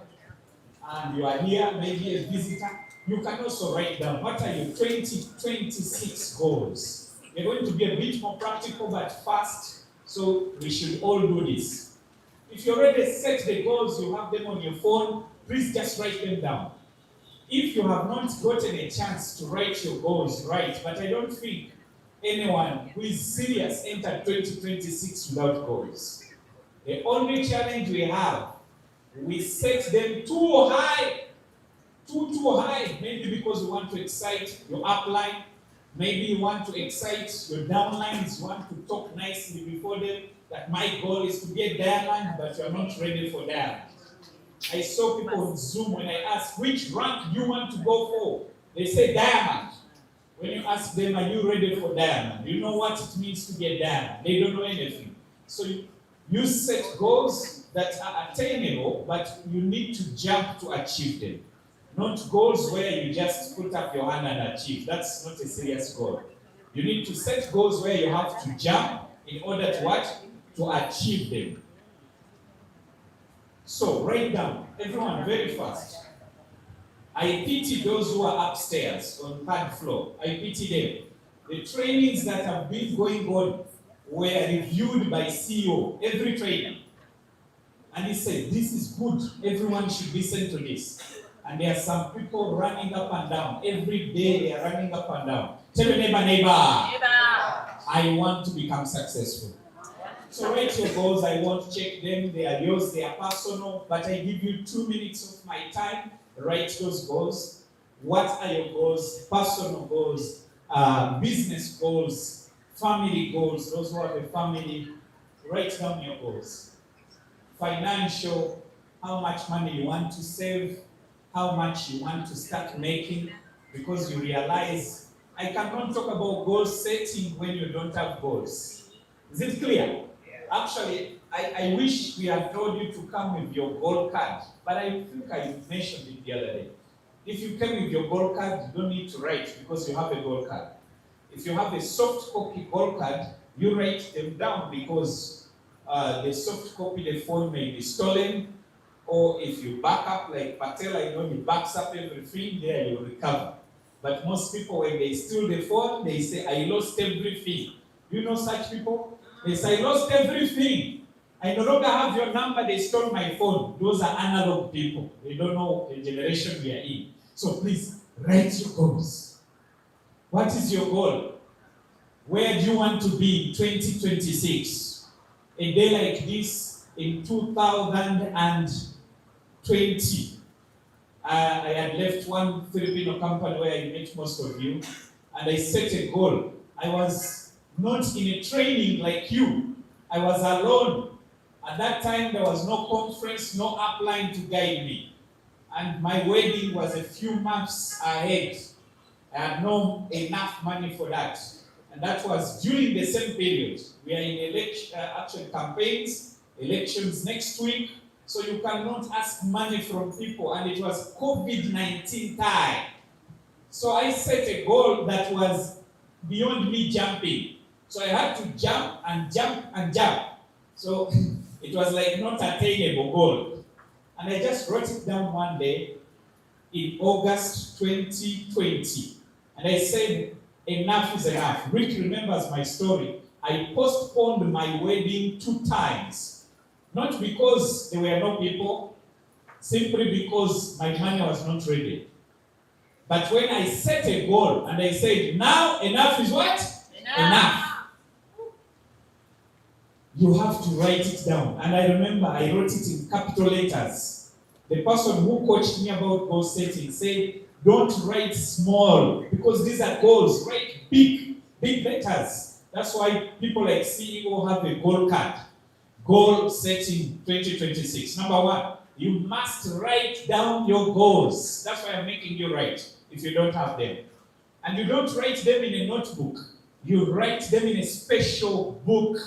and you are here, maybe a visitor, you can also write down what are your 2026 goals. They're going to be a bit more practical but fast, so we should all do this. If you already set the goals, you have them on your phone, please just write them down. If you have not gotten a chance to write your goals, right, but I don't think anyone who is serious entered 2026 without goals. The only challenge we have, we set them too high, too high, maybe because you want to excite your upline, maybe you want to excite your downlines, you want to talk nicely before them, that my goal is to get diamond, but you are not ready for diamond. I saw people on Zoom when I asked, which rank do you want to go for? They say diamond. When you ask them, are you ready for diamond? Do you know what it means to get diamond? They don't know anything. So you set goals that are attainable, but you need to jump to achieve them. Not goals where you just put up your hand and achieve. That's not a serious goal. You need to set goals where you have to jump in order to what? To achieve them. So write down, everyone, very fast. I pity those who are upstairs on third floor. I pity them. The trainings that have been going on were reviewed by CEO, every trainer. And he said, this is good. Everyone should listen to this. And there are some people running up and down. Every day they are running up and down. Tell your neighbor. I want to become successful. So write your goals. I won't check them. They are yours. They are personal. But I give you 2 minutes of my time. Write those goals. What are your goals? Personal goals, business goals, family goals. Those who have a family, write down your goals. Financial, how much money you want to save, how much you want to start making, because you realize I cannot talk about goal setting when you don't have goals. Is it clear? Actually, I wish we had told you to come with your goal card, but I think I mentioned it the other day. If you came with your goal card, you don't need to write because you have a goal card. If you have a soft copy goal card, you write them down because the soft copy, the phone may be stolen, or if you back up like Patel, I know he backs up everything, there you'll recover. But most people, when they steal the phone, they say, I lost everything. You know such people? They say, I lost everything. I no longer have your number, they stole my phone. Those are analog people. They don't know the generation we are in. So please, write your goals. What is your goal? Where do you want to be in 2026? A day like this in 2020. I had left one Filipino company where I met most of you, and I set a goal. I was not in a training like you. I was alone. At that time, there was no conference, no upline to guide me. And my wedding was a few months ahead. I had no enough money for that. And that was during the same period. We are in actual campaigns, elections next week. So you cannot ask money from people. And it was COVID-19 time. So I set a goal that was beyond me jumping. So I had to jump and jump and jump. So it was like not attainable goal. And I just wrote it down one day in August 2020. And I said, enough is enough. Rick remembers my story. I postponed my wedding 2 times. Not because there were no people, simply because my money was not ready. But when I set a goal and I said, now enough is what? Enough. You have to write it down. And I remember I wrote it in capital letters. The person who coached me about goal setting said, don't write small, because these are goals. Write big, big letters. That's why people like CEO have a goal card. Goal setting 2026. Number 1, you must write down your goals. That's why I'm making you write, if you don't have them. And you don't write them in a notebook. You write them in a special book.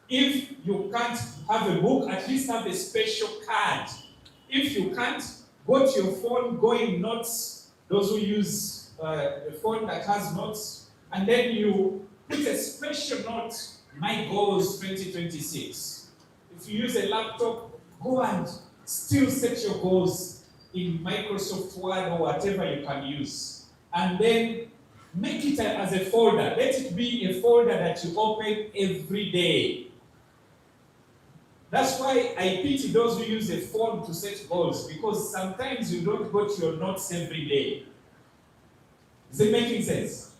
If you can't have a book, at least have a special card. If you can't, go to your phone, go in notes, those who use a phone that has notes, and then you put a special note, my goals 2026. If you use a laptop, go and still set your goals in Microsoft Word or whatever you can use. And then make it as a folder. Let it be a folder that you open every day. That's why I pity those who use a phone to set goals, because sometimes you don't go to your notes every day. Is it making sense?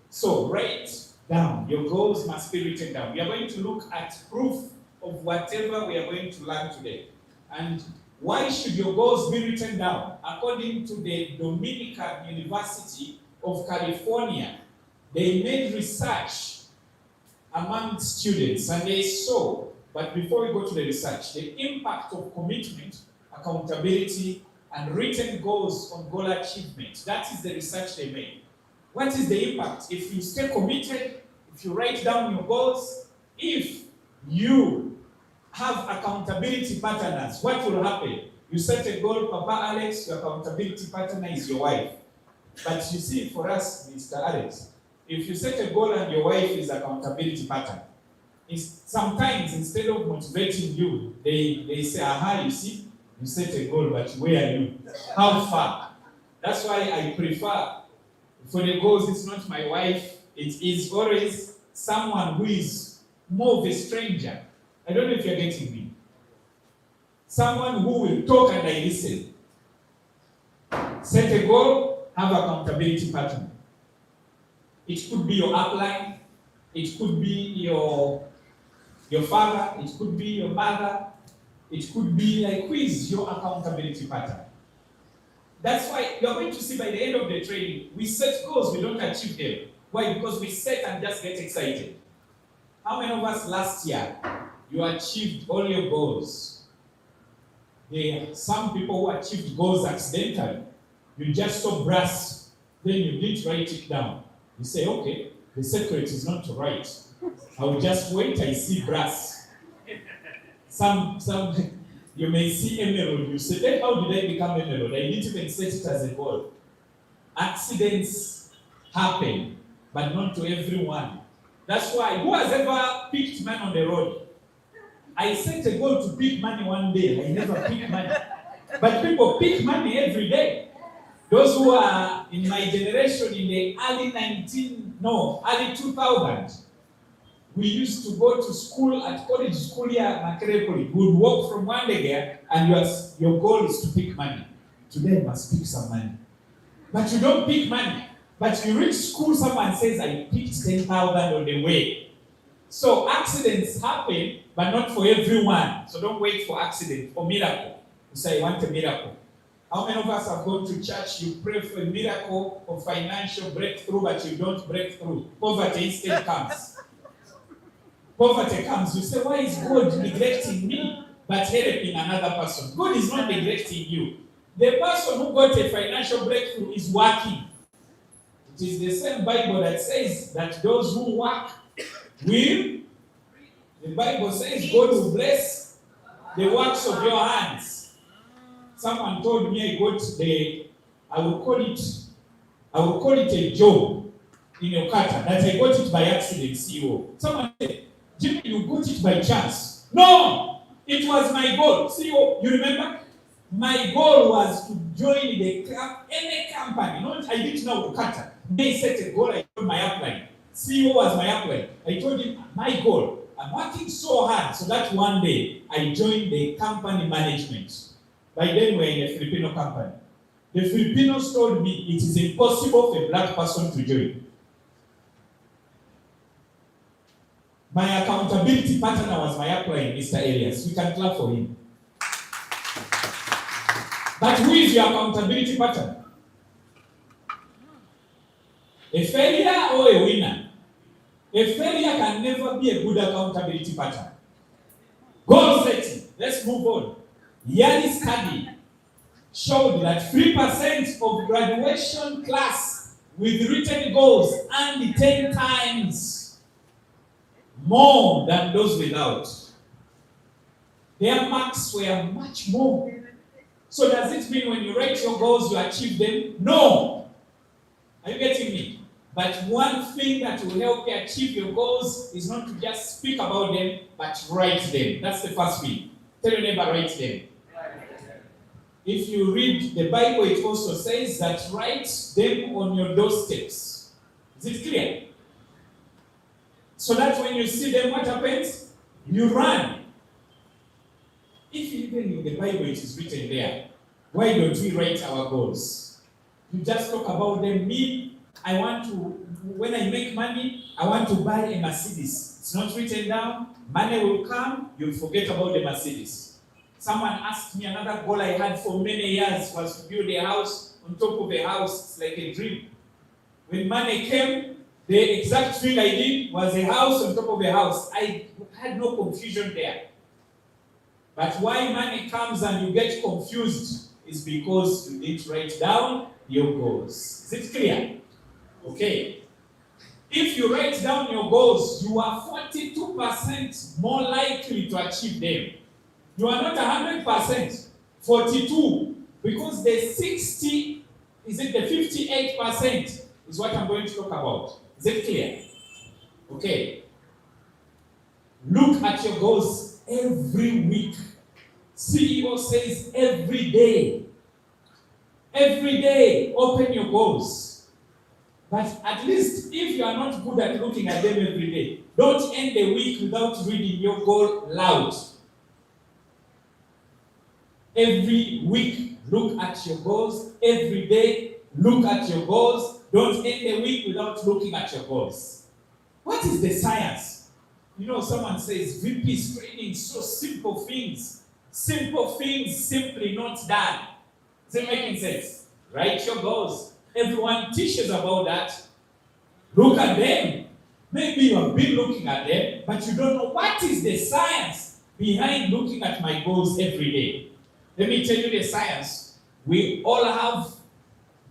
So write down. Your goals must be written down. We are going to look at proof of whatever we are going to learn today. And why should your goals be written down? According to the Dominican University of California, they made research among students, and they saw, but before we go to the research, the impact of commitment, accountability, and written goals on goal achievement. That is the research they made. What is the impact? If you stay committed, if you write down your goals, if you have accountability partners, what will happen? You set a goal, Papa Alex, your accountability partner is your wife. But you see, for us, Mr. Alex, if you set a goal and your wife is accountability partner, sometimes instead of motivating you, they say, you see, you set a goal, but where are you? How far? That's why I prefer, for the goals, it's not my wife, it is always someone who is more of a stranger. I don't know if you're getting me. Someone who will talk and I listen. Set a goal, have accountability partner. It could be your upline, it could be your father, it could be your mother, it could be like, who is your accountability partner? That's why you're going to see by the end of the training, we set goals, we don't achieve them. Why? Because we set and just get excited. How many of us last year, you achieved all your goals? There are some people who achieved goals accidentally. You just saw brass, then you didn't write it down. You say, okay, the secret is not to write. I will just wait, I see brass. Some you may see emerald, you say, hey, how did I become emerald? I didn't even set it as a goal. Accidents happen, but not to everyone. That's why, who has ever picked man on the road? I set a goal to pick money one day. I never pick money. But people pick money every day. Those who are in my generation in the early 2000s, we used to go to school at college school here at Makerere. We would walk from one day and your goal is to pick money. Today you must pick some money. But you don't pick money. But you reach school, someone says, I picked 10,000 on the way. So accidents happen, but not for everyone. So don't wait for accident or miracle. You say, I want a miracle. How many of us have gone to church, you pray for a miracle of financial breakthrough, but you don't break through? Poverty instead comes. Poverty comes. You say, why is God neglecting me, but helping another person? God is not neglecting you. The person who got a financial breakthrough is working. It is the same Bible that says that those who work will. The Bible says God will bless the works of your hands. Someone told me I will call it a job in OQATA, that I got it by accident, CEO. Someone said, Jimmy, you got it by chance. No, it was my goal. CEO, you remember? My goal was to join any company. No, I didn't know OQATA. They set a goal, I told my upline. CEO was my upline. I told him, my goal, I'm working so hard so that one day I joined the company management. By then we're in a Filipino company. The Filipinos told me it is impossible for a black person to join. My accountability partner was my upline, Mr. Elias. We can clap for him. But who is your accountability partner? A failure or a winner? A failure can never be a good accountability partner. Goal setting. Let's move on. Yearly study showed that 3% of graduation class with written goals earned 10 times more than those without. Their marks were much more. So does it mean when you write your goals, you achieve them? No. Are you getting me? But one thing that will help you achieve your goals is not to just speak about them, but write them. That's the first thing. Tell your neighbor, write them. If you read the Bible, it also says that write them on your doorsteps. Is it clear? So that when you see them, what happens? You run. If even in the Bible it is written there, why don't we write our goals? You just talk about them. Me, I want to, when I make money, I want to buy a Mercedes. It's not written down. Money will come, you'll forget about the Mercedes. Someone asked me, another goal I had for many years was to build a house on top of a house. It's like a dream. When money came, the exact thing I did was a house on top of a house. I had no confusion there. But why money comes and you get confused is because you didn't write down your goals. Is it clear? Okay. If you write down your goals, you are 42% more likely to achieve them. You are not 100%, 42, because the 60, is it the 58% is what I'm going to talk about. Is it clear? Okay. Look at your goals every week. CEO says every day. Every day, open your goals. But at least if you are not good at looking at them every day, don't end the week without reading your goal loud. Every week, look at your goals. Every day, look at your goals. Don't end the week without looking at your goals. What is the science? You know, someone says, VP is training so simple things. Simple things simply not done. Is it making sense? Write your goals. Everyone teaches about that. Look at them. Maybe you have been looking at them, but you don't know what is the science behind looking at my goals every day. Let me tell you the science. We all have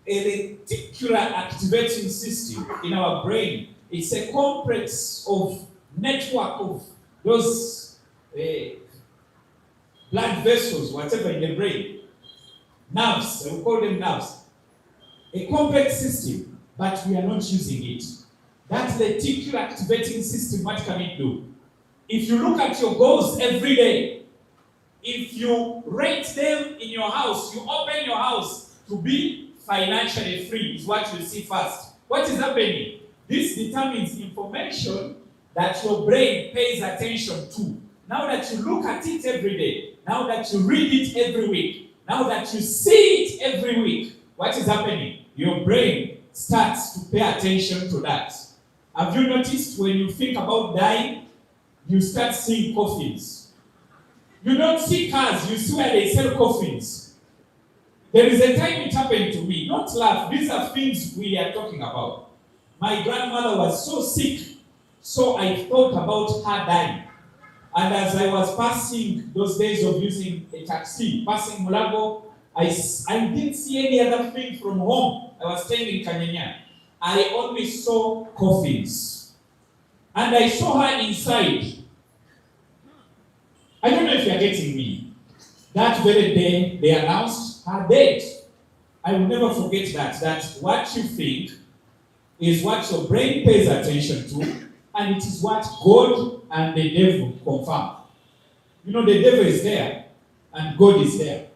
a reticular activating system in our brain. It's a complex of network of those blood vessels, whatever in the brain. Nerves, we call them nerves. A complex system, but we are not using it. That reticular activating system, what can it do? If you look at your goals every day, if you rate them in your house, you open your house to be financially free, is what you see first. What is happening? This determines information that your brain pays attention to. Now that you look at it every day, now that you read it every week, now that you see it every week, what is happening? Your brain starts to pay attention to that. Have you noticed when you think about dying, you start seeing coffins? You don't see cars, you see where they sell coffins. There is a time it happened to me. Don't laugh, these are things we are talking about. My grandmother was so sick, so I thought about her dying. And as I was passing those days of using a taxi, passing Mulago, I didn't see any other thing from home. I was staying in Kanyanya. I only saw coffins. And I saw her inside. I don't know if you're getting me. That very day, they announced her date. I will never forget that what you think is what your brain pays attention to, and it is what God and the devil confirm. You know, the devil is there, and God is there.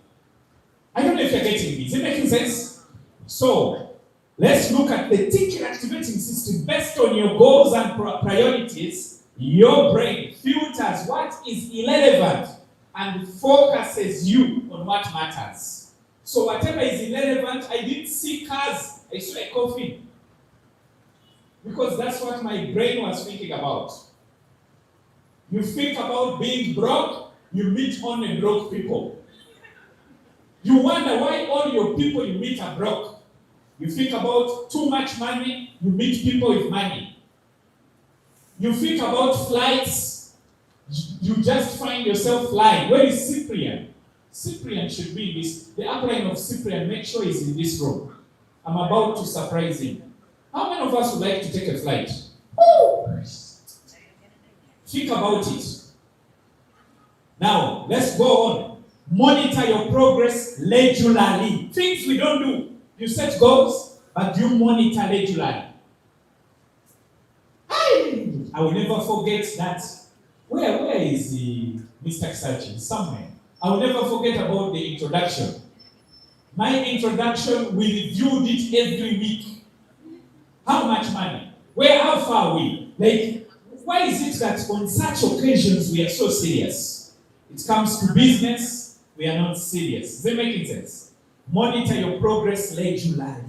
I don't know if you're getting me. Is it making sense? So, let's look at the thinking activating system. Based on your goals and priorities, your brain filters what is irrelevant and focuses you on what matters. So whatever is irrelevant, I didn't see cars, I saw a coffin. Because that's what my brain was thinking about. You think about being broke, you meet only broke people. You wonder why all your people you meet are broke. You think about too much money, you meet people with money. You think about flights, you just find yourself flying. Where is Cyprian? Cyprian should be in this. The outline of Cyprian, make sure he's in this room. I'm about to surprise him. How many of us would like to take a flight? Woo! Think about it. Now, let's go on. Monitor your progress regularly. Things we don't do. You set goals, but you monitor regularly. I will never forget that. Where is the Mr. Sachi? Somewhere. I will never forget about the introduction. My introduction, we reviewed it every week. How much money? How far are we? Like, why is it that on such occasions we are so serious? It comes to business, we are not serious. Is it making sense? Monitor your progress regularly.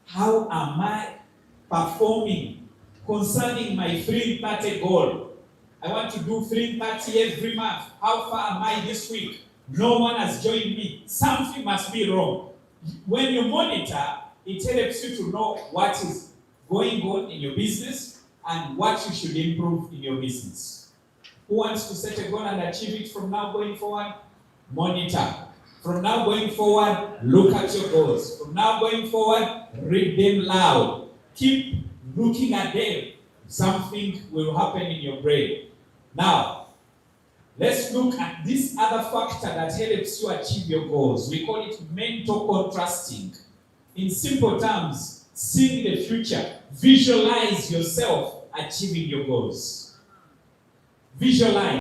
How am I performing concerning my 330 goal? I want to do 330 every month. How far am I this week? No one has joined me. Something must be wrong. When you monitor, it helps you to know what is going on in your business and what you should improve in your business. Who wants to set a goal and achieve it from now going forward? Monitor. From now going forward, look at your goals. From now going forward, read them loud. Keep looking at them. Something will happen in your brain. Now, let's look at this other factor that helps you achieve your goals. We call it mental contrasting. In simple terms, seeing the future. Visualize yourself achieving your goals. Visualize.